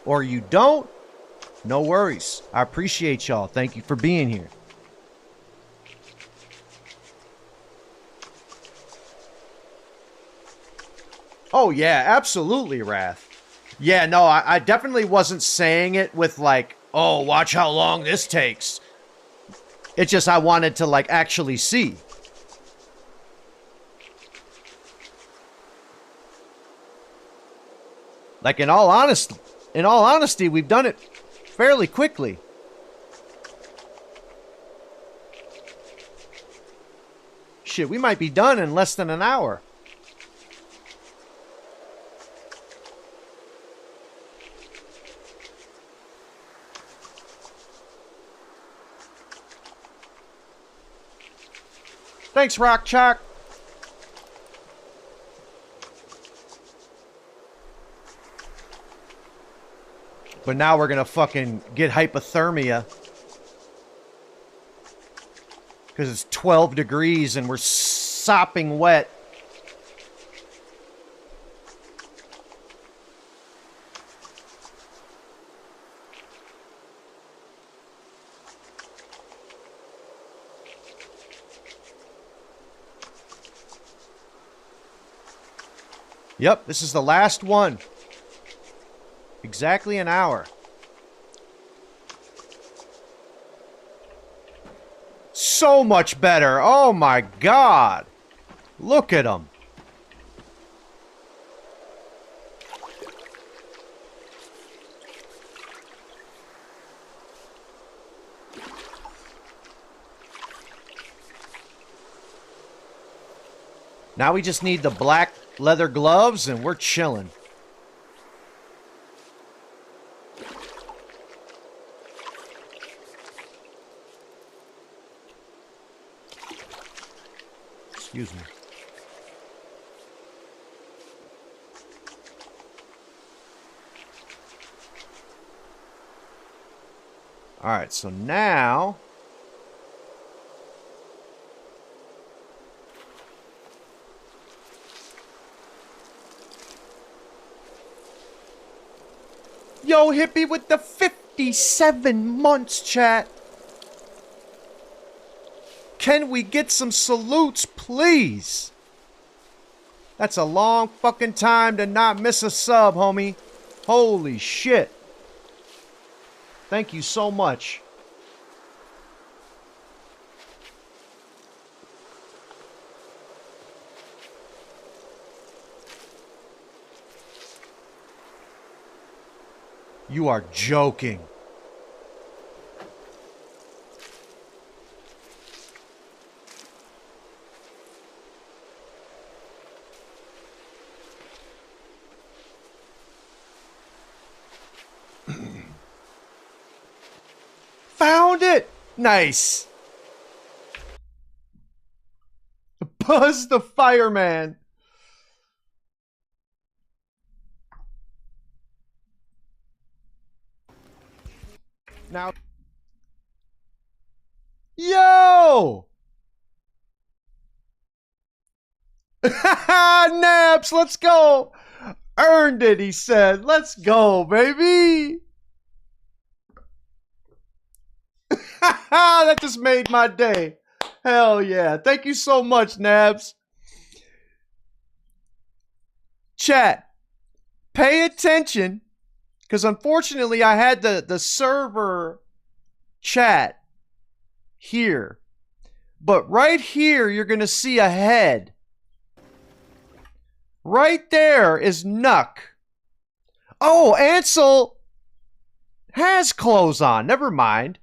or you don't, no worries. I appreciate y'all. Thank you for being here. Oh, yeah, absolutely, Wrath. Yeah, no, I definitely wasn't saying it with like, oh, watch how long this takes. It's just I wanted to like actually see. Like in all honesty, we've done it fairly quickly. Shit, we might be done in less than an hour. Thanks, Rock Chalk. But now we're gonna fucking get hypothermia. Because it's 12 degrees and we're sopping wet. Yep, this is the last one. Exactly an hour. So much better. Oh my God. Look at them. Now we just need the black leather gloves and we're chilling. Excuse me. All right, so now yo, hippie with the 57 months, chat. Can we get some salutes, please? That's a long fucking time to not miss a sub, homie. Holy shit. Thank you so much. You are joking. Found it! Nice. Buzz the fireman. Now, yo! Naps, let's go! Earned it, he said. Let's go, baby! That just made my day. Hell yeah. Thank you so much, Nabs. Chat, pay attention. Because unfortunately, I had the server chat here. But right here, you're going to see a head. Right there is Nuck. Oh, Ansel has clothes on. Never mind.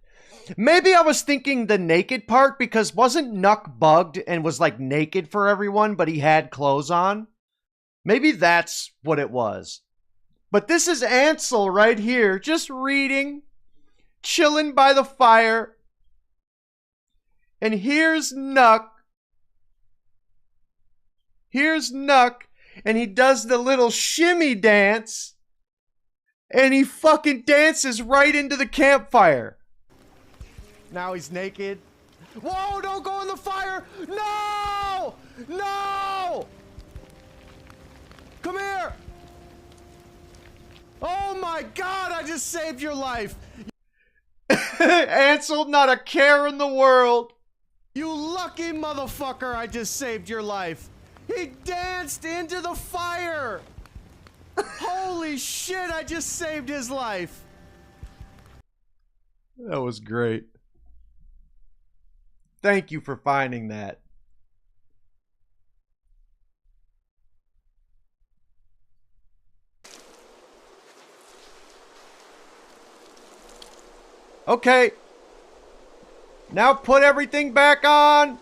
Maybe I was thinking the naked part because wasn't Nuck bugged and was like naked for everyone, but he had clothes on? Maybe that's what it was. But this is Ansel right here, just reading, chilling by the fire. And here's Nuck. Here's Nuck, and he does the little shimmy dance, and he fucking dances right into the campfire. Now he's naked. Whoa, don't go in the fire! No! No! Come here! Oh my God, I just saved your life. Ansel, not a care in the world. You lucky motherfucker, I just saved your life. He danced into the fire. Holy shit, I just saved his life. That was great. Thank you for finding that. Okay. Now put everything back on.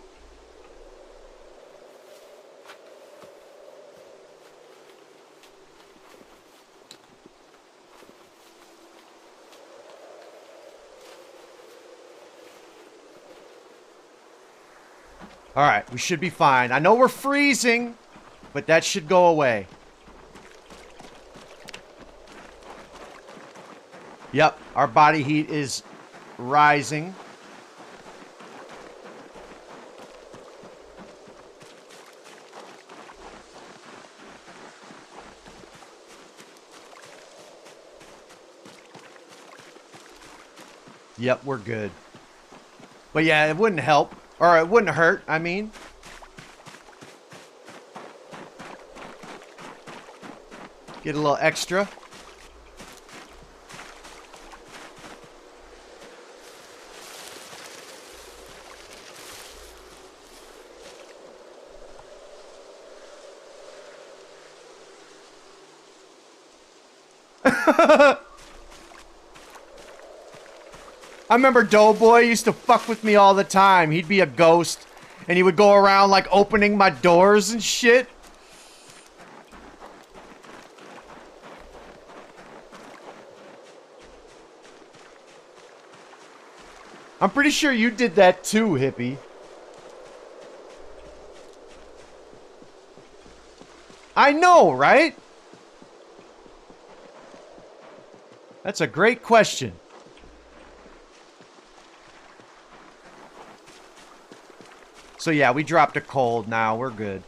All right, we should be fine. I know we're freezing, but that should go away. Yep, our body heat is rising. Yep, we're good. But yeah, it wouldn't help. Or it wouldn't hurt, I mean. Get a little extra. I remember Doughboy used to fuck with me all the time. He'd be a ghost, and he would go around, like, opening my doors and shit. I'm pretty sure you did that too, hippie. I know, right? That's a great question. So yeah, we dropped a cold now. We're good.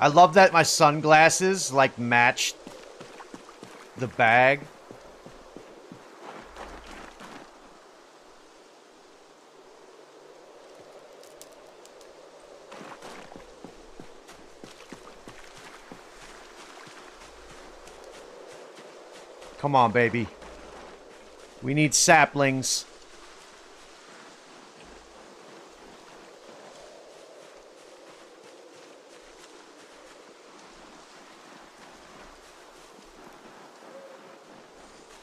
I love that my sunglasses, like, match the bag. Come on, baby. We need saplings.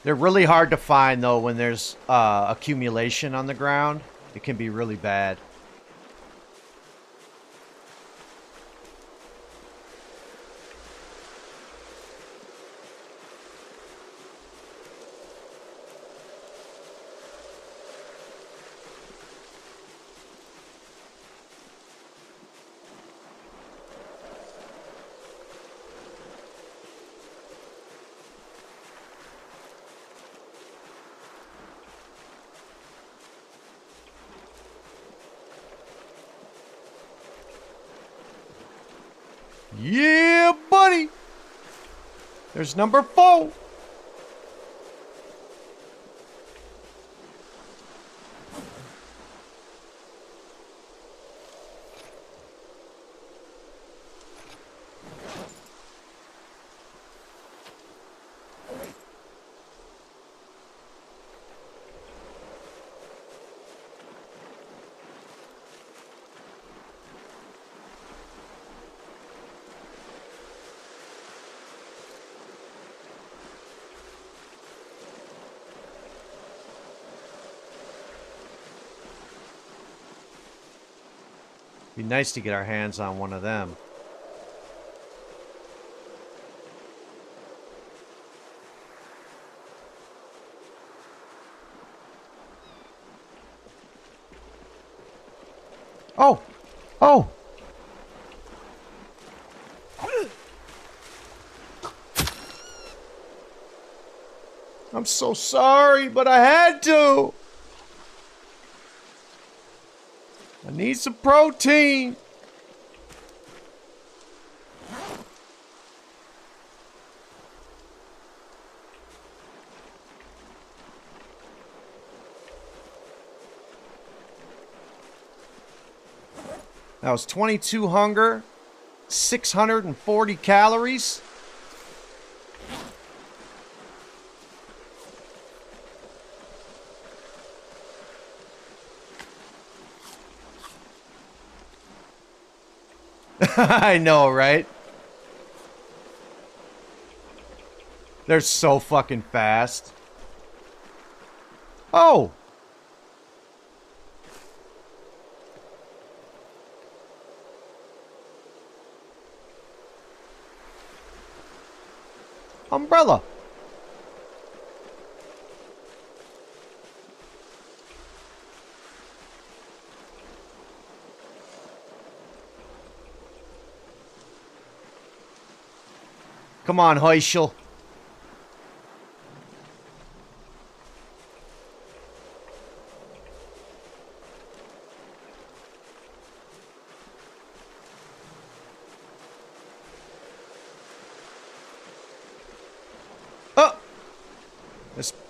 They're really hard to find, though, when there's accumulation on the ground. It can be really bad. Yeah, buddy. There's number 4. Be nice to get our hands on one of them. Oh! Oh! I'm so sorry, but I had to! I need some protein. That was 22 hunger, 640 calories. I know, right? They're so fucking fast. Oh! Umbrella. Come on, Heischel.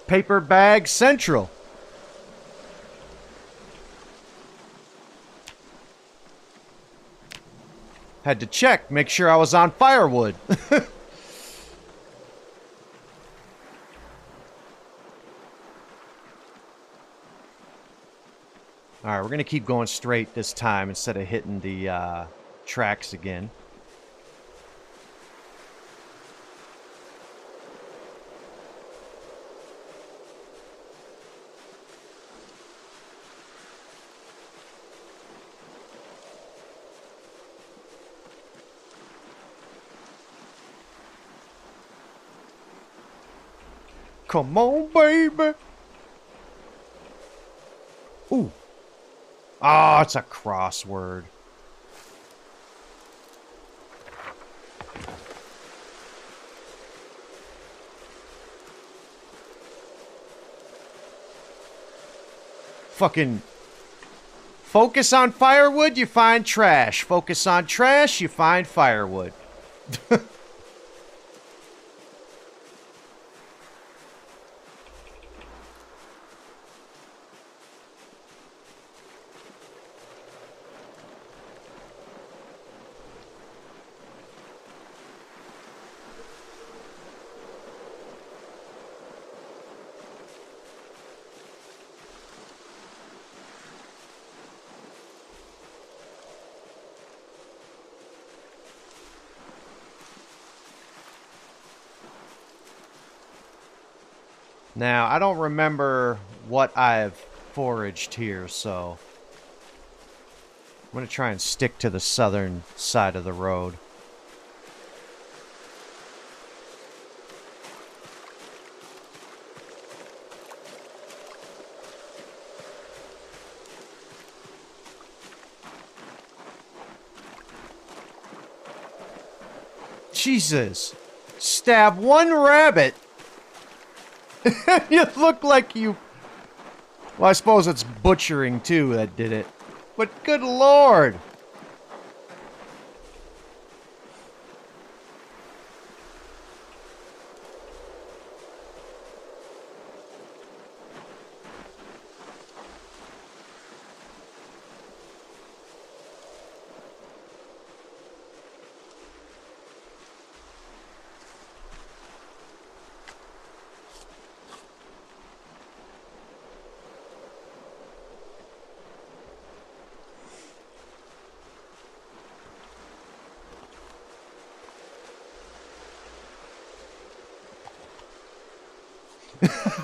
paper bag central. Had to check, make sure I was on firewood. Alright, we're going to keep going straight this time instead of hitting the tracks again. Come on, baby. Ooh. Oh, it's a crossword. Fucking focus on firewood, you find trash. Focus on trash, you find firewood. Now, I don't remember what I've foraged here, so I'm going to try and stick to the southern side of the road. Jesus. Stab one rabbit. You look like you... Well, I suppose it's butchering, too, that did it. But good lord!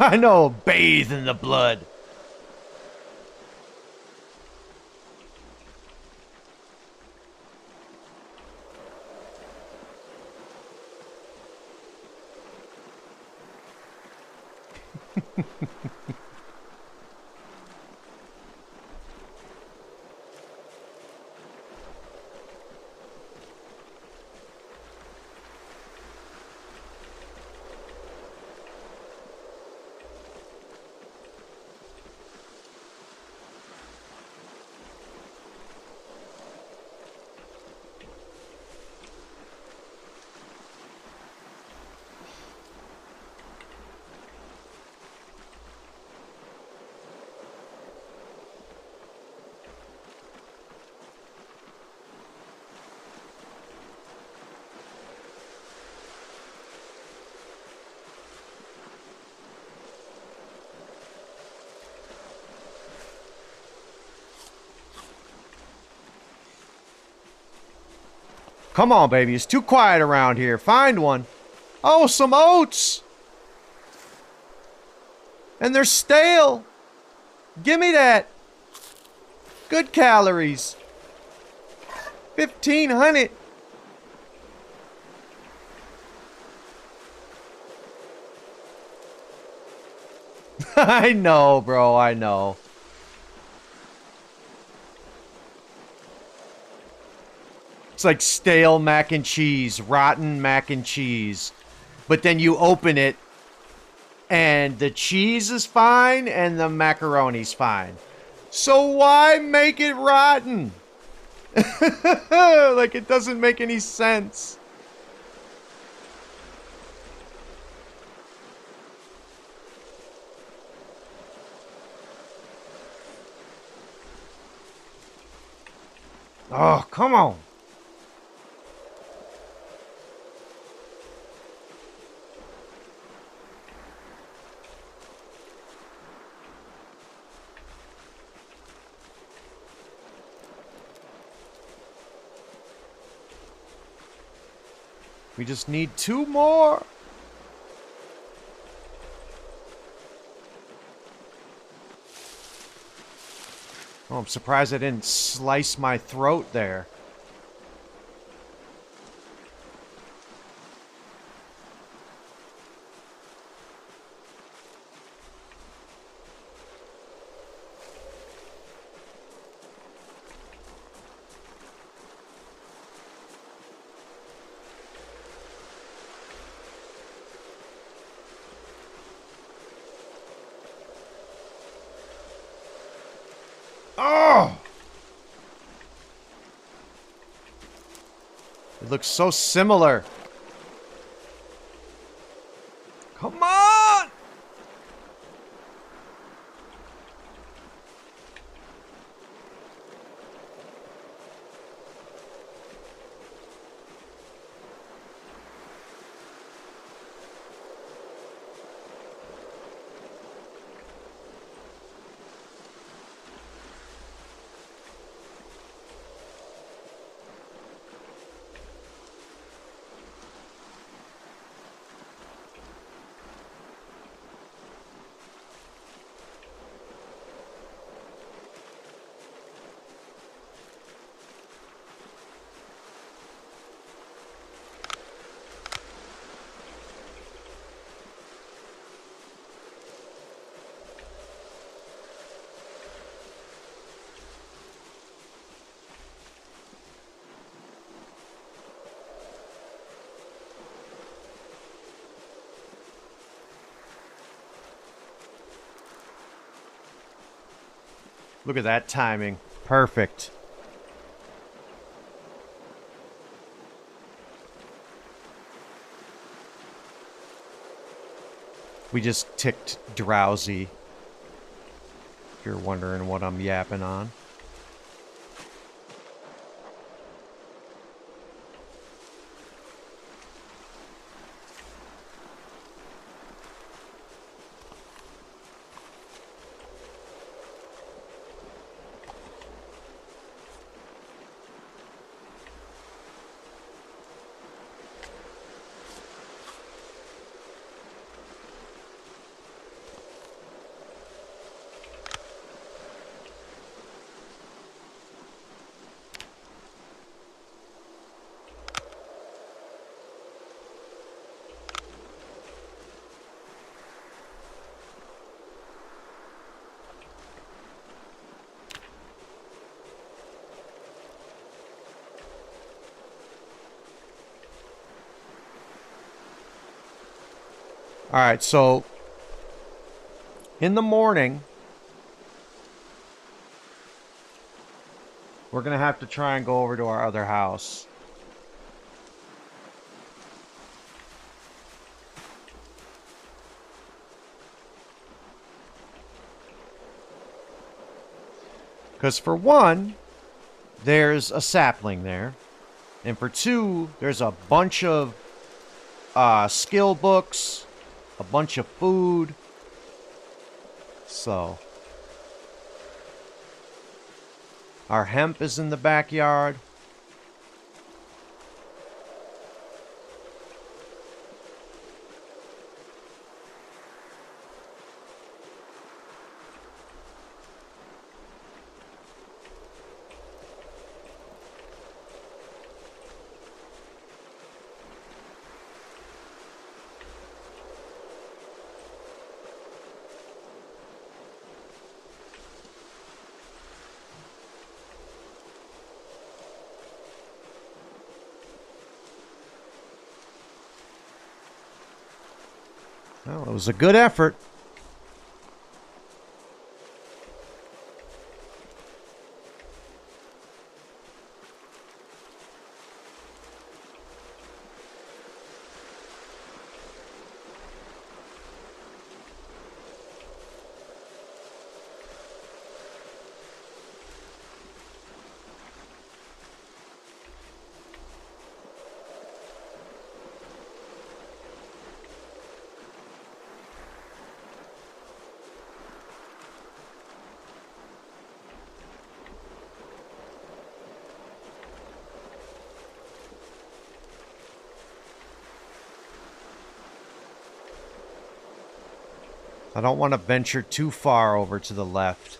I know, bathe in the blood. Come on, baby. It's too quiet around here. Find one. Oh, some oats. And they're stale. Give me that. Good calories. 1,500. I know, bro. I know. It's like stale mac and cheese, rotten mac and cheese. But then you open it, and the cheese is fine, and the macaroni's fine. So why make it rotten? Like, it doesn't make any sense. Oh, come on. We just need 2 more. Oh, I'm surprised I didn't slice my throat there. Oh! It looks so similar. Come on! Look at that timing. Perfect. We just ticked drowsy. If you're wondering what I'm yapping on. All right, so in the morning, we're going to have to try and go over to our other house. Because for one, there's a sapling there. And for two, there's a bunch of skill books, a bunch of food. So our hemp is in the backyard. Well, it was a good effort. I don't want to venture too far over to the left.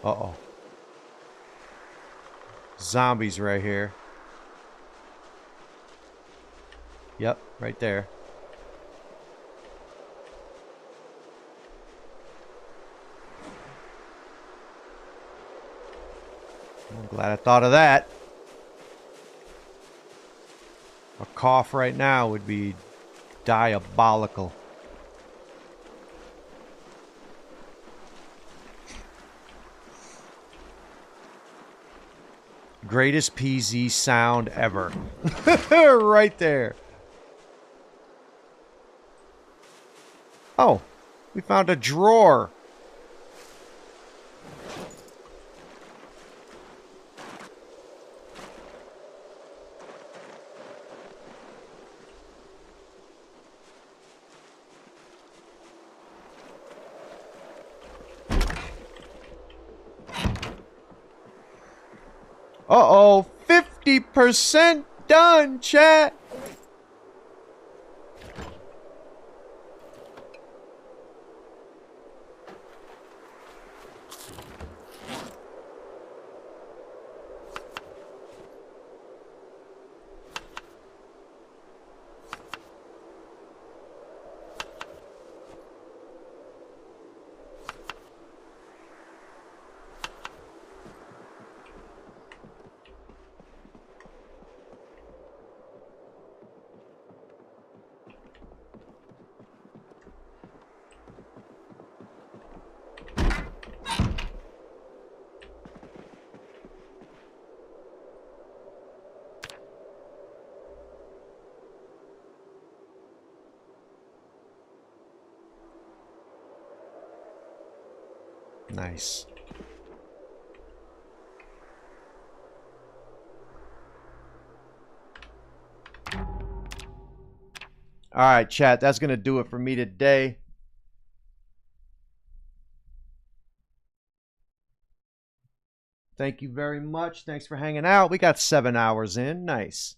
Uh-oh. Zombies right here. Yep, right there. I'm glad I thought of that. A cough right now would be diabolical. Greatest PZ sound ever. Right there. Oh, we found a drawer. Uh-oh, 50% done, chat. Nice. All right, chat, that's going to do it for me today. Thank you very much. Thanks for hanging out. We got 7 hours in. Nice.